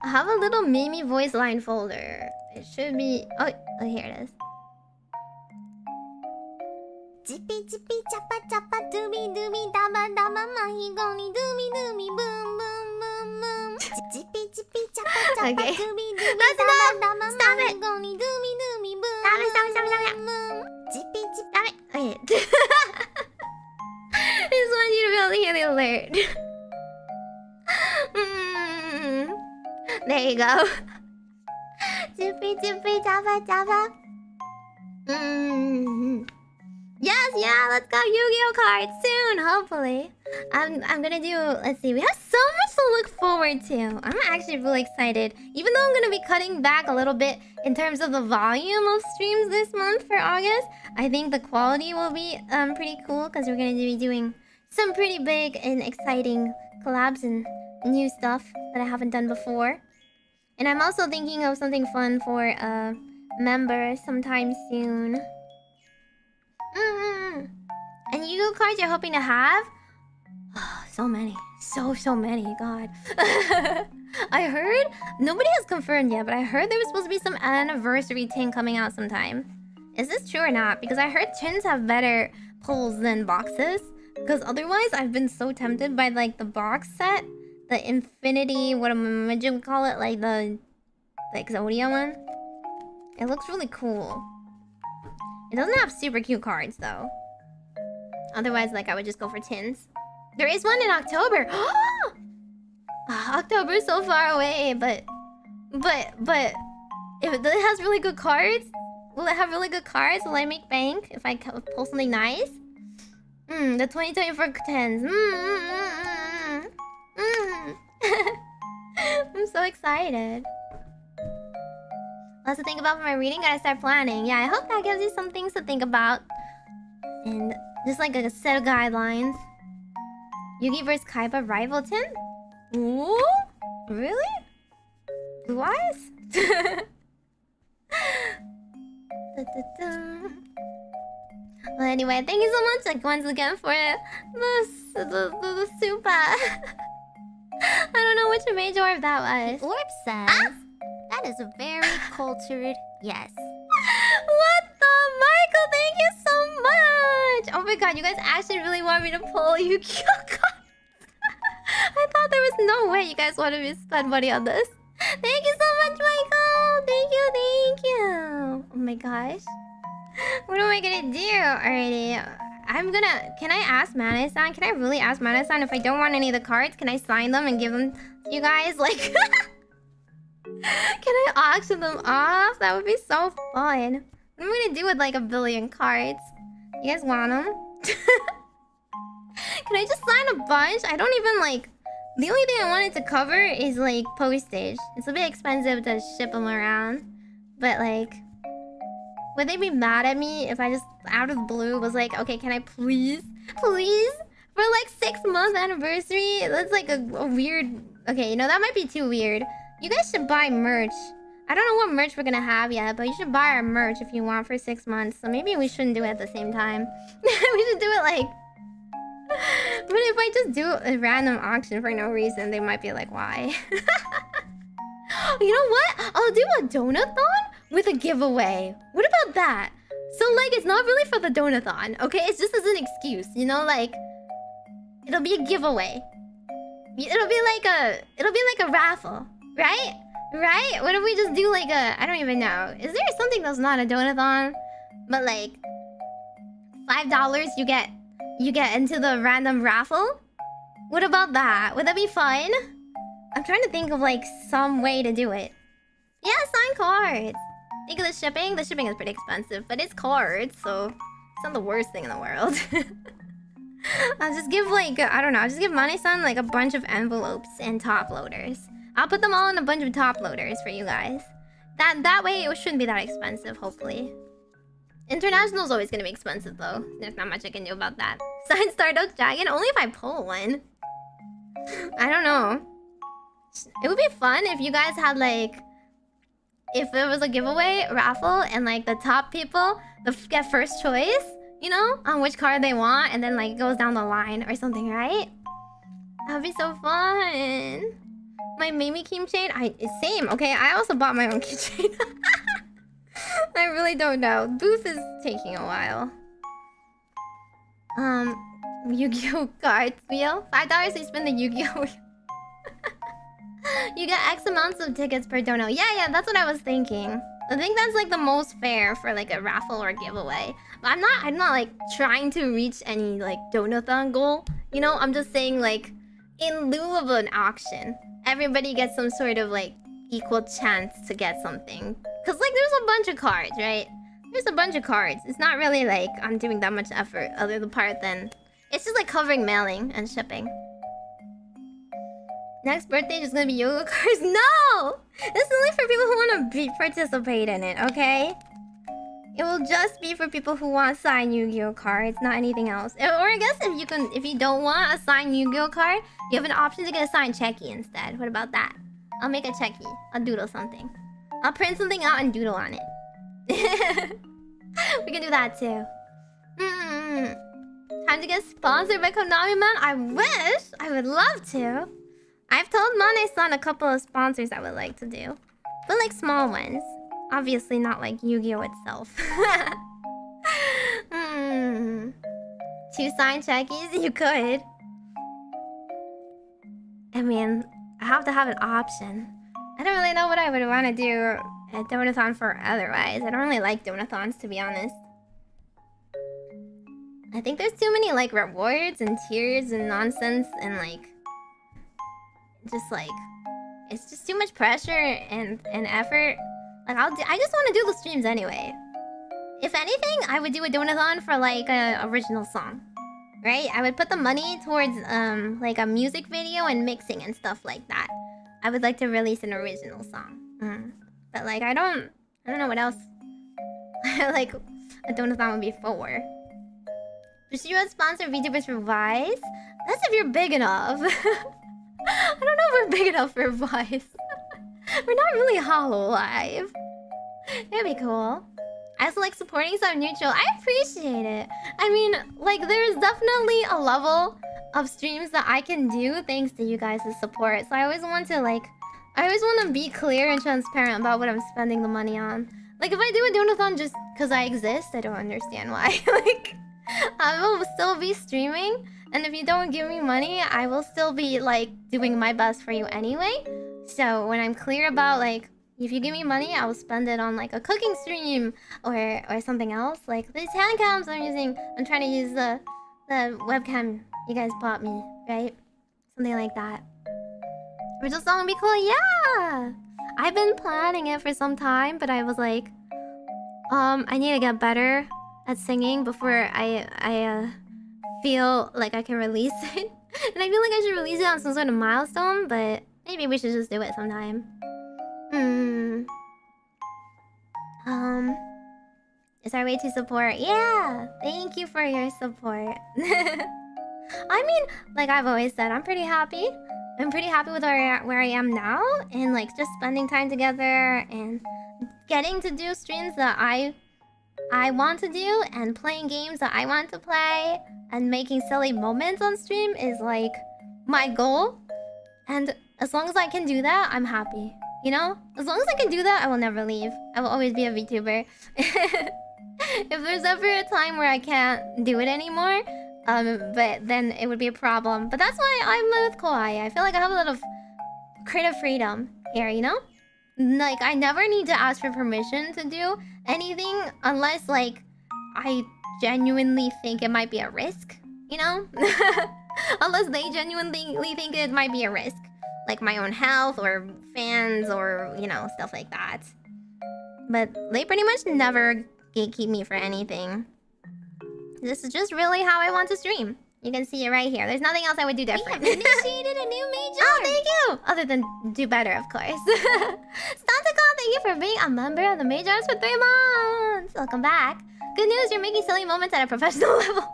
I have a little Meimi voice line folder. It should be... Oh, here it is. Chippy chippy chappa chappa dooby dooby dabba dabba mahi goni dooby dooby boom boom boom boom. Chippy chippy chappa chappa Okay. dooby dooby That's dabba enough. dabba Stop mahi it. goni dooby dooby boom. Stop it. boom. Chippy chippy. Stop it. Okay. I just want you to be able to hear the alert. There you go. Chippy chippy choppa choppa. Yes, yeah, let's go Yu-Gi-Oh cards soon, hopefully. I'm gonna do... Let's see, we have so much to look forward to. I'm actually really excited. Even though I'm gonna be cutting back a little bit in terms of the volume of streams this month for August, I think the quality will be pretty cool because we're gonna be doing some pretty big and exciting collabs and new stuff that I haven't done before. And I'm also thinking of something fun for members sometime soon. And Yu-Gi-Oh cards you're hoping to have? Oh, so many. So many, god. I heard... Nobody has confirmed yet, but I heard there was supposed to be some anniversary tin coming out sometime. Is this true or not? Because I heard tins have better pulls than boxes. Because otherwise, I've been so tempted by, like, the box set. The Infinity... What am I gonna call it? Like, the Exodia one. It looks really cool. It doesn't have super cute cards, though. Otherwise, like, I would just go for tins. There is one in October! October is so far away, but... If it has really good cards... Will it have really good cards? Will I make bank if I pull something nice? The 2024 tins. I'm so excited. Lots to think about for my reading. Gotta start planning. Yeah, I hope that gives you some things to think about. And just like a set of guidelines. Yugi vs Kaiba rival tin? Ooh? Really? Blue eyes? Well, anyway, thank you so much like once again for the super. I don't know which Meigorb that was. Orb says that is a very cultured yes. What the? Michael, thank you so much! Oh my god, you guys actually really want me to pull Yu-Gi-Oh cards. I thought there was no way you guys wanted me to spend money on this. Thank you so much, Michael! Thank you, thank you! my gosh. What am I gonna do already? Can I ask Mana-san? Can I really ask Mana-san if I don't want any of the cards? Can I sign them and give them to you guys? Like, can I auction them off? That would be so fun. What am I gonna do with like 1 billion cards? You guys want them? Can I just sign a bunch? I don't even like... The only thing I wanted to cover is like postage. It's a bit expensive to ship them around. But like... Would they be mad at me if I just out of the blue was like, okay, can I please? Please? For like 6-month anniversary? That's like a weird... Okay, you know, that might be too weird. You guys should buy merch. I don't know what merch we're gonna have yet, but you should buy our merch if you want for 6 months. So maybe we shouldn't do it at the same time. We should do it like... But if I just do a random auction for no reason, they might be like, why? You know what? I'll do a donathon with a giveaway. What about that? So like, it's not really for the donathon, okay? It's just as an excuse, you know, like... It'll be a giveaway. It'll be like a raffle, right? Right? What if we just do like a... I don't even know. Is there something that's not a donathon? But like... $5 you get into the random raffle? What about that? Would that be fun? I'm trying to think of like some way to do it. Yeah, sign cards. Think of the shipping. The shipping is pretty expensive, but it's cards, so it's not the worst thing in the world. I'll just give like, I don't know, I'll just give Mane-san like a bunch of envelopes and top loaders. I'll put them all in a bunch of top loaders for you guys. That way it shouldn't be that expensive, hopefully. International's always gonna be expensive though. There's not much I can do about that. Sign Stardust Dragon? Only if I pull one. I don't know. It would be fun if you guys had like... If it was a giveaway, raffle, and like the top people get first choice, you know? On which card they want, and then like it goes down the line or something, right? That would be so fun. My Meimi keychain? Same, okay? I also bought my own keychain. I really don't know. Booth is taking a while. Yu-Gi-Oh cards wheel. $5 you spend the Yu-Gi-Oh wheel. You get X amounts of tickets per dono. Yeah, that's what I was thinking. I think that's like the most fair for like a raffle or giveaway. But I'm not like trying to reach any like donathon goal. You know, I'm just saying like in lieu of an auction, everybody gets some sort of like equal chance to get something. Cause like there's a bunch of cards, right? There's a bunch of cards. It's not really like I'm doing that much effort other the part than it's just like covering mailing and shipping. Next birthday is gonna be yoga cards. No! This is only for people who want to participate in it, okay? It will just be for people who want signed Yu-Gi-Oh cards, not anything else. Or I guess if you don't want a signed Yu-Gi-Oh card, you have an option to get a signed checky instead. What about that? I'll make a checky. I'll doodle something. I'll print something out and doodle on it. We can do that too. Time to get sponsored by Konami Man? I wish! I would love to. I've told Mane-san a couple of sponsors I would like to do. But like small ones. Obviously not like Yu-Gi-Oh itself. 2 signed checkies? You could. I mean, I have to have an option. I don't really know what I would want to do a donathon for otherwise. I don't really like donathons, to be honest. I think there's too many like rewards and tiers and nonsense and like... Just like... It's just too much pressure and effort. Like I just want to do the streams anyway. If anything, I would do a donathon for like a original song. Right? I would put the money towards like a music video and mixing and stuff like that. I would like to release an original song. But like I don't know what else like a donathon would be for. Should you sponsor VTubers for Vice? That's if you're big enough. I don't know if we're big enough for Vice. We're not really Hollow Live. That'd be cool. I also like supporting some neutral. I appreciate it. I mean, like, there's definitely a level of streams that I can do thanks to you guys' support. So I always want to, like... I always want to be clear and transparent about what I'm spending the money on. Like, if I do a donathon just because I exist, I don't understand why. Like, I will still be streaming. And if you don't give me money, I will still be, like, doing my best for you anyway. So when I'm clear about, like, if you give me money, I will spend it on like a cooking stream or something else. Like these hand cams I'm trying to use the webcam you guys bought me, right? Something like that. Original song would be cool, yeah! I've been planning it for some time, but I was like, I need to get better at singing before I feel like I can release it. And I feel like I should release it on some sort of milestone, but maybe we should just do it sometime. Is there a way to support? Yeah! Thank you for your support. I mean, like I've always said, I'm pretty happy. I'm pretty happy with where I am now. And like just spending time together and getting to do streams that I want to do and playing games that I want to play and making silly moments on stream is like my goal. And as long as I can do that, I'm happy. You know? As long as I can do that, I will never leave. I will always be a VTuber. If there's ever a time where I can't do it anymore, but then it would be a problem. But that's why I'm with kawaii. I feel like I have a lot of creative freedom here, you know? Like, I never need to ask for permission to do anything unless, like, I genuinely think it might be a risk, you know? Unless they genuinely think it might be a risk. Like my own health or fans or, you know, stuff like that. But they pretty much never gatekeep me for anything. This is just really how I want to stream. You can see it right here. There's nothing else I would do different. We have initiated a new major! Oh, thank you! Other than do better, of course. Stanticon, thank you for being a member of the Majors for 3 months! Welcome back. Good news, you're making silly moments at a professional level.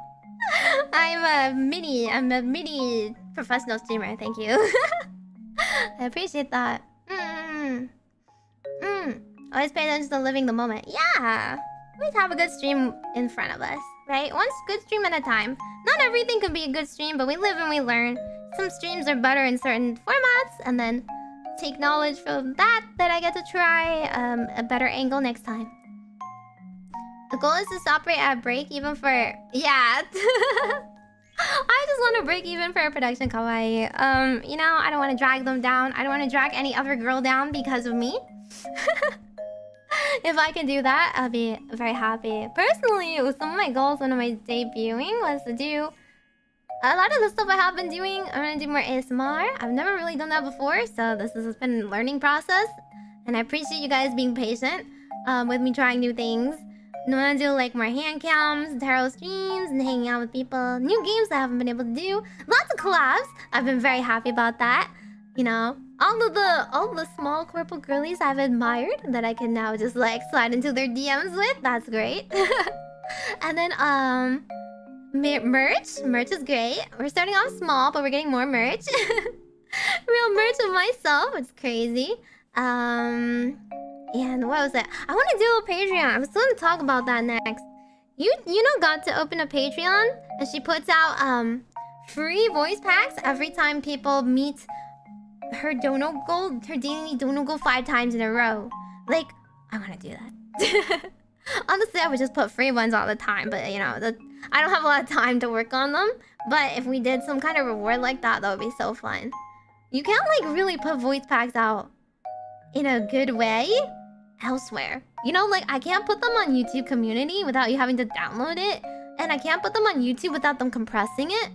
I'm a mini professional streamer, thank you. I appreciate that. Always pay attention to living the moment. Yeah! Always have a good stream in front of us, right? One good stream at a time. Not everything can be a good stream, but we live and we learn. Some streams are better in certain formats, and then take knowledge from that I get to try a better angle next time. The goal is to operate at break even for... Yeah! I just want to break even for a production kawaii. You know, I don't want to drag them down. I don't want to drag any other girl down because of me. If I can do that, I'll be very happy. Personally, with some of my goals when I'm debuting was to do a lot of the stuff I have been doing. I'm gonna do more ASMR. I've never really done that before, so this has been a learning process. And I appreciate you guys being patient with me trying new things. I want to do like more hand cams, tarot streams, and hanging out with people. New games I haven't been able to do. Lots of collabs. I've been very happy about that. You know, all the small corporal girlies I've admired that I can now just like slide into their DMs with. That's great. And then merch. Merch is great. We're starting off small, but we're getting more merch. Real merch of myself. It's crazy. And what was it? I want to do a Patreon. I was going to talk about that next. You know, got to open a Patreon, and she puts out free voice packs every time people meet her dono goal, her daily dono goal 5 times in a row. Like, I want to do that. Honestly, I would just put free ones all the time, but you know, I don't have a lot of time to work on them. But if we did some kind of reward like that, that would be so fun. You can't like really put voice packs out in a good way elsewhere. You know, like I can't put them on YouTube Community without you having to download it, and I can't put them on YouTube without them compressing it.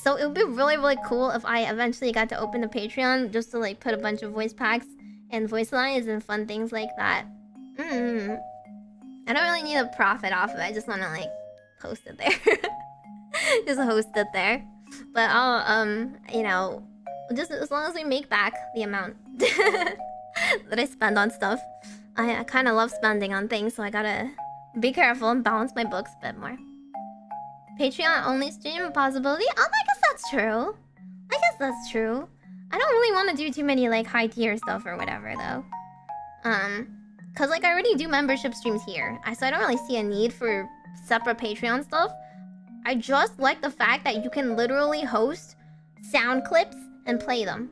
So it would be really, really cool if I eventually got to open a Patreon just to like put a bunch of voice packs and voice lines and fun things like that. I don't really need a profit off of it. I just want to like post it there. Just host it there. But I'll you know, just as long as we make back the amount that I spend on stuff. I kind of love spending on things, so I gotta be careful and balance my books a bit more. Patreon only stream possibility? Oh, I guess that's true. I guess that's true. I don't really want to do too many like high tier stuff or whatever though. Cause like I already do membership streams here, so I don't really see a need for separate Patreon stuff. I just like the fact that you can literally host sound clips and play them.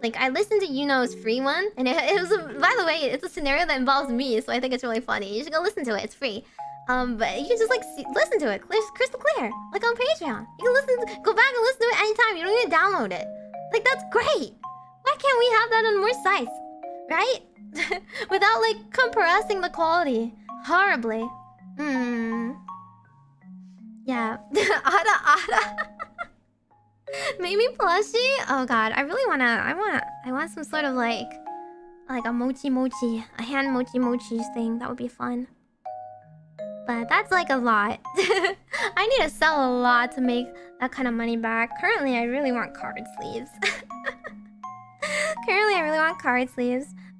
Like I listened to Yuno's free one, and it was by the way, it's a scenario that involves me, so I think it's really funny. You should go listen to it. It's free. But you can just like listen to it, crystal clear, like on Patreon. You can go back and listen to it anytime. You don't need to download it. Like that's great. Why can't we have that on more sites? right? Without like compressing the quality horribly. Yeah. Ada. Maybe plushie? Oh god, I really I want some sort of like a mochi, a hand mochi thing. That would be fun. But that's like a lot. I need to sell a lot to make that kind of money back. Currently, I really want card sleeves.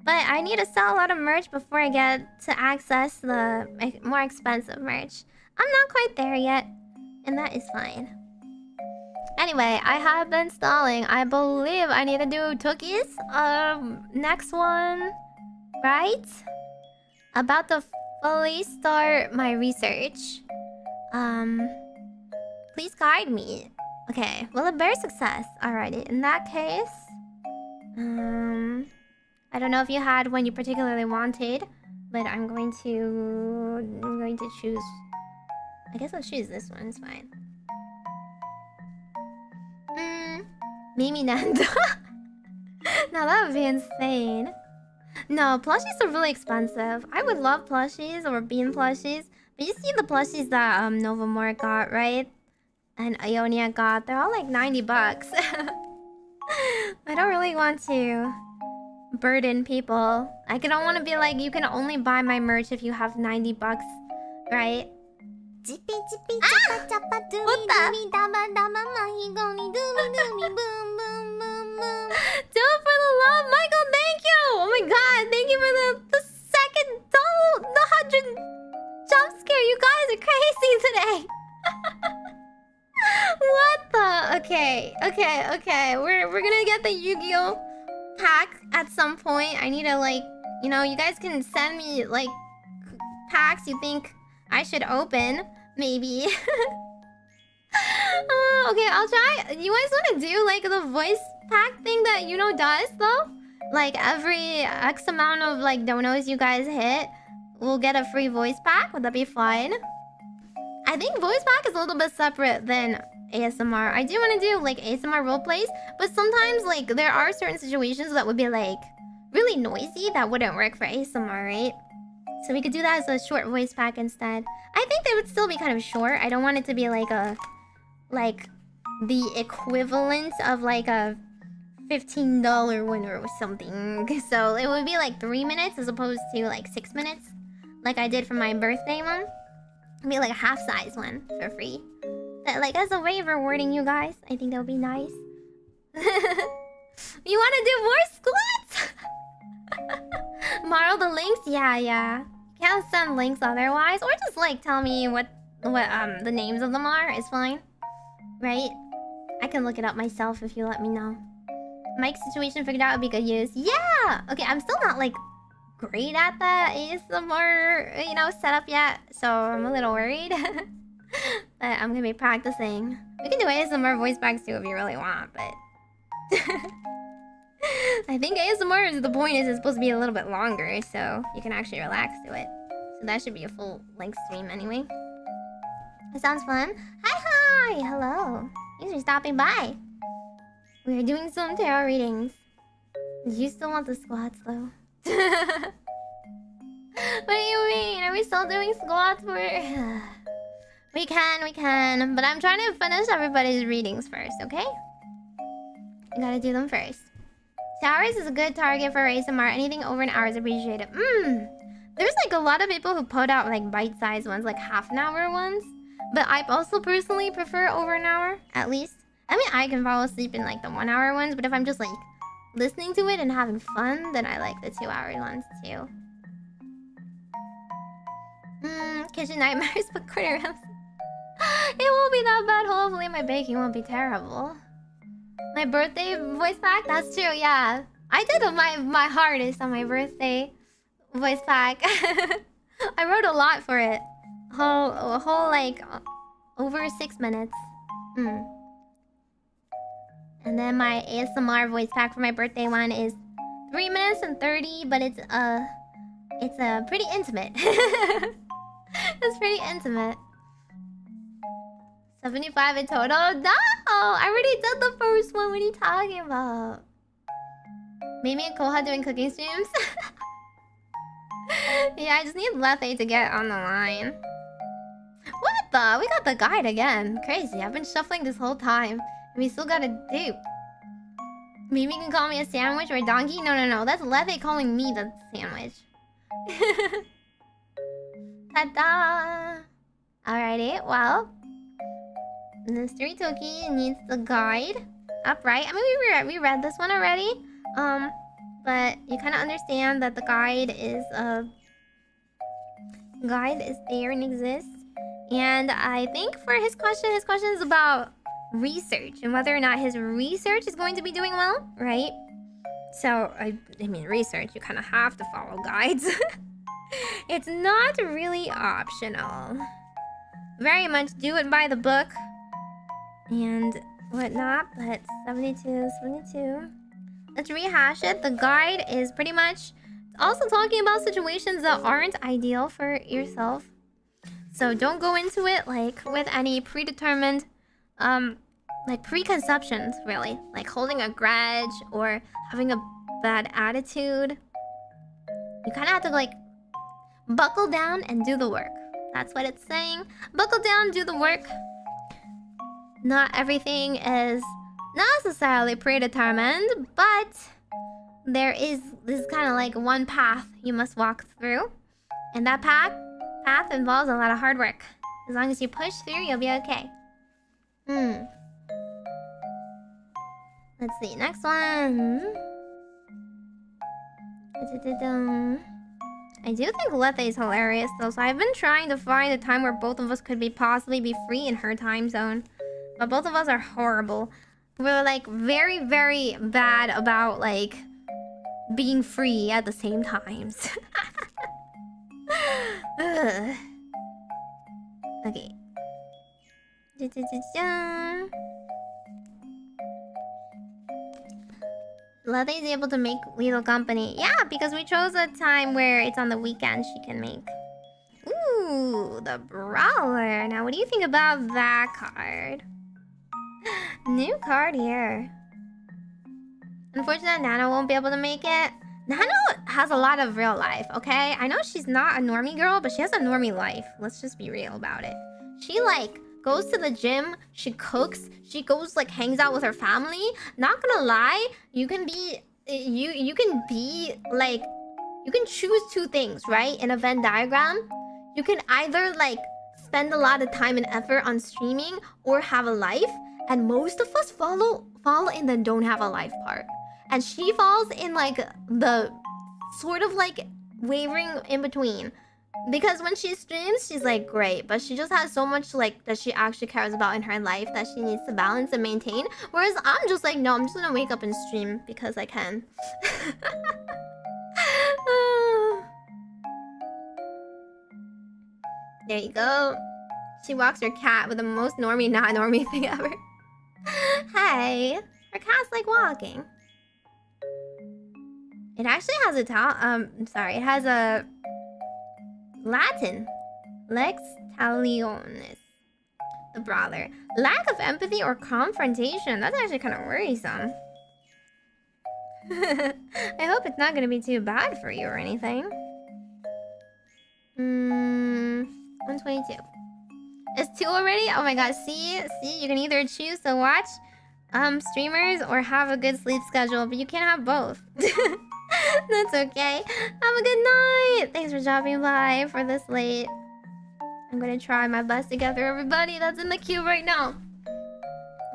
But I need to sell a lot of merch before I get to access the more expensive merch. I'm not quite there yet, and that is fine. Anyway, I have been stalling. I believe I need to do Tookies. Next one, right? About to fully start my research. Please guide me. Okay, will it bear success? Alrighty, in that case, I don't know if you had one you particularly wanted, but I'm going to choose. I guess I'll choose this one. It's fine. Mimi Nando. Now that would be insane. No, plushies are really expensive. I would love plushies or bean plushies, but you see the plushies that Novamore got, right? And Ionia got. They're all like 90 bucks. I don't really want to burden people. I don't want to be like, you can only buy my merch if you have 90 bucks, right? What the? Do it for the love, Michael. Thank you. Oh my god, thank you for the second the 100 jump scare. You guys are crazy today. What the? Okay. We're gonna get the Yu-Gi-Oh pack at some point. I need to like, you know, you guys can send me like packs you think I should open, maybe. Okay, I'll try. You guys want to do like the voice pack thing that does though? Like every X amount of like donos you guys hit, we'll get a free voice pack. Would that be fun? I think voice pack is a little bit separate than ASMR. I do want to do like ASMR roleplays, but sometimes like there are certain situations that would be like really noisy that wouldn't work for ASMR, right? So we could do that as a short voice pack instead. I think they would still be kind of short. I don't want it to be like the equivalent of like a $15 winner or something. So it would be like 3 minutes as opposed to like 6 minutes, like I did for my birthday one. It'd be like a half-size one for free. But like as a way of rewarding you guys, I think that would be nice. You want to do more squats? Borrow the links? Yeah. Can't send links otherwise, or just like tell me what the names of them are. It's fine, right? I can look it up myself if you let me know. Mic situation figured out would be good use. Yeah. Okay, I'm still not like great at the ASMR setup yet, so I'm a little worried. But I'm gonna be practicing. We can do ASMR voice packs too if you really want, but I think ASMR is it's supposed to be a little bit longer, so you can actually relax to it. So that should be a full length stream anyway. It sounds fun. Hi, hello. Thanks for stopping by. We're doing some tarot readings. You still want the squats though? What do you mean? Are we still doing squats? We can, but I'm trying to finish everybody's readings first, okay? I gotta do them first. Hours is a good target for ASMR. Anything over an hour is appreciated. There's like a lot of people who put out like bite-sized ones, like half-an-hour ones. But I also personally prefer over an hour, at least. I mean, I can fall asleep in like the 1 hour ones, but if I'm just like listening to it and having fun, then I like the 2 hour ones too. Kitchen nightmares, but quarter rounds. It won't be that bad. Hopefully my baking won't be terrible. My birthday voice pack? That's true, yeah. I did my hardest on my birthday voice pack. I wrote a lot for it. A whole like over 6 minutes. And then my ASMR voice pack for my birthday one is 3 minutes and 30, but it's pretty intimate. It's pretty intimate. 75 in total? No! I already did the first one. What are you talking about? Maybe and Koha doing cooking streams. Yeah, I just need Lethe to get on the line. What the? We got the guide again. Crazy. I've been shuffling this whole time. And we still got a dupe. Maybe you can call me a sandwich or a donkey? No. That's Lethe calling me the sandwich. Ta-da! Alrighty, well. Mystery Toki needs the guide. Upright. I mean, we read this one already. But you kind of understand that the guide is there and exists. And I think for his question is about research and whether or not his research is going to be doing well, right? So I mean, research, you kind of have to follow guides. It's not really optional. Very much do it by the book and whatnot, but 72. Let's rehash it. The guide is pretty much also talking about situations that aren't ideal for yourself. So don't go into it like with any predetermined like preconceptions, really. Like holding a grudge or having a bad attitude. You kind of have to like buckle down and do the work. That's what it's saying. Buckle down, do the work. Not everything is necessarily predetermined, but this is kind of like one path you must walk through. And that path involves a lot of hard work. As long as you push through, you'll be okay. Let's see, next one. I do think Lethe is hilarious though, so I've been trying to find a time where both of us could possibly be free in her time zone. But both of us are horrible. We're like very, very bad about like being free at the same times. Okay. Lethe is able to make Lethal Company. Yeah, because we chose a time where it's on the weekend she can make. Ooh, the Brawler. Now, what do you think about that card? New card here. Unfortunately, Nana won't be able to make it. Nana has a lot of real life, okay? I know she's not a normie girl, but she has a normie life. Let's just be real about it. She, like, goes to the gym, she cooks, she goes, like, hangs out with her family. Not gonna lie, you can be, like, you can choose two things, right? In a Venn diagram. You can either, like, spend a lot of time and effort on streaming or have a life. And most of us fall in the don't have a life part. And she falls in, like, the sort of, like, wavering in between. Because when she streams, she's, like, great. But she just has so much, like, that she actually cares about in her life that she needs to balance and maintain. Whereas I'm just like, no, I'm just gonna wake up and stream because I can. There you go. She walks her cat with the most normie, not normie thing ever. Hey, her cat's like walking. It actually has a it has a Latin. Lex talionis. The Brawler. Lack of empathy or confrontation. That's actually kind of worrisome. I hope it's not gonna be too bad for you or anything. 122. It's 2 already? Oh my god, see, you can either choose to watch streamers or have a good sleep schedule, but you can't have both. That's okay. Have a good night. Thanks for dropping by for this late. I'm gonna try my best to get through everybody that's in the queue right now.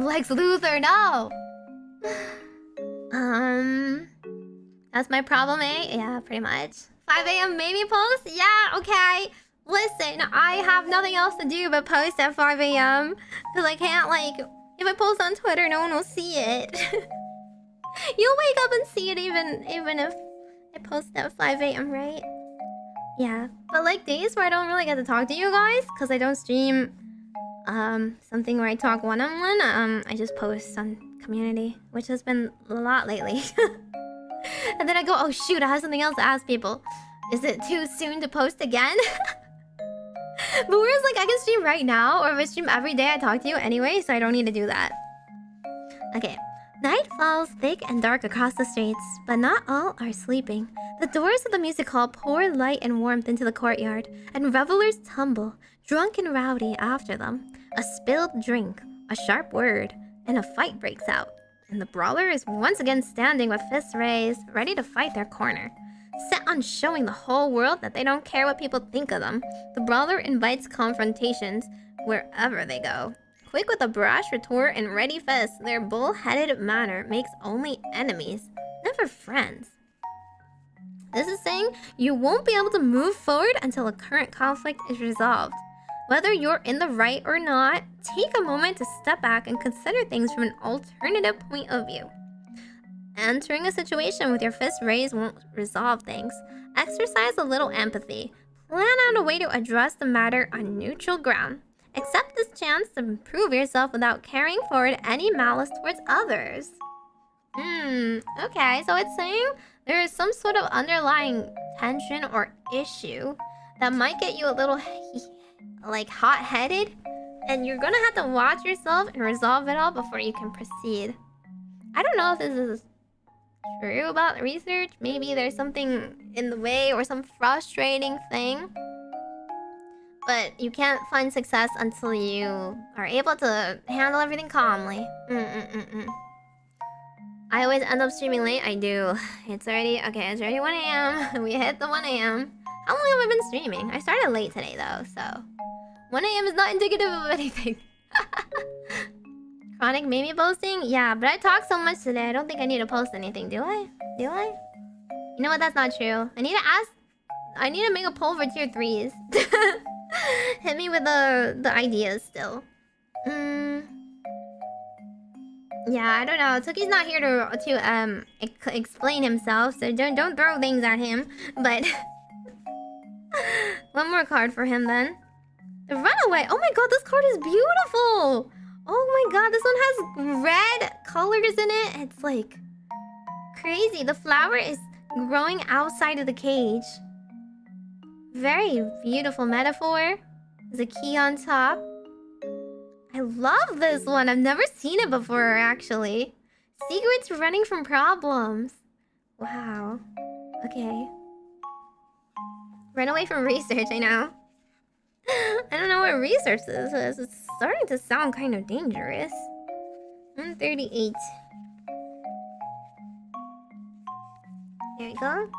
Lex Luthor, no! That's my problem, eh? Yeah, pretty much. 5 AM maybe post? Yeah, okay. Listen, I have nothing else to do but post at 5 AM. Because I can't, like... If I post on Twitter, no one will see it. You'll wake up and see it even if I post at 5 AM, right? Yeah. But, like, days where I don't really get to talk to you guys, because I don't stream something where I talk one-on-one, I just post on community, which has been a lot lately. And then I go, oh shoot, I have something else to ask people. Is it too soon to post again? But whereas, like, I can stream right now, or if I stream every day, I talk to you anyway, so I don't need to do that. Okay. Night falls thick and dark across the streets, but not all are sleeping. The doors of the music hall pour light and warmth into the courtyard, and revelers tumble, drunk and rowdy, after them. A spilled drink, a sharp word, and a fight breaks out. And the brawler is once again standing with fists raised, ready to fight their corner. Set on showing the whole world that they don't care what people think of them, the brawler invites confrontations wherever they go. Quick with a brash retort and ready fist, their bull-headed manner makes only enemies, never friends. This is saying you won't be able to move forward until a current conflict is resolved. Whether you're in the right or not, take a moment to step back and consider things from an alternative point of view. Entering a situation with your fist raised won't resolve things. Exercise a little empathy. Plan out a way to address the matter on neutral ground. Accept this chance to improve yourself without carrying forward any malice towards others. Okay, so it's saying there is some sort of underlying tension or issue that might get you a little, like, hot-headed, and you're gonna have to watch yourself and resolve it all before you can proceed. I don't know if this is true about research. Maybe there's something in the way or some frustrating thing. But you can't find success until you are able to handle everything calmly. I always end up streaming late. I do. It's already 1 a.m. We hit the 1 a.m. How long have I been streaming? I started late today though, so 1 a.m. is not indicative of anything. Chronic Meimi posting? Yeah, but I talk so much today. I don't think I need to post anything, do I? Do I? You know what? That's not true. I need to make a poll for tier 3s. Hit me with the ideas still. Yeah, I don't know. Tookie's not here to explain himself, so don't throw things at him. But one more card for him then. The Runaway. Oh my god, this card is beautiful. Oh my god, this one has red colors in it. It's like crazy. The flower is growing outside of the cage. Very beautiful metaphor. There's a key on top. I love this one. I've never seen it before, actually. Secrets running from problems. Wow. Okay. Run away from research, I know. I don't know what research this is. It's starting to sound kind of dangerous. 138. There we go.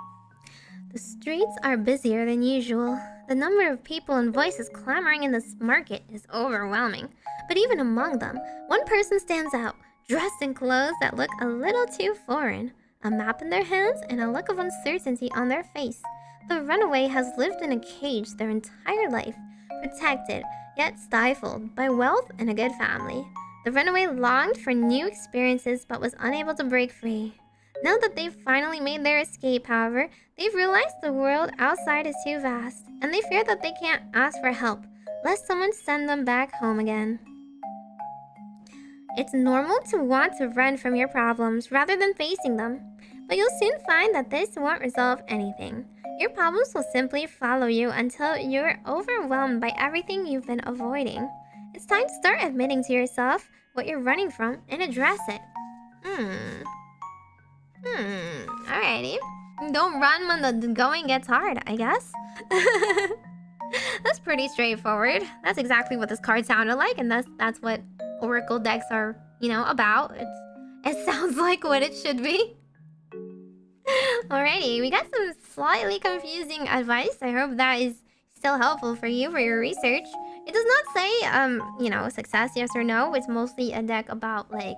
The streets are busier than usual. The number of people and voices clamoring in this market is overwhelming. But even among them, one person stands out, dressed in clothes that look a little too foreign. A map in their hands and a look of uncertainty on their face. The runaway has lived in a cage their entire life, protected, yet stifled by wealth and a good family. The runaway longed for new experiences but was unable to break free. Now that they've finally made their escape, however, they've realized the world outside is too vast, and they fear that they can't ask for help, lest someone send them back home again. It's normal to want to run from your problems rather than facing them, but you'll soon find that this won't resolve anything. Your problems will simply follow you until you're overwhelmed by everything you've been avoiding. It's time to start admitting to yourself what you're running from and address it. Alrighty. Don't run when the going gets hard, I guess. That's pretty straightforward. That's exactly what this card sounded like, and that's what Oracle decks are, you know, about. It sounds like what it should be. Alrighty, we got some slightly confusing advice. I hope that is still helpful for you for your research. It does not say, you know, success, yes or no. It's mostly a deck about, like,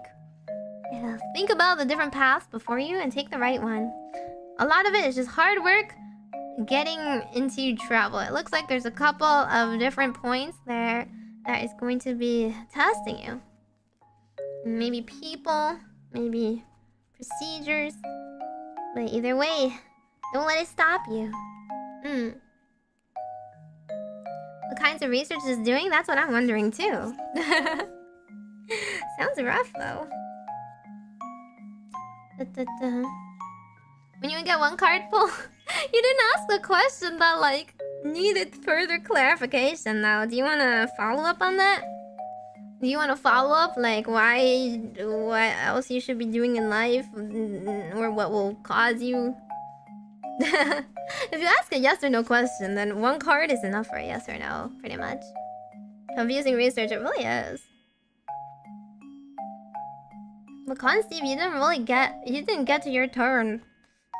think about the different paths before you and take the right one. A lot of it is just hard work getting into trouble. It looks like there's a couple of different points there that is going to be testing you. Maybe people, maybe procedures. But either way, don't let it stop you. What kinds of research is doing? That's what I'm wondering too. Sounds rough though. When you get one card full, you didn't ask the question that like needed further clarification though. Do you want to follow up on that? Do you want to follow up? Like, why... what else you should be doing in life? Or what will cause you? If you ask a yes or no question, then one card is enough for a yes or no, pretty much. Confusing research, it really is. But Con Steve, you didn't get to your turn.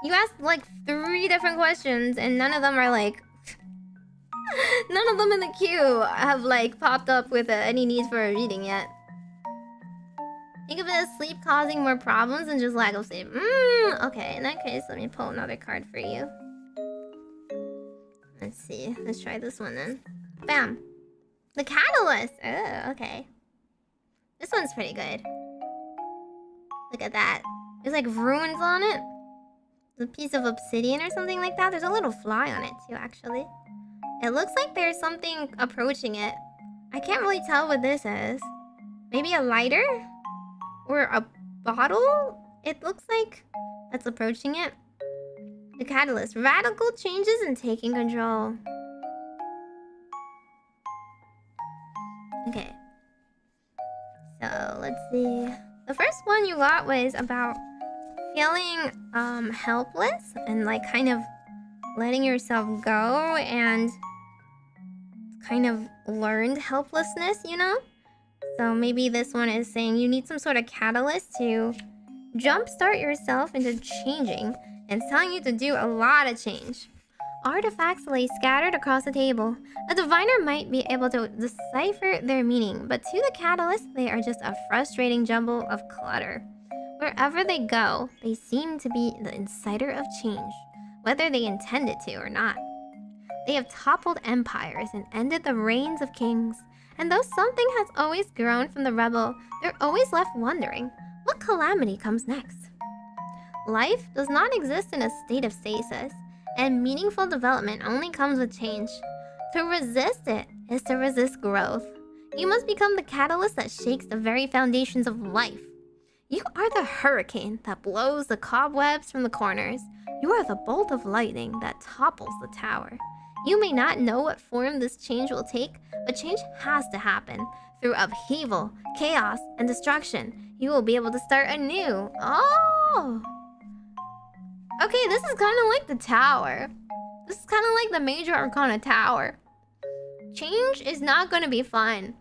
You asked like 3 different questions and none of them are like... none of them in the queue have like popped up with any need for a reading yet. Think of it as sleep causing more problems than just lack of sleep. Okay, in that case, let me pull another card for you. Let's see. Let's try this one then. Bam! The Catalyst! Oh, okay. This one's pretty good. Look at that. There's like runes on it. A piece of obsidian or something like that. There's a little fly on it too, actually. It looks like there's something approaching it. I can't really tell what this is. Maybe a lighter? Or a bottle? It looks like that's approaching it. The Catalyst. Radical changes in taking control. Okay. So, let's see. The first one you got was about feeling helpless and like kind of letting yourself go and kind of learned helplessness, you know? So maybe this one is saying you need some sort of catalyst to jumpstart yourself into changing, and it's telling you to do a lot of change. Artifacts lay scattered across the table. A diviner might be able to decipher their meaning, but to the catalyst, they are just a frustrating jumble of clutter. Wherever they go, they seem to be the inciter of change, whether they intended to or not. They have toppled empires and ended the reigns of kings. And though something has always grown from the rebel, they're always left wondering, what calamity comes next? Life does not exist in a state of stasis, and meaningful development only comes with change. To resist it is to resist growth. You must become the catalyst that shakes the very foundations of life. You are the hurricane that blows the cobwebs from the corners. You are the bolt of lightning that topples the tower. You may not know what form this change will take, but change has to happen. Through upheaval, chaos, and destruction, you will be able to start anew. Oh! Okay, this is kind of like the tower. This is kind of like the Major Arcana tower. Change is not going to be fun.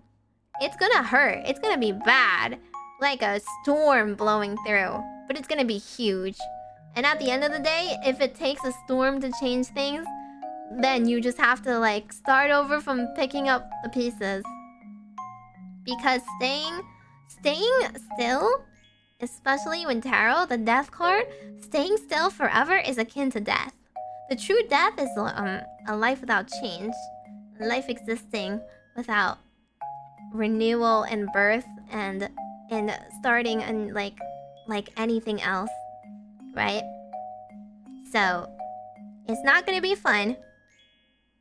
It's going to hurt. It's going to be bad. Like a storm blowing through. But it's going to be huge. And at the end of the day, if it takes a storm to change things, then you just have to like start over from picking up the pieces. Because staying still, especially when tarot, the death card, staying still forever is akin to death. The true death is a life without change, a life existing without renewal and birth and starting and like anything else, right? So it's not gonna be fun.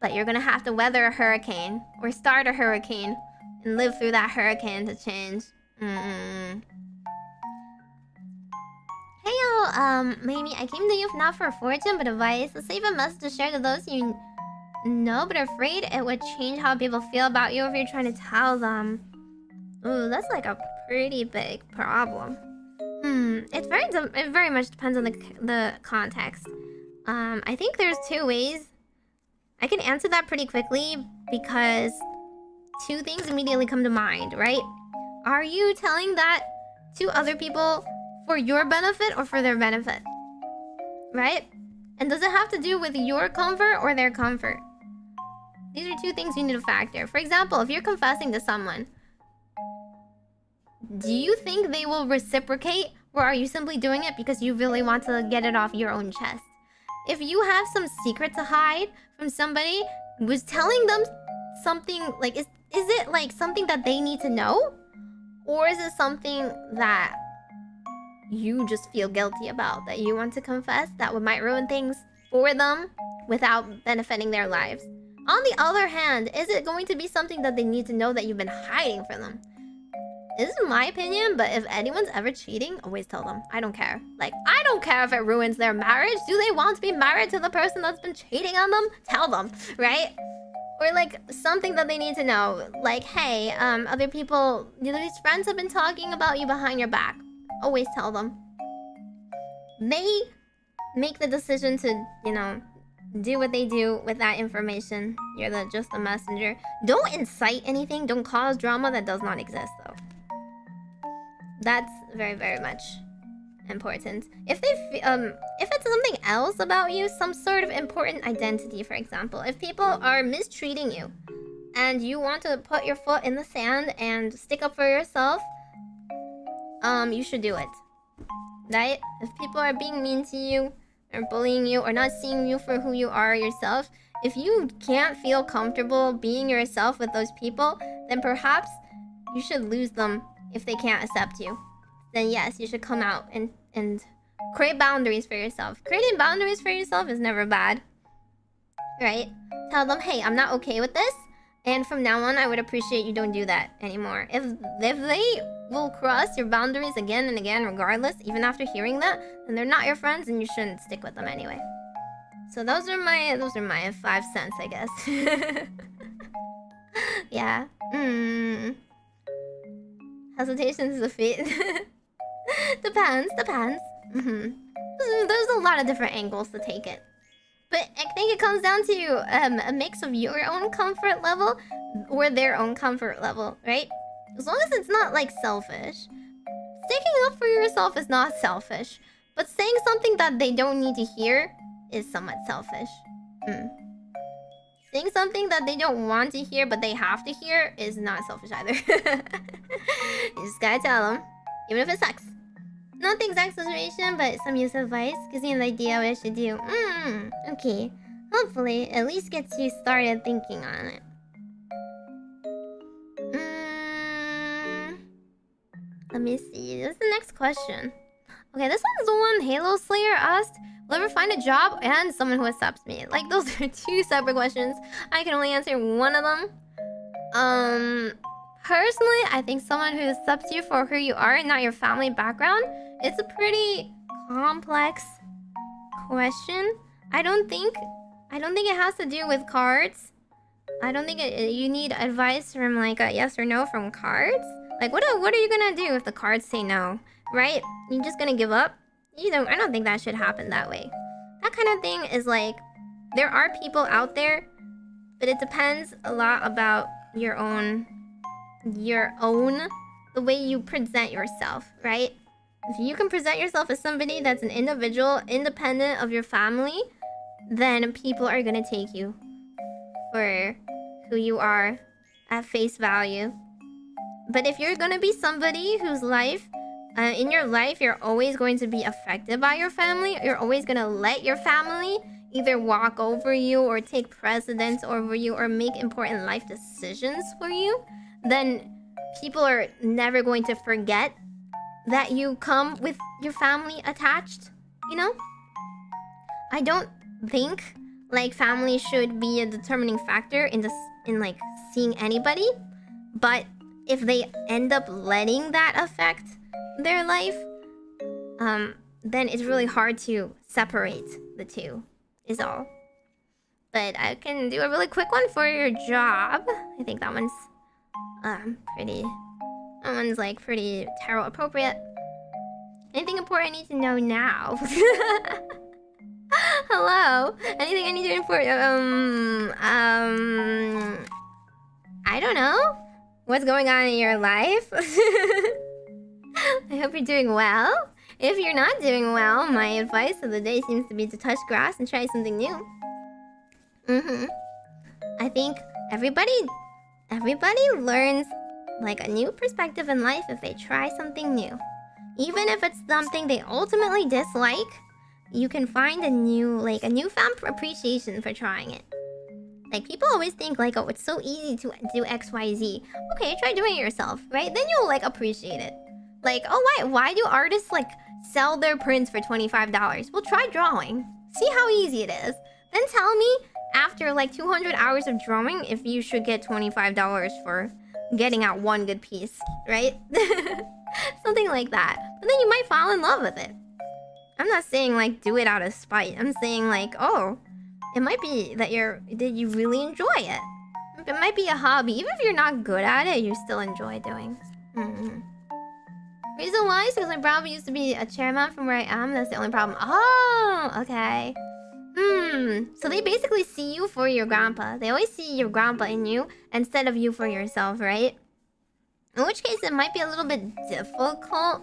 But you're gonna have to weather a hurricane, or start a hurricane, and live through that hurricane to change. Hey yo, Meimi, I came to you not for fortune, but advice. Let's save a message to share to those you know, but afraid it would change how people feel about you if you're trying to tell them. Ooh, that's like a pretty big problem. It very much depends on the context. I think there's 2 ways. I can answer that pretty quickly because 2 things immediately come to mind, right? Are you telling that to other people for your benefit or for their benefit? Right? And does it have to do with your comfort or their comfort? These are 2 things you need to factor. For example, if you're confessing to someone, do you think they will reciprocate, or are you simply doing it because you really want to get it off your own chest? If you have some secret to hide from somebody, was telling them something like, is it like something that they need to know? Or is it something that you just feel guilty about, that you want to confess, that might ruin things for them without benefiting their lives? On the other hand, is it going to be something that they need to know that you've been hiding from them? This is my opinion, but if anyone's ever cheating, always tell them. I don't care. Like, I don't care if it ruins their marriage. Do they want to be married to the person that's been cheating on them? Tell them, right? Or like something that they need to know. Like, hey, other people, these friends have been talking about you behind your back. Always tell them. They make the decision to, you know, do what they do with that information. You're just a messenger. Don't incite anything. Don't cause drama that does not exist, though. That's very, very much important. If it's something else about you, some sort of important identity, for example, if people are mistreating you and you want to put your foot in the sand and stick up for yourself, you should do it, right? If people are being mean to you or bullying you or not seeing you for who you are yourself, if you can't feel comfortable being yourself with those people, then perhaps you should lose them. If they can't accept you, then yes, you should come out and create boundaries for yourself. Creating boundaries for yourself is never bad, right? Tell them, hey, I'm not okay with this, and from now on, I would appreciate you don't do that anymore. If they will cross your boundaries again and again, regardless, even after hearing that, then they're not your friends, and you shouldn't stick with them anyway. So those are my 5 cents, I guess. Yeah. Hesitation is a feat. Depends. There's a lot of different angles to take it. But I think it comes down to a mix of your own comfort level or their own comfort level, right? As long as it's not like selfish. Sticking up for yourself is not selfish. But saying something that they don't need to hear is somewhat selfish. Saying something that they don't want to hear but they have to hear is not selfish either. You just gotta tell them, even if it sucks. Not the exact situation, but some use of advice gives me an idea what I should do. Okay. Hopefully, at least gets you started thinking on it. Let me see. What's the next question? Okay, this one's the one Halo Slayer asked. Will I ever find a job and someone who accepts me? Like, those are 2 separate questions. I can only answer one of them. Personally, I think someone who accepts you for who you are and not your family background, it's a pretty complex question. I don't think it has to do with cards. I don't think you need advice from like a yes or no from cards. Like, what are you gonna do if the cards say no, right? You're just gonna give up? I don't think that should happen that way. That kind of thing is like, there are people out there, but it depends a lot about your own, the way you present yourself, right? If you can present yourself as somebody that's an individual, independent of your family, then people are gonna take you for who you are at face value. But if you're gonna be somebody whose life, in your life, you're always going to be affected by your family, you're always gonna let your family either walk over you or take precedence over you or make important life decisions for you, then people are never going to forget that you come with your family attached, you know? I don't think like family should be a determining factor in like seeing anybody, but if they end up letting that affect their life, then it's really hard to separate the two, is all. But I can do a really quick one for your job. I think that one's pretty tarot appropriate. Anything important I need to know now? Hello? Anything I need to report? I don't know. What's going on in your life? I hope you're doing well. If you're not doing well, my advice of the day seems to be to touch grass and try something new. I think everybody learns like a new perspective in life if they try something new. Even if it's something they ultimately dislike, you can find a newfound appreciation for trying it. Like, people always think like, oh, it's so easy to do XYZ. Okay, try doing it yourself, right? Then you'll like appreciate it. Like, oh, why do artists like sell their prints for $25? Well, try drawing. See how easy it is. Then tell me after like 200 hours of drawing if you should get $25 for getting out one good piece, right? Something like that. But then you might fall in love with it. I'm not saying like do it out of spite. I'm saying like, oh, it might be that you really enjoy it. It might be a hobby. Even if you're not good at it, you still enjoy doing. Reason why is because my grandpa used to be a chairman from where I am. That's the only problem. Oh, okay. So they basically see you for your grandpa. They always see your grandpa in you instead of you for yourself, right? In which case, it might be a little bit difficult,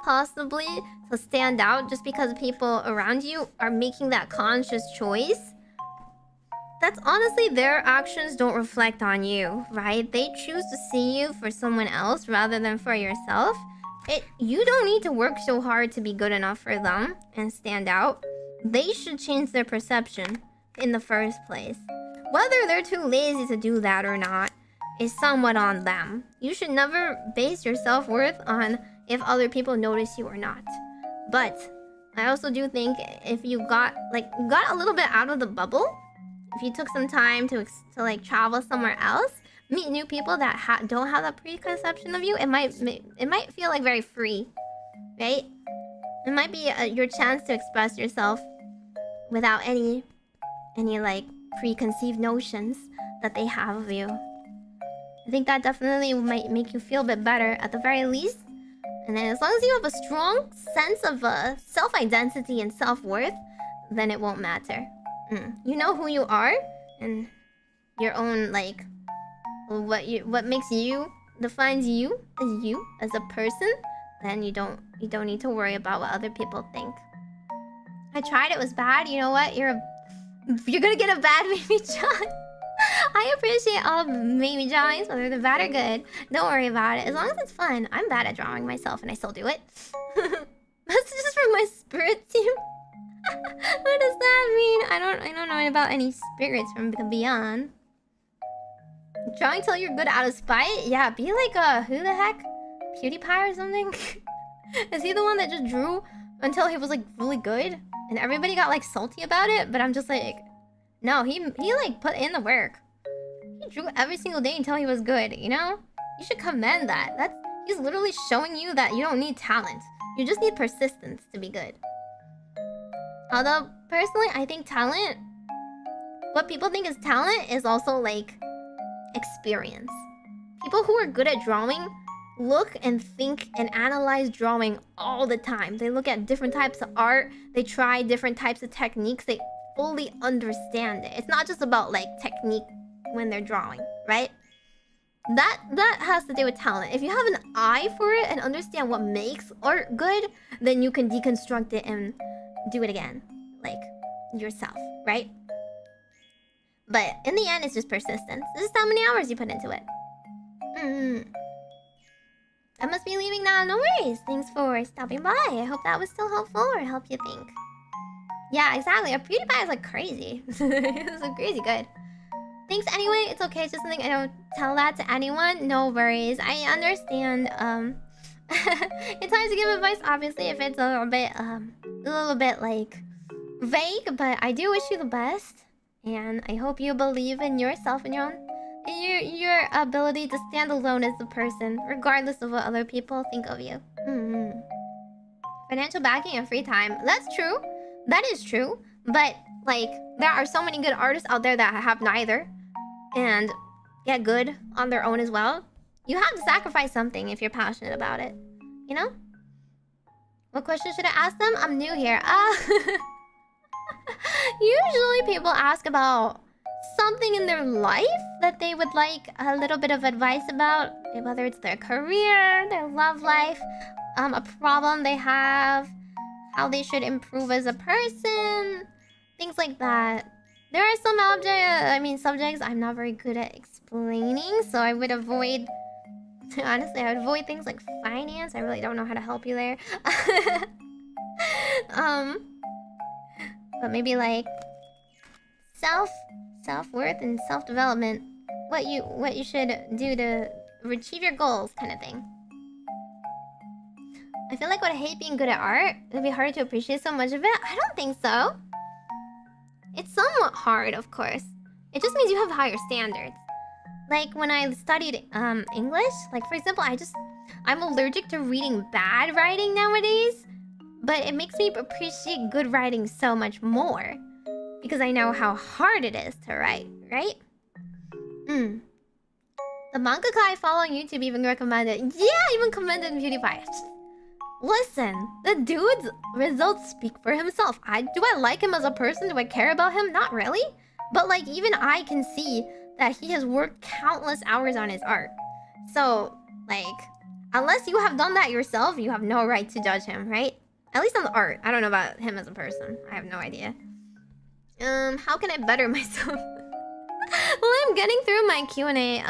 possibly, to stand out just because people around you are making that conscious choice. That's honestly, their actions don't reflect on you, right? They choose to see you for someone else rather than for yourself. You don't need to work so hard to be good enough for them and stand out. They should change their perception in the first place. Whether they're too lazy to do that or not is somewhat on them. You should never base your self-worth on if other people notice you or not. But I also do think if you got a little bit out of the bubble, if you took some time to like travel somewhere else, meet new people that don't have that preconception of you, it might feel like very free, right? It might be your chance to express yourself without any like preconceived notions that they have of you. I think that definitely might make you feel a bit better at the very least. And then as long as you have a strong sense of self-identity and self-worth, then it won't matter. You know who you are and your own like what makes you, defines you as a person, then you don't need to worry about what other people think. I tried, it was bad. You know what? You're gonna get a bad Meimi-chan. I appreciate all Meimi-chans, whether they're bad or good. Don't worry about it. As long as it's fun. I'm bad at drawing myself and I still do it. That's just from my spirit team. What does that mean? I don't know about any spirits from the beyond. Drawing till you're good out of spite? Yeah, be like who the heck? PewDiePie or something? Is he the one that just drew until he was like really good? And everybody got like salty about it? But I'm just like, no, he like put in the work. He drew every single day until he was good, you know? You should commend that. He's literally showing you that you don't need talent. You just need persistence to be good. Although, personally, I think talent... What people think is talent is also, like, experience. People who are good at drawing look and think and analyze drawing all the time. They look at different types of art. They try different types of techniques. They fully understand it. It's not just about, like, technique when they're drawing, right? That has to do with talent. If you have an eye for it and understand what makes art good, then you can deconstruct it and do it again, like yourself, right? But in the end, it's just persistence. This is how many hours you put into it. I must be leaving now. No worries. Thanks for stopping by. I hope that was still helpful or helped you think. Yeah, exactly. Our PewDiePie is like crazy. It's like crazy good. Thanks anyway. It's okay. It's just something I don't tell that to anyone. No worries. I understand. It's hard to give advice, obviously, if it's a little bit like vague. But I do wish you the best, and I hope you believe in yourself and your ability to stand alone as a person, regardless of what other people think of you. Financial backing and free time. That's true. That is true. But like, there are so many good artists out there that have neither, and get good on their own as well. You have to sacrifice something if you're passionate about it, you know? What question should I ask them? I'm new here. Usually people ask about something in their life that they would like a little bit of advice about. Whether it's their career, their love life, a problem they have, how they should improve as a person, things like that. There are some subjects I'm not very good at explaining, so I would avoid... Honestly, I would avoid things like finance. I really don't know how to help you there. But maybe like self-worth and self-development. What you should do to achieve your goals, kind of thing. I feel like would I hate being good at art? It would be hard to appreciate so much of it. I don't think so. It's somewhat hard, of course. It just means you have higher standards. Like when I studied English, like for example, I'm allergic to reading bad writing nowadays, but it makes me appreciate good writing so much more because I know how hard it is to write, right? The mangaka I follow on YouTube even recommended. Yeah, even commended PewDiePie. Listen, the dude's results speak for himself. Do I like him as a person? Do I care about him? Not really. But like, even I can see that he has worked countless hours on his art. So, like, unless you have done that yourself, you have no right to judge him, right? At least on the art. I don't know about him as a person. I have no idea. How can I better myself? Well, I'm getting through my Q&A,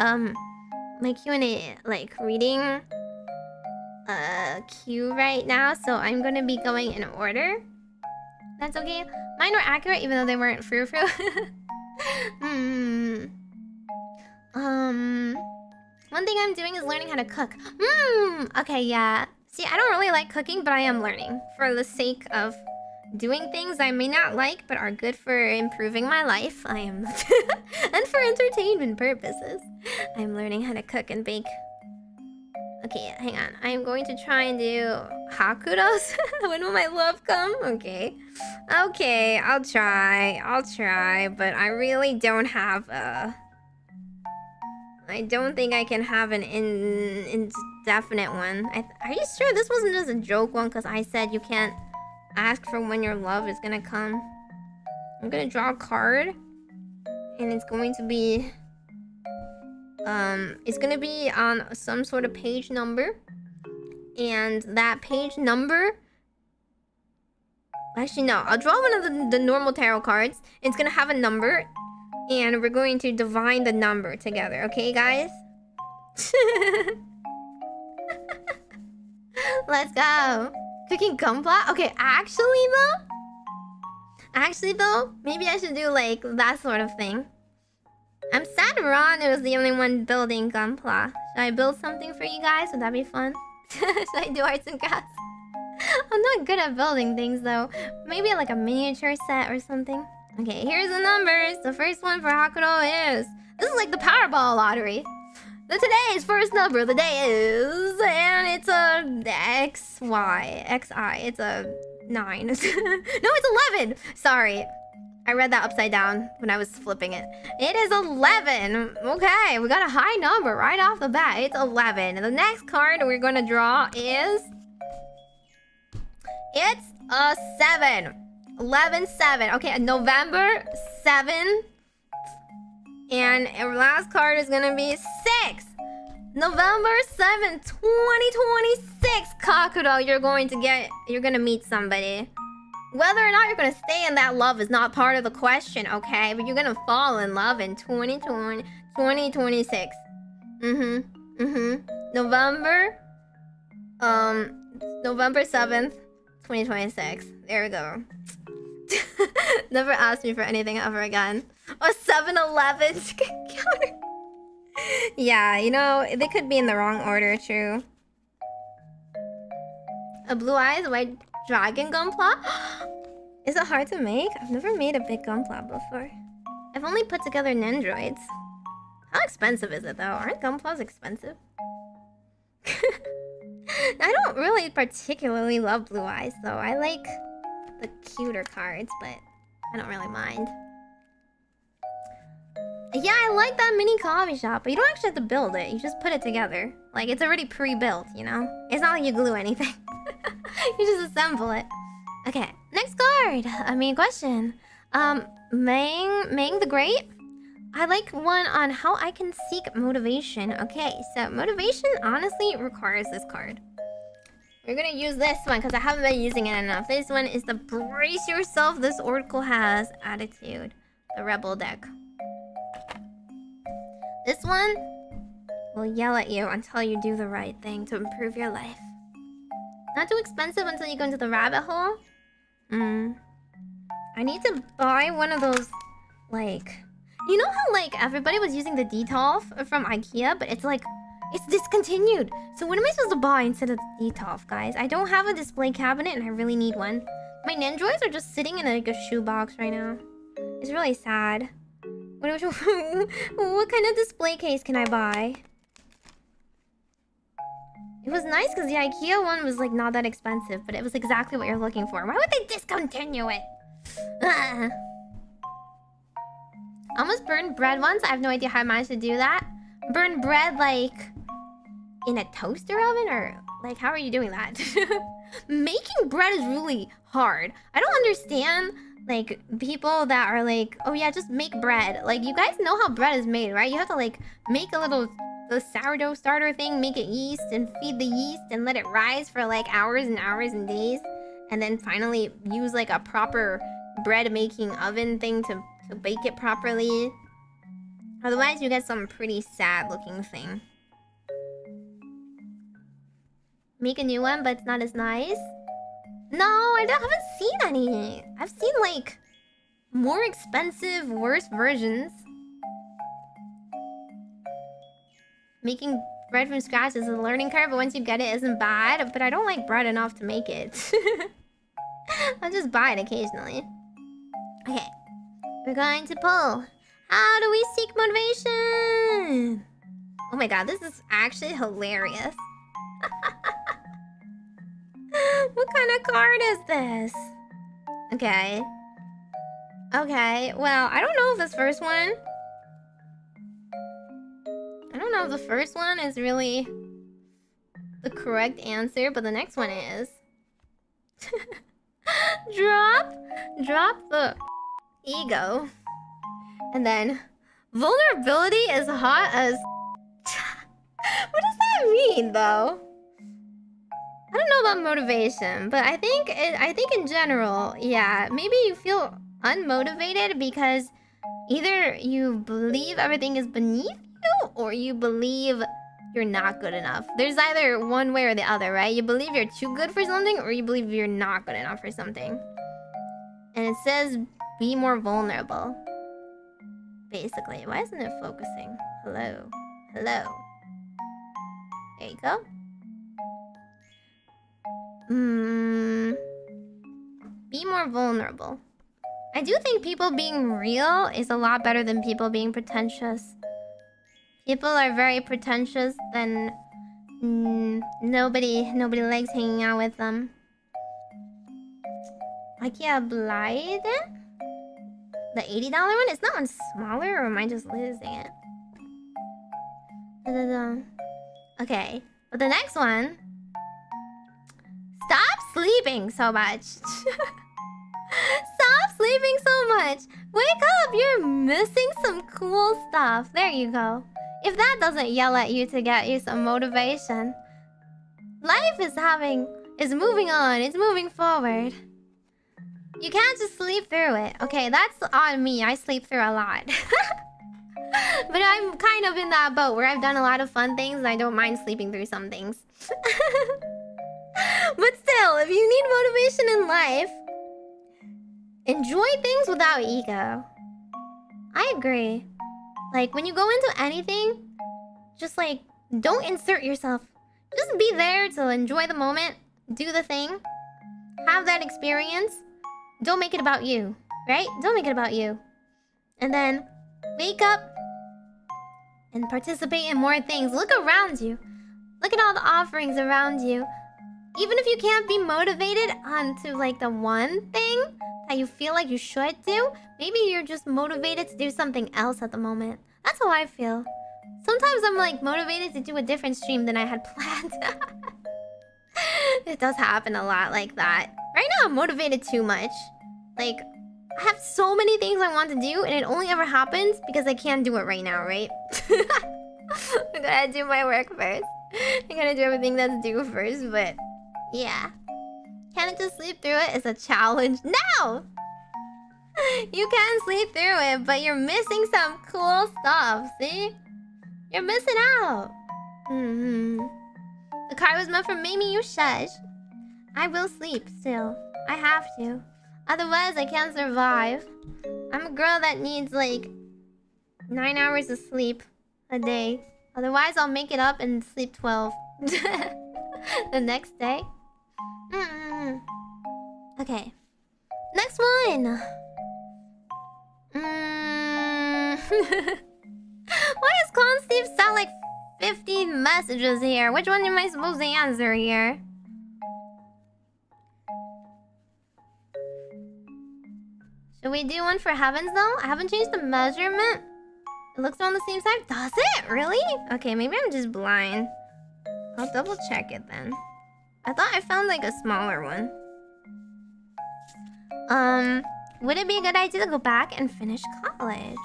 like, reading queue right now, so I'm gonna be going in order. That's okay. Mine were accurate even though they weren't frou-frou. One thing I'm doing is learning how to cook. Okay, yeah. See, I don't really like cooking, but I am learning for the sake of doing things I may not like, but are good for improving my life. I am... and for entertainment purposes. I'm learning how to cook and bake. Okay, hang on. I'm going to try and do Hakuros. When will my love come? Okay. Okay, I'll try. But I really don't have a... I don't think I can have an indefinite one. Are you sure this wasn't just a joke one? Because I said you can't ask for when your love is gonna come. I'm gonna draw a card. And it's going to be... it's gonna be on some sort of page number. And that page number... Actually, no. I'll draw one of the normal tarot cards. It's gonna have a number. And we're going to divide the number together. Okay, guys? Let's go. Cooking gunpla? Okay, actually though, maybe I should do like that sort of thing. I'm sad Ron was the only one building gunpla. Should I build something for you guys? Would that be fun? Should I do arts and crafts? I'm not good at building things though. Maybe like a miniature set or something. Okay, here's the numbers. The first one for Hakuro is... This is like the Powerball lottery. Today's first number of the day is... And it's a... XI. It's a 9. No, it's 11! Sorry. I read that upside down when I was flipping it. It is 11! Okay, we got a high number right off the bat. It's 11. And the next card we're going to draw is... It's a 7. 11-7. Okay, November 7. And our last card is gonna be 6. November 7, 2026. Kakuro, you're gonna meet somebody. Whether or not you're gonna stay in that love is not part of the question, okay? But you're gonna fall in love in 2026. November 7th, 2026. There we go. Never asked me for anything ever again. Oh, 7-Eleven counter. Yeah, you know, they could be in the wrong order, true. A blue eyes white dragon gunpla? Is it hard to make? I've never made a big gunpla before. I've only put together Nendroids. How expensive is it though? Aren't gunplas expensive? I don't really particularly love blue eyes though. I like the cuter cards, but I don't really mind. Yeah, I like that mini coffee shop, but you don't actually have to build it. You just put it together. Like, it's already pre-built, you know? It's not like you glue anything. You just assemble it. Okay, next card. Question. Mang the Great? I like one on how I can seek motivation. Okay, so motivation honestly requires this card. We're gonna use this one because I haven't been using it enough. This one is the Brace Yourself This Oracle Has attitude. The Rebel deck. This one will yell at you until you do the right thing to improve your life. Not too expensive until you go into the rabbit hole. I need to buy one of those, like... You know how, like, everybody was using the Detolf from IKEA, but it's, like... It's discontinued. So what am I supposed to buy instead of the Detolf, guys? I don't have a display cabinet and I really need one. My Nendroids are just sitting in, like, a shoebox right now. It's really sad. What kind of display case can I buy? It was nice because the IKEA one was like not that expensive, but it was exactly what you're looking for. Why would they discontinue it? I almost burned bread once. I have no idea how I managed to do that. Burn bread like in a toaster oven, or like how are you doing that? Making bread is really hard. I don't understand like people that are like, oh yeah, just make bread. Like, you guys know how bread is made, right? You have to like make the sourdough starter thing, make it yeast and feed the yeast and let it rise for like hours and hours and days, and then finally use like a proper bread making oven thing to bake it properly. Otherwise you get some pretty sad looking thing. Make a new one, but it's not as nice. No, I haven't seen any. I've seen like more expensive, worse versions. Making bread from scratch is a learning curve, but once you get it, isn't bad. But I don't like bread enough to make it. I'll just buy it occasionally. Okay, we're going to pull. How do we seek motivation? Oh my god, this is actually hilarious. What kind of card is this? Okay. Okay, well, I don't know if this first one... I don't know if the first one is really the correct answer, but the next one is. Drop the ego. And then, vulnerability is hot as... What does that mean, though? I don't know about motivation, but I think in general, yeah, maybe you feel unmotivated because either you believe everything is beneath you or you believe you're not good enough. There's either one way or the other, right? You believe you're too good for something or you believe you're not good enough for something. And it says be more vulnerable. Basically, why isn't it focusing? Hello. Hello. There you go. Be more vulnerable. I do think people being real is a lot better than people being pretentious. People are very pretentious, then nobody likes hanging out with them. IKEA Blide? The $80 one? Is that one smaller, or am I just losing it? Okay, but the next one... Stop sleeping so much. Stop sleeping so much. Wake up, you're missing some cool stuff. There you go. If that doesn't yell at you to get you some motivation. Life is moving on. It's moving forward. You can't just sleep through it. Okay, that's on me. I sleep through a lot. But I'm kind of in that boat where I've done a lot of fun things and I don't mind sleeping through some things. But still, if you need motivation in life, enjoy things without ego. I agree. Like, when you go into anything, just like, don't insert yourself. Just be there to enjoy the moment, do the thing, have that experience. Don't make it about you, right? Don't make it about you. And then, wake up and participate in more things. Look around you. Look at all the offerings around you. Even if you can't be motivated onto like the one thing that you feel like you should do, maybe you're just motivated to do something else at the moment. That's how I feel. Sometimes I'm like motivated to do a different stream than I had planned. It does happen a lot like that. Right now I'm motivated too much. Like, I have so many things I want to do and it only ever happens because I can't do it right now, right? I gotta do my work first. I gotta do everything that's due first, but... yeah. Can't just sleep through it? It's a challenge. No! You can sleep through it, but you're missing some cool stuff, see? You're missing out. The card was meant for Meimi-mu shush. I will sleep still. I have to. Otherwise, I can't survive. I'm a girl that needs like 9 hours of sleep a day. Otherwise, I'll make it up and sleep 12 the next day. Okay. Next one. Why does Clone Steve sound like 50 messages here? Which one am I supposed to answer here? Should we do one for heavens though? I haven't changed the measurement. It looks around the same size. Does it? Really? Okay, maybe I'm just blind. I'll double check it then. I thought I found like a smaller one. Would it be a good idea to go back and finish college?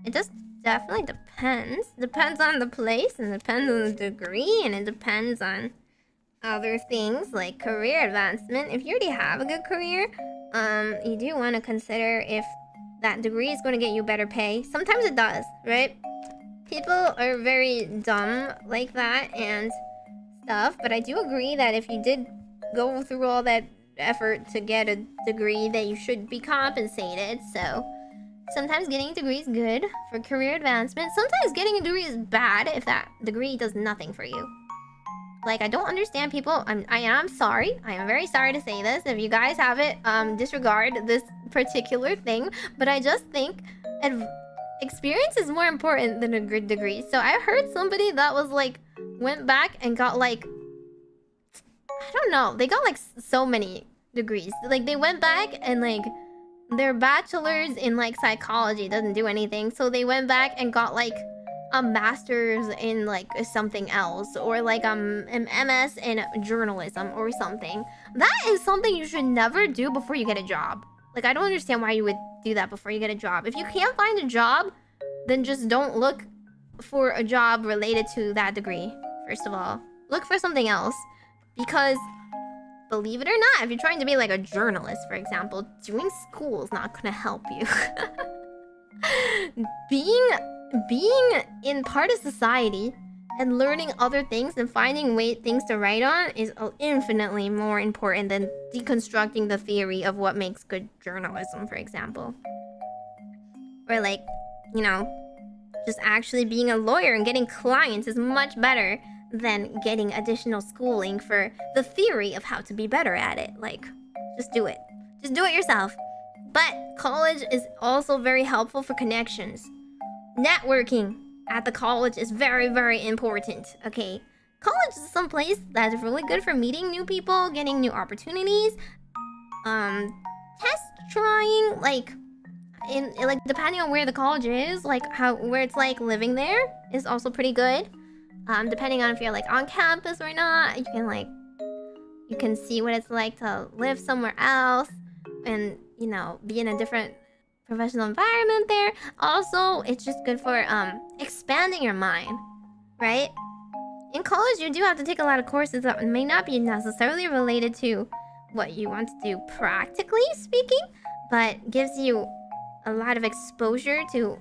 It just definitely depends. Depends on the place and depends on the degree and it depends on other things like career advancement. If you already have a good career, you do want to consider if that degree is going to get you better pay. Sometimes it does, right? People are very dumb like that and stuff, but I do agree that if you did go through all that effort to get a degree, that you should be compensated. So sometimes getting a degree is good for career advancement. Sometimes getting a degree is bad if that degree does nothing for you. Like, I don't understand people. I am sorry. I am very sorry to say this. If you guys have it, disregard this particular thing. But I just think experience is more important than a good degree. So I heard somebody that was like, went back and got like, I don't know. They got like so many degrees. Like, they went back and like, their bachelor's in like psychology doesn't do anything. So they went back and got like a master's in like something else, or like an MS in journalism or something. That is something you should never do before you get a job. Like, I don't understand why you would do that before you get a job. If you can't find a job, then just don't look for a job related to that degree. First of all, look for something else, because believe it or not, if you're trying to be like a journalist, for example, doing school is not gonna help you. Being in part of society and learning other things and finding things to write on is infinitely more important than deconstructing the theory of what makes good journalism, for example. Or like, you know, just actually being a lawyer and getting clients is much better than getting additional schooling for the theory of how to be better at it. Like, just do it. Just do it yourself. But college is also very helpful for connections. Networking at the college is very, very important, okay? College is some place that's really good for meeting new people, getting new opportunities, test trying, like depending on where the college is, like where it's like living there is also pretty good. Depending on if you're like on campus or not, you can see what it's like to live somewhere else and, you know, be in a different professional environment there. Also, it's just good for expanding your mind, right? In college, you do have to take a lot of courses that may not be necessarily related to what you want to do practically speaking, but gives you a lot of exposure to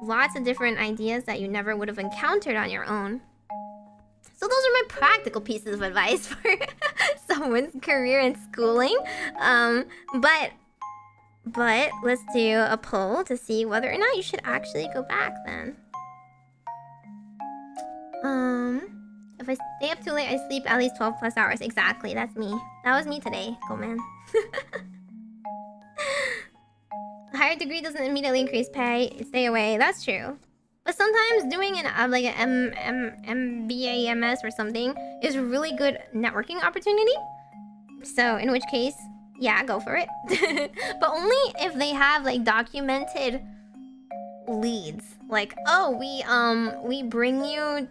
lots of different ideas that you never would have encountered on your own. So those are my practical pieces of advice for someone's career and schooling. But let's do a poll to see whether or not you should actually go back then. If I stay up too late, I sleep at least 12 plus hours. Exactly, that's me. That was me today. Go, man. A higher degree doesn't immediately increase pay. Stay away. That's true. But sometimes doing an like an MBA, MS or something is a really good networking opportunity. So in which case, yeah, go for it. But only if they have like documented leads. Like, oh, we bring you,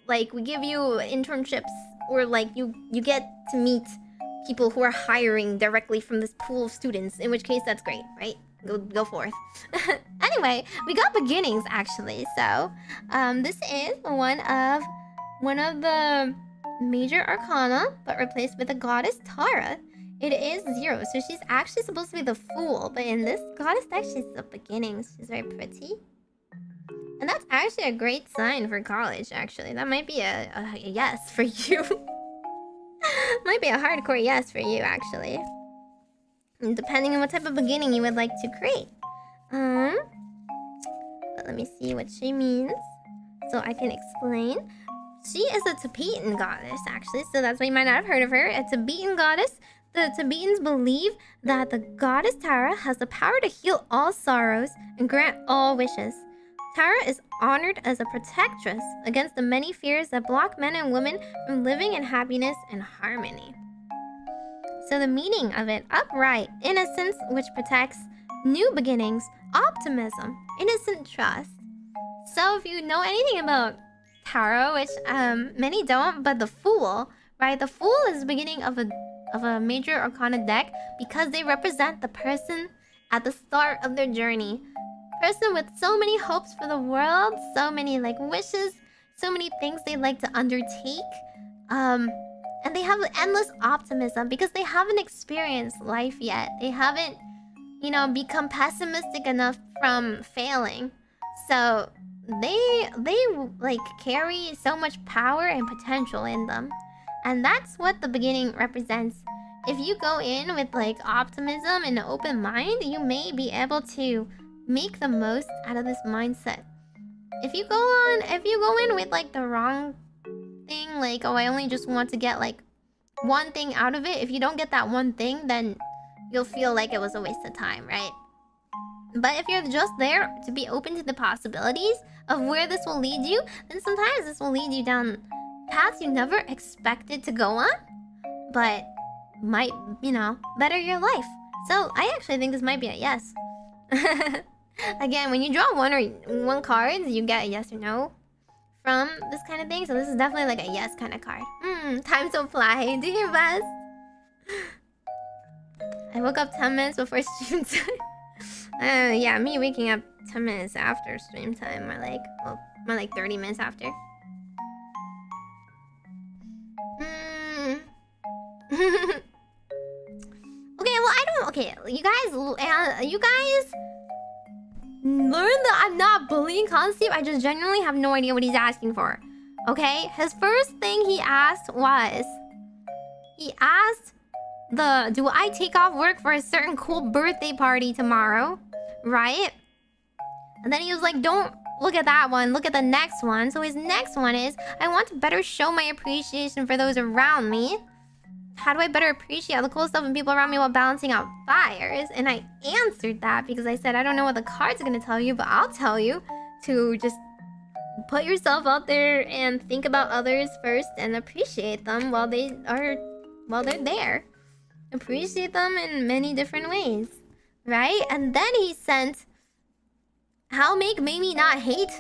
like, we give you internships, or like you get to meet people who are hiring directly from this pool of students. In which case, that's great, right? Go forth. Anyway, we got beginnings actually. So, this is one of the major arcana, but replaced with a goddess Tara. It is 0, so she's actually supposed to be the fool, but in this goddess deck, she's the beginnings. She's very pretty. And that's actually a great sign for college, actually. That might be a yes for you. Might be a hardcore yes for you, actually. And depending on what type of beginning you would like to create. But let me see what she means, so I can explain. She is a Tibetan goddess, actually, so that's why you might not have heard of her. A Tibetan goddess. The Tibetans believe that the goddess Tara has the power to heal all sorrows and grant all wishes. Tara is honored as a protectress against the many fears that block men and women from living in happiness and harmony. So the meaning of it, upright, innocence which protects, new beginnings, optimism, innocent trust. So if you know anything about tarot, which many don't, but the Fool, right? The Fool is the beginning of a major arcana deck because they represent the person at the start of their journey. Person with so many hopes for the world, so many like wishes, so many things they'd like to undertake. And they have endless optimism because they haven't experienced life yet. They haven't, you know, become pessimistic enough from failing. So they like carry so much power and potential in them. And that's what the beginning represents. If you go in with like optimism and an open mind, you may be able to make the most out of this mindset. If you go in with like the wrong thing, like, oh, I only just want to get like one thing out of it. If you don't get that one thing, then you'll feel like it was a waste of time, right? But if you're just there to be open to the possibilities of where this will lead you, then sometimes this will lead you down paths you never expected to go on, but might, you know, better your life. So I actually think this might be a yes. Again, when you draw one card, you get a yes or no from this kind of thing. So this is definitely like a yes kind of card. Time to apply. Do your best. I woke up 10 minutes before stream time. Yeah, me waking up 10 minutes after stream time. More like 30 minutes after. Okay, you guys learn that I'm not bullying Constantine. I just genuinely have no idea what he's asking for. Okay? His first thing he asked was... He asked do I take off work for a certain cool birthday party tomorrow? Right? And then he was like, don't look at that one. Look at the next one. So his next one is, I want to better show my appreciation for those around me. How do I better appreciate all the cool stuff and people around me while balancing out fires? And I answered that because I said, I don't know what the cards are going to tell you, but I'll tell you to just put yourself out there and think about others first and appreciate them while they're there. Appreciate them in many different ways, right? And then he sent, how make Meimi not hate?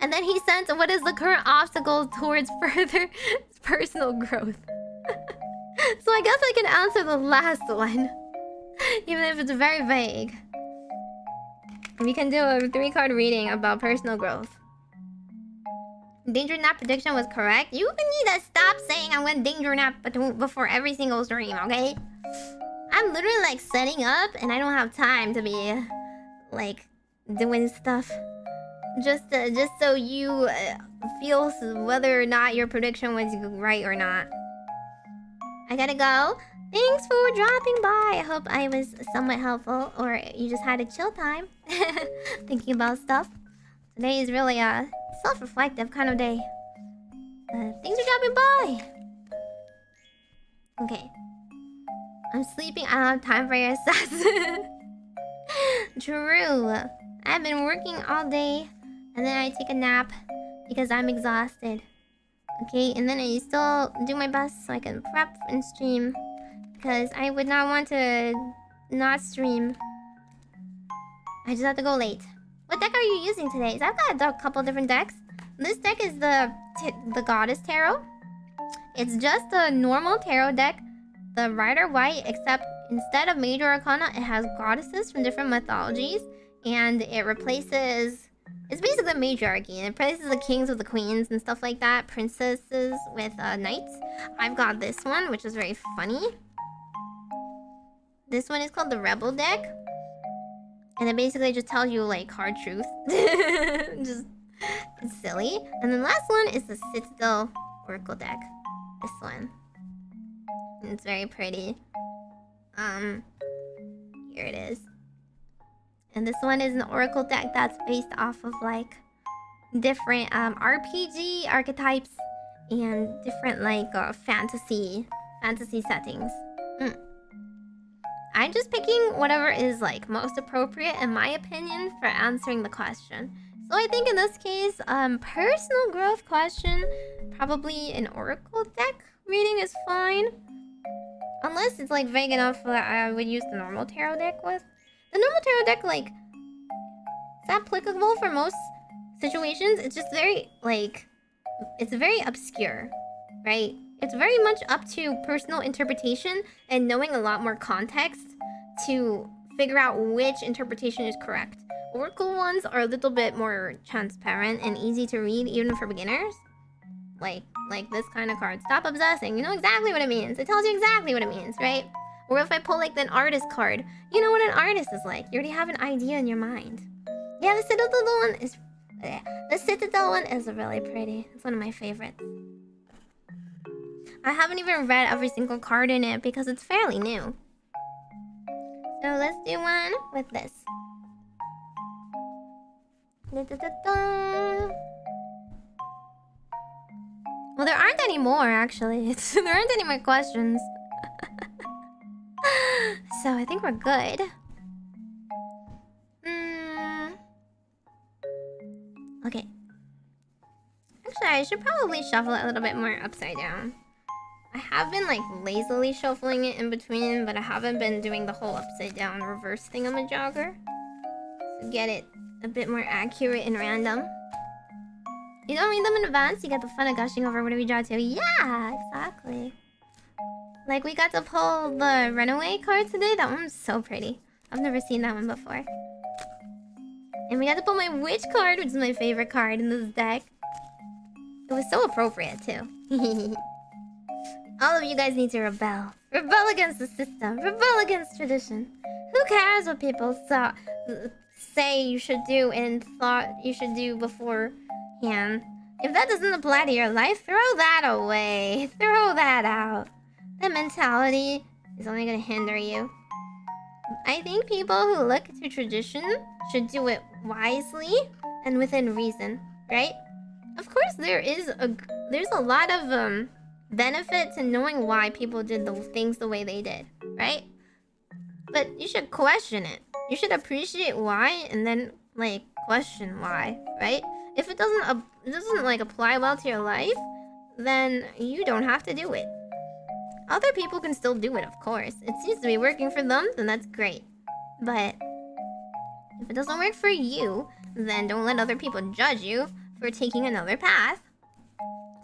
And then he sent, what is the current obstacle towards further personal growth? So I guess I can answer the last one, even if it's very vague. We can do a 3-card reading about personal growth. Danger nap prediction was correct. You need to stop saying I'm gonna danger nap before every single stream, okay? I'm literally like setting up and I don't have time to be like doing stuff. Just so you feel whether or not your prediction was right or not. I gotta go. Thanks for dropping by. I hope I was somewhat helpful, or you just had a chill time thinking about stuff. Today is really a self-reflective kind of day. Thanks for dropping by. Okay. I'm sleeping. I don't have time for your assassin. True. I've been working all day, and then I take a nap because I'm exhausted. Okay, and then I still do my best so I can prep and stream, because I would not want to not stream. I just have to go late. What deck are you using today? So I've got a couple different decks. This deck is the Goddess Tarot. It's just a normal tarot deck, the Rider White, except instead of major arcana, it has goddesses from different mythologies, and it replaces... It's basically a matriarchy, and it replaces the kings with the queens and stuff like that, princesses with knights. I've got this one, which is very funny. This one is called the Rebel deck, and it basically just tells you like hard truth. Just it's silly. And then the last one is the Citadel Oracle deck. This one. And it's very pretty. Here it is. And this one is an Oracle deck that's based off of like different RPG archetypes and different like fantasy settings. I'm just picking whatever is like most appropriate in my opinion for answering the question. So I think in this case, personal growth question, probably an Oracle deck reading is fine. Unless it's like vague enough that I would use the normal tarot deck with. The normal tarot deck, like, it's applicable for most situations. It's just very, like, it's very obscure, right? It's very much up to personal interpretation and knowing a lot more context to figure out which interpretation is correct. Oracle ones are a little bit more transparent and easy to read, even for beginners. Like this kind of card. Stop obsessing. You know exactly what it means. It tells you exactly what it means, right? Or if I pull like an artist card, you know what an artist is like. You already have an idea in your mind. Yeah, the Citadel one is really pretty. It's one of my favorites. I haven't even read every single card in it because it's fairly new. So let's do one with this. Well, there aren't any more, actually. There aren't any more questions. So I think we're good. Okay. Actually, I should probably shuffle it a little bit more upside down. I have been like lazily shuffling it in between, but I haven't been doing the whole upside down reverse thingamajogger. To get it a bit more accurate and random. You don't read them in advance, you get the fun of gushing over whatever you draw to. Yeah, exactly. Like we got to pull the runaway card today. That one's so pretty. I've never seen that one before. And we got to pull my witch card, which is my favorite card in this deck. It was so appropriate too. All of you guys need to rebel. Rebel against the system. Rebel against tradition. Who cares what people say you should do and thought you should do beforehand? If that doesn't apply to your life, throw that away. Throw that out. That mentality is only going to hinder you. I think people who look to tradition should do it wisely and within reason, right? Of course, there's a lot of benefit to knowing why people did the things the way they did, right? But you should question it. You should appreciate why and then like question why, right? If it doesn't like apply well to your life, then you don't have to do it. Other people can still do it, of course. It seems to be working for them, then that's great. But if it doesn't work for you, then don't let other people judge you for taking another path.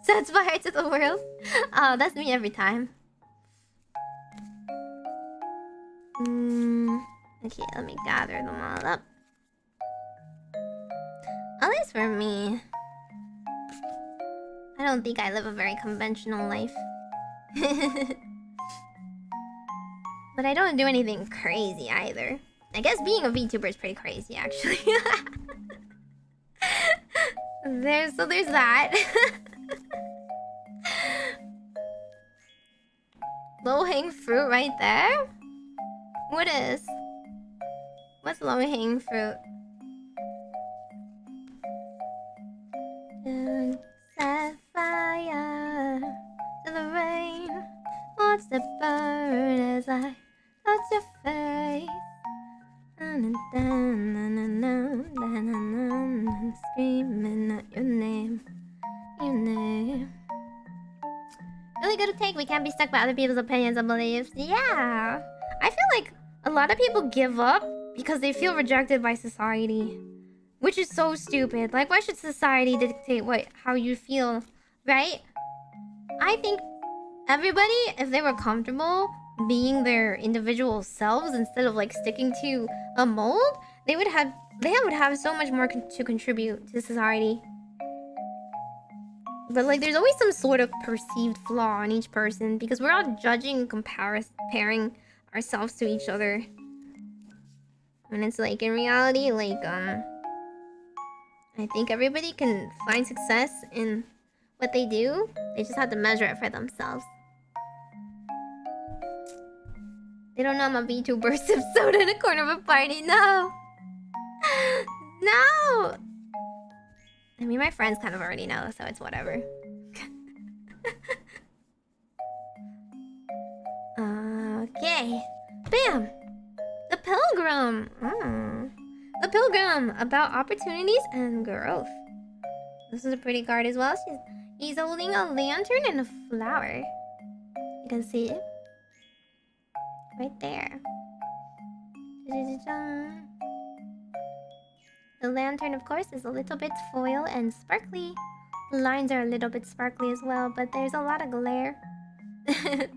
Sets fire to the world. Oh, that's me every time. Okay, let me gather them all up. At least for me. I don't think I live a very conventional life. But I don't do anything crazy either. I guess being a VTuber is pretty crazy, actually. There's that. Low-hanging fruit right there? What is? What's low-hanging fruit? Set fire to the rain. Watch the burn as I touch your face. Screaming out your name. Your name. Really good to take. We can't be stuck by other people's opinions and beliefs. Yeah. I feel like a lot of people give up because they feel rejected by society. Which is so stupid. Like, why should society dictate how you feel, right? I think everybody, if they were comfortable being their individual selves instead of like sticking to a mold, they would have so much more to contribute to society. But like, there's always some sort of perceived flaw in each person because we're all judging and comparing ourselves to each other. When it's like, in reality, like, I think everybody can find success in what they do. They just have to measure it for themselves. They don't know I'm a VTuber. Sip soda in a corner of a party. No! No! I mean, my friends kind of already know, so it's whatever. Okay. Bam! The Pilgrim! The Pilgrim! About opportunities and growth. This is a pretty card as well. He's holding a lantern and a flower. You can see it. Right there. The lantern, of course, is a little bit foil and sparkly. The lines are a little bit sparkly as well, but there's a lot of glare. Okay.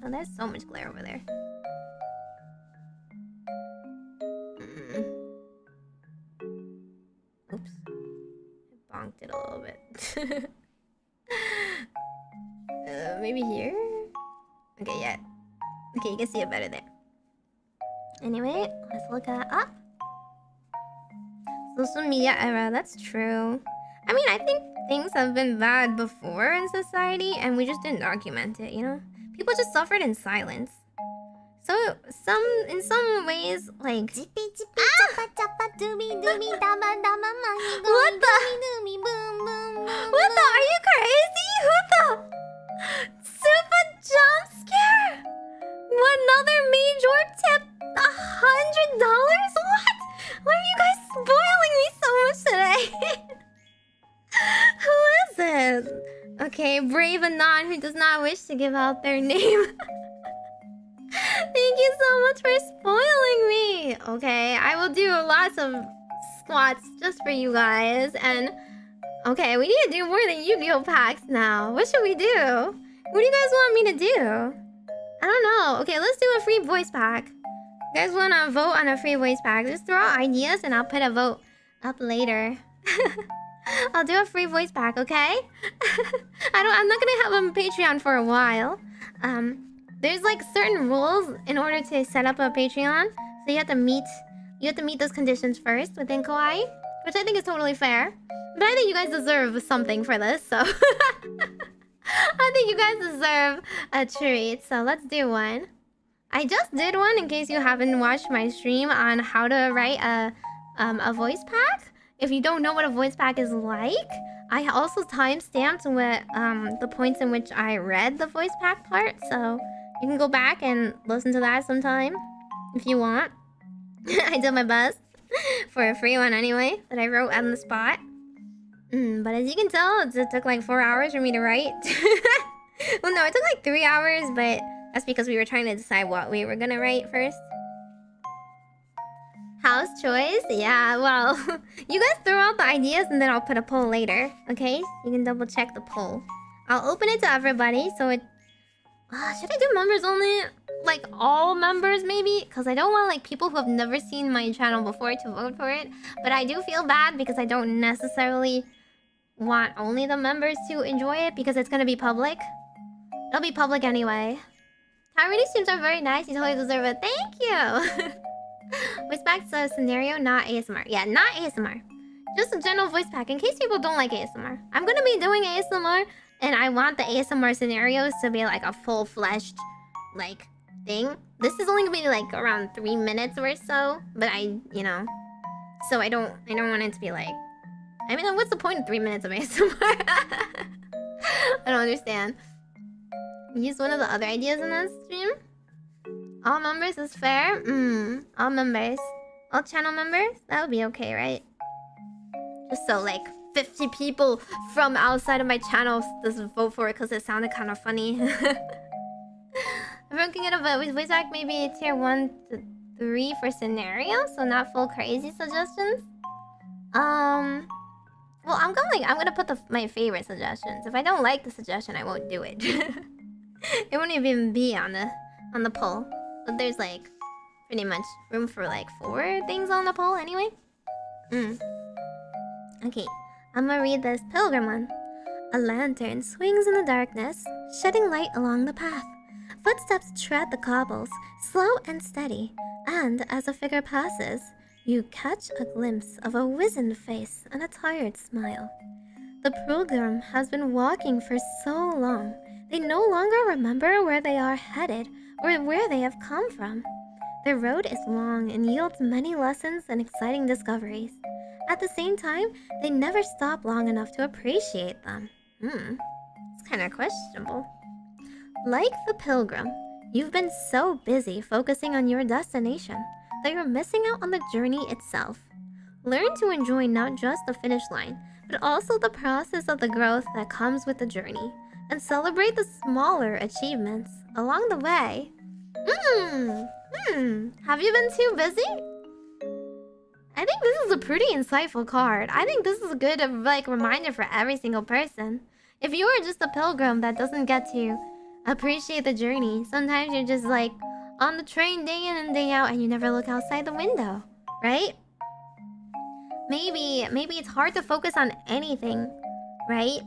Oh, there's so much glare over there. Oops. I bonked it a little bit. Maybe here? Okay, yeah. Okay, you can see it better there. Anyway, let's look at up. Social media era, that's true. I mean, I think things have been bad before in society, and we just didn't document it, you know? People just suffered in silence. So, in some ways, like... What the? Are you crazy? Who the... Super jump scare? Another Meigorb tip? $100? What? Why are you guys spoiling me so much today? Who is it? Okay, brave Anon who does not wish to give out their name. Thank you so much for spoiling me. Okay, I will do lots of squats just for you guys. And okay, we need to do more than Yu-Gi-Oh packs now. What should we do? What do you guys want me to do? I don't know. Okay, let's do a free voice pack. You guys want to vote on a free voice pack? Just throw out ideas and I'll put a vote up later. I'll do a free voice pack, okay? I'm not gonna have a Patreon for a while. There's like certain rules in order to set up a Patreon. So you have to meet those conditions first within Kawaii, which I think is totally fair. But I think you guys deserve something for this, so I think you guys deserve a treat. So let's do one. I just did one in case you haven't watched my stream on how to write a voice pack. If you don't know what a voice pack is like, I also timestamped with the points in which I read the voice pack part, so you can go back and listen to that sometime if you want. I did my best for a free one anyway that I wrote on the spot. But as you can tell, it took like 4 hours for me to write. Well, no, it took like 3 hours, but that's because we were trying to decide what we were gonna write first. House choice? Yeah, well, you guys throw out the ideas and then I'll put a poll later, okay? You can double check the poll. I'll open it to everybody, so it... should I do members only? Like, all members, maybe? Because I don't want, like, people who have never seen my channel before to vote for it. But I do feel bad because I don't necessarily want only the members to enjoy it because it's gonna be public. It'll be public anyway. Tyree streams are very nice. You totally deserve it. Thank you! Voice pack's a scenario, not ASMR. Yeah, not ASMR. Just a general voice pack, in case people don't like ASMR. I'm gonna be doing ASMR, and I want the ASMR scenarios to be like a full-fledged, like, thing. This is only gonna be like around 3 minutes or so, but you know. So I don't want it to be like... I mean, what's the point of 3 minutes of ASMR? I don't understand. Use one of the other ideas in that stream? All members is fair? All members. All channel members? That would be okay, right? Just so like 50 people from outside of my channel just vote for it because it sounded kind of funny. Everyone can get a voice pack, maybe tier 1 to 3 for scenario, so not full crazy suggestions. Well, I'm gonna put my favorite suggestions. If I don't like the suggestion, I won't do it. It won't even be on the poll. But there's like pretty much room for like 4 things on the poll anyway. Okay, I'm gonna read this pilgrim one. A lantern swings in the darkness, shedding light along the path. Footsteps tread the cobbles, slow and steady, and as a figure passes, you catch a glimpse of a wizened face and a tired smile. The pilgrim has been walking for so long, they no longer remember where they are headed or where they have come from. Their road is long and yields many lessons and exciting discoveries. At the same time, they never stop long enough to appreciate them. It's kind of questionable. Like the pilgrim, you've been so busy focusing on your destination that you're missing out on the journey itself. Learn to enjoy not just the finish line, but also the process of the growth that comes with the journey. and celebrate the smaller achievements along the way. Have you been too busy? I think this is a pretty insightful card. I think this is a good like reminder for every single person. If you are just a pilgrim that doesn't get to appreciate the journey, sometimes you're just like on the train day in and day out and you never look outside the window, right? Maybe it's hard to focus on anything, right?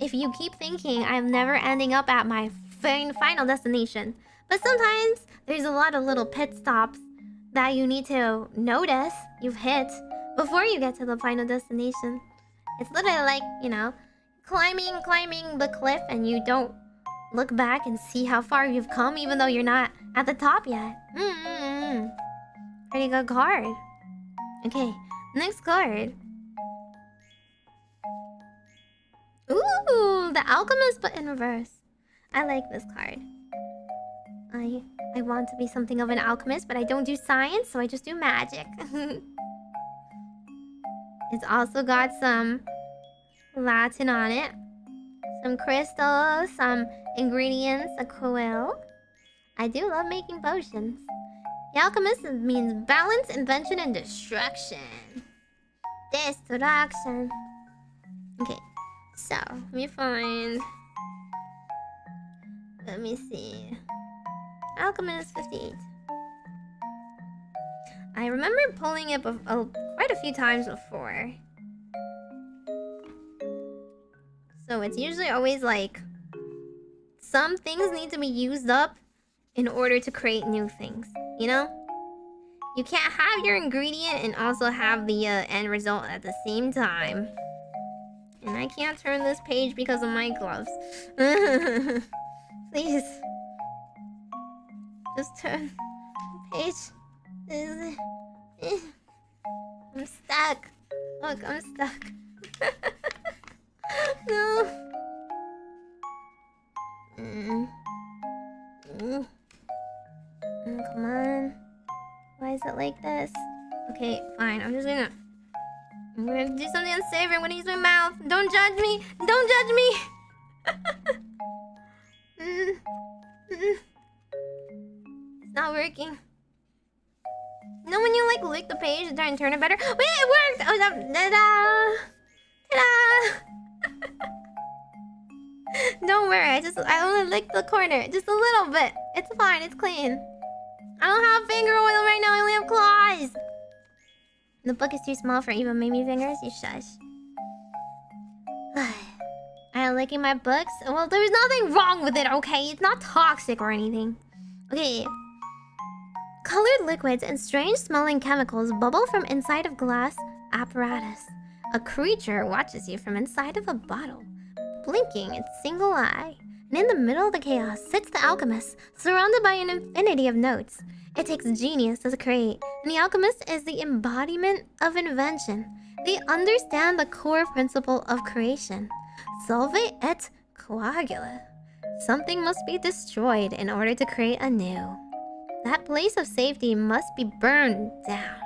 If you keep thinking I'm never ending up at my final destination. But sometimes there's a lot of little pit stops that you need to notice you've hit before you get to the final destination. It's literally like, you know, climbing the cliff and you don't look back and see how far you've come even though you're not at the top yet. Pretty good card. Okay, next card. Ooh, the Alchemist but in reverse. I like this card. I want to be something of an alchemist, but I don't do science, so I just do magic. It's also got some Latin on it. Some crystals, some ingredients, a quill. I do love making potions. The alchemist means balance, invention, and destruction. Destruction. Okay, so let me find. Let me see. Alchemist 58. I remember pulling it quite a few times before. So it's usually always like some things need to be used up in order to create new things, you know? You can't have your ingredient and also have the end result at the same time. And I can't turn this page because of my gloves. Please. Just turn the page. I'm stuck. Look, I'm stuck. No. Come on. Why is it like this? Okay, fine. I'm gonna do something unsavory. I'm gonna use my mouth. Don't judge me. Don't judge me. It's not working. You know when you like lick the page and try and turn it better? Wait, it worked! Oh, ta-da! Ta-da! Don't worry, I only licked the corner. Just a little bit. It's fine, it's clean. I don't have finger oil right now, I only have claws. The book is too small for even Meimi fingers, you shush. I'm licking my books? Well, there's nothing wrong with it, okay? It's not toxic or anything. Okay. Colored liquids and strange smelling chemicals bubble from inside of glass apparatus. A creature watches you from inside of a bottle, blinking its single eye. And in the middle of the chaos sits the alchemist, surrounded by an infinity of notes. It takes genius to create, and the alchemist is the embodiment of invention. They understand the core principle of creation. Solve et coagula. Something must be destroyed in order to create anew. That place of safety must be burned down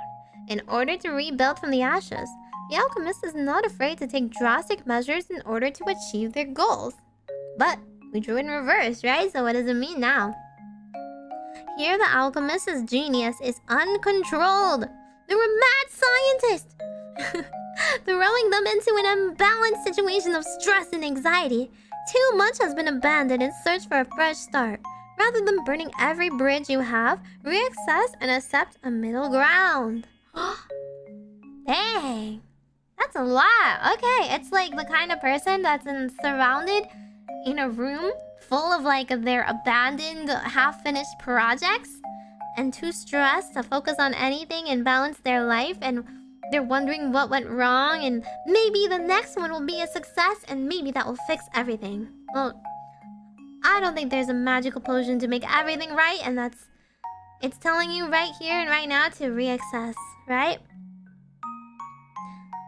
in order to rebuild from the ashes. The alchemist is not afraid to take drastic measures in order to achieve their goals. But we drew in reverse, right? So what does it mean now? Here the alchemist's genius is uncontrolled. They were mad scientists, throwing them into an unbalanced situation of stress and anxiety. Too much has been abandoned in search for a fresh start. Rather than burning every bridge you have, reassess and accept a middle ground. Dang. That's a lot. Okay, it's like the kind of person that's surrounded in a room full of like their abandoned, half-finished projects and too stressed to focus on anything and balance their life, and they're wondering what went wrong, and maybe the next one will be a success and maybe that will fix everything. Well, I don't think there's a magical potion to make everything right, and it's telling you right here and right now to reassess, right?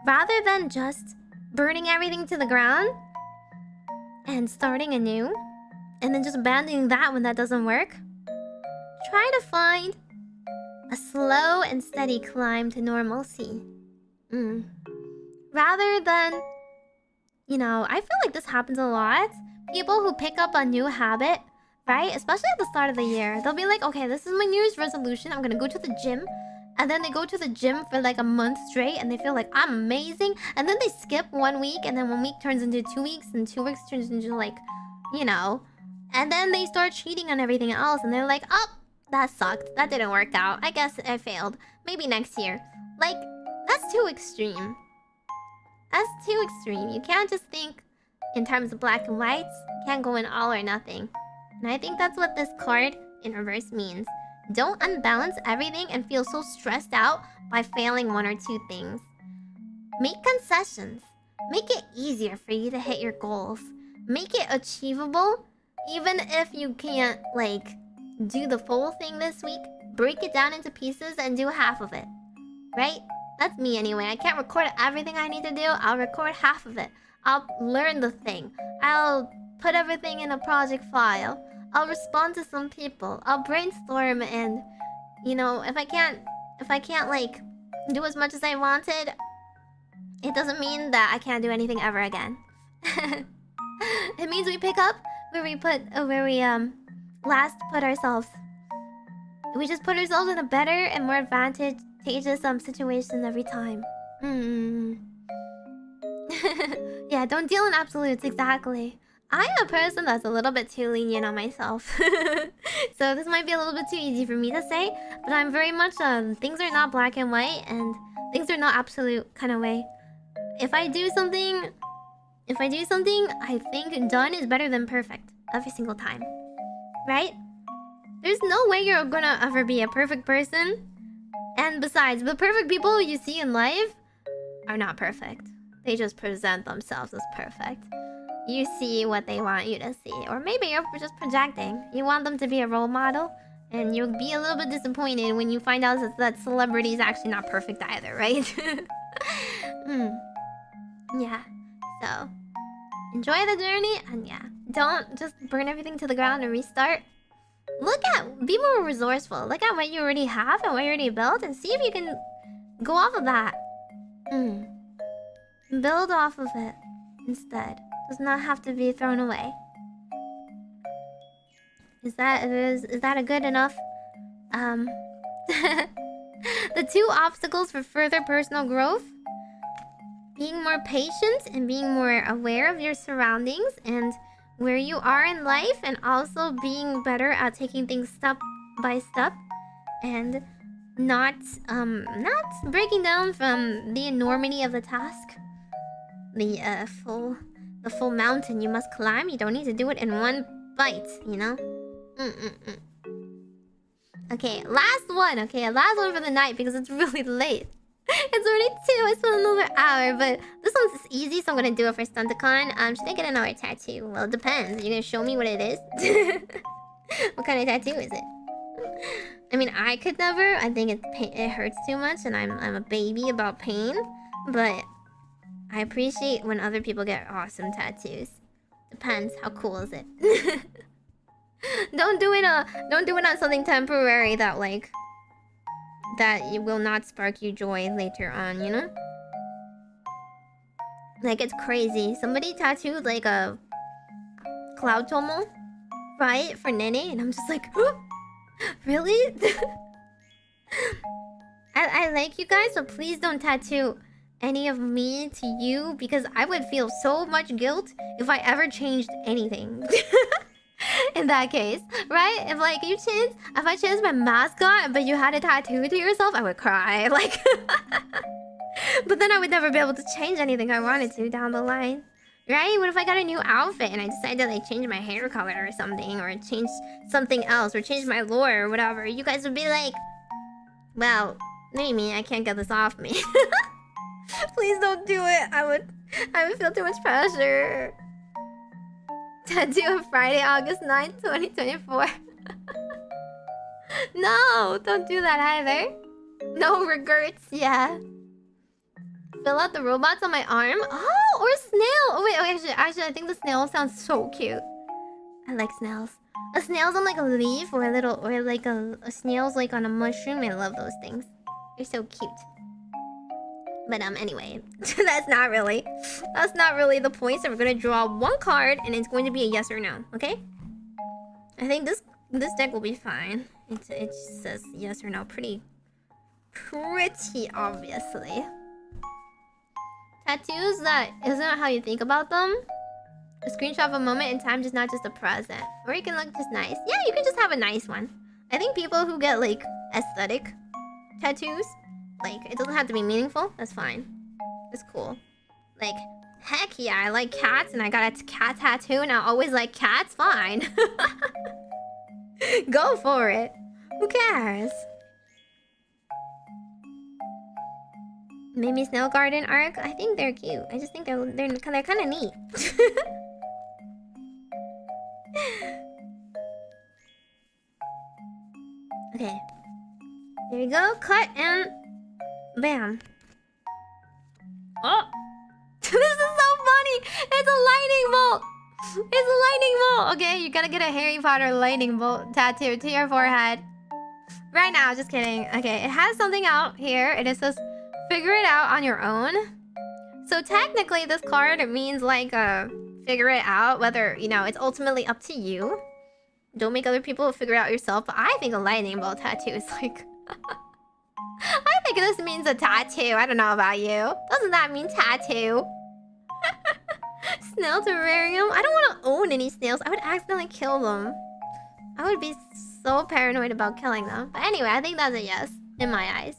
Rather than just burning everything to the ground and starting anew, and then just abandoning that when that doesn't work, try to find a slow and steady climb to normalcy. Rather than, you know, I feel like this happens a lot. people who pick up a new habit, right? Especially at the start of the year. They'll be like, okay, this is my New Year's resolution. I'm gonna go to the gym. And then they go to the gym for like a month straight and they feel like I'm amazing. And then they skip 1 week and then 1 week turns into 2 weeks and 2 weeks turns into like, you know. And then they start cheating on everything else and they're like, oh, that sucked. That didn't work out. I guess I failed. Maybe next year. Like, that's too extreme. That's too extreme. You can't just think in terms of black and whites. You can't go in all or nothing. And I think that's what this card in reverse means. Don't unbalance everything and feel so stressed out by failing 1 or 2 things. Make concessions. Make it easier for you to hit your goals. Make it achievable. Even if you can't, like, do the full thing this week, break it down into pieces and do half of it. Right? That's me anyway. I can't record everything I need to do. I'll record half of it. I'll learn the thing. I'll put everything in a project file. I'll respond to some people. I'll brainstorm and, you know, if I can't like do as much as I wanted, it doesn't mean that I can't do anything ever again. It means we pick up where we last put ourselves. We just put ourselves in a better and more advantageous situation every time. Yeah, don't deal in absolutes, exactly. I'm a person that's a little bit too lenient on myself. So this might be a little bit too easy for me to say, but I'm very much things are not black and white and things are not absolute kind of way. If I do something, I think done is better than perfect every single time. Right? There's no way you're gonna ever be a perfect person. And besides, the perfect people you see in life are not perfect. They just present themselves as perfect. You see what they want you to see. Or maybe you're just projecting. You want them to be a role model. And you'll be a little bit disappointed when you find out that celebrity is actually not perfect either, right? Yeah. So, enjoy the journey. And yeah, don't just burn everything to the ground and restart. Be more resourceful. Look at what you already have and what you already built. And see if you can go off of that. Build off of it instead. Does not have to be thrown away. Is that a good enough? The 2 obstacles for further personal growth: being more patient and being more aware of your surroundings and where you are in life, and also being better at taking things step by step and not breaking down from the enormity of the task. The full mountain you must climb. You don't need to do it in one bite, you know? Okay, last one. Okay, last one for the night because it's really late. It's already 2. I still have another hour, but this one's just easy, so I'm gonna do it for Stunticon. Should I get another tattoo? Well, it depends. You're gonna show me what it is? What kind of tattoo is it? I mean, I could never. I think it hurts too much, and I'm a baby about pain. But I appreciate when other people get awesome tattoos. Depends. How cool is it? Don't do it on something temporary that it will not spark you joy later on, you know? Like, it's crazy. Somebody tattooed like a cloud tomo, right, for Nene, and I'm just like, really? I like you guys, but please don't tattoo any of me to you, because I would feel so much guilt if I ever changed anything. In that case, right? If I changed my mascot but you had a tattoo to yourself, I would cry. Like but then I would never be able to change anything I wanted to down the line. Right? What if I got a new outfit and I decided to like change my hair color or something, or change something else, or change my lore or whatever? You guys would be like, well, Meimi, I can't get this off me. Please don't do it. I would feel too much pressure. Tattoo on Friday, August 9th, 2024. No, don't do that either. No regrets, yeah. Fill out the robots on my arm. Oh, or a snail. Oh wait, actually, I think the snail sounds so cute. I like snails. A snail's on like a leaf, or a snail's like on a mushroom. I love those things. They're so cute. But anyway, that's not really the point. So we're gonna draw one card, and it's going to be a yes or no. Okay? I think this deck will be fine. It just says yes or no, pretty obviously. Tattoos that isn't how you think about them. A screenshot of a moment in time, just not just a present. Or you can look just nice. Yeah, you can just have a nice one. I think people who get like aesthetic tattoos, like it doesn't have to be meaningful. That's fine. It's cool. Like, heck yeah, I like cats and I got a cat tattoo and I always like cats. Fine. Go for it. Who cares? Maybe Snow Garden arc. I think they're cute. I just think they're kind of neat. Okay. There we go. Cut and bam. Oh, this is so funny. It's a lightning bolt. It's a lightning bolt. Okay, you gotta get a Harry Potter lightning bolt tattoo to your forehead. Right now, just kidding. Okay, it has something out here. It says, figure it out on your own. So technically, this card means like, figure it out. Whether, you know, it's ultimately up to you. Don't make other people figure it out yourself. But I think a lightning bolt tattoo is like... I think this means a tattoo. I don't know about you. Doesn't that mean tattoo? Snail terrarium? I don't want to own any snails. I would accidentally kill them. I would be so paranoid about killing them. But anyway, I think that's a yes. In my eyes.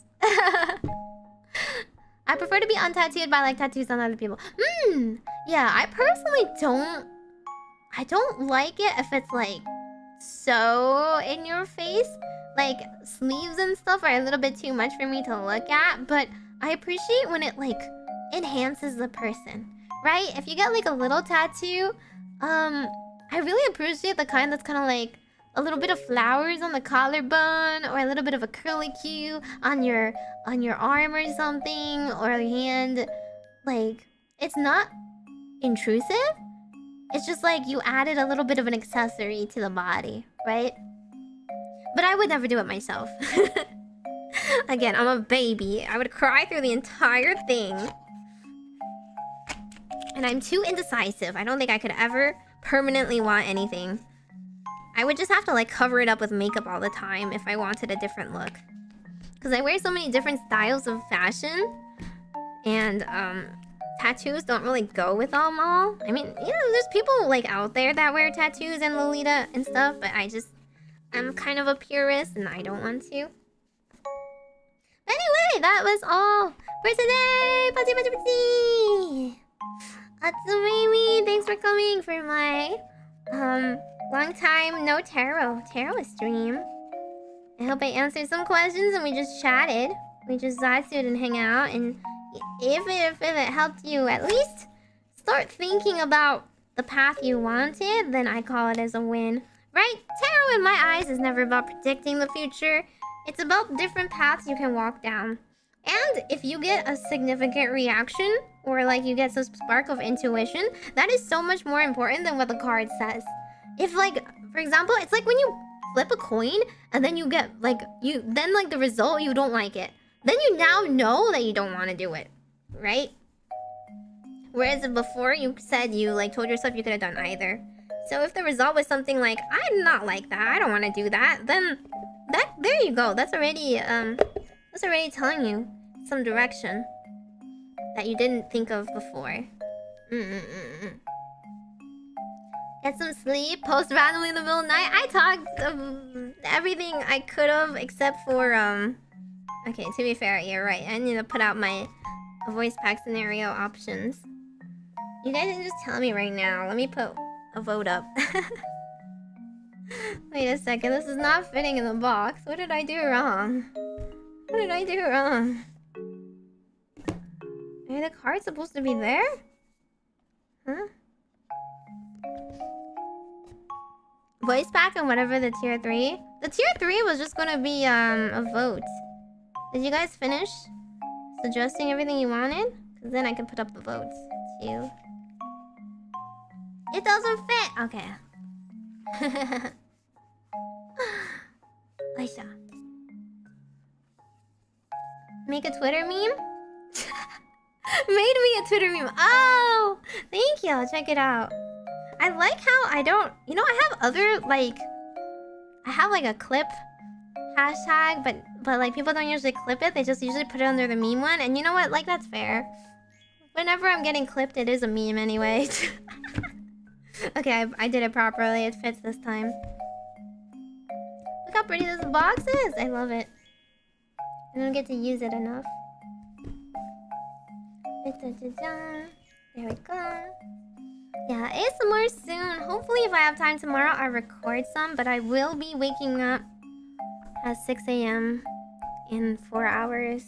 I prefer to be untattooed, but I like tattoos on other people. Yeah, I personally don't... I don't like it if it's like... so in your face. Like, sleeves and stuff are a little bit too much for me to look at. But I appreciate when it, like, enhances the person. Right? If you get, like, a little tattoo, I really appreciate the kind that's kind of, like, a little bit of flowers on the collarbone. Or a little bit of a curlicue on your arm or something. Or hand. Like, it's not intrusive. It's just like you added a little bit of an accessory to the body, right? But I would never do it myself. Again, I'm a baby. I would cry through the entire thing. And I'm too indecisive. I don't think I could ever permanently want anything. I would just have to like cover it up with makeup all the time if I wanted a different look. Because I wear so many different styles of fashion. And, tattoos don't really go with them all. I mean, you know, there's people like out there that wear tattoos and Lolita and stuff, but I'm kind of a purist and I don't want to. Anyway, that was all for today. Pachi. Meimi, thanks for coming for my long time no tarot stream. I hope I answered some questions and we just chatted. We just zatsued and hang out, and if it helped you at least start thinking about the path you wanted, then I call it as a win. Right? Tarot in my eyes is never about predicting the future. It's about different paths you can walk down. And if you get a significant reaction, or like you get some spark of intuition, that is so much more important than what the card says. If like, for example, it's like when you flip a coin, and then you get like, then like the result, you don't like it. Then you now know that you don't want to do it, right? Whereas if before you said you like told yourself you could have done either. So if the result was something like, I'm not like that, I don't want to do that, then there you go. That's already telling you some direction that you didn't think of before. Get some sleep. Post randomly in the middle of the night. I talked of everything I could have except for okay, to be fair, you're right. I need to put out my voice pack scenario options. You guys can just tell me right now. Let me put a vote up. Wait a second, this is not fitting in the box. What did I do wrong? What did I do wrong? Are the cards supposed to be there? Huh? Voice pack and whatever the tier 3. The tier 3 was just gonna be a vote. Did you guys finish suggesting everything you wanted? Because then I can put up the votes too. It doesn't fit! Okay. Aisha. Make a Twitter meme? Made me a Twitter meme. Oh, thank you. I'll check it out. I like how I don't... You know, I have other, like... I have, like, a clip hashtag, but like, people don't usually clip it. They just usually put it under the meme one. And you know what? Like, that's fair. Whenever I'm getting clipped, it is a meme anyway. Okay, I did it properly. It fits this time. Look how pretty this box is. I love it. I don't get to use it enough. There we go. Yeah, ASMR soon. Hopefully, if I have time tomorrow, I'll record some. But I will be waking up at 6 a.m. in 4 hours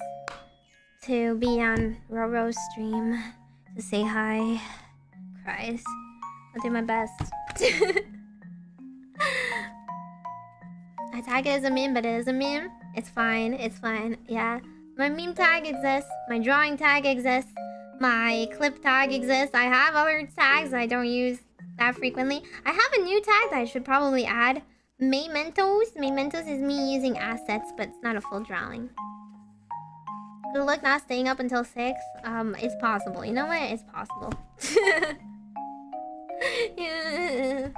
to be on Roro's stream to say hi. Cries. I'll do my best. I tag it as a meme, but it is a meme. It's fine. It's fine. Yeah. My meme tag exists. My drawing tag exists. My clip tag exists. I have other tags I don't use that frequently. I have a new tag that I should probably add. Mementos. Mementos is me using assets, but it's not a full drawing. Good luck not staying up until 6. It's possible. You know what? It's possible. Yeah.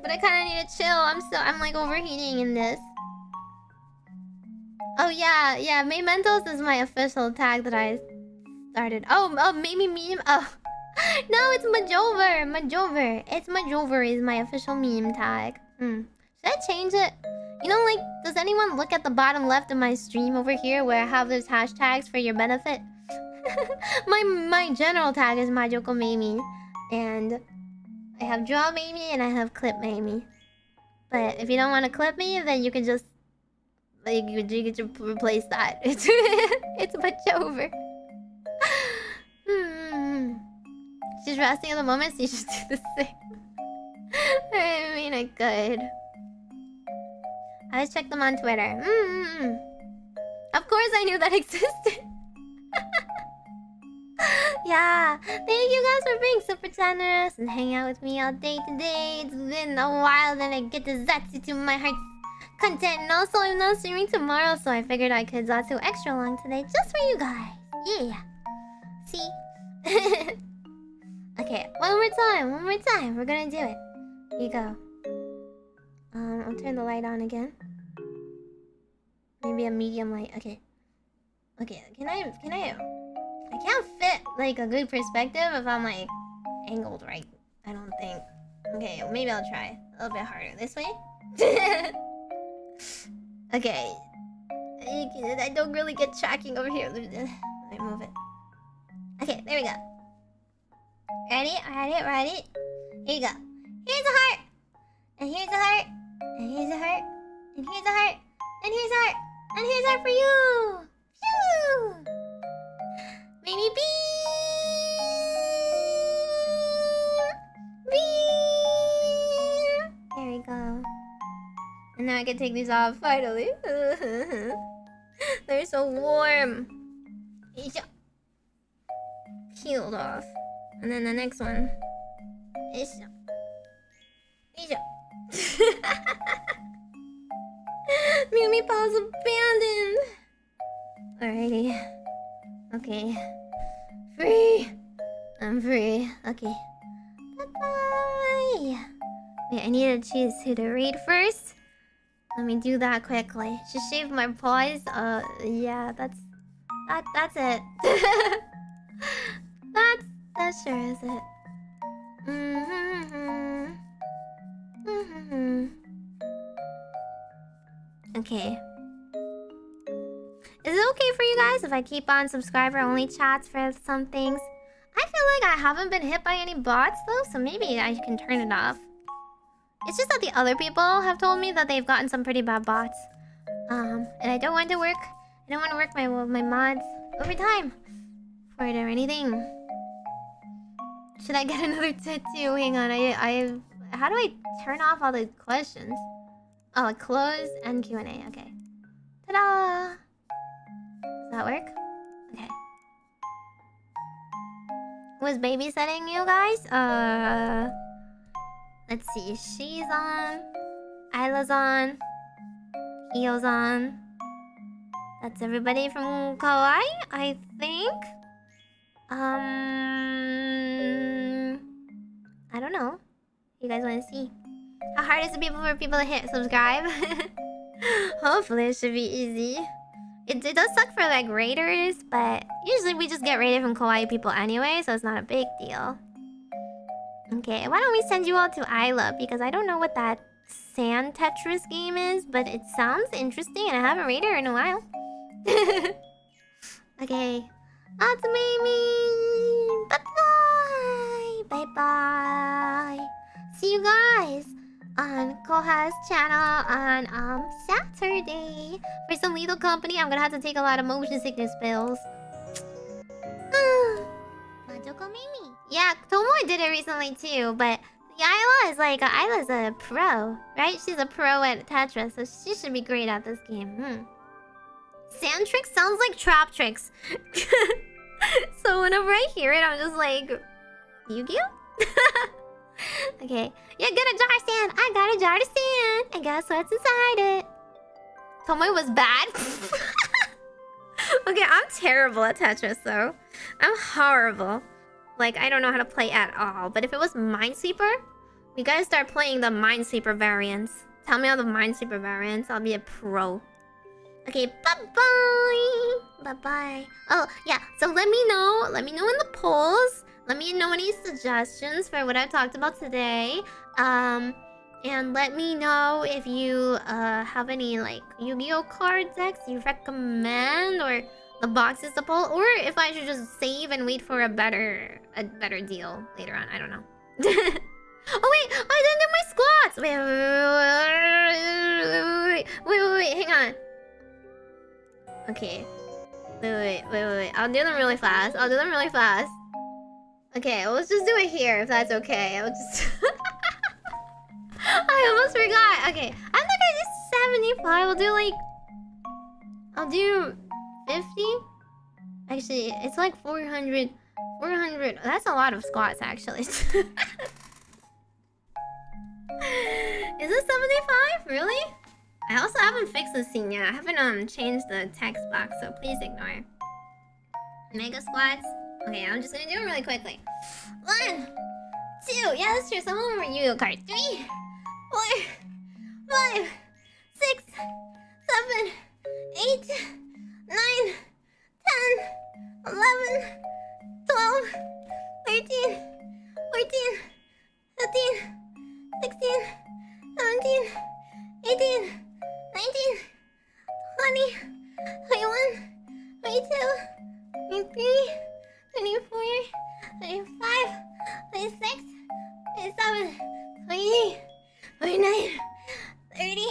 But I kind of need to chill. I'm like overheating in this. Oh yeah, Mementos is my official tag that I started. Oh, Meimi-mu-me-mo. Oh, no, it's Majokko. It's Majokko is my official meme tag. Should I change it? You know, like, does anyone look at the bottom left of my stream over here where I have those hashtags for your benefit? my general tag is Majokko Meimi, and I have draw Meimi and I have clip Meimi. But if you don't want to clip me, then you can just like you can replace that. It's much over. She's resting at the moment, so you should do the same. I mean, I could. I just checked them on Twitter. Of course, I knew that existed. Yeah, thank you guys for being super generous and hanging out with me all day today. It's been a while, then I get to Zatsu to my heart's content. And also, I'm not streaming tomorrow, so I figured I could Zatsu extra long today just for you guys. Yeah. See? Okay, one more time. We're gonna do it. Here you go. I'll turn the light on again. Maybe a medium light. Okay. Can I can't fit like a good perspective if I'm like angled right. I don't think. Okay, maybe I'll try a little bit harder. This way? Okay. I don't really get tracking over here. Let me move it. Okay, there we go. Ready? Here you go. Here's a heart! And here's a heart! And here's a heart! And here's a heart! And here's a heart! And here's a heart for you! Phew! Maybe beam! Beam! There we go. And now I can take these off, finally. They're so warm. Peeled off. And then the next one. Meimi-pa's abandoned. Alrighty. Okay. Free. I'm free. Okay. Bye-bye. Wait, I need to choose who to read first. Let me do that quickly. Just shave my paws. Yeah, that's it. That sure is it. Okay. Is it okay for you guys if I keep on subscriber-only chats for some things? I feel like I haven't been hit by any bots though, so maybe I can turn it off. It's just that the other people have told me that they've gotten some pretty bad bots. And I don't want to work. I don't want to work my mods overtime for it or anything. Should I get another tattoo? Hang on, how do I turn off all the questions? Oh, close and Q&A. Okay. Ta-da! Does that work? Okay. Was babysitting you guys? Let's see. She's on. Isla's on. Hio's on. That's everybody from Kawaii, I think. I don't know. You guys want to see? How hard is it for people to hit subscribe? Hopefully it should be easy. It does suck for like raiders, but usually we just get raided from kawaii people anyway, so it's not a big deal. Okay, why don't we send you all to Isla? Because I don't know what that sand Tetris game is, but it sounds interesting and I haven't raided her in a while. Okay. To Meimi! Bye-bye! Bye-bye! See you guys on Koha's channel on Saturday. For some lethal company, I'm gonna have to take a lot of motion sickness pills. Majokko Meimi. Yeah, Tomoe did it recently too, but Isla is like Isla's a pro, right? She's a pro at Tetris, so she should be great at this game. Sand tricks sounds like trap tricks. So whenever I hear it, I'm just like, Yu-Gi-Oh? Okay, you got a jar of sand. I got a jar of sand, and guess what's inside it? Tomoe was bad. Okay, I'm terrible at Tetris though. I'm horrible. Like, I don't know how to play at all. But if it was Minesweeper, we gotta start playing the Minesweeper variants. Tell me all the Minesweeper variants. I'll be a pro. Okay, bye-bye. Bye-bye. Oh, yeah. So let me know. Let me know in the polls. Let me know any suggestions for what I talked about today. And let me know if you have any, like, Yu-Gi-Oh card decks you recommend, or the boxes to pull, or if I should just save and wait for a better deal later on. I don't know. Oh wait, I didn't do my squats. Wait, hang on. Okay. Wait. I'll do them really fast. Okay, let's just do it here if that's okay. I'll just I almost forgot. Okay, I'm not gonna do 75. I'll do 50. Actually, it's like 400. 400. That's a lot of squats, actually. Is it 75? Really? I also haven't fixed the scene yet. I haven't changed the text box, so please ignore. Mega squats. Okay, I'm just gonna do them really quickly. 1, 2. Yeah, that's true. Some of them are Yu-Gi-Oh cards. 3, 4, 5, 6, 7, 8, 9, 10, 11, 12, 13, 14, 15, 16, 17, 18, 19, 20, 21, 22, 23, 24, 25, 26, 27, 28, 29, 30,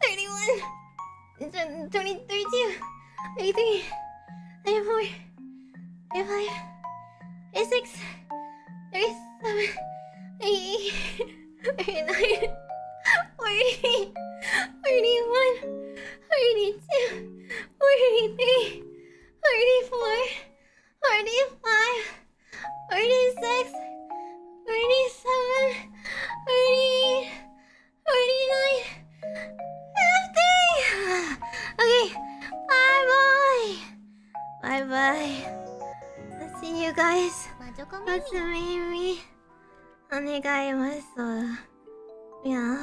31, 32, 33, 34, 35, 36, 37, 38, 39, 40, 41, 42, 43, 44, 45, 46, 47, 48, 49, 50! Okay, bye-bye! Bye-bye. I'll see you guys. Majokko Meimi. That's Meimi. お願いします。Yeah.